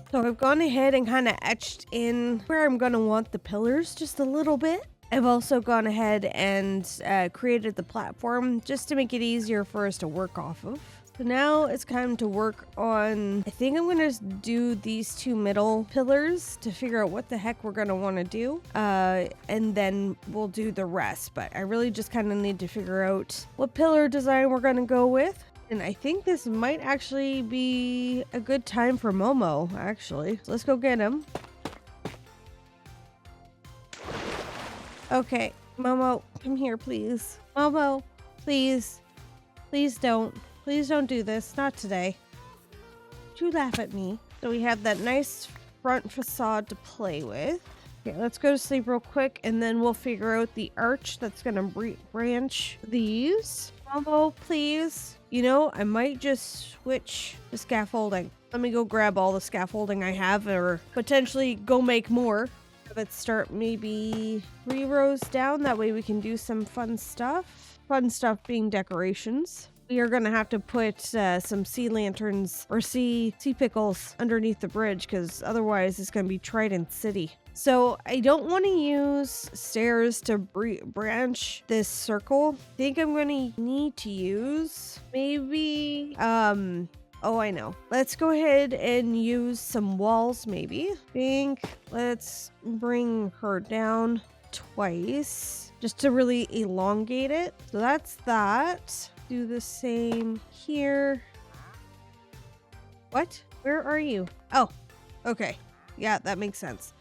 So I've gone ahead and kind of etched in where I'm going to want the pillars just a little bit. I've also gone ahead and created the platform just to make it easier for us to work off of. So now it's time to work on, I think I'm going to do these two middle pillars to figure out what the heck we're going to want to do. And then we'll do the rest. But I really just kind of need to figure out what pillar design we're going to go with. And I think this might actually be a good time for Momo, actually. So let's go get him. Okay, Momo, come here, please. Momo, please. Please don't. Please don't do this. Not today. Don't you laugh at me. So we have that nice front facade to play with. Okay, let's go to sleep real quick, and then we'll figure out the arch that's going to branch these. Momo, please. You know, I might just switch the scaffolding. Let me go grab all the scaffolding I have, or potentially go make more. Let's start maybe 3 rows down. That way we can do some fun stuff. Fun stuff being decorations. We are going to have to put some sea lanterns or sea pickles underneath the bridge because otherwise it's going to be Trident City. So I don't want to use stairs to branch this circle. I think I'm going to need to use maybe, oh, I know. Let's go ahead and use some walls maybe. Let's bring her down twice just to really elongate it. So that's that. Do the same here. What? Where are you? Oh, okay. Yeah, that makes sense.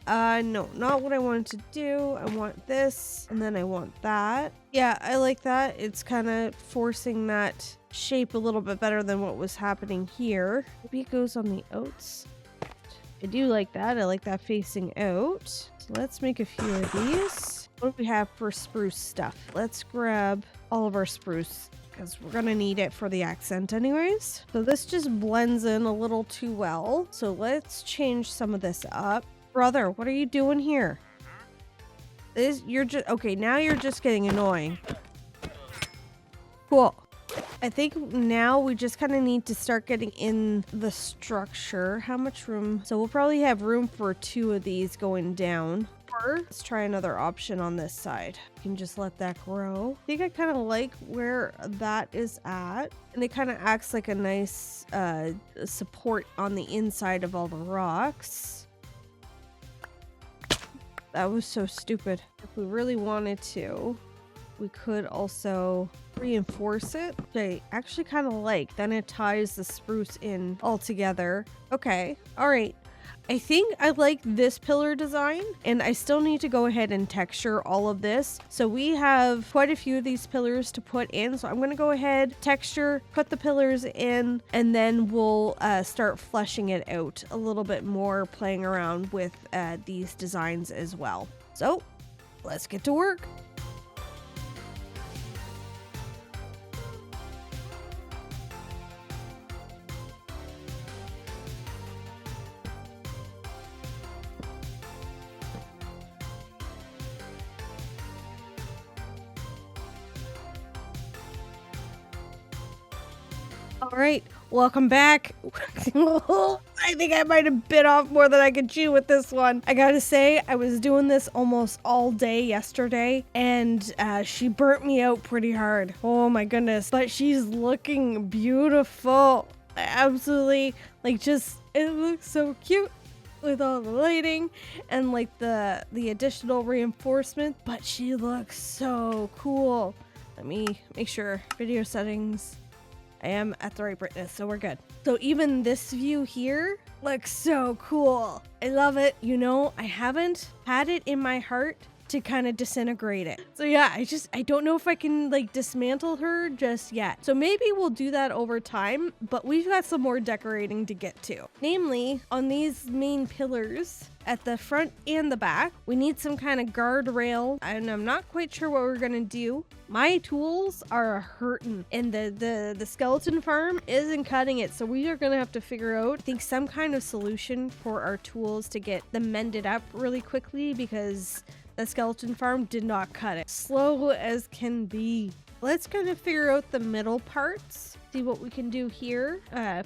No, not what I wanted to do. I want this, and then I want that. Yeah, I like that. It's kind of forcing that shape a little bit better than what was happening here. Maybe it goes on the outs. I do like that. I like that facing out. So let's make a few of these. What do we have for spruce stuff? Let's grab all of our spruce because we're gonna need it for the accent anyways. So this just blends in a little too well. So let's change some of this up. Brother, what are you doing here? You're just, okay, now you're just getting annoying. Cool. I think now we just kind of need to start getting in the structure. How much room? So we'll probably have room for 2 of these going down. Or let's try another option on this side. You can just let that grow. I think I kind of like where that is at. And it kind of acts like a nice support on the inside of all the rocks. That was so stupid. If we really wanted to, we could also reinforce it, which I actually kind of like. Then it ties the spruce in all together. Okay, all right. I think I like this pillar design, and I still need to go ahead and texture all of this. So we have quite a few of these pillars to put in. So I'm going to go ahead, texture, put the pillars in, and then we'll start fleshing it out a little bit more, playing around with these designs as well. So let's get to work. All right, welcome back. I think I might have bit off more than I could chew with this one. I gotta say, I was doing this almost all day yesterday, and she burnt me out pretty hard. Oh my goodness, but she's looking beautiful. Absolutely, like, just, it looks so cute with all the lighting and like the additional reinforcement, but she looks so cool. Let me make sure video settings. I am at the right brightness, so we're good. So even this view here looks so cool. I love it. You know, I haven't had it in my heart to kind of disintegrate it. So yeah, I don't know if I can like dismantle her just yet. So maybe we'll do that over time, but we've got some more decorating to get to. Namely, on these main pillars at the front and the back, we need some kind of guardrail, and I'm not quite sure what we're gonna do. My tools are hurting, and the skeleton farm isn't cutting it, so we are gonna have to figure out, I think, some kind of solution for our tools to get them mended up really quickly, because the skeleton farm did not cut it. Slow as can be. Let's kind of figure out the middle parts, see what we can do here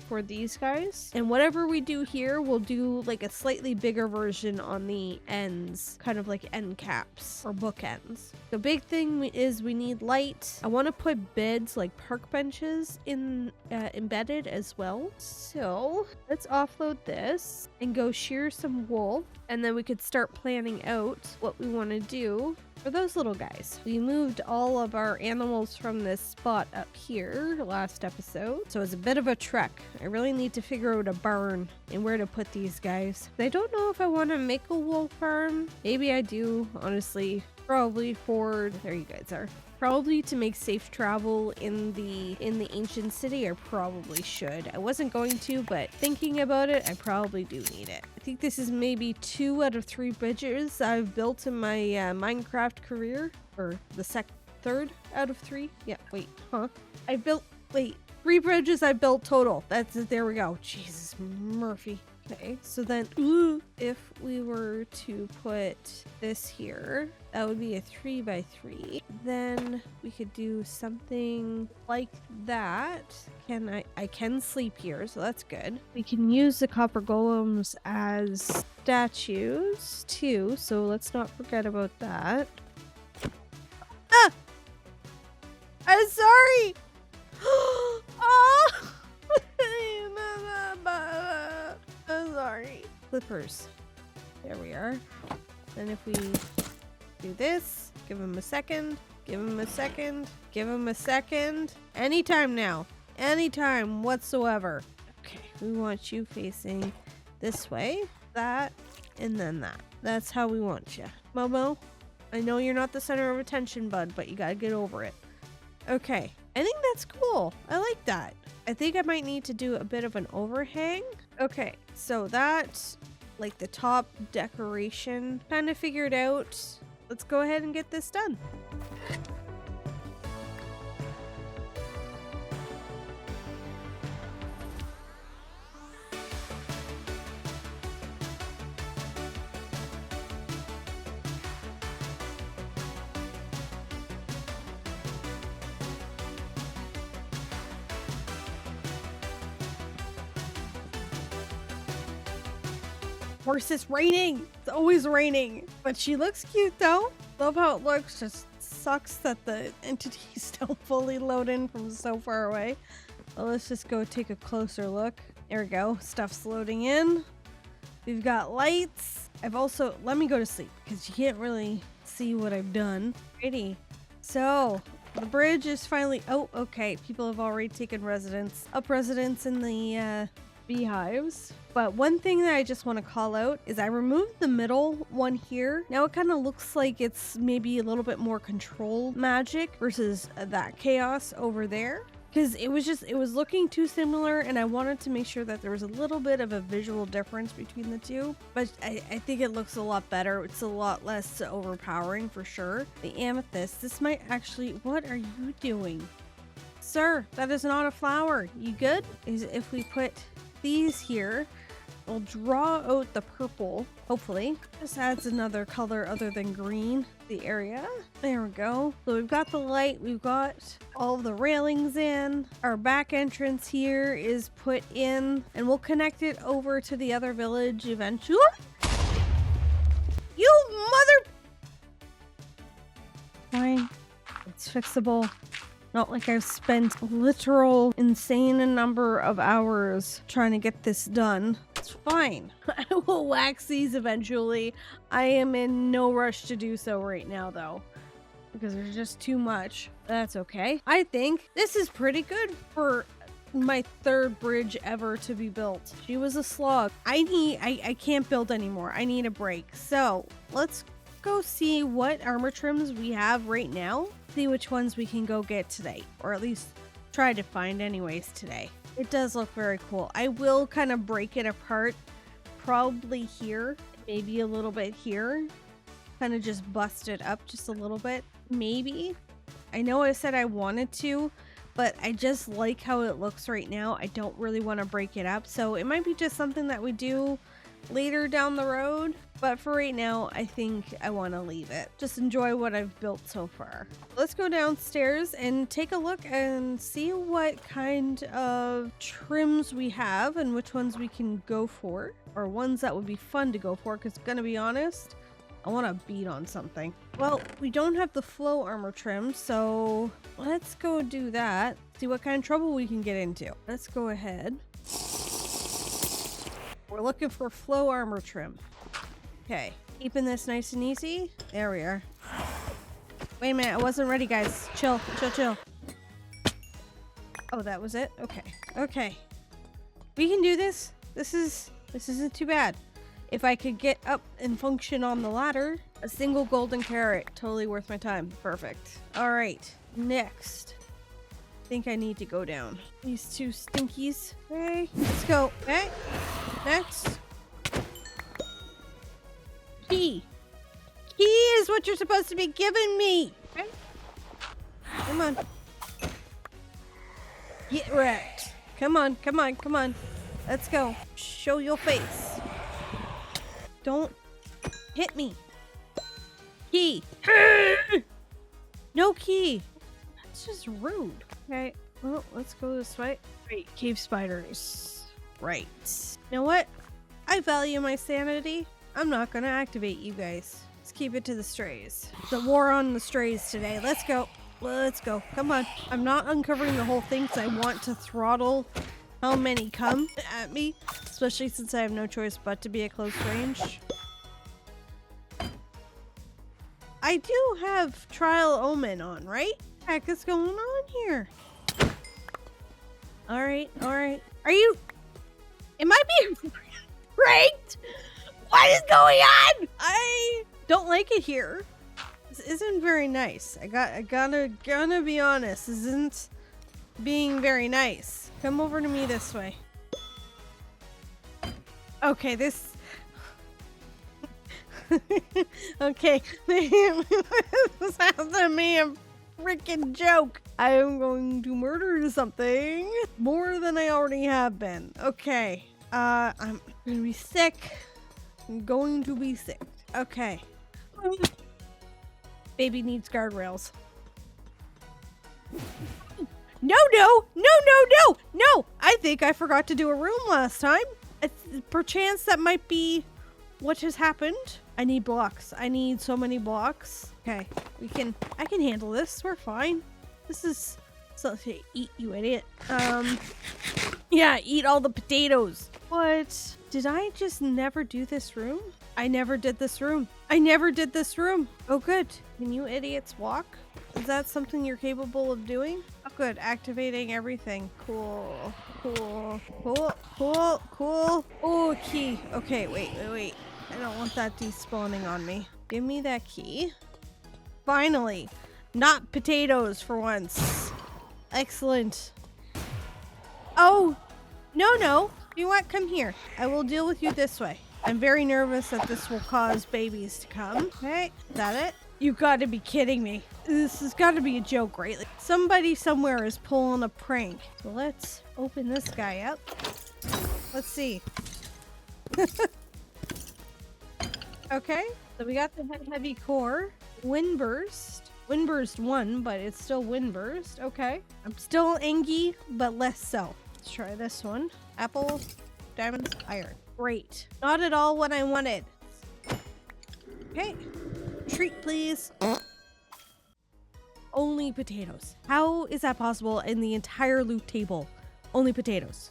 for these guys. And whatever we do here, we'll do like a slightly bigger version on the ends, kind of like end caps or bookends. The big thing is we need light. I want to put beds, like park benches, in embedded as well. So let's offload this and go shear some wool, and then we could start planning out what we want to do for those little guys. We moved all of our animals from this spot up here last episode, so it's a bit of a trek. I really need to figure out a barn and where to put these guys. I don't know if I want to make a wool farm. Maybe I do, honestly. Probably for, there you guys are. Probably to make safe travel in the ancient city. I probably should. I wasn't going to, but thinking about it, I probably do need it. I think this is maybe 2 out of 3 bridges I've built in my Minecraft career, or the third out of 3. Yeah, wait, huh? 3 bridges I built total. There we go. Jesus, Murphy. Okay, so then if we were to put this here, that would be a 3x3. Then we could do something like that. I can sleep here, so that's good. We can use the copper golems as statues too, so let's not forget about that. Ah! I'm sorry! Oh! I'm sorry. Clippers. There we are. Then if we do this, give him a second, give him a second, give him a second. Anytime now. Anytime whatsoever. Okay, we want you facing this way, that, and then that. That's how we want you. Momo, I know you're not the center of attention, bud, but you gotta get over it. Okay, I think that's cool. I like that. I think I might need to do a bit of an overhang. Okay, so that's like the top decoration kind of figured out. Let's go ahead and get this done. course it's raining. It's always raining. But she looks cute though. Love how it looks. Just sucks that the entities don't fully load in from so far away. Well, let's just go take a closer look. There we go. Stuff's loading in. We've got lights. Let me go to sleep because you can't really see what I've done. Ready. So the bridge is finally, oh, okay. People have already taken residence in the beehives. But one thing that I just want to call out is I removed the middle one here. Now it kind of looks like it's maybe a little bit more control magic versus that chaos over there. Because it was looking too similar, and I wanted to make sure that there was a little bit of a visual difference between the two. But I think it looks a lot better. It's a lot less overpowering for sure. The amethyst, this might actually, what are you doing? Sir, that is not a flower. You good? If we put these here, we'll draw out the purple, hopefully. This adds another color other than green to the area. There we go. So we've got the light, we've got all the railings in. Our back entrance here is put in, and we'll connect it over to the other village eventually. You mother... Fine. It's fixable. Not like I've spent a literal insane number of hours trying to get this done. It's fine. I will wax these eventually. I am in no rush to do so right now though, because there's just too much. That's okay. I think this is pretty good for my third bridge ever to be built. She was a slog. I can't build anymore. I need a break. So let's go see what armor trims we have right now. See which ones we can go get today, or at least try to find anyways today. It does look very cool. I will kind of break it apart, probably here, maybe a little bit here, kind of just bust it up just a little bit, maybe. I know I said I wanted to, but I just like how it looks right now. I don't really want to break it up, so it might be just something that we do later down the road. But for right now, I think I want to leave it. Just enjoy what I've built so far. Let's go downstairs and take a look and see what kind of trims we have and which ones we can go for, or ones that would be fun to go for, because gonna be honest, I want to beat on something. Well, we don't have the flow armor trim, so let's go do that. See what kind of trouble we can get into. Let's go ahead. We're looking for flow armor trim. Okay, keeping this nice and easy. There we are. Wait a minute, I wasn't ready, guys. Chill, chill, chill. Oh, that was it? Okay, okay. We can do this. This isn't too bad. If I could get up and function on the ladder, a single golden carrot, totally worth my time. Perfect. All right, next. I think I need to go down. These two stinkies. Okay, let's go. Okay, next. Key. Key is what you're supposed to be giving me. Okay. Come on. Get wrecked. Come on, come on, come on. Let's go. Show your face. Don't hit me. Key. No key. That's just rude. Okay. Well, let's go this way. Wait, cave spiders. Right. You know what? I value my sanity. I'm not gonna activate you guys. Let's keep it to the strays. The war on the strays today. Let's go. Let's go. Come on. I'm not uncovering the whole thing because I want to throttle how many come at me, especially since I have no choice but to be at close range. I do have Trial Omen on, right? What the heck is going on here? Alright, alright. Are you... Am I being pranked? What is going on? I don't like it here. This isn't very nice. I gotta be honest. This isn't being very nice. Come over to me this way. Okay, this... Okay, this has to be a freaking joke. I am going to murder something more than I already have been. Okay, I'm gonna be sick. I'm going to be sick. Okay. Baby needs guardrails. No, no, no, no, no, no! I think I forgot to do a room last time. Perchance that might be what has happened? I need blocks. I need so many blocks. Okay, I can handle this. We're fine. This is, so eat, you idiot. Yeah, eat all the potatoes. What? Did I just never do this room? I never did this room. I never did this room. Oh, good. Can you idiots walk? Is that something you're capable of doing? Oh, good. Activating everything. Cool. Cool. Cool. Cool. Cool. Oh, key. Okay, wait. I don't want that despawning on me. Give me that key. Finally. Not potatoes for once. Excellent. Oh, no. You know what? Come here. I will deal with you this way. I'm very nervous that this will cause babies to come. Okay, is that it? You gotta be kidding me. This has gotta be a joke, right? Like, somebody somewhere is pulling a prank. So let's open this guy up. Let's see. Okay, so we got the heavy core. Windburst. Windburst 1, but it's still Windburst. Okay. I'm still angry, but less so. Let's try this one. Apple, diamonds, iron. Great. Not at all what I wanted. Okay. Treat, please. Only potatoes. How is that possible in the entire loot table? Only potatoes.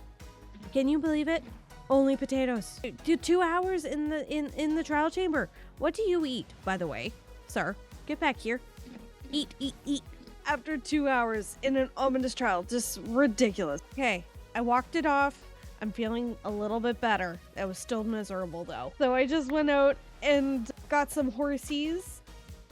Can you believe it? Only potatoes. 2 hours in the trial chamber. What do you eat, by the way? Sir, get back here. Eat. After 2 hours in an ominous trial. Just ridiculous. Okay, I walked it off. I'm feeling a little bit better. That was still miserable though. So I just went out and got some horsies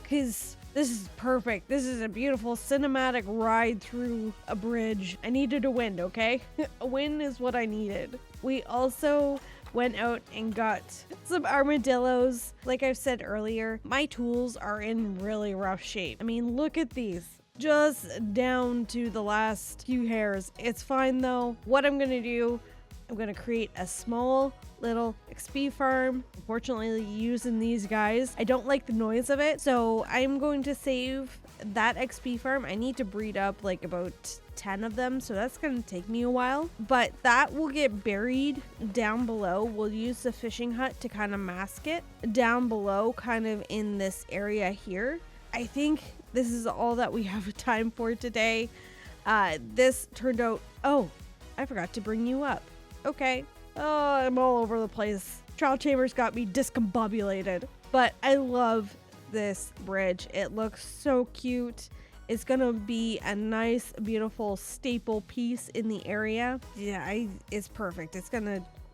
because this is perfect. This is a beautiful cinematic ride through a bridge. I needed a wind, okay? A wind is what I needed. We also went out and got some armadillos. Like I've said earlier, my tools are in really rough shape. I mean, look at these. Just down to the last few hairs. It's fine though. What I'm gonna do, I'm gonna create a small little XP farm. Unfortunately, using these guys, I don't like the noise of it, so I'm going to save that XP farm. I need to breed up like about 10 of them, so that's gonna take me a while, but that will get buried down below. We'll use the fishing hut to kind of mask it down below, kind of in this area here. I think this is all that we have time for today. This turned out, oh, I forgot to bring you up. Okay. Oh, I'm all over the place. Trial Chambers got me discombobulated. But I love this bridge. It looks so cute. It's gonna be a nice, beautiful staple piece in the area. Yeah, it's perfect.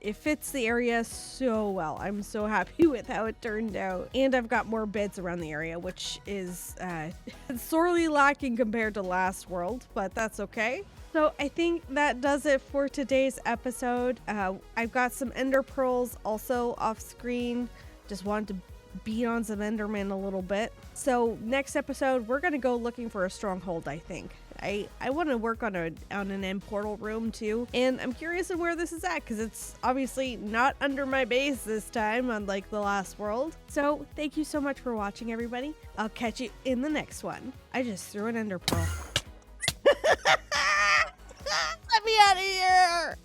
It fits the area so well. I'm so happy with how it turned out. And I've got more beds around the area, which is sorely lacking compared to last world, but that's okay. So I think that does it for today's episode. I've got some ender pearls also off screen. Just wanted to beat on some endermen a little bit. So next episode, we're going to go looking for a stronghold, I think. I want to work on an end portal room too. And I'm curious on where this is at because it's obviously not under my base this time, unlike the last world. So thank you so much for watching, everybody. I'll catch you in the next one. I just threw an ender pearl. Let me out of here!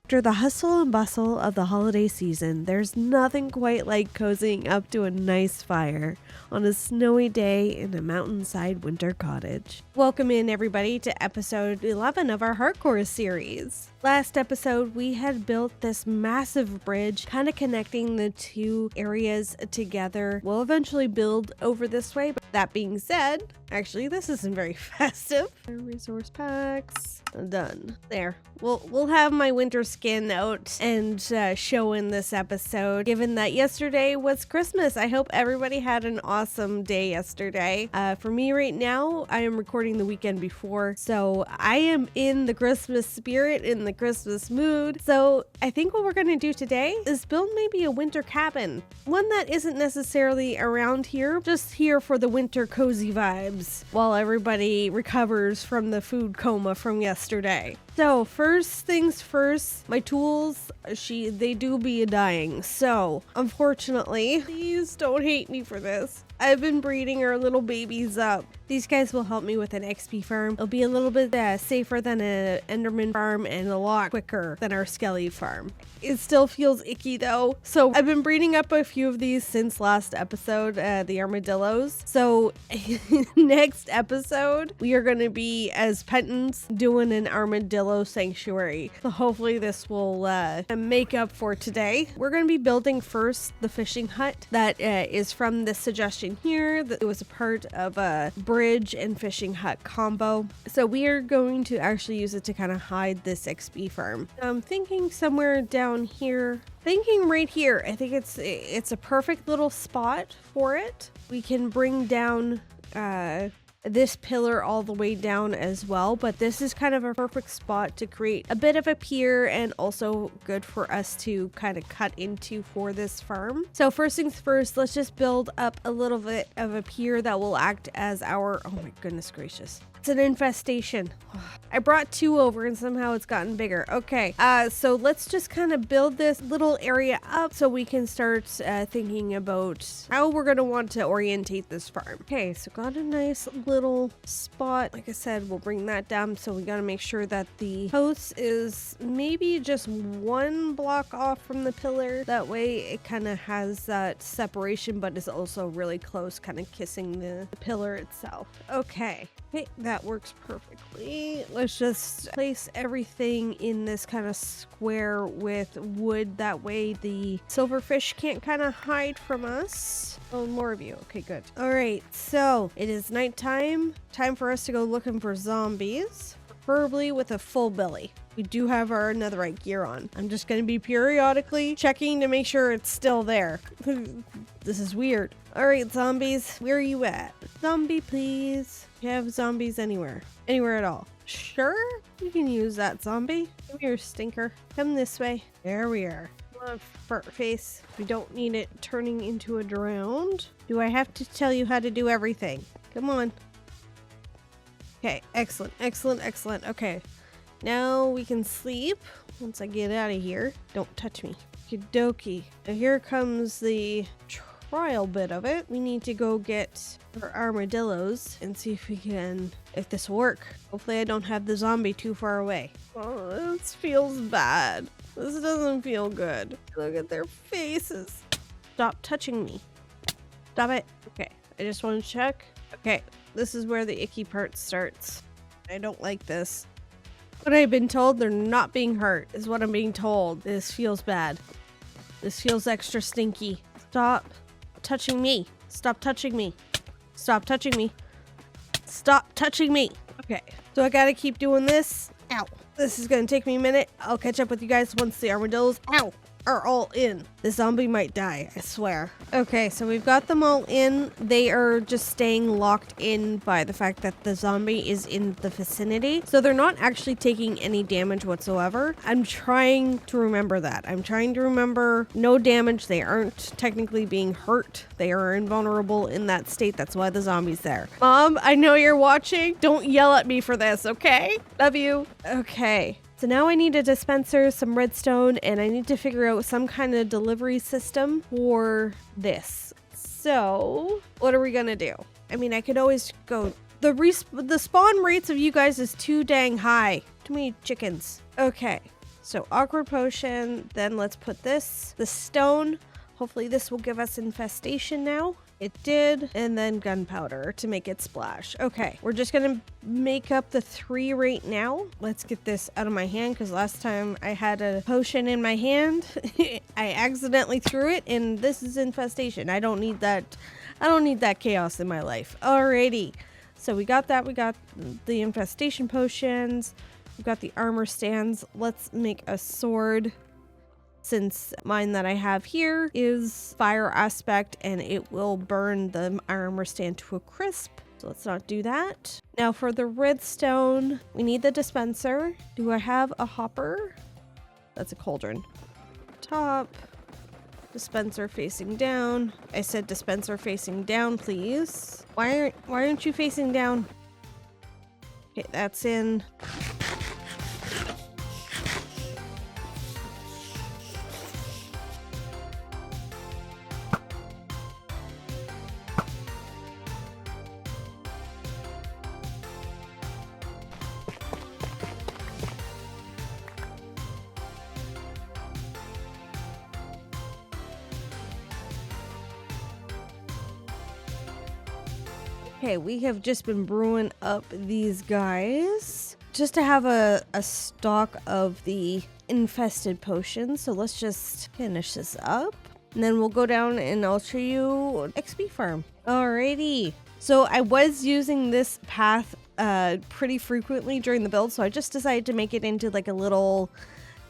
After the hustle and bustle of the holiday season, there's nothing quite like cozying up to a nice fire on a snowy day in a mountainside winter cottage. Welcome in, everybody, to episode 11 of our Hardcore series. Last episode, we had built this massive bridge, kind of connecting the two areas together. We'll eventually build over this way, but that being said, actually, this isn't very festive. Resource packs. Done. There. We'll have my winter skin out and show in this episode. Given that yesterday was Christmas, I hope everybody had an awesome day yesterday. For me right now, I am recording the weekend before, so I am in the Christmas spirit, in the Christmas mood. So I think what we're going to do today is build maybe a winter cabin. One that isn't necessarily around here, just here for the winter cozy vibes while everybody recovers from the food coma from yesterday. So first things first, my tools, they do be dying. So unfortunately, please don't hate me for this. I've been breeding our little babies up. These guys will help me with an XP farm. It'll be a little bit safer than an Enderman farm and a lot quicker than our Skelly farm. It still feels icky though. So I've been breeding up a few of these since last episode, the armadillos. So next episode, we are going to be as Pentons doing an armadillo sanctuary. So hopefully this will make up for today. We're going to be building first the fishing hut that is from the suggestion here. That it was a part of a bridge and fishing hut combo. So we are going to actually use it to kind of hide this XP farm. I'm thinking somewhere down here, thinking right here. I think it's a perfect little spot for it. We can bring down this pillar all the way down as well, but this is kind of a perfect spot to create a bit of a pier and also good for us to kind of cut into for this farm. So first things first, let's just build up a little bit of a pier that will act as our, oh my goodness gracious, it's an infestation. I brought 2 over and somehow it's gotten bigger. Okay, so let's just kind of build this little area up so we can start thinking about how we're going to want to orientate this farm. Okay, so got a nice little spot. Like I said, we'll bring that down. So we got to make sure that the house is maybe just 1 block off from the pillar. That way it kind of has that separation, but is also really close, kind of kissing the pillar itself. Okay, that works perfectly. Let's just place everything in this kind of square with wood. That way the silverfish can't kind of hide from us. Oh, more of you. Okay, good. All right, so it is nighttime. Time for us to go looking for zombies, preferably with a full belly. We do have our netherite gear on. I'm just going to be periodically checking to make sure it's still there. This is weird. All right, zombies, where are you at? Zombie, please. You have zombies anywhere at all. Sure, you can use that zombie. Come here, stinker. Come this way. There we are. Come on, fart face. We don't need it turning into a drowned. Do I have to tell you how to do everything? Come on. Okay, excellent, excellent, excellent. Okay, now we can sleep once I get out of here. Don't touch me. Okie dokie. Now here comes the trial bit of it. We need to go get our armadillos and see if this will work. Hopefully I don't have the zombie too far away. Oh, this feels bad. This doesn't feel good. Look at their faces. Stop touching me. Stop it. Okay, I just want to check. Okay, this is where the icky part starts. I don't like this. What I've been told, they're not being hurt, is what I'm being told. This feels bad. This feels extra stinky. Stop touching me. Stop touching me. Stop touching me. Stop touching me. Okay, so I gotta keep doing this. Ow. This is gonna take me a minute. I'll catch up with you guys once the armadillos, ow, are all in. The zombie might die, I swear. Okay, so we've got them all in. They are just staying locked in by the fact that the zombie is in the vicinity. So they're not actually taking any damage whatsoever. I'm trying to remember that. I'm trying to remember no damage. They aren't technically being hurt. They are invulnerable in that state. That's why the zombie's there. Mom, I know you're watching. Don't yell at me for this, okay? Love you. Okay. So now I need a dispenser, some redstone, and I need to figure out some kind of delivery system for this. So what are we gonna do? I mean, I could always go, the spawn rates of you guys is too dang high. Too many chickens. Okay, so awkward potion, then let's put the stone. Hopefully this will give us infestation now. It did, and then gunpowder to make it splash. Okay, we're just gonna make up the 3 right now. Let's get this out of my hand because last time I had a potion in my hand, I accidentally threw it, and this is infestation. I don't need that. I don't need that chaos in my life. Alrighty, so we got that. We got the infestation potions. We've got the armor stands. Let's make a sword. since mine that I have here is fire aspect and it will burn the armor stand to a crisp. So let's not do that. Now for the redstone, we need the dispenser. Do I have a hopper? That's a cauldron. Top. Dispenser facing down. I said dispenser facing down, please. Why aren't you facing down? Okay, that's in. Okay, we have just been brewing up these guys just to have a stock of the infested potions. So let's just finish this up and then we'll go down and I'll show you XP farm. Alrighty. So I was using this path pretty frequently during the build, so I just decided to make it into like a little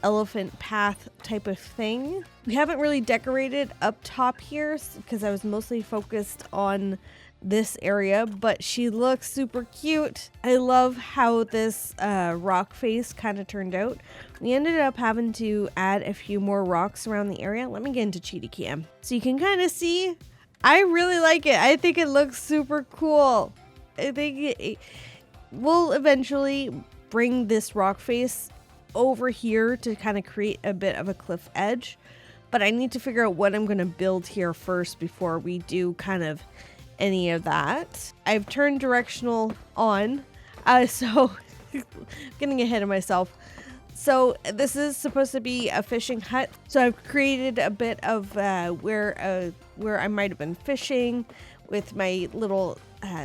elephant path type of thing. We haven't really decorated up top here because I was mostly focused on this area, but she looks super cute. I love how this rock face kind of turned out. We ended up having to add a few more rocks around the area. Let me get into cheetah cam so you can kind of see. I really like it. I think it looks super cool. I think it will eventually bring this rock face over here to kind of create a bit of a cliff edge, but I need to figure out what I'm going to build here first before we do kind of any of that. I've turned directional on, so getting ahead of myself. So this is supposed to be a fishing hut. So I've created a bit of where I might have been fishing with my little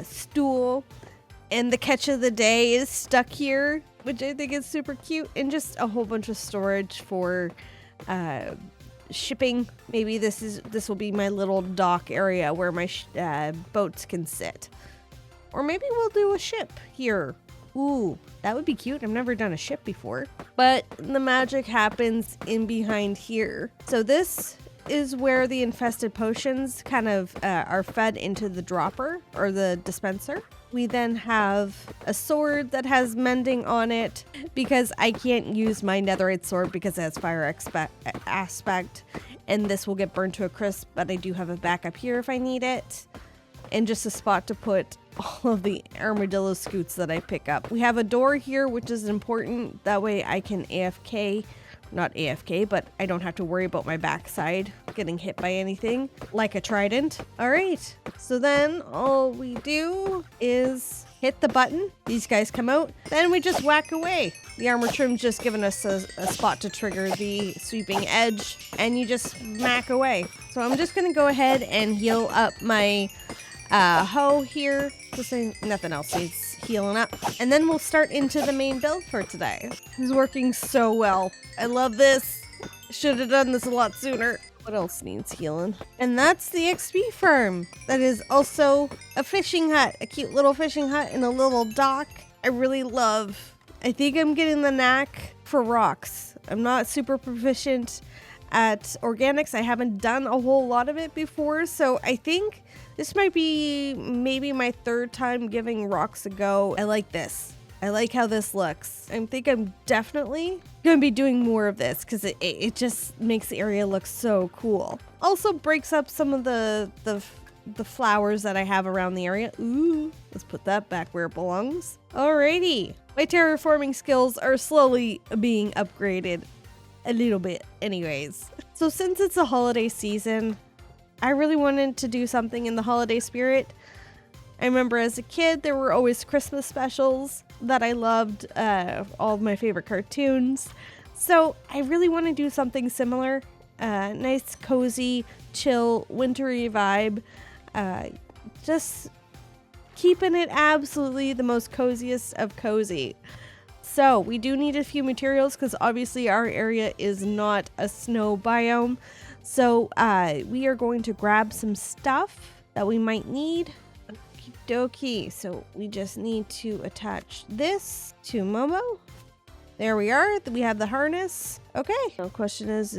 stool, and the catch of the day is stuck here, which I think is super cute, and just a whole bunch of storage for shipping. Maybe this will be my little dock area where my boats can sit, or maybe we'll do a ship here. Ooh, that would be cute. I've never done a ship before, but the magic happens in behind here. So this is where the infested potions kind of are fed into the dropper or the dispenser. We then have a sword that has mending on it because I can't use my netherite sword because it has fire aspect, and this will get burned to a crisp, but I do have a backup here if I need it. And just a spot to put all of the armadillo scoots that I pick up. We have a door here, which is important. That way I can AFK. Not AFK, but I don't have to worry about my backside getting hit by anything like a trident. All right, so then all we do is hit the button. These guys come out, then we just whack away. The armor trim's just giving us a spot to trigger the sweeping edge, and you just smack away. So I'm just gonna go ahead and heal up my hoe here. Just saying, nothing else needs healing up, and then we'll start into the main build for today. This is working so well. I love this. Should have done this a lot sooner. What else needs healing? And that's the XP farm. That is also a fishing hut, a cute little fishing hut in a little dock. I really love. I think I'm getting the knack for rocks. I'm not super proficient at organics. I haven't done a whole lot of it before, so I think this might be maybe my third time giving rocks a go. I like this. I like how this looks. I think I'm definitely gonna be doing more of this because it just makes the area look so cool. Also breaks up some of the flowers that I have around the area. Ooh, let's put that back where it belongs. Alrighty, my terraforming skills are slowly being upgraded a little bit anyways. So since it's a holiday season, I really wanted to do something in the holiday spirit. I remember as a kid, there were always Christmas specials that I loved, all of my favorite cartoons. So I really want to do something similar, nice, cozy, chill, wintry vibe, just keeping it absolutely the most coziest of cozy. So we do need a few materials because obviously our area is not a snow biome. So we are going to grab some stuff that we might need. Okie dokie. So we just need to attach this to Momo. There we are. We have the harness. Okay. The question is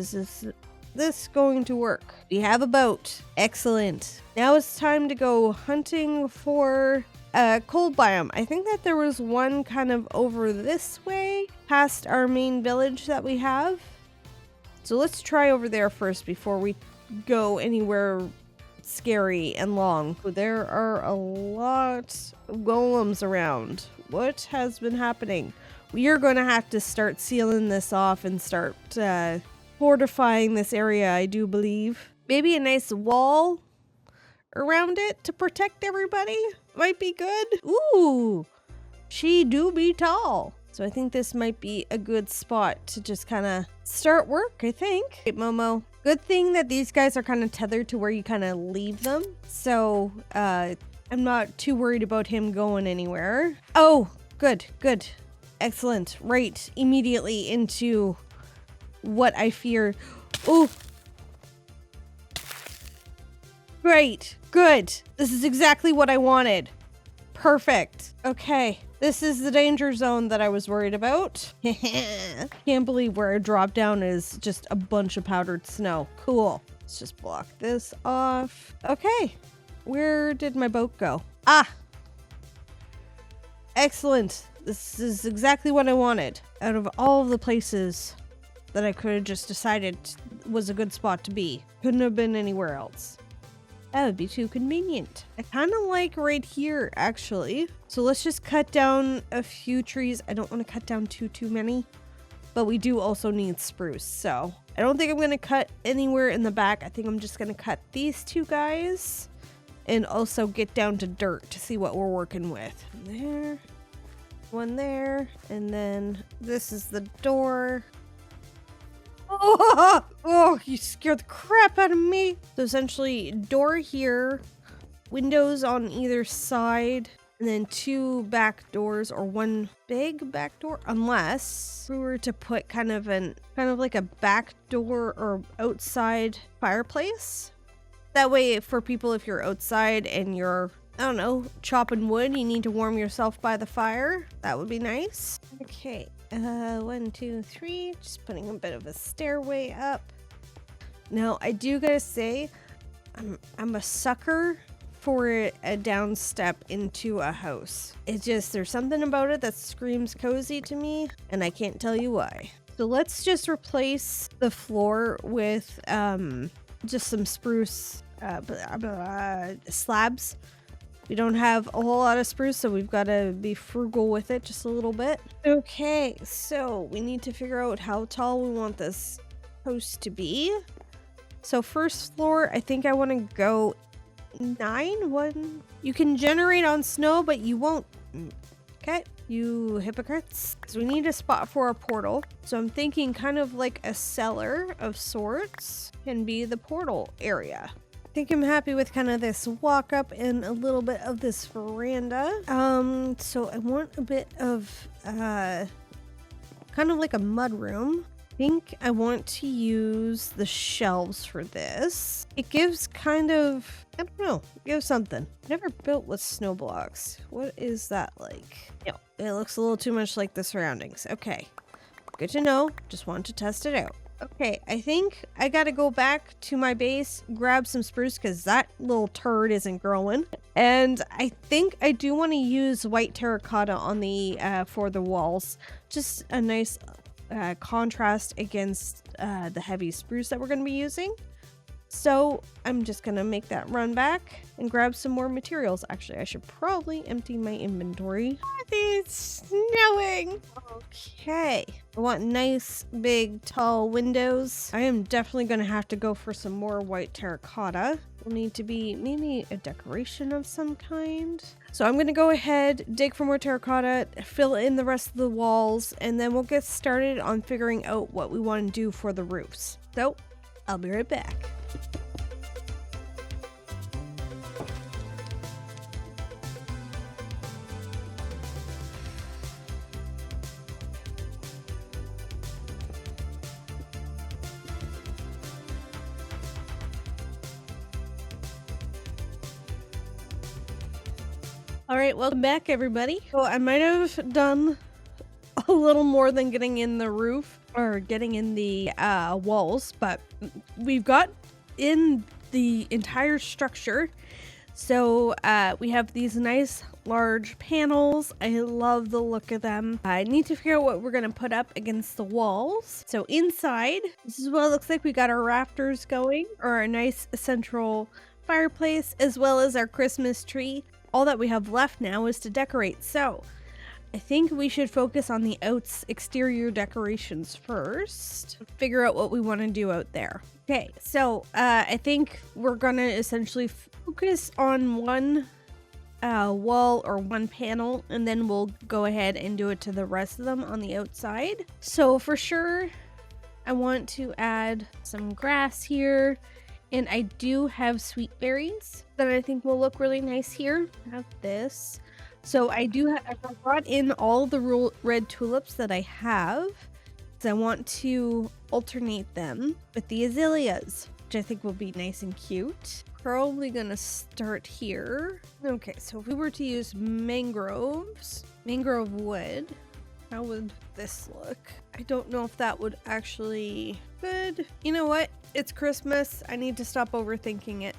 this going to work? We have a boat. Excellent. Now it's time to go hunting for a cold biome. I think that there was one kind of over this way past our main village that we have. So let's try over there first before we go anywhere scary and long. There are a lot of golems around. What has been happening? We are going to have to start sealing this off and start fortifying this area, I do believe. Maybe a nice wall around it to protect everybody might be good. Ooh, she do be tall. So I think this might be a good spot to just kind of start work, I think. Hey, Momo. Good thing that these guys are kind of tethered to where you kind of leave them. So I'm not too worried about him going anywhere. Oh, good, good. Excellent. Right, immediately into what I fear. Oh, great, good. This is exactly what I wanted. Perfect. Okay, this is the danger zone that I was worried about. Can't believe where I dropped down is just a bunch of powdered snow. Cool. Let's just block this off. Okay, where did my boat go? Ah, excellent. This is exactly what I wanted. Out of all of the places that I could have just decided was a good spot to be. Couldn't have been anywhere else. That would be too convenient. I kind of like right here, actually. So let's just cut down a few trees. I don't want to cut down too many, but we do also need spruce. So I don't think I'm going to cut anywhere in the back. I think I'm just going to cut these two guys and also get down to dirt to see what we're working with. There. One there, and then this is the door. Oh, you scared the crap out of me. So essentially, door here, windows on either side, and then two back doors or one big back door, unless we were to put kind of like a back door or outside fireplace. That way, for people, if you're outside and you're, I don't know, chopping wood, you need to warm yourself by the fire. That would be nice. Okay, 1, 2, 3, just putting a bit of a stairway up. Now, I do gotta say, I'm a sucker for a down step into a house. It's just, there's something about it that screams cozy to me, and I can't tell you why. So let's just replace the floor with just some spruce slabs. We don't have a whole lot of spruce, so we've got to be frugal with it just a little bit. Okay, so we need to figure out how tall we want this house to be. So first floor, I think I want to go 9. You can generate on snow, but you won't. Okay, you hypocrites. So we need a spot for a portal. So I'm thinking kind of like a cellar of sorts can be the portal area. I think I'm happy with kind of this walk up and a little bit of this veranda. So I want a bit of kind of like a mud room. I think I want to use the shelves for this. It gives kind of, I don't know, it gives something. Never built with snow blocks. What is that like? No, it looks a little too much like the surroundings. Okay, good to know. Just wanted to test it out. Okay, I think I gotta go back to my base, grab some spruce because that little turd isn't growing. And I think I do want to use white terracotta on the for the walls. Just a nice contrast against the heavy spruce that we're going to be using. So I'm just going to make that run back and grab some more materials. Actually, I should probably empty my inventory. It's snowing. Okay. I want nice, big, tall windows. I am definitely going to have to go for some more white terracotta. Will need to be maybe a decoration of some kind. So I'm going to go ahead, dig for more terracotta, fill in the rest of the walls, and then we'll get started on figuring out what we want to do for the roofs. So I'll be right back. All right, welcome back, everybody. So I might have done a little more than getting in the roof or getting in the walls, but we've got in the entire structure. So we have these nice large panels. I love the look of them. I need to figure out what we're going to put up against the walls. So inside, this is what it looks like. We got our rafters going, or a nice central fireplace, as well as our Christmas tree. All that we have left now is to decorate. So I think we should focus on the exterior decorations first. Figure out what we want to do out there. Okay, so I think we're going to essentially focus on one wall or one panel, and then we'll go ahead and do it to the rest of them on the outside. So for sure, I want to add some grass here, and I do have sweet berries that I think will look really nice here. I have this. So I brought in all the red tulips that I have, because I want to alternate them with the azaleas, which I think will be nice and cute. Probably gonna start here. Okay, so if we were to use mangrove wood, how would this look? I don't know if that would actually good. You know what? It's Christmas. I need to stop overthinking it.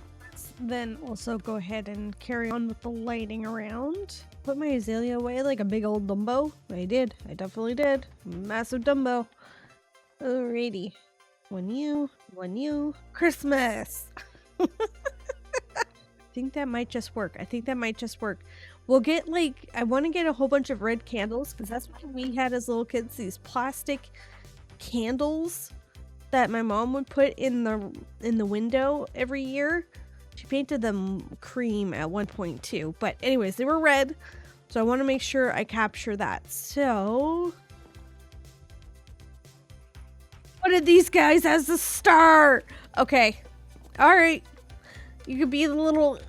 Then also go ahead and carry on with the lighting around. Put my azalea away like a big old Dumbo. I did. I definitely did. Massive Dumbo. Alrighty. One you. Christmas! I think that might just work. We'll get I want to get a whole bunch of red candles, because that's what we had as little kids, these plastic candles that my mom would put in the window every year. She painted them cream at one point too, but anyways, they were red, so I want to make sure I capture that. So what did these guys as a star? Okay, all right. You could be the little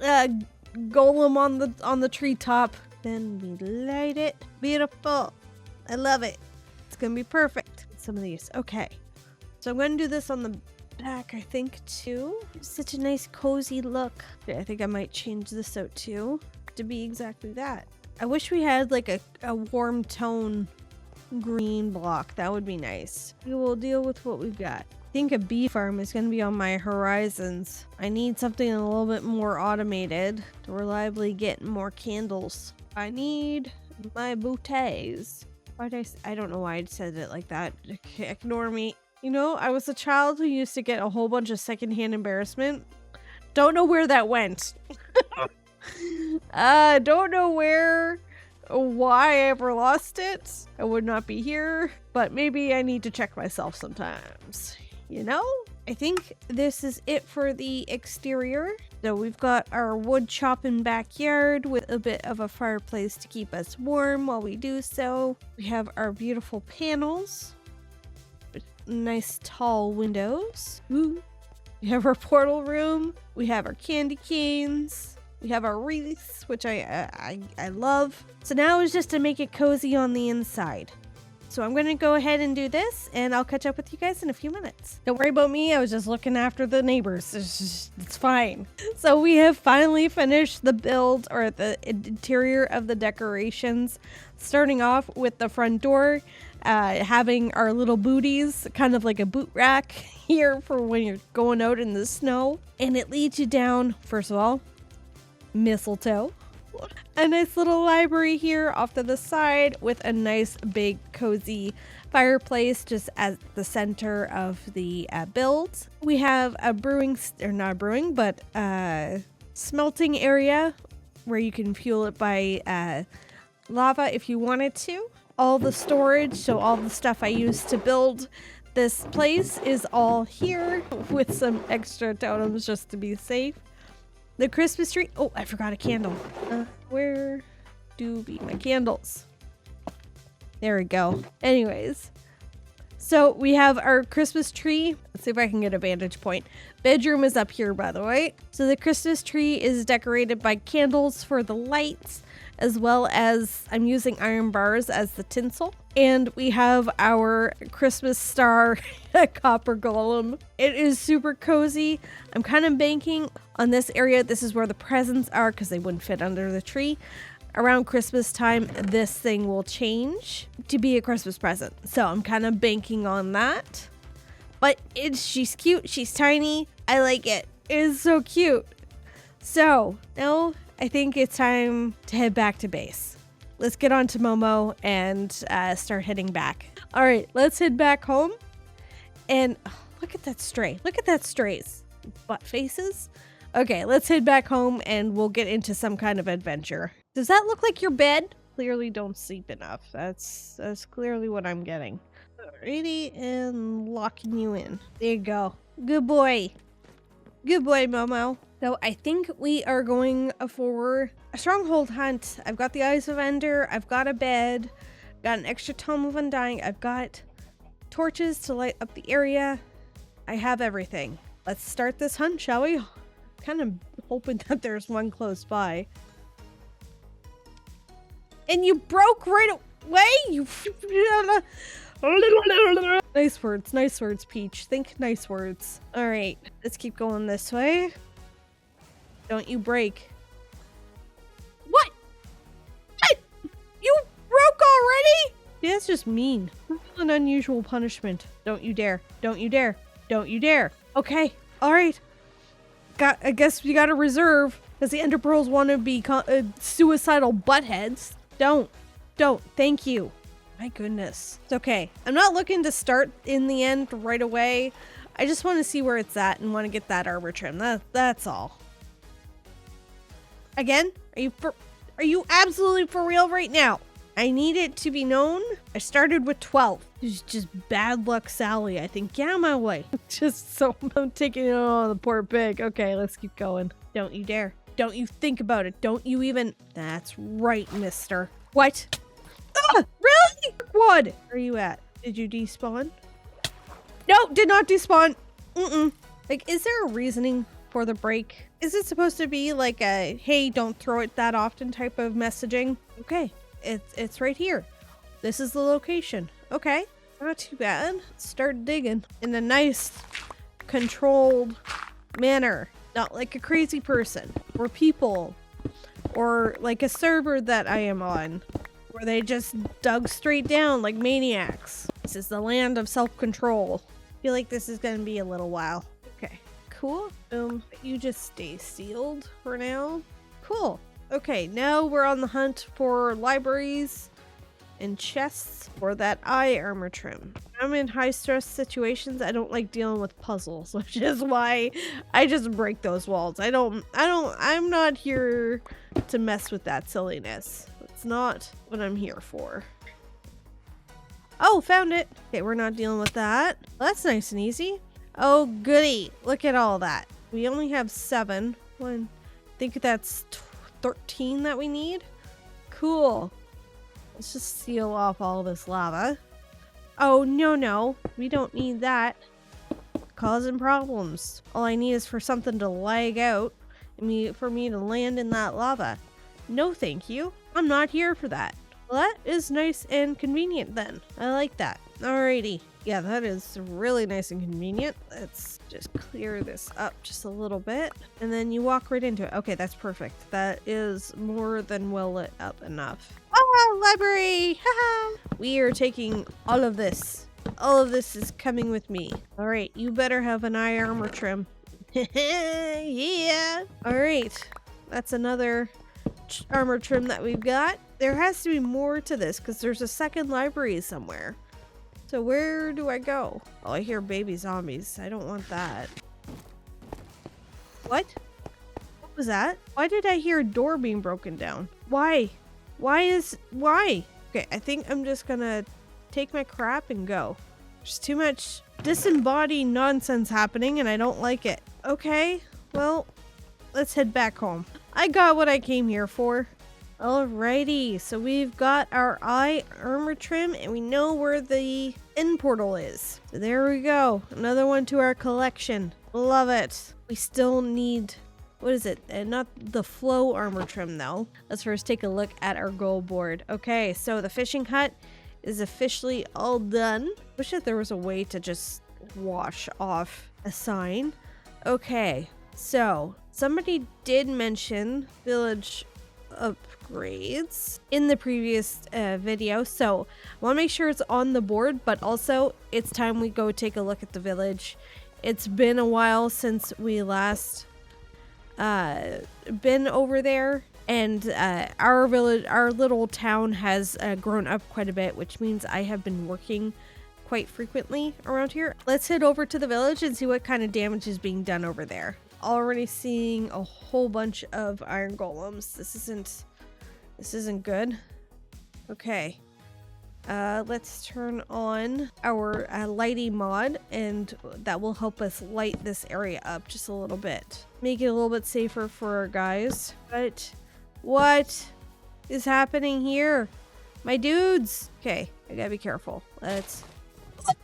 golem on the treetop. Then we light it. Beautiful. I love it. It's gonna be perfect. Some of these. Okay. So I'm gonna do this on the back, I think, too. Such a nice cozy look. Okay, I think I might change this out too to be exactly that. I wish we had like a warm tone green block. That would be nice. We will deal with what we've got. I think a bee farm is going to be on my horizons. I need something a little bit more automated to reliably get more candles. I need my bouteilles. I don't know why I said it like that. Ignore me. You know, I was a child who used to get a whole bunch of secondhand embarrassment. Don't know where that went. Don't know why I ever lost it. I would not be here, but maybe I need to check myself sometimes. You know? I think this is it for the exterior. So we've got our wood chopping backyard with a bit of a fireplace to keep us warm while we do so. We have our beautiful panels with nice tall windows. Ooh. We have our portal room. We have our candy canes. We have our wreaths, which I love. So now it's just to make it cozy on the inside. So I'm going to go ahead and do this, and I'll catch up with you guys in a few minutes. Don't worry about me. I was just looking after the neighbors. It's fine. So we have finally finished the build, or the interior of the decorations, starting off with the front door, having our little booties, kind of like a boot rack here for when you're going out in the snow. And it leads you down, first of all, mistletoe. A nice little library here off to the side with a nice big cozy fireplace just at the center of the build. We have a smelting area where you can fuel it by lava if you wanted to. All the storage, so all the stuff I used to build this place is all here with some extra totems just to be safe. The Christmas tree. Oh, I forgot a candle. Where do be my candles? There we go. Anyways, so we have our Christmas tree. Let's see if I can get a vantage point. Bedroom is up here, by the way. So the Christmas tree is decorated by candles for the lights, as well as I'm using iron bars as the tinsel. And we have our Christmas star copper golem. It is super cozy. I'm kind of banking on this area. This is where the presents are because they wouldn't fit under the tree. around Christmas time, this thing will change to be a Christmas present. So I'm kind of banking on that. But she's cute. She's tiny. I like it. It's so cute. So now I think it's time to head back to base. Let's get on to Momo and start heading back. All right, let's head back home. And look at that stray. Look at that stray's butt faces. Okay, let's head back home and we'll get into some kind of adventure. Does that look like your bed? Clearly don't sleep enough. That's clearly what I'm getting. Alrighty, and locking you in. There you go. Good boy. Good boy, Momo. So I think we are going for a stronghold hunt. I've got the Eyes of Ender. I've got a bed. Got an extra Tome of Undying. I've got torches to light up the area. I have everything. Let's start this hunt, shall we? Kind of hoping that there's one close by. And you broke right away? You... Nice words, Peach. Think nice words. All right, let's keep going this way. Don't you break. What? What? You broke already? Yeah, that's just mean. An unusual punishment. Don't you dare. Don't you dare. Don't you dare. Okay, all right. I guess we got to reserve because the Ender Pearls want to be suicidal buttheads. Don't. Thank you. My goodness. It's okay. I'm not looking to start in the end right away. I just want to see where it's at and want to get that armor trim. That's all. Again? Are you absolutely for real right now? I need it to be known. I started with 12. It's just bad luck Sally, I think. Get out of my way. Just so I'm taking it on the poor pig. Okay, let's keep going. Don't you dare. Don't you think about it. Don't you even... That's right, mister. What? Ah, really? What? Where are you at? Did you despawn? No, did not despawn. Like, is there a reasoning for the break? Is it supposed to be like a, hey, don't throw it that often type of messaging? Okay, it's right here. This is the location. Okay, not too bad. Start digging in a nice, controlled manner. Not like a crazy person or people or like a server that I am on where they just dug straight down like maniacs. This is the land of self-control. I feel like this is going to be a little while. Okay, cool. You just stay sealed for now. Cool. Okay, now we're on the hunt for libraries and chests for that eye armor trim. I'm in high stress situations. I don't like dealing with puzzles, which is why I just break those walls. I'm not here to mess with that silliness. It's not what I'm here for. Oh, found it. Okay, we're not dealing with that. Well, that's nice and easy. Oh, goody. Look at all that. We only have 7. I think that's 13 that we need. Cool. Let's just seal off all this lava. Oh, no. We don't need that. Causing problems. All I need is for something to lag out and for me to land in that lava. No, thank you. I'm not here for that. Well, that is nice and convenient then. I like that. Alrighty. Yeah, that is really nice and convenient. Let's just clear this up just a little bit. And then you walk right into it. Okay, that's perfect. That is more than well lit up enough. Ah, library! Haha! We are taking all of this. All of this is coming with me. Alright, you better have an eye armor trim. Yeah! Alright, that's another armor trim that we've got. There has to be more to this because there's a second library somewhere. So where do I go? Oh, I hear baby zombies. I don't want that. What? What was that? Why did I hear a door being broken down? Why? Why? Okay, I think I'm just gonna take my crap and go. There's too much disembodied nonsense happening and I don't like it. Okay, well, let's head back home. I got what I came here for. Alrighty, so we've got our eye armor trim and we know where the end portal is. So there we go. Another one to our collection. Love it. We still need, what is it? Not the flow armor trim though. Let's first take a look at our goal board. Okay, so the fishing hut is officially all done. Wish that there was a way to just wash off a sign. Okay, so somebody did mention village upgrades in the previous video, so I want to make sure it's on the board, but also it's time we go take a look at the village. It's been a while since we last been over there, and our little town has grown up quite a bit, which means I have been working quite frequently around here. Let's head over to the village and see what kind of damage is being done over there. Already seeing a whole bunch of iron golems. This isn't good. Okay. Let's turn on our lighting mod, and that will help us light this area up just a little bit. Make it a little bit safer for our guys. But what is happening here? My dudes. Okay, I gotta be careful. Let's...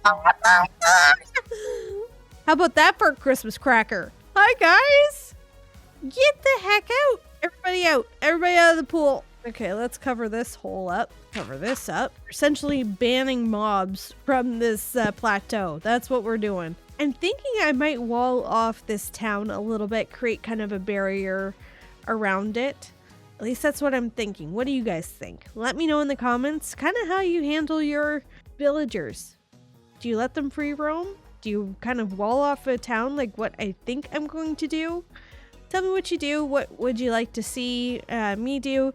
How about that for a Christmas cracker? Hi, guys. Get the heck out. Everybody out. Everybody out of the pool. Okay, let's cover this hole up. Cover this up. We're essentially banning mobs from this plateau. That's what we're doing. I'm thinking I might wall off this town a little bit, create kind of a barrier around it. At least that's what I'm thinking. What do you guys think? Let me know in the comments kind of how you handle your villagers. Do you let them free roam? Do you kind of wall off a town like what I think I'm going to do? Tell me what you do. What would you like to see me do?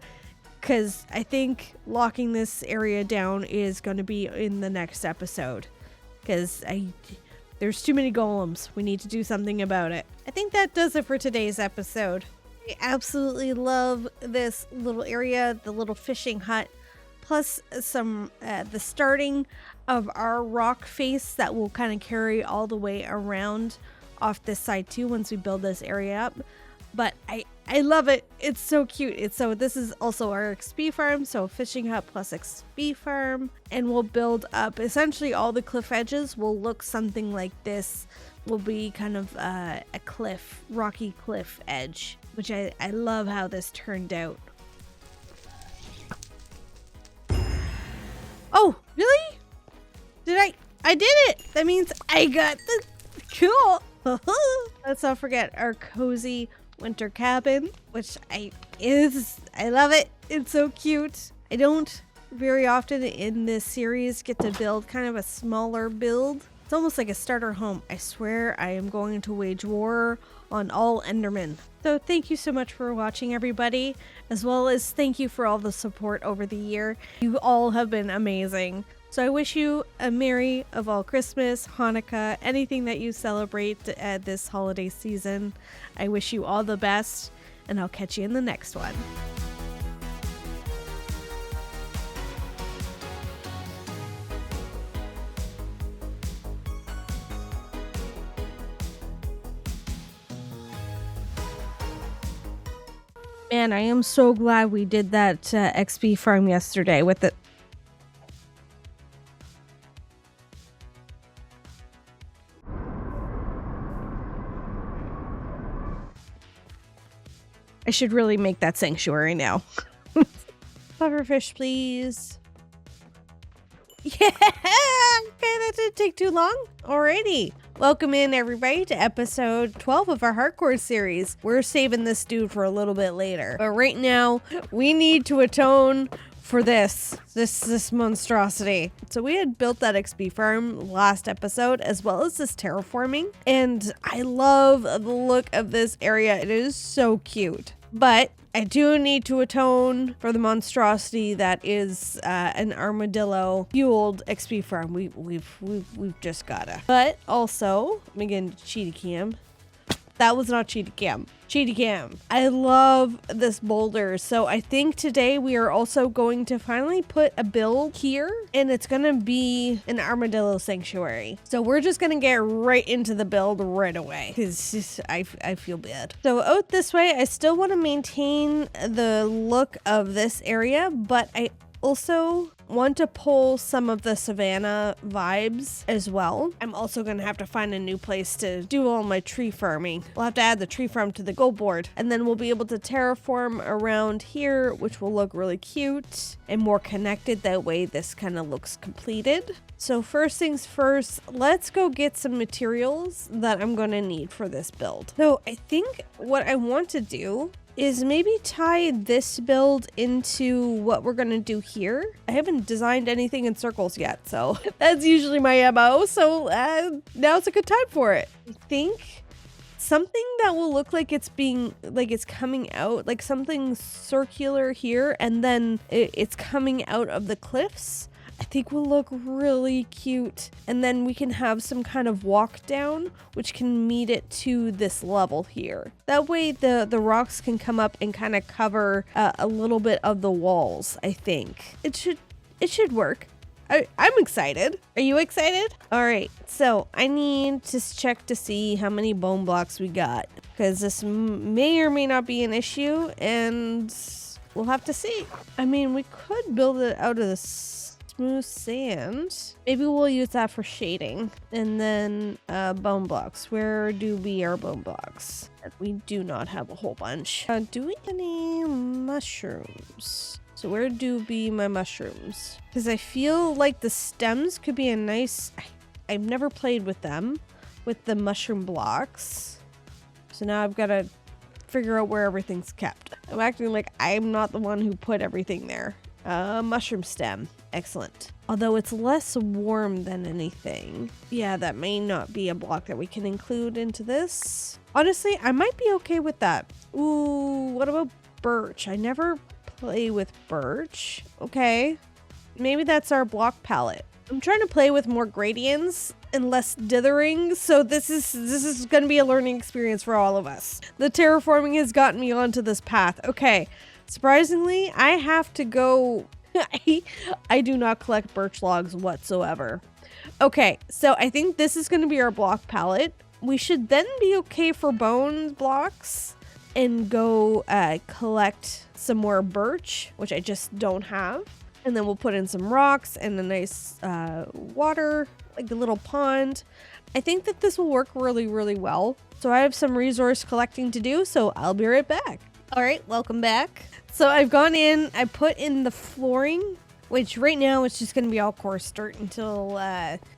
Because I think locking this area down is going to be in the next episode. Because there's too many golems. We need to do something about it. I think that does it for today's episode. I absolutely love this little area, the little fishing hut, plus some the starting of our rock face that will kind of carry all the way around off this side too once we build this area up. But I love it. It's so cute. This is also our XP farm, so fishing hut plus XP farm, and we'll build up essentially all the cliff edges will look something like this. Will be kind of a cliff, rocky cliff edge, which I love how this turned out. Oh, really? I did it! That means I got the cool. Let's not forget our cozy winter cabin, which I love it. It's so cute. I don't very often in this series get to build kind of a smaller build. It's almost like a starter home. I swear I am going to wage war on all Endermen. So thank you so much for watching, everybody, as well as thank you for all the support over the year. You all have been amazing. So I wish you a Merry of all Christmas, Hanukkah, anything that you celebrate this holiday season. I wish you all the best, and I'll catch you in the next one. Man, I am so glad we did that XP farm yesterday with it. I should really make that sanctuary now. Pufferfish, please. Yeah! Okay, that didn't take too long. Alrighty. Welcome in, everybody, to episode 12 of our hardcore series. We're saving this dude for a little bit later. But right now, we need to atone for this monstrosity. So we had built that XP farm last episode, as well as this terraforming. And I love the look of this area. It is so cute. But I do need to atone for the monstrosity that is an armadillo fueled XP farm. We've just gotta. But also, let me get into cheetah cam. That was not cheetah cam. Cheetah cam. I love this boulder. So I think today we are also going to finally put a build here, and it's gonna be an armadillo sanctuary. So we're just gonna get right into the build right away, because I feel bad. So out this way, I still want to maintain the look of this area, but I also want to pull some of the savanna vibes as well. I'm also going to have to find a new place to do all my tree farming. We'll have to add the tree farm to the goal board, and then we'll be able to terraform around here, which will look really cute and more connected. That way this kind of looks completed. So first things first, let's go get some materials that I'm going to need for this build. So I think what I want to do is maybe tie this build into what we're gonna do here. I haven't designed anything in circles yet, so that's usually my MO. So now's a good time for it. I think something that will look like it's being, like it's coming out, like something circular here, and then it's coming out of the cliffs, I think will look really cute. And then we can have some kind of walk down, which can meet it to this level here. That way the rocks can come up and kind of cover a little bit of the walls, I think. It should work. I'm excited. Are you excited? All right, so I need to check to see how many bone blocks we got, because this may or may not be an issue, and we'll have to see. I mean, we could build it out of the smooth sand. Maybe we'll use that for shading. And then bone blocks. Where do we our bone blocks? We do not have a whole bunch. Do we have any mushrooms? So where do be my mushrooms? Because I feel like the stems could be a nice... I've never played with them, with the mushroom blocks. So now I've got to figure out where everything's kept. I'm acting like I'm not the one who put everything there. Mushroom stem. Excellent. Although it's less warm than anything. Yeah, that may not be a block that we can include into this. Honestly, I might be okay with that. Ooh, what about birch? I never play with birch. Okay, maybe that's our block palette. I'm trying to play with more gradients and less dithering, so this is going to be a learning experience for all of us. The terraforming has gotten me onto this path. Okay, surprisingly, I have to go... I do not collect birch logs whatsoever. Okay, so I think this is going to be our block palette. We should then be okay for bone blocks and go collect some more birch, which I just don't have. And then we'll put in some rocks and a nice water, like a little pond. I think that this will work really, really well. So I have some resource collecting to do, so I'll be right back. All right, welcome back. So I've gone in, I put in the flooring, which right now it's just going to be all coarse dirt until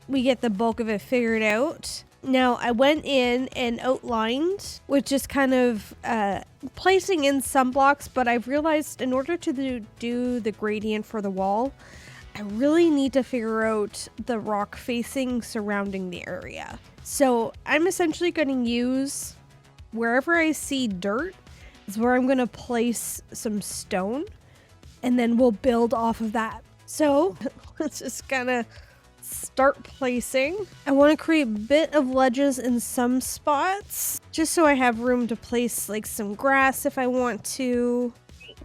we get the bulk of it figured out. Now I went in and outlined with just kind of placing in some blocks, but I've realized in order to do the gradient for the wall, I really need to figure out the rock facing surrounding the area. So I'm essentially going to use wherever I see dirt is where I'm going to place some stone, and then we'll build off of that. So let's just kind of start placing. I want to create a bit of ledges in some spots just so I have room to place like some grass if I want to.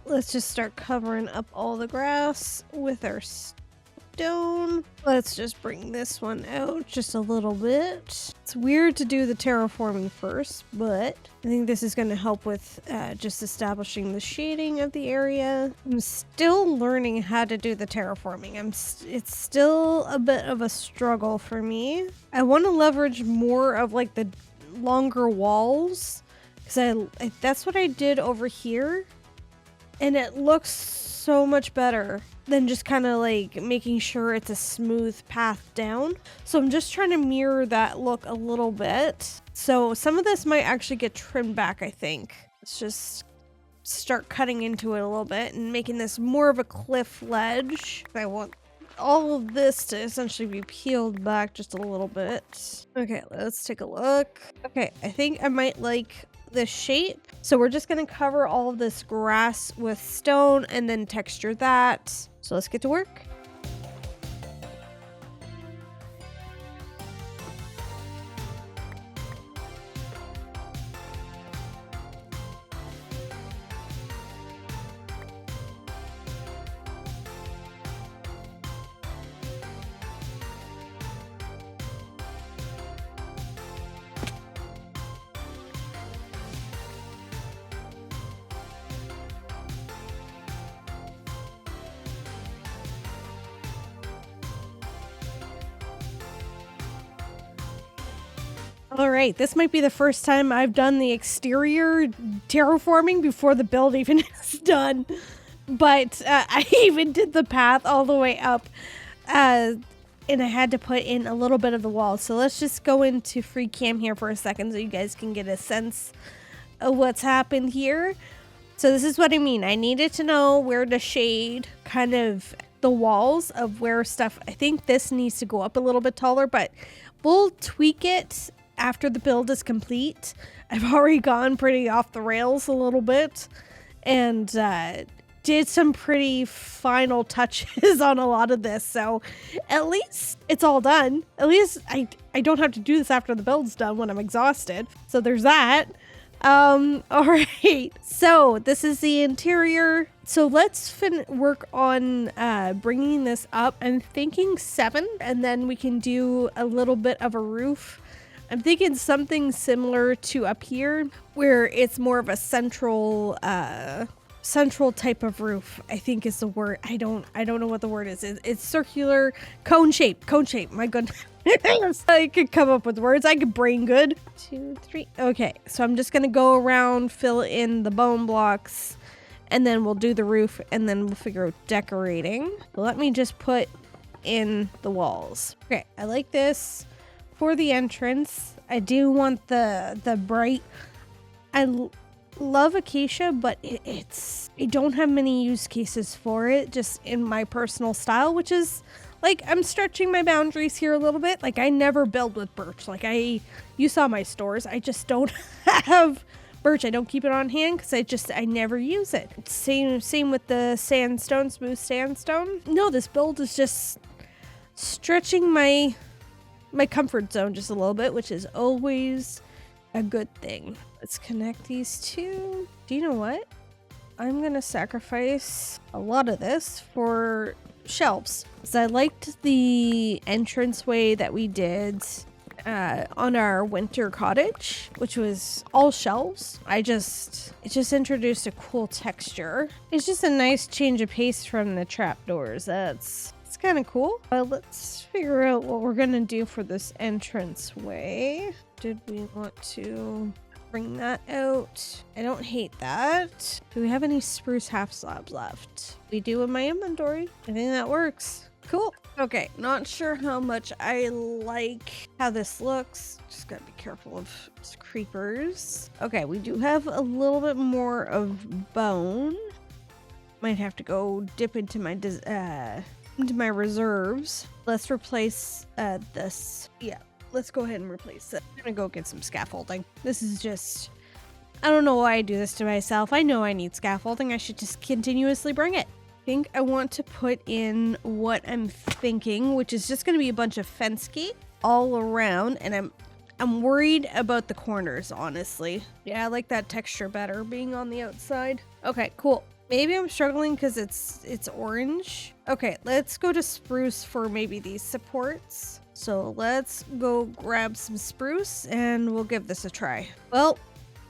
Let's just start covering up all the grass with our stone. Let's just bring this one out just a little bit. It's weird to do the terraforming first, but I think this is going to help with just establishing the shading of the area. I'm still learning how to do the terraforming. It's still a bit of a struggle for me. I want to leverage more of like the longer walls, because that's what I did over here, and it looks so much better than just kind of like making sure it's a smooth path down. So I'm just trying to mirror that look a little bit. So some of this might actually get trimmed back, I think. Let's just start cutting into it a little bit and making this more of a cliff ledge. I want all of this to essentially be peeled back just a little bit. Okay, let's take a look. Okay, I think I might like this shape. So we're just going to cover all of this grass with stone and then texture that. So let's get to work. All right, this might be the first time I've done the exterior terraforming before the build even is done. But I even did the path all the way up, and I had to put in a little bit of the wall. So let's just go into free cam here for a second so you guys can get a sense of what's happened here. So this is what I mean. I needed to know where to shade kind of the walls of where stuff, I think this needs to go up a little bit taller, but we'll tweak it after the build is complete. I've already gone pretty off the rails a little bit and did some pretty final touches on a lot of this. So at least it's all done. At least I don't have to do this after the build's done when I'm exhausted. So there's that. All right. So this is the interior. So let's work on bringing this up. I'm thinking 7, and then we can do a little bit of a roof. I'm thinking something similar to up here, where it's more of a central type of roof, I think is the word. I don't know what the word is. It's circular, cone shape. My goodness. I could come up with words. I could brain good. 2, 3. Okay, so I'm just gonna go around, fill in the bone blocks, and then we'll do the roof, and then we'll figure out decorating. Let me just put in the walls. Okay, I like this for the entrance. I do want the bright. I love acacia, but I don't have many use cases for it, just in my personal style, which is like, I'm stretching my boundaries here a little bit. Like, I never build with birch. Like, you saw my stores. I just don't have birch. I don't keep it on hand because I never use it. Same with the sandstone, smooth sandstone. No, this build is just stretching my comfort zone just a little bit, which is always a good thing. Let's connect these two. Do you know what? I'm gonna sacrifice a lot of this for shelves, because I liked the entranceway that we did on our winter cottage, which was all shelves. It just introduced a cool texture. It's just a nice change of pace from the trapdoors. It's kind of cool. Let's figure out what we're gonna do for this entranceway. Did we want to bring that out? I don't hate that. Do we have any spruce half slabs left? We do in my inventory. I think that works. Cool. Okay, not sure how much I like how this looks. Just gotta be careful of creepers. Okay, we do have a little bit more of bone. Might have to go dip into my reserves. Let's replace this. Yeah, let's go ahead and replace it. I'm gonna go get some scaffolding. This is just, I don't know why I do this to myself. I know I need scaffolding. I should just continuously bring it. I think I want to put in what I'm thinking, which is just gonna be a bunch of fence gate all around, and I'm worried about the corners, honestly. Yeah, I like that texture better being on the outside. Okay, cool. Maybe I'm struggling because it's orange. Okay, let's go to spruce for maybe these supports. So let's go grab some spruce and we'll give this a try. Well,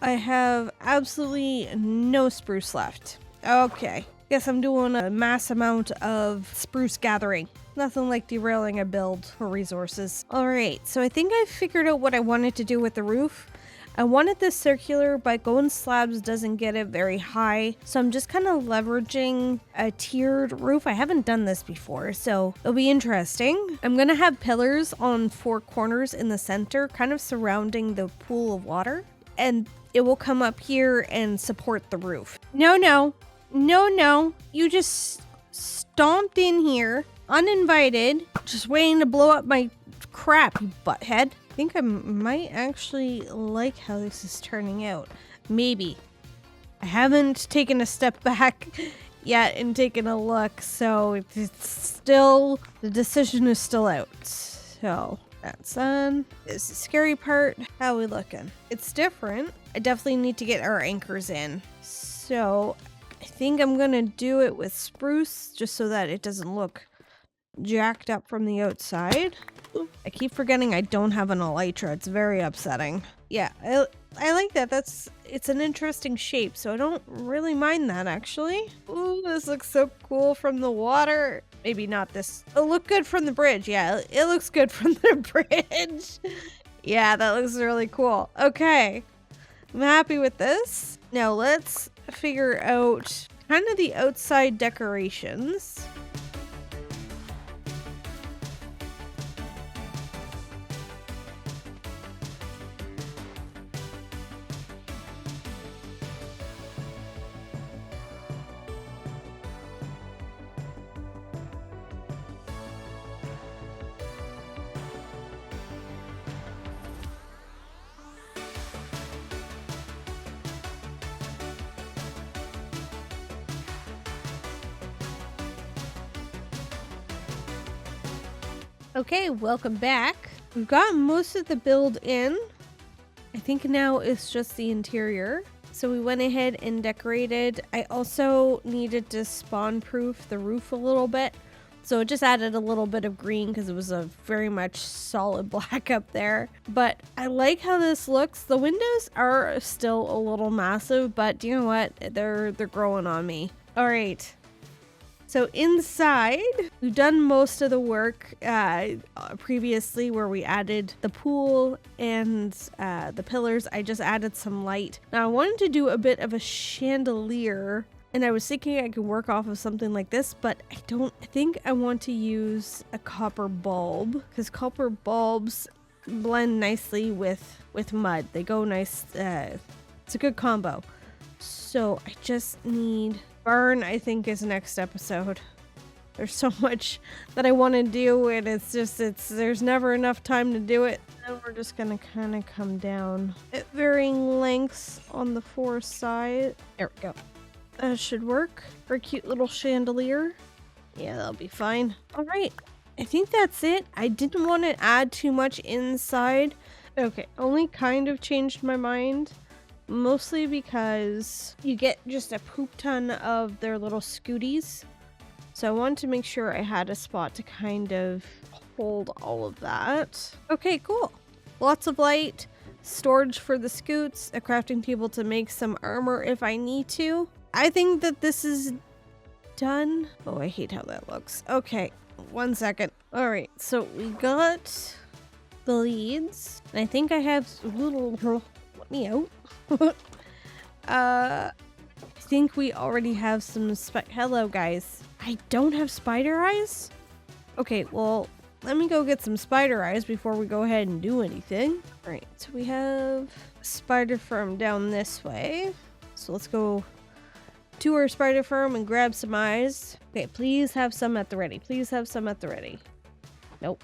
I have absolutely no spruce left. Okay, guess I'm doing a mass amount of spruce gathering. Nothing like derailing a build for resources. All right, so I think I figured out what I wanted to do with the roof. I wanted this circular, but going slabs doesn't get it very high. So I'm just kind of leveraging a tiered roof. I haven't done this before, so it'll be interesting. I'm going to have pillars on 4 corners in the center, kind of surrounding the pool of water. And it will come up here and support the roof. No. You just stomped in here, uninvited, just waiting to blow up my crap, you butthead. I think I might actually like how this is turning out. Maybe. I haven't taken a step back yet and taken a look, so it's still, the decision is still out. So that's done. This is the scary part. How are we looking? It's different. I definitely need to get our anchors in. So I think I'm gonna do it with spruce just so that it doesn't look jacked up from the outside. I keep forgetting I don't have an elytra. It's very upsetting. Yeah, I like that. It's an interesting shape, so I don't really mind that, actually. Ooh, this looks so cool from the water. Maybe not this. It'll look good from the bridge. Yeah, it looks good from the bridge. Yeah, that looks really cool. Okay, I'm happy with this. Now let's figure out kind of the outside decorations. Okay, welcome back. We've got most of the build in. I think now it's just the interior. So we went ahead and decorated. I also needed to spawn proof the roof a little bit. So it just added a little bit of green because it was a very much solid black up there. But I like how this looks. The windows are still a little massive, but you know what? They're growing on me. All right. So inside, we've done most of the work previously where we added the pool and the pillars. I just added some light. Now I wanted to do a bit of a chandelier, and I was thinking I could work off of something like this, but I think I want to use a copper bulb because copper bulbs blend nicely with mud. They go nice. It's a good combo. So I just need... Burn, I think, is next episode. There's so much that I want to do, and there's never enough time to do it. And we're just gonna kind of come down at varying lengths on the four sides. There we go. That should work for a cute little chandelier. Yeah, that'll be fine. All right, I think that's it. I didn't want to add too much inside. Okay, only kind of changed my mind. Mostly because you get just a poop ton of their little scooties. So I wanted to make sure I had a spot to kind of hold all of that. Okay, cool. Lots of light, storage for the scoots, a crafting table to make some armor if I need to. I think that this is done. Oh, I hate how that looks. Okay, 1 second. All right, so we got the leads. And I think I have little... Let me out. I think we already have some hello guys. I don't have spider eyes? Okay, well, let me go get some spider eyes before we go ahead and do anything. All right, so we have a spider farm down this way. So let's go to our spider farm and grab some eyes. Okay, please have some at the ready. Please have some at the ready. Nope.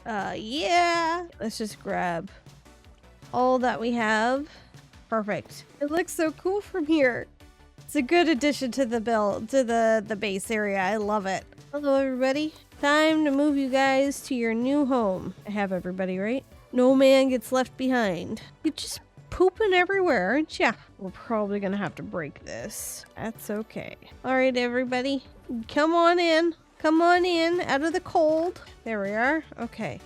Yeah. Let's just grab all that we have. Perfect. It looks so cool from here. It's a good addition to the build, to the base area. I love it. Hello, everybody. Time to move you guys to your new home. I have everybody, right? No man gets left behind. You're just pooping everywhere, aren't ya? We're probably gonna have to break this. That's okay. All right, everybody. Come on in. Come on in out of the cold. There we are. Okay.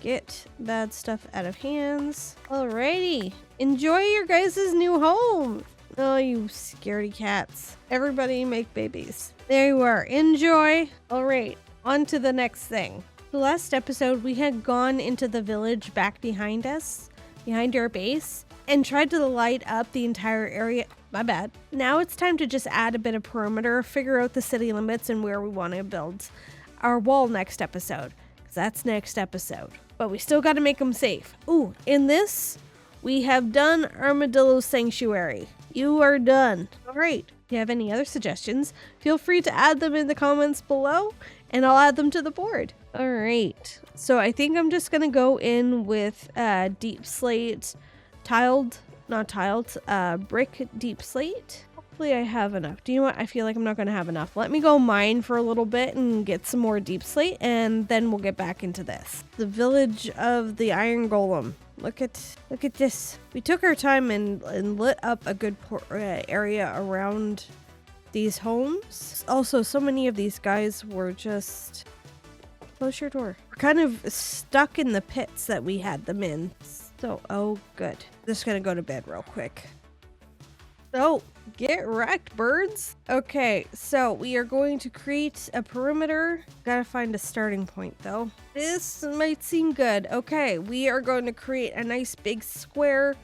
Get bad stuff out of hands. Alrighty. Enjoy your guys' new home. Oh, you scaredy cats. Everybody make babies. There you are. Enjoy. All right. On to the next thing. The last episode, we had gone into the village back behind us, behind our base, and tried to light up the entire area. My bad. Now it's time to just add a bit of perimeter, figure out the city limits and where we want to build our wall next episode. Because that's next episode. But we still got to make them safe. Ooh, in this, we have done Armadillo Sanctuary. You are done. All right. If you have any other suggestions, feel free to add them in the comments below, and I'll add them to the board. All right. So I think I'm just going to go in with deep slate, brick deep slate. Hopefully I have enough. Do you know what? I feel like I'm not going to have enough. Let me go mine for a little bit and get some more deep slate, and then we'll get back into this. The village of the iron golem. Look at this. We took our time and lit up a good area around these homes. Also, so many of these guys were just... Close your door. We're kind of stuck in the pits that we had them in. So, oh, good. Just gonna go to bed real quick. So, get wrecked, birds. Okay, so we are going to create a perimeter. Gotta find a starting point, though. This might seem good. Okay, we are going to create a nice big square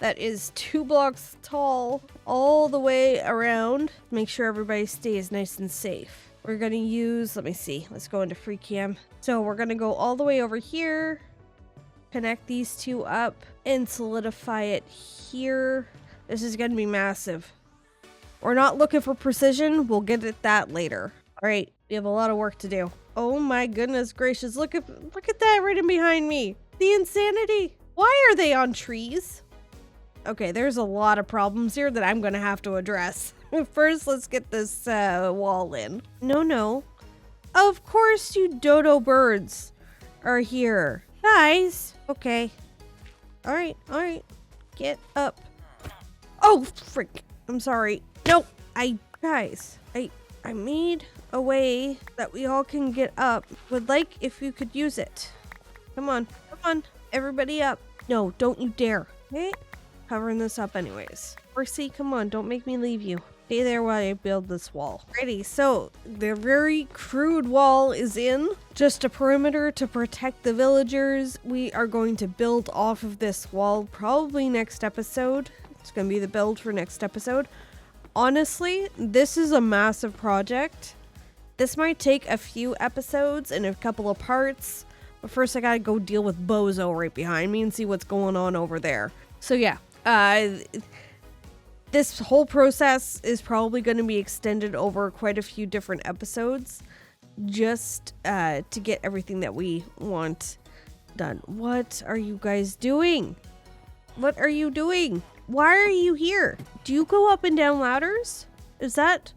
that is 2 blocks tall all the way around. Make sure everybody stays nice and safe. We're gonna use, let me see, let's go into free cam. So we're gonna go all the way over here, connect these two up, and solidify it here. This is gonna be massive. We're not looking for precision, we'll get at that later. All right, we have a lot of work to do. Oh my goodness gracious, look at that right in behind me. The insanity. Why are they on trees? Okay, there's a lot of problems here that I'm gonna have to address. First, let's get this wall in. No. Of course, you dodo birds. are here. Guys. Okay. All right. Get up. Oh, frick. I'm sorry. No, guys, I made a way that we all can get up. Would like if you could use it. Come on, everybody up. No, don't you dare. Okay, covering this up anyways. Percy, come on, don't make me leave you. Stay there while I build this wall. Alrighty, so the very crude wall is in. Just a perimeter to protect the villagers. We are going to build off of this wall probably next episode. It's going to be the build for next episode. Honestly, this is a massive project. This might take a few episodes and a couple of parts. But first I gotta go deal with Bozo right behind me and see what's going on over there. So yeah, this whole process is probably going to be extended over quite a few different episodes. Just to get everything that we want done. What are you guys doing? What are you doing? Why are you here? Do you go up and down ladders? Is that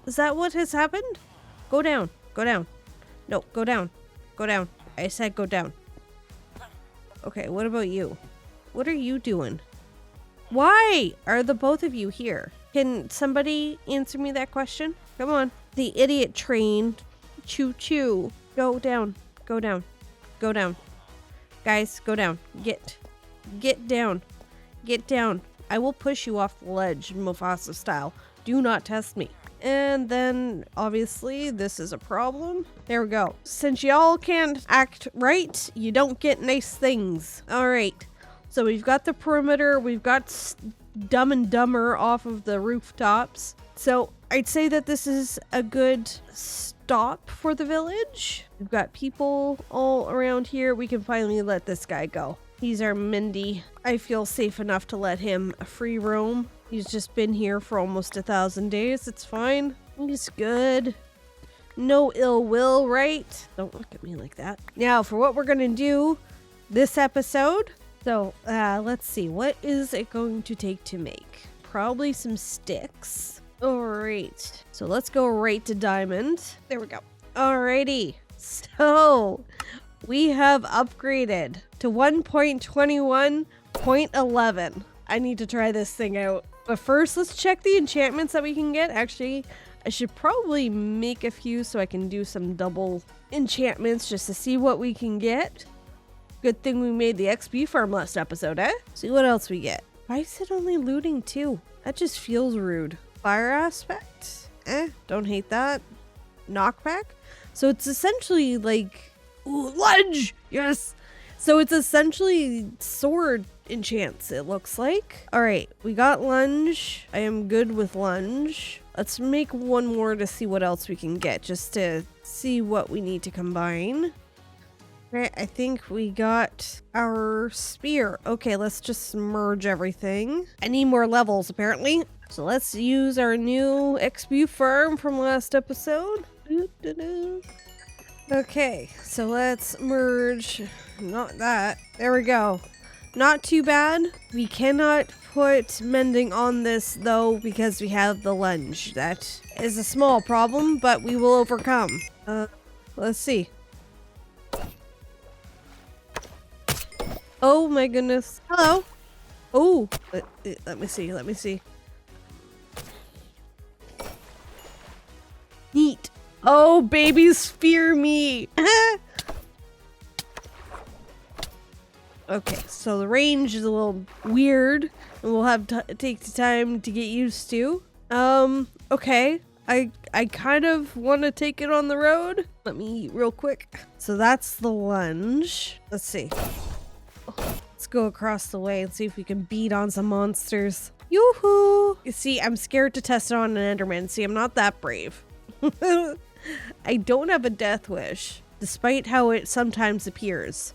what has happened? Go down. No, go down. I said go down. Okay, what about you? What are you doing? Why are the both of you here? Can somebody answer me that question? Come on. The idiot train. Choo choo. Go down. Guys, go down. Get down. I will push you off the ledge, Mufasa style. Do not test me. And then, obviously, this is a problem. There we go. Since y'all can't act right, you don't get nice things. All right. So we've got the perimeter. We've got Dumb and Dumber off of the rooftops. So I'd say that this is a good stop for the village. We've got people all around here. We can finally let this guy go. He's our Mindy. I feel safe enough to let him free roam. He's just been here for almost 1,000 days. It's fine. He's good. No ill will, right? Don't look at me like that. Now, for what we're going to do this episode. So, let's see. What is it going to take to make? Probably some sticks. All right. So, let's go right to diamond. There we go. Alrighty. So, we have upgraded to 1.21.11. I need to try this thing out. But first, let's check the enchantments that we can get. Actually, I should probably make a few so I can do some double enchantments just to see what we can get. Good thing we made the XP farm last episode, eh? See what else we get. Why is it only looting 2? That just feels rude. Fire aspect? Don't hate that. Knockback? So it's essentially like... Ooh, lunge! Yes! So it's essentially sword enchants, it looks like. Alright, we got lunge. I am good with lunge. Let's make one more to see what else we can get, just to see what we need to combine. Right, I think we got our spear. Okay, let's just merge everything. I need more levels, apparently. So let's use our new XP farm from last episode. Okay, so let's merge. Not that. There we go. Not too bad. We cannot put mending on this, though, because we have the lunge. That is a small problem, but we will overcome. Let's see. Oh my goodness. Hello. Oh, let me see. Neat. Oh, babies fear me. Okay, so the range is a little weird, and we'll have to take the time to get used to. Okay. I kind of want to take it on the road. Let me eat real quick. So that's the lunge. Let's see. Let's go across the way and see if we can beat on some monsters. Yoo-hoo! You see, I'm scared to test it on an Enderman. See, I'm not that brave. I don't have a death wish, despite how it sometimes appears.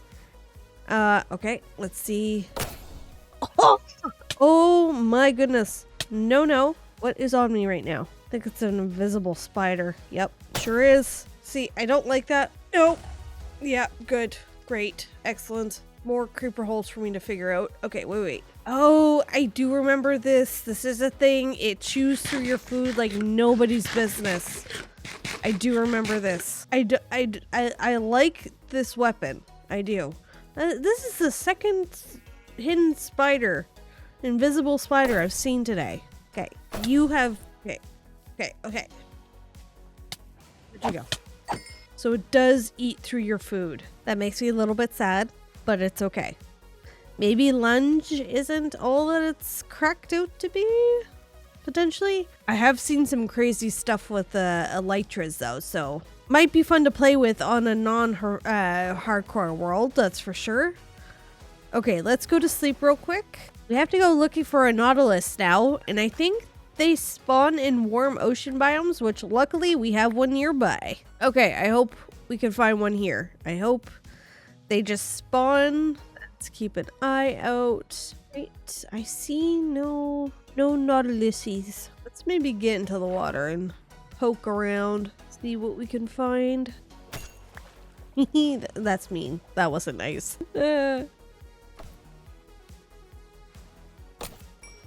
Okay, let's see. Oh my goodness. No. What is on me right now? I think it's an invisible spider. Yep, sure is. See, I don't like that. No. Yeah, good. Great. Excellent. More creeper holes for me to figure out. Okay, wait. Oh, I do remember this. This is a thing. It chews through your food like nobody's business. I do remember this. I like this weapon. I do. This is the second hidden spider, invisible spider I've seen today. Okay, you have, okay. Where'd you go? So it does eat through your food. That makes me a little bit sad, but it's okay. Maybe lunge isn't all that it's cracked out to be, potentially. I have seen some crazy stuff with elytras though, so might be fun to play with on a non-hardcore world, that's for sure. Okay, let's go to sleep real quick. We have to go looking for a nautilus now, and I think they spawn in warm ocean biomes, which luckily we have one nearby. Okay, I hope we can find one here. I hope they just spawn. Let's keep an eye out. Right, I see no nautiluses. Let's maybe get into the water and poke around, see what we can find. That's mean. That wasn't nice.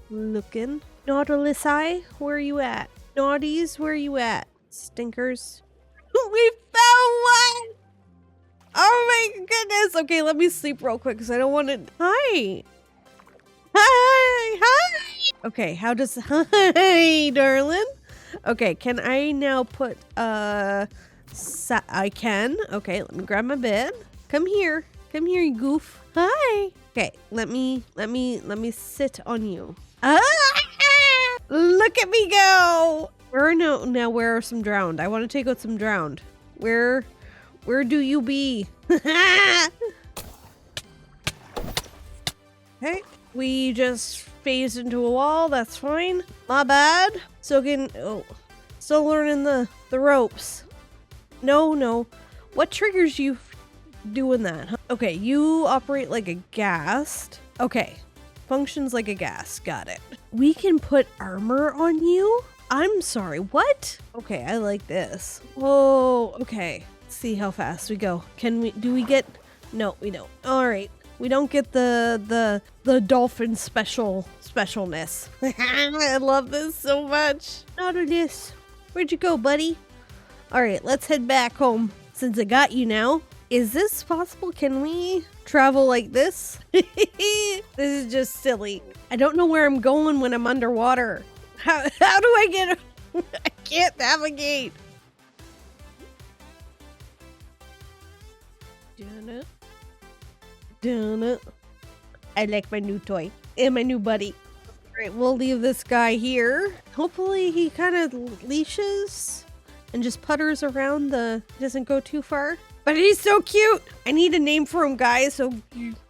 Looking. Nautilus eye, where are you at? Naughties, where are you at? Stinkers. We found one! Oh my goodness. Okay, let me sleep real quick because I don't want to. Hi. Hi. Okay, how does. Hi, darling. Okay, can I now put I can. Okay, let me grab my bed. Come here, you goof. Hi. Okay, let me sit on you. Look at me go. Where are some drowned? I want to take out some drowned. Where do you be? Okay, we just phased into a wall. That's fine. My bad. Still learning the ropes. No. What triggers you doing that? Huh? Okay, you operate like a ghast. Okay, functions like a ghast. Got it. We can put armor on you? I'm sorry, what? Okay, I like this. Whoa, okay. Let's see how fast we go. Do we get? No, we don't. All right. We don't get the dolphin specialness. I love this so much. Nautilus, where'd you go, buddy? All right, let's head back home since I got you now. Is this possible? Can we travel like this? This is just silly. I don't know where I'm going when I'm underwater. How do I get? I can't navigate. Done it. I like my new toy and my new buddy. All right, we'll leave this guy here. Hopefully he kind of leashes and just putters around doesn't go too far. But he's so cute. I need a name for him, guys, so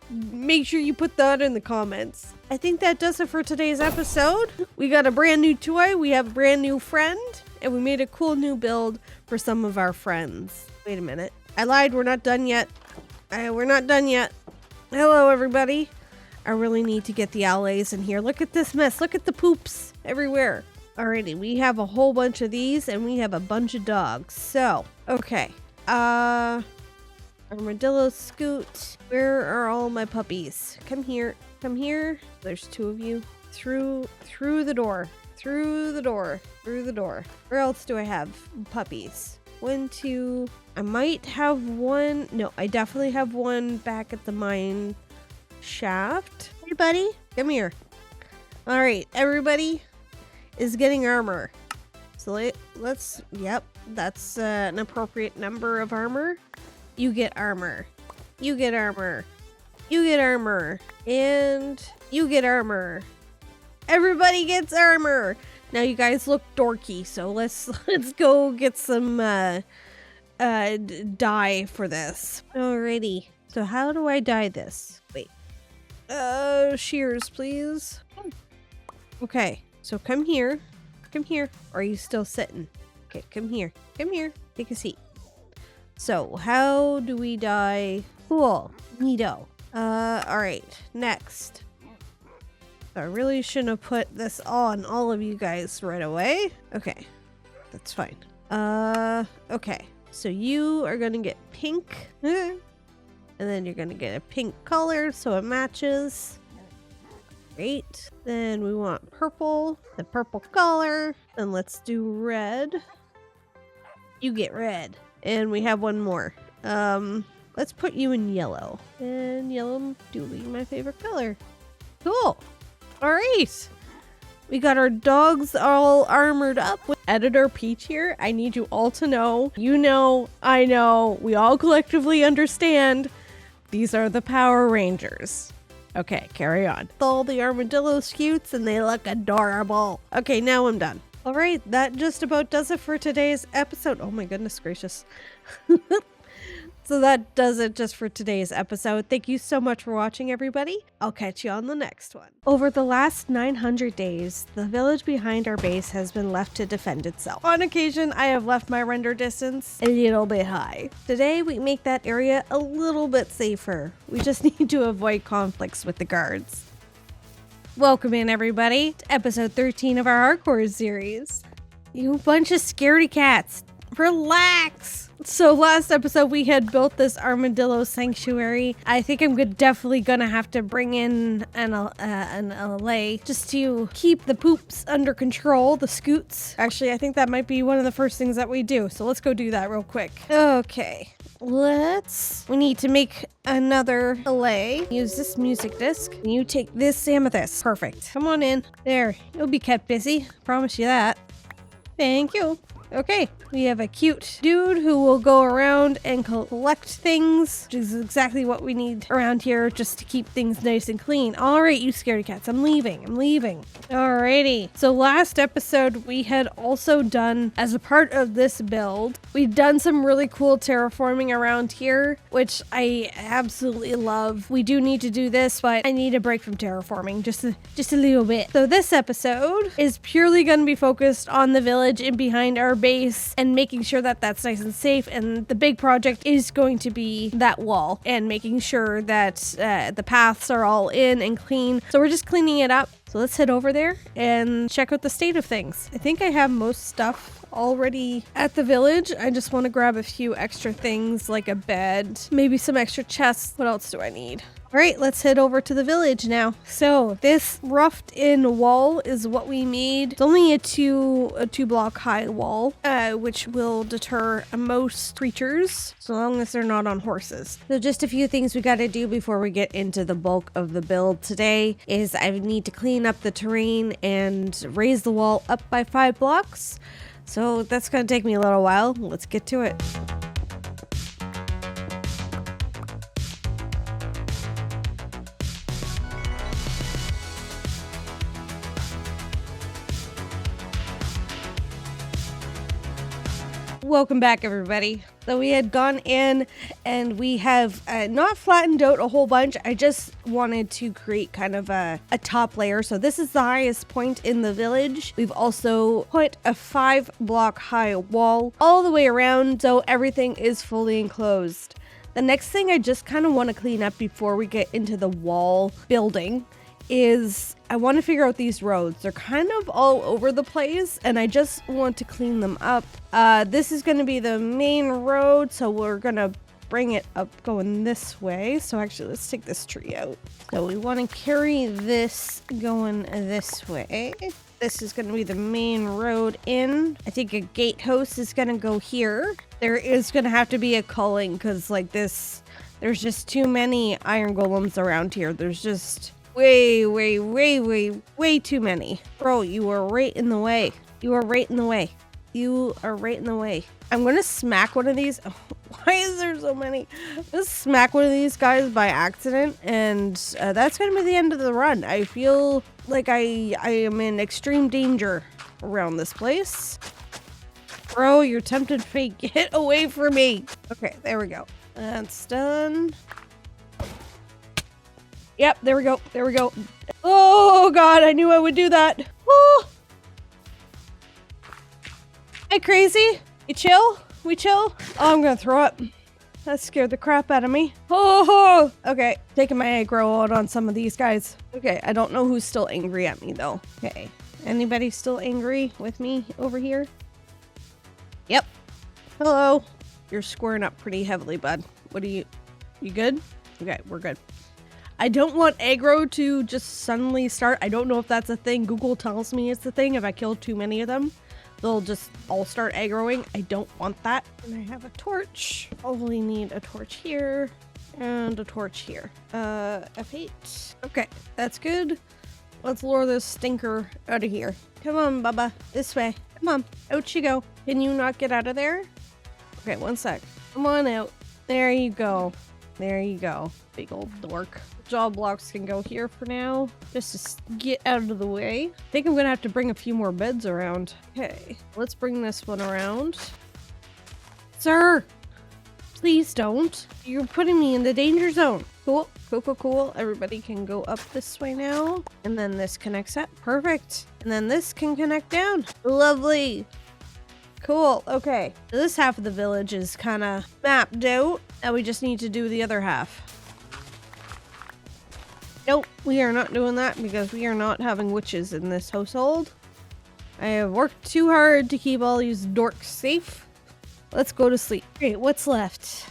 make sure you put that in the comments. I think that does it for today's episode. We got a brand new toy, we have a brand new friend, and we made a cool new build for some of our friends. Wait a minute. I lied, we're not done yet. We're not done yet. Hello, everybody. I really need to get the allies in here. Look at this mess. Look at the poops everywhere. Alrighty, we have a whole bunch of these, and we have a bunch of dogs. So, okay. Armadillo Scoot. Where are all my puppies? Come here. Come here. There's two of you. Through the door. Through the door. Through the door. Where else do I have puppies? 1, 2. I might have one. No, I definitely have one back at the mine shaft. Hey, buddy. Come here. All right. Everybody is getting armor. So let's, yep, that's an appropriate number of armor. You get armor. You get armor. You get armor. And you get armor. Everybody gets armor. Now you guys look dorky, so let's go get some dye for this. Alrighty. So how do I dye this? Wait. Shears, please. Okay. So come here. Come here. Or are you still sitting? Okay, come here. Come here. Take a seat. So, how do we dye? Cool. Neato. Alright. Next. I really shouldn't have put this on all of you guys right away. Okay. That's fine. Okay. So you are gonna get pink. And then you're gonna get a pink color so it matches. Great. Then we want purple, the purple color. And let's do red. You get red. And we have one more. Let's put you in yellow. And yellow duly my favorite color. Cool. All right. We got our dogs all armored up. Editor Peach here. I need you all to know, you know, I know, we all collectively understand. These are the Power Rangers. Okay, carry on. All the armadillo scutes and they look adorable. Okay, now I'm done. All right, that just about does it for today's episode. Oh my goodness gracious. So that does it just for today's episode. Thank you so much for watching, everybody. I'll catch you on the next one. Over the last 900 days, the village behind our base has been left to defend itself. On occasion, I have left my render distance a little bit high. Today, we make that area a little bit safer. We just need to avoid conflicts with the guards. Welcome in, everybody, to episode 13 of our hardcore series. You bunch of scaredy cats. Relax. So last episode we had built this armadillo sanctuary. I think I'm definitely gonna have to bring in an LA just to keep the poops under control, the scoots. Actually, I think that might be one of the first things that we do. So let's go do that real quick. Okay. We need to make another LA. Use this music disc. You take this amethyst. Perfect. Come on in. There. You'll be kept busy. Promise you that. Thank you. Okay, we have a cute dude who will go around and collect things, which is exactly what we need around here just to keep things nice and clean. All right, you scaredy cats, I'm leaving. Alrighty, so last episode we had also done, as a part of this build, we've done some really cool terraforming around here, which I absolutely love. We do need to do this, but I need a break from terraforming, just a little bit. So this episode is purely going to be focused on the village and behind our base and making sure that that's nice and safe, and the big project is going to be that wall and making sure that the paths are all in and clean. So we're just cleaning it up. So let's head over there and check out the state of things. I think I have most stuff already at the village. I just want to grab a few extra things like a bed, maybe some extra chests. What else do I need? All right, let's head over to the village now. So this roughed in wall is what we made. It's only a two block high wall, which will deter most creatures, so long as they're not on horses. So just a few things we got to do before we get into the bulk of the build today is I need to clean up the terrain and raise the wall up by 5 blocks. So that's going to take me a little while. Let's get to it. Welcome back, everybody. So we had gone in and we have not flattened out a whole bunch. I just wanted to create kind of a top layer. So this is the highest point in the village. We've also put a 5 block high wall all the way around, so everything is fully enclosed. The next thing I just kind of want to clean up before we get into the wall building is I want to figure out these roads. They're kind of all over the place and I just want to clean them up. This is going to be the main road, so we're going to bring it up going this way. So actually, let's take this tree out. So we want to carry this going this way. This is going to be the main road in. I think a gatehouse is going to go here. There is going to have to be a culling because like this, there's just too many iron golems around here. There's just way too many. Bro, you are right in the way. You are right in the way. I'm gonna smack one of these. Oh, why is there so many? I'm gonna smack one of these guys by accident, and that's gonna be the end of the run. I feel like I am in extreme danger around this place. Bro, you're tempted fate. Get away from me. Okay, there we go. That's done. Yep, there we go. Oh god, I knew I would do that. Oh. Hey, crazy. You chill? We chill? Oh, I'm gonna throw up. That scared the crap out of me. Oh, okay. Taking my aggro out on some of these guys. Okay, I don't know who's still angry at me though. Okay, anybody still angry with me over here? Yep. Hello. You're squaring up pretty heavily, bud. What are you good? Okay, we're good. I don't want aggro to just suddenly start. I don't know if that's a thing. Google tells me it's a thing if I kill too many of them. they'll just all start aggroing. I don't want that. And I have a torch. Only need a torch here and a torch here. F8. Okay, that's good. Let's lure this stinker out of here. Come on, Bubba. This way. Come on. Out you go. Can you not get out of there? Okay, one sec. Come on out. There you go. There you go. Big old dork. Job blocks can go here for now. Just to get out of the way. I think I'm gonna have to bring a few more beds around. Okay, let's bring this one around. Sir! Please don't. You're putting me in the danger zone. Cool, cool, cool, cool. Everybody can go up this way now. And then this connects up. Perfect. And then this can connect down. Lovely. Cool, okay. This half of the village is kind of mapped out. And we just need to do the other half. Nope, we are not doing that because we are not having witches in this household. I have worked too hard to keep all these dorks safe. Let's go to sleep. Great, what's left?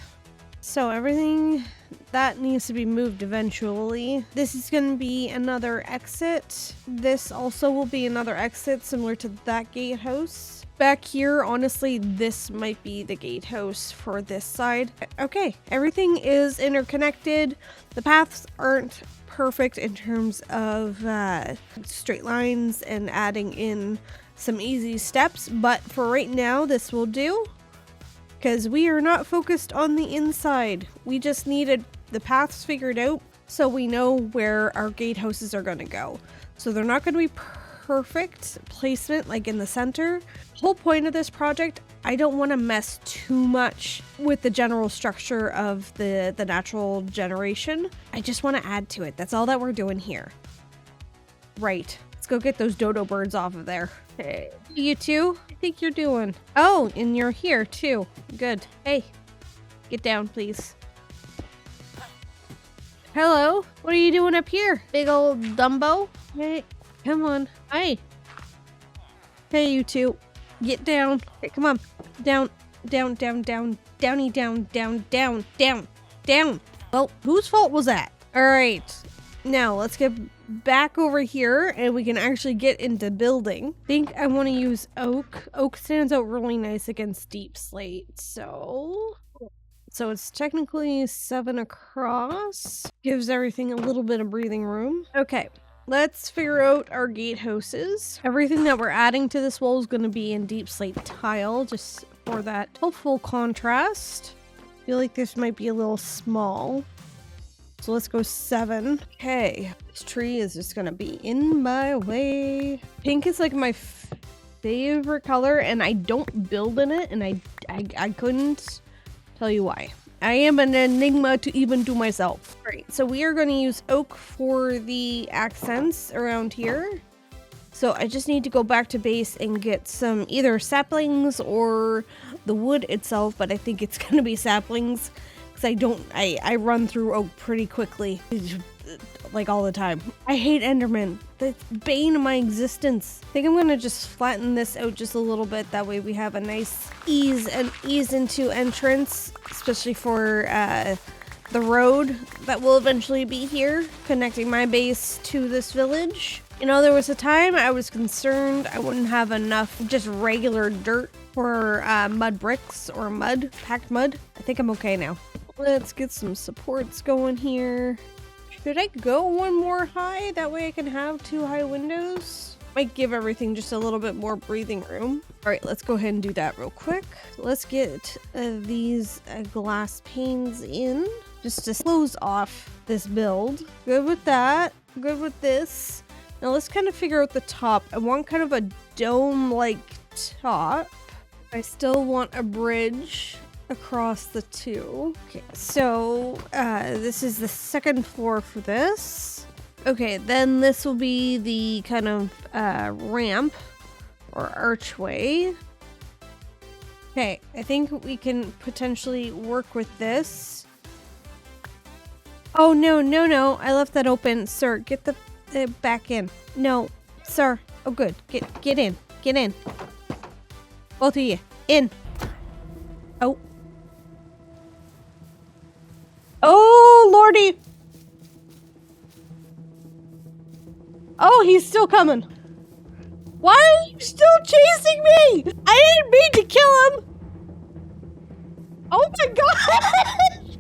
So everything that needs to be moved eventually. This is going to be another exit. This also will be another exit similar to that gatehouse. Back here, honestly, this might be the gatehouse for this side. Okay, everything is interconnected. The paths aren't perfect in terms of straight lines and adding in some easy steps, but for right now, this will do. Because we are not focused on the inside. We just needed the paths figured out so we know where our gatehouses are going to go. So they're not going to be perfect placement like in the center. The whole point of this project, I don't want to mess too much with the general structure of the natural generation. I just want to add to it. That's all that we're doing here. Right. Let's go get those dodo birds off of there. Hey, you two? I think you're doing. Oh, and you're here too. Good. Hey, get down, please. Hello. What are you doing up here? Big old Dumbo? Hey, come on. Hi. Hey, you two. Get down. Hey, come on. Down, down, down, down, downy, down, down, down, down, down. Well, whose fault was that? All right. Now, let's get back over here and we can actually get into building. I think I want to use oak. Oak stands out really nice against deep slate. So it's technically 7 across. Gives everything a little bit of breathing room. Okay. Let's figure out our gatehouses. Everything that we're adding to this wall is going to be in deep slate tile, just for that helpful contrast. I feel like this might be a little small. So let's go 7. Okay, this tree is just going to be in my way. Pink is like my favorite color, and I don't build in it, and I couldn't tell you why. I am an enigma to even to myself. All right, so we are going to use oak for the accents around here. So I just need to go back to base and get some either saplings or the wood itself, but I think it's going to be saplings because I run through oak pretty quickly, like all the time. I hate Enderman. That's bane of my existence. I think I'm gonna just flatten this out just a little bit. That way we have a nice ease into entrance, especially for the road that will eventually be here, connecting my base to this village. You know, there was a time I was concerned I wouldn't have enough just regular dirt for mud bricks or packed mud. I think I'm okay now. Let's get some supports going here. Should I go one more high? That way I can have 2 high windows. Might give everything just a little bit more breathing room. All right, let's go ahead and do that real quick. Let's get these glass panes in just to close off this build. Good with that. Good with this. Now let's kind of figure out the top. I want kind of a dome-like top. I still want a bridge across the 2. Okay, so this is the 2nd floor for this. Okay, then this will be the kind of ramp or archway. Okay, I think we can potentially work with this. Oh, no, no, no. I left that open. Sir, get the back in. No, sir. Oh, good. Get in. Get in. Both of you. In. Oh. Oh, lordy. Oh, he's still coming. Why are you still chasing me? I didn't mean to kill him. Oh my god!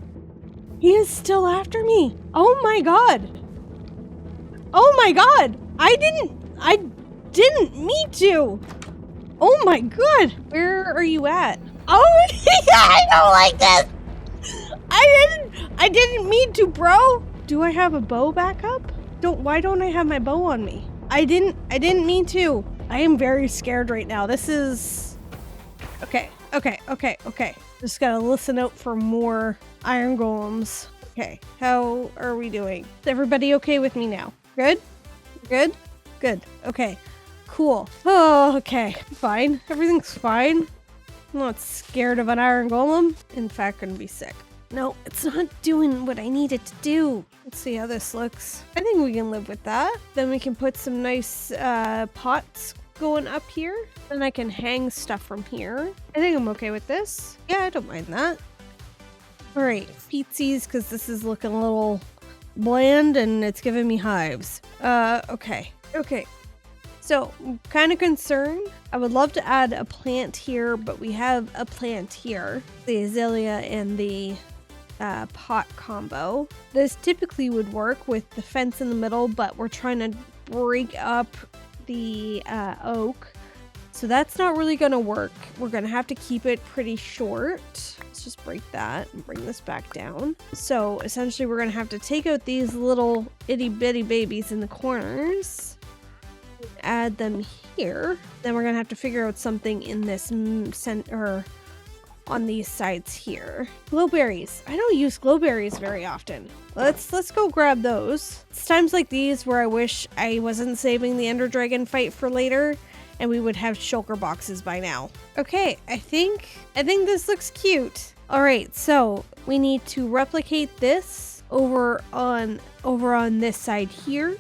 He is still after me. Oh my god. Oh my god. I didn't mean to. Oh my god. Where are you at? Oh, I don't like this. I didn't mean to, bro. Do I have a bow back up? Why don't I have my bow on me? I didn't mean to. I am very scared right now. This is okay. Just gotta listen out for more iron golems. Okay, how are we doing? Is everybody okay with me now? Good? Good? Good. Okay. Cool. Oh, okay. Fine. Everything's fine. I'm not scared of an iron golem. In fact, gonna be sick. No, it's not doing what I need it to do. Let's see how this looks. I think we can live with that. Then we can put some nice pots going up here. Then I can hang stuff from here. I think I'm okay with this. Yeah, I don't mind that. All right, pizzas, because this is looking a little bland and it's giving me hives. Okay. So, I'm kind of concerned. I would love to add a plant here, but we have a plant here. The azalea and the pot combo. This typically would work with the fence in the middle, but we're trying to break up the oak. So that's not really going to work. We're going to have to keep it pretty short. Let's just break that and bring this back down. So essentially we're going to have to take out these little itty bitty babies in the corners. Add them here. Then we're going to have to figure out something in this center on these sides here. Glowberries. I don't use glowberries very often. Let's go grab those. It's times like these where I wish I wasn't saving the Ender Dragon fight for later and we would have shulker boxes by now. Okay, I think this looks cute. All right, so we need to replicate this over on this side here.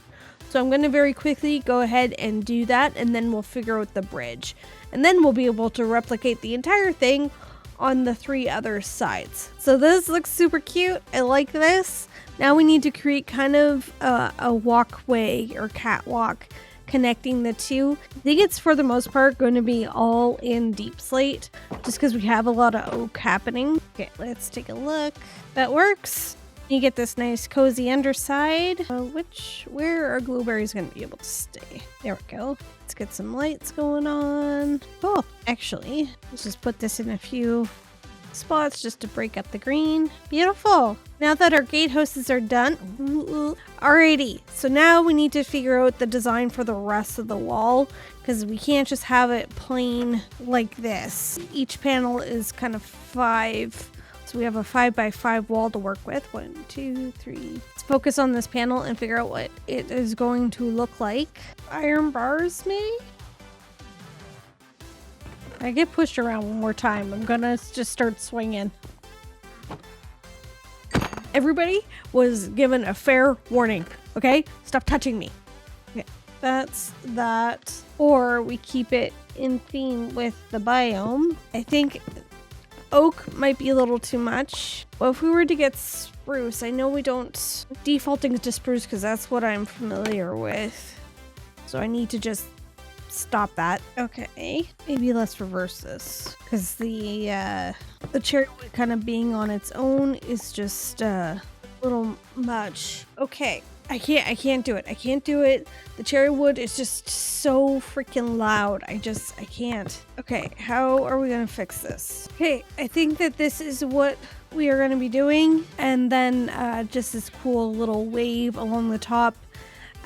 So I'm going to very quickly go ahead and do that, and then we'll figure out the bridge. And then we'll be able to replicate the entire thing on the 3 other sides. So this looks super cute. I like this. Now we need to create kind of a walkway or catwalk connecting the two. I think it's for the most part going to be all in deep slate just because we have a lot of oak happening. Okay, let's take a look. That works. You get this nice cozy underside. Where are glowberries going to be able to stay? There we go. Let's get some lights going on. Cool. Actually, let's just put this in a few spots just to break up the green. Beautiful. Now that our gatehouses are done. Alrighty. So now we need to figure out the design for the rest of the wall because we can't just have it plain like this. Each panel is kind of 5. So we have a 5x5 wall to work with. 1, 2, 3. Let's focus on this panel and figure out what it is going to look like. Iron bars, maybe? I get pushed around one more time. I'm gonna just start swinging. Everybody was given a fair warning, okay? Stop touching me. Okay, that's that. Or we keep it in theme with the biome. I think oak might be a little too much. Well, if we were to get spruce, I know we don't defaulting to spruce because that's what I'm familiar with. So I need to just stop that. Okay, maybe let's reverse this because the cherry wood kind of being on its own is just a little much. Okay, I can't do it. I can't do it. The cherry wood is just so freaking loud. I can't. Okay, how are we gonna fix this? Okay, I think that this is what we are gonna be doing. And then just this cool little wave along the top,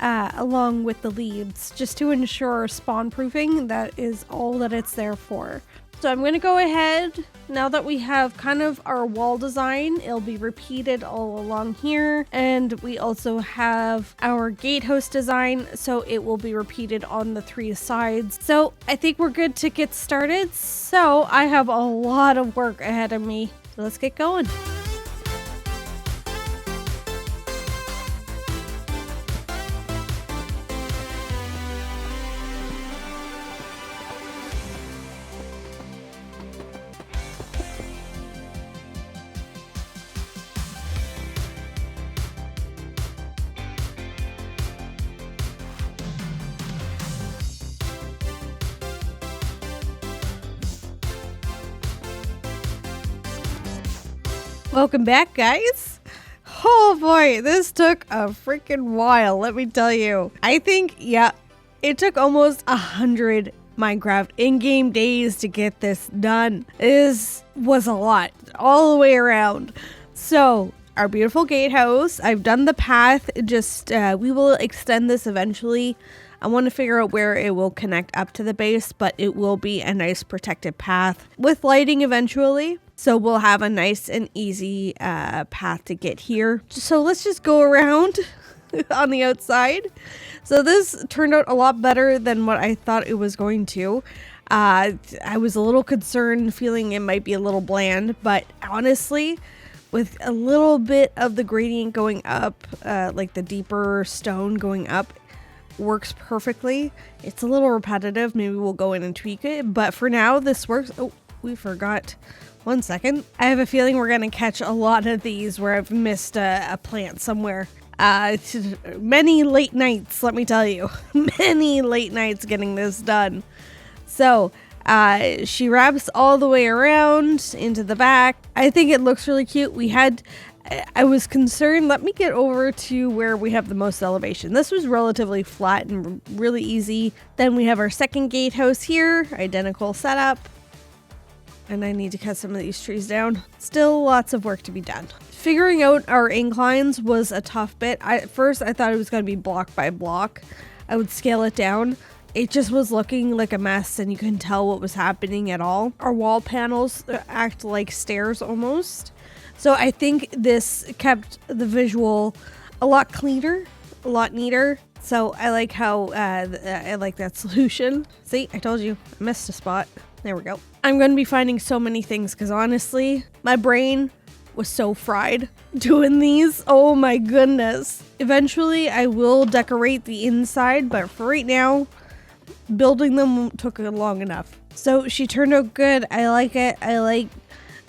along with the leaves, just to ensure spawn proofing. That is all that it's there for. So I'm going to go ahead, now that we have kind of our wall design, it'll be repeated all along here. And we also have our gatehouse design, so it will be repeated on the 3 sides. So I think we're good to get started. So I have a lot of work ahead of me. So let's get going. Welcome back, guys. Oh boy, this took a freaking while, let me tell you. I think, yeah, it took almost 100 Minecraft in-game days to get this done. This was a lot, all the way around. So, our beautiful gatehouse, I've done the path, just, we will extend this eventually. I want to figure out where it will connect up to the base, but it will be a nice protected path with lighting eventually. So we'll have a nice and easy path to get here. So let's just go around on the outside. So this turned out a lot better than what I thought it was going to. I was a little concerned, feeling it might be a little bland, but honestly, with a little bit of the gradient going up, like the deeper stone going up, works perfectly. It's a little repetitive. Maybe we'll go in and tweak it, but for now this works. Oh, we forgot. 1 second. I have a feeling we're gonna catch a lot of these where I've missed a plant somewhere. Many late nights, let me tell you. Many late nights getting this done. So she wraps all the way around into the back. I think it looks really cute. I was concerned, let me get over to where we have the most elevation. This was relatively flat and really easy. Then we have our second gatehouse here, identical setup. And I need to cut some of these trees down. Still lots of work to be done. Figuring out our inclines was a tough bit. At first I thought it was going to be block by block. I would scale it down. It just was looking like a mess and you couldn't tell what was happening at all. Our wall panels act like stairs almost. So I think this kept the visual a lot cleaner, a lot neater. So I like how, I like that solution. See, I told you, I missed a spot. There we go. I'm going to be finding so many things because honestly, my brain was so fried doing these. Oh my goodness. Eventually, I will decorate the inside, but for right now, building them took long enough. So she turned out good. I like it. I like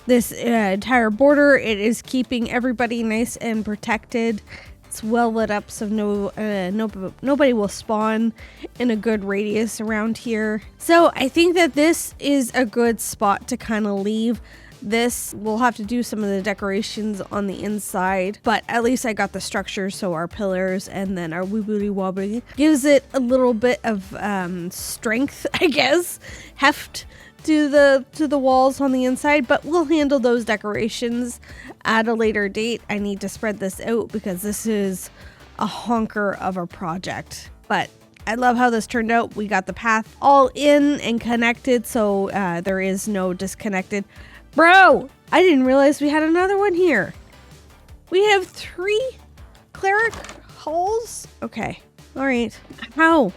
this entire border. It is keeping everybody nice and protected. It's well lit up, so nobody will spawn in a good radius around here. So I think that this is a good spot to kind of leave. This, we'll have to do some of the decorations on the inside, but at least I got the structure, so our pillars and then our wibbly wobbly gives it a little bit of strength, I guess, heft to the walls on the inside, but we'll handle those decorations at a later date. I need to spread this out because this is a honker of a project, but I love how this turned out. We got the path all in and connected, so there is no disconnected. Bro, I didn't realize we had another one here. We have 3 cleric halls? Okay, all right. How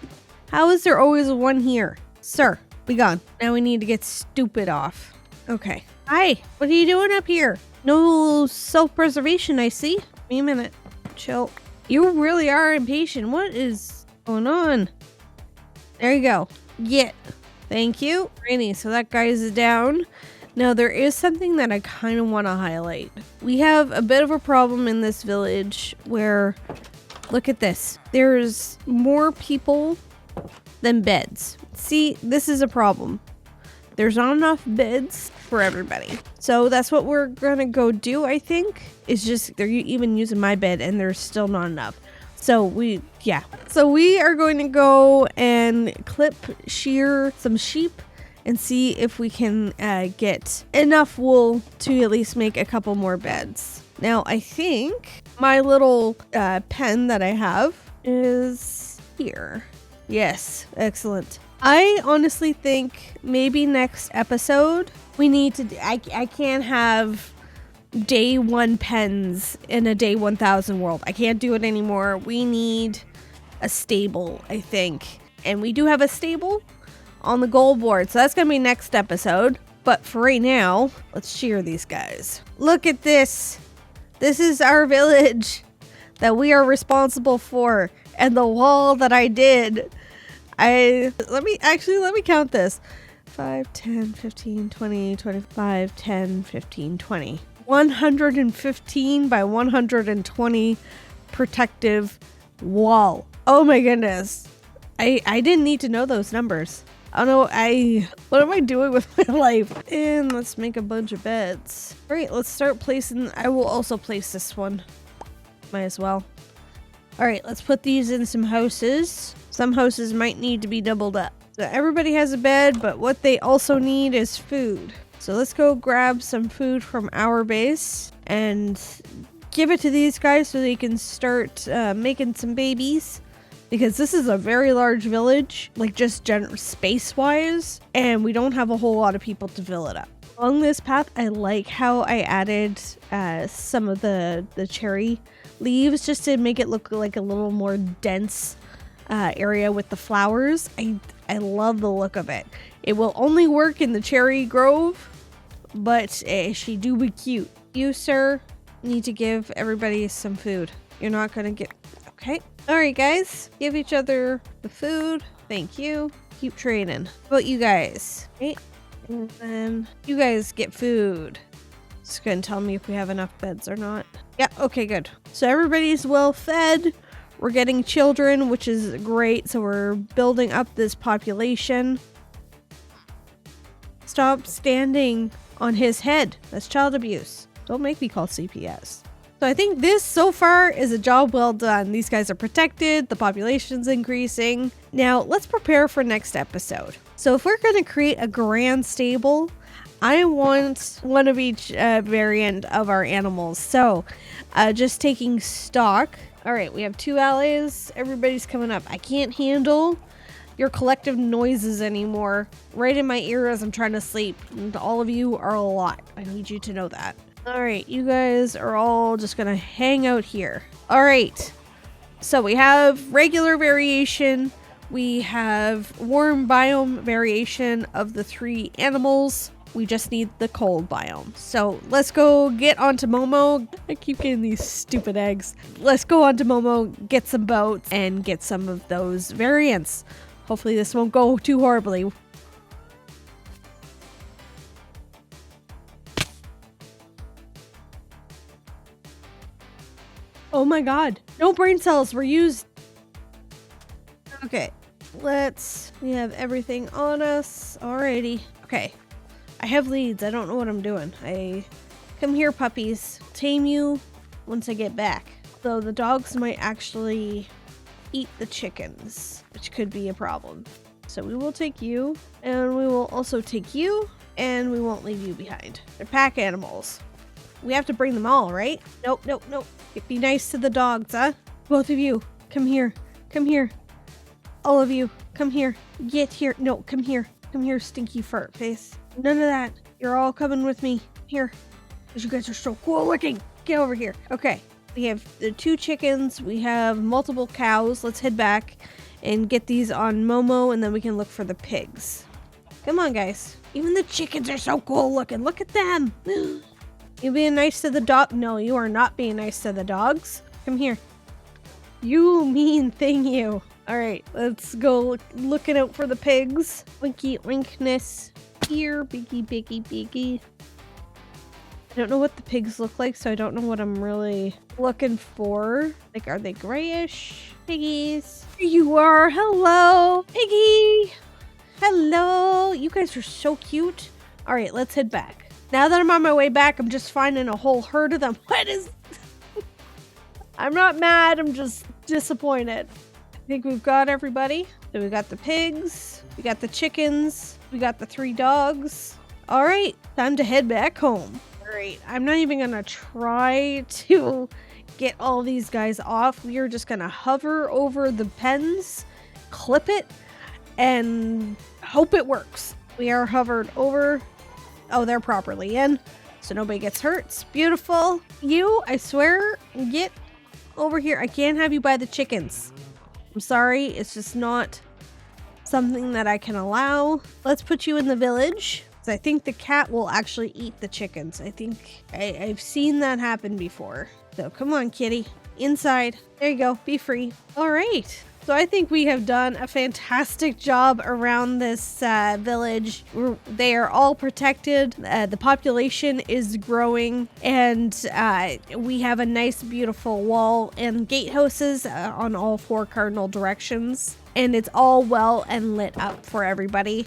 is there always one here? Sir, be gone. Now we need to get stupid off. Okay. Hi, what are you doing up here? No self-preservation, I see. Give me a minute. Chill. You really are impatient. What is going on? There you go. Get. Thank you. Rainy, so that guy is down. Now, there is something that I kind of want to highlight. We have a bit of a problem in this village where, look at this. There's more people than beds. See, this is a problem. There's not enough beds for everybody. So that's what we're gonna go do, I think. Is just, they're even using my bed and there's still not enough. So we are going to go and shear some sheep and see if we can get enough wool to at least make a couple more beds. Now, I think my little pen that I have is here. Yes, excellent. I honestly think maybe next episode we need to, I can't have day 1 pens in a day 1000 world. I can't do it anymore. We need a stable, I think. And we do have a stable on the goal board. So that's going to be next episode. But for right now, let's shear these guys. Look at this. This is our village that we are responsible for. And the wall that I did. Let me count this. 5, 10, 15, 20, 25, 10, 15, 20. 115 by 120 protective wall. Oh my goodness. I didn't need to know those numbers. I don't know, what am I doing with my life? And let's make a bunch of beds. All right, let's start placing, I will also place this one. Might as well. All right, let's put these in some houses. Some houses might need to be doubled up. So everybody has a bed, but what they also need is food. So let's go grab some food from our base and give it to these guys so they can start making some babies. Because this is a very large village, like just space-wise, and we don't have a whole lot of people to fill it up. Along this path, I like how I added some of the cherry leaves just to make it look like a little more dense area with the flowers. I love the look of it. It will only work in the cherry grove, but she do be cute. You, sir, need to give everybody some food. You're not gonna get... Okay. All right, guys. Give each other the food. Thank you. Keep trading. How about you guys? Okay. And then you guys get food. It's gonna tell me if we have enough beds or not. Yeah, okay, good. So everybody's well fed. We're getting children, which is great. So we're building up this population. Stop standing on his head. That's child abuse. Don't make me call CPS. So I think this so far is a job well done. These guys are protected. The population's increasing. Now let's prepare for next episode. So if we're going to create a grand stable, I want one of each variant of our animals. So just taking stock. All right, we have 2 allies. Everybody's coming up. I can't handle your collective noises anymore. Right in my ear as I'm trying to sleep. And all of you are a lot. I need you to know that. All right, you guys are all just gonna hang out here. All right, so we have regular variation. We have warm biome variation of the 3 animals. We just need the cold biome. So let's go get onto Momo. I keep getting these stupid eggs. Let's go onto Momo, get some boats, and get some of those variants. Hopefully this won't go too horribly. Oh my god. No brain cells were used. Okay. We have everything on us. Alrighty. Okay. I have leads. I don't know what I'm doing. Come here, puppies. Tame you once I get back. So the dogs might actually eat the chickens, which could be a problem. So we will take you, and we will also take you, and we won't leave you behind. They're pack animals. We have to bring them all, right? Nope, nope, nope. Be nice to the dogs, huh? Both of you, come here. Come here. All of you, come here. Get here. No, come here. Come here, stinky fart face. None of that. You're all coming with me. Here. Because you guys are so cool looking. Get over here. Okay. We have the 2 chickens. We have multiple cows. Let's head back and get these on Momo, and then we can look for the pigs. Come on, guys. Even the chickens are so cool looking. Look at them. You being nice to the dog? No, you are not being nice to the dogs. Come here. You mean thing, you. All right, let's go looking out for the pigs. Winky winkness. Here, biggie, biggie, biggie. I don't know what the pigs look like, so I don't know what I'm really looking for. Like, are they grayish? Piggies. Here you are. Hello, piggy. Hello. You guys are so cute. All right, let's head back. Now that I'm on my way back, I'm just finding a whole herd of them. What is... I'm not mad. I'm just disappointed. I think we've got everybody. So we got the pigs. We got the chickens. We got the 3 dogs. All right. Time to head back home. All right. I'm not even going to try to get all these guys off. We are just going to hover over the pens, clip it, and hope it works. We are hovered over... Oh, they're properly in, so nobody gets hurt. It's beautiful. You, I swear, get over here. I can't have you by the chickens. I'm sorry. It's just not something that I can allow. Let's put you in the village. I think the cat will actually eat the chickens. I think I've seen that happen before. So come on, kitty. Inside. There you go. Be free. All right. So I think we have done a fantastic job around this village. They are all protected. The population is growing, and we have a nice, beautiful wall and gatehouses on all 4 cardinal directions. and it's all well and lit up for everybody.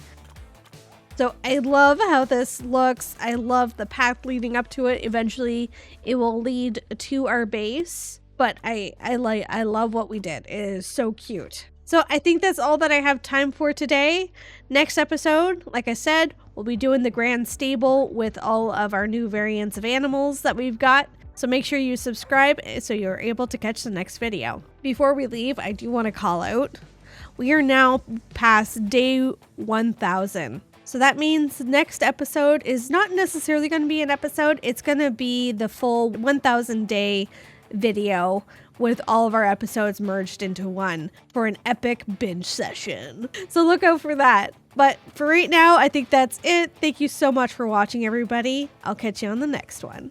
So I love how this looks. I love the path leading up to it. Eventually it will lead to our base, but I love what we did. It is so cute. So I think that's all that I have time for today. Next episode, like I said, we'll be doing the grand stable with all of our new variants of animals that we've got. So make sure you subscribe so you're able to catch the next video. Before we leave, I do want to call out, we are now past day 1000. So that means the next episode is not necessarily going to be an episode. It's going to be the full 1000 day video with all of our episodes merged into one for an epic binge session. So look out for that. But for right now, I think that's it. Thank you so much for watching, everybody. I'll catch you on the next one.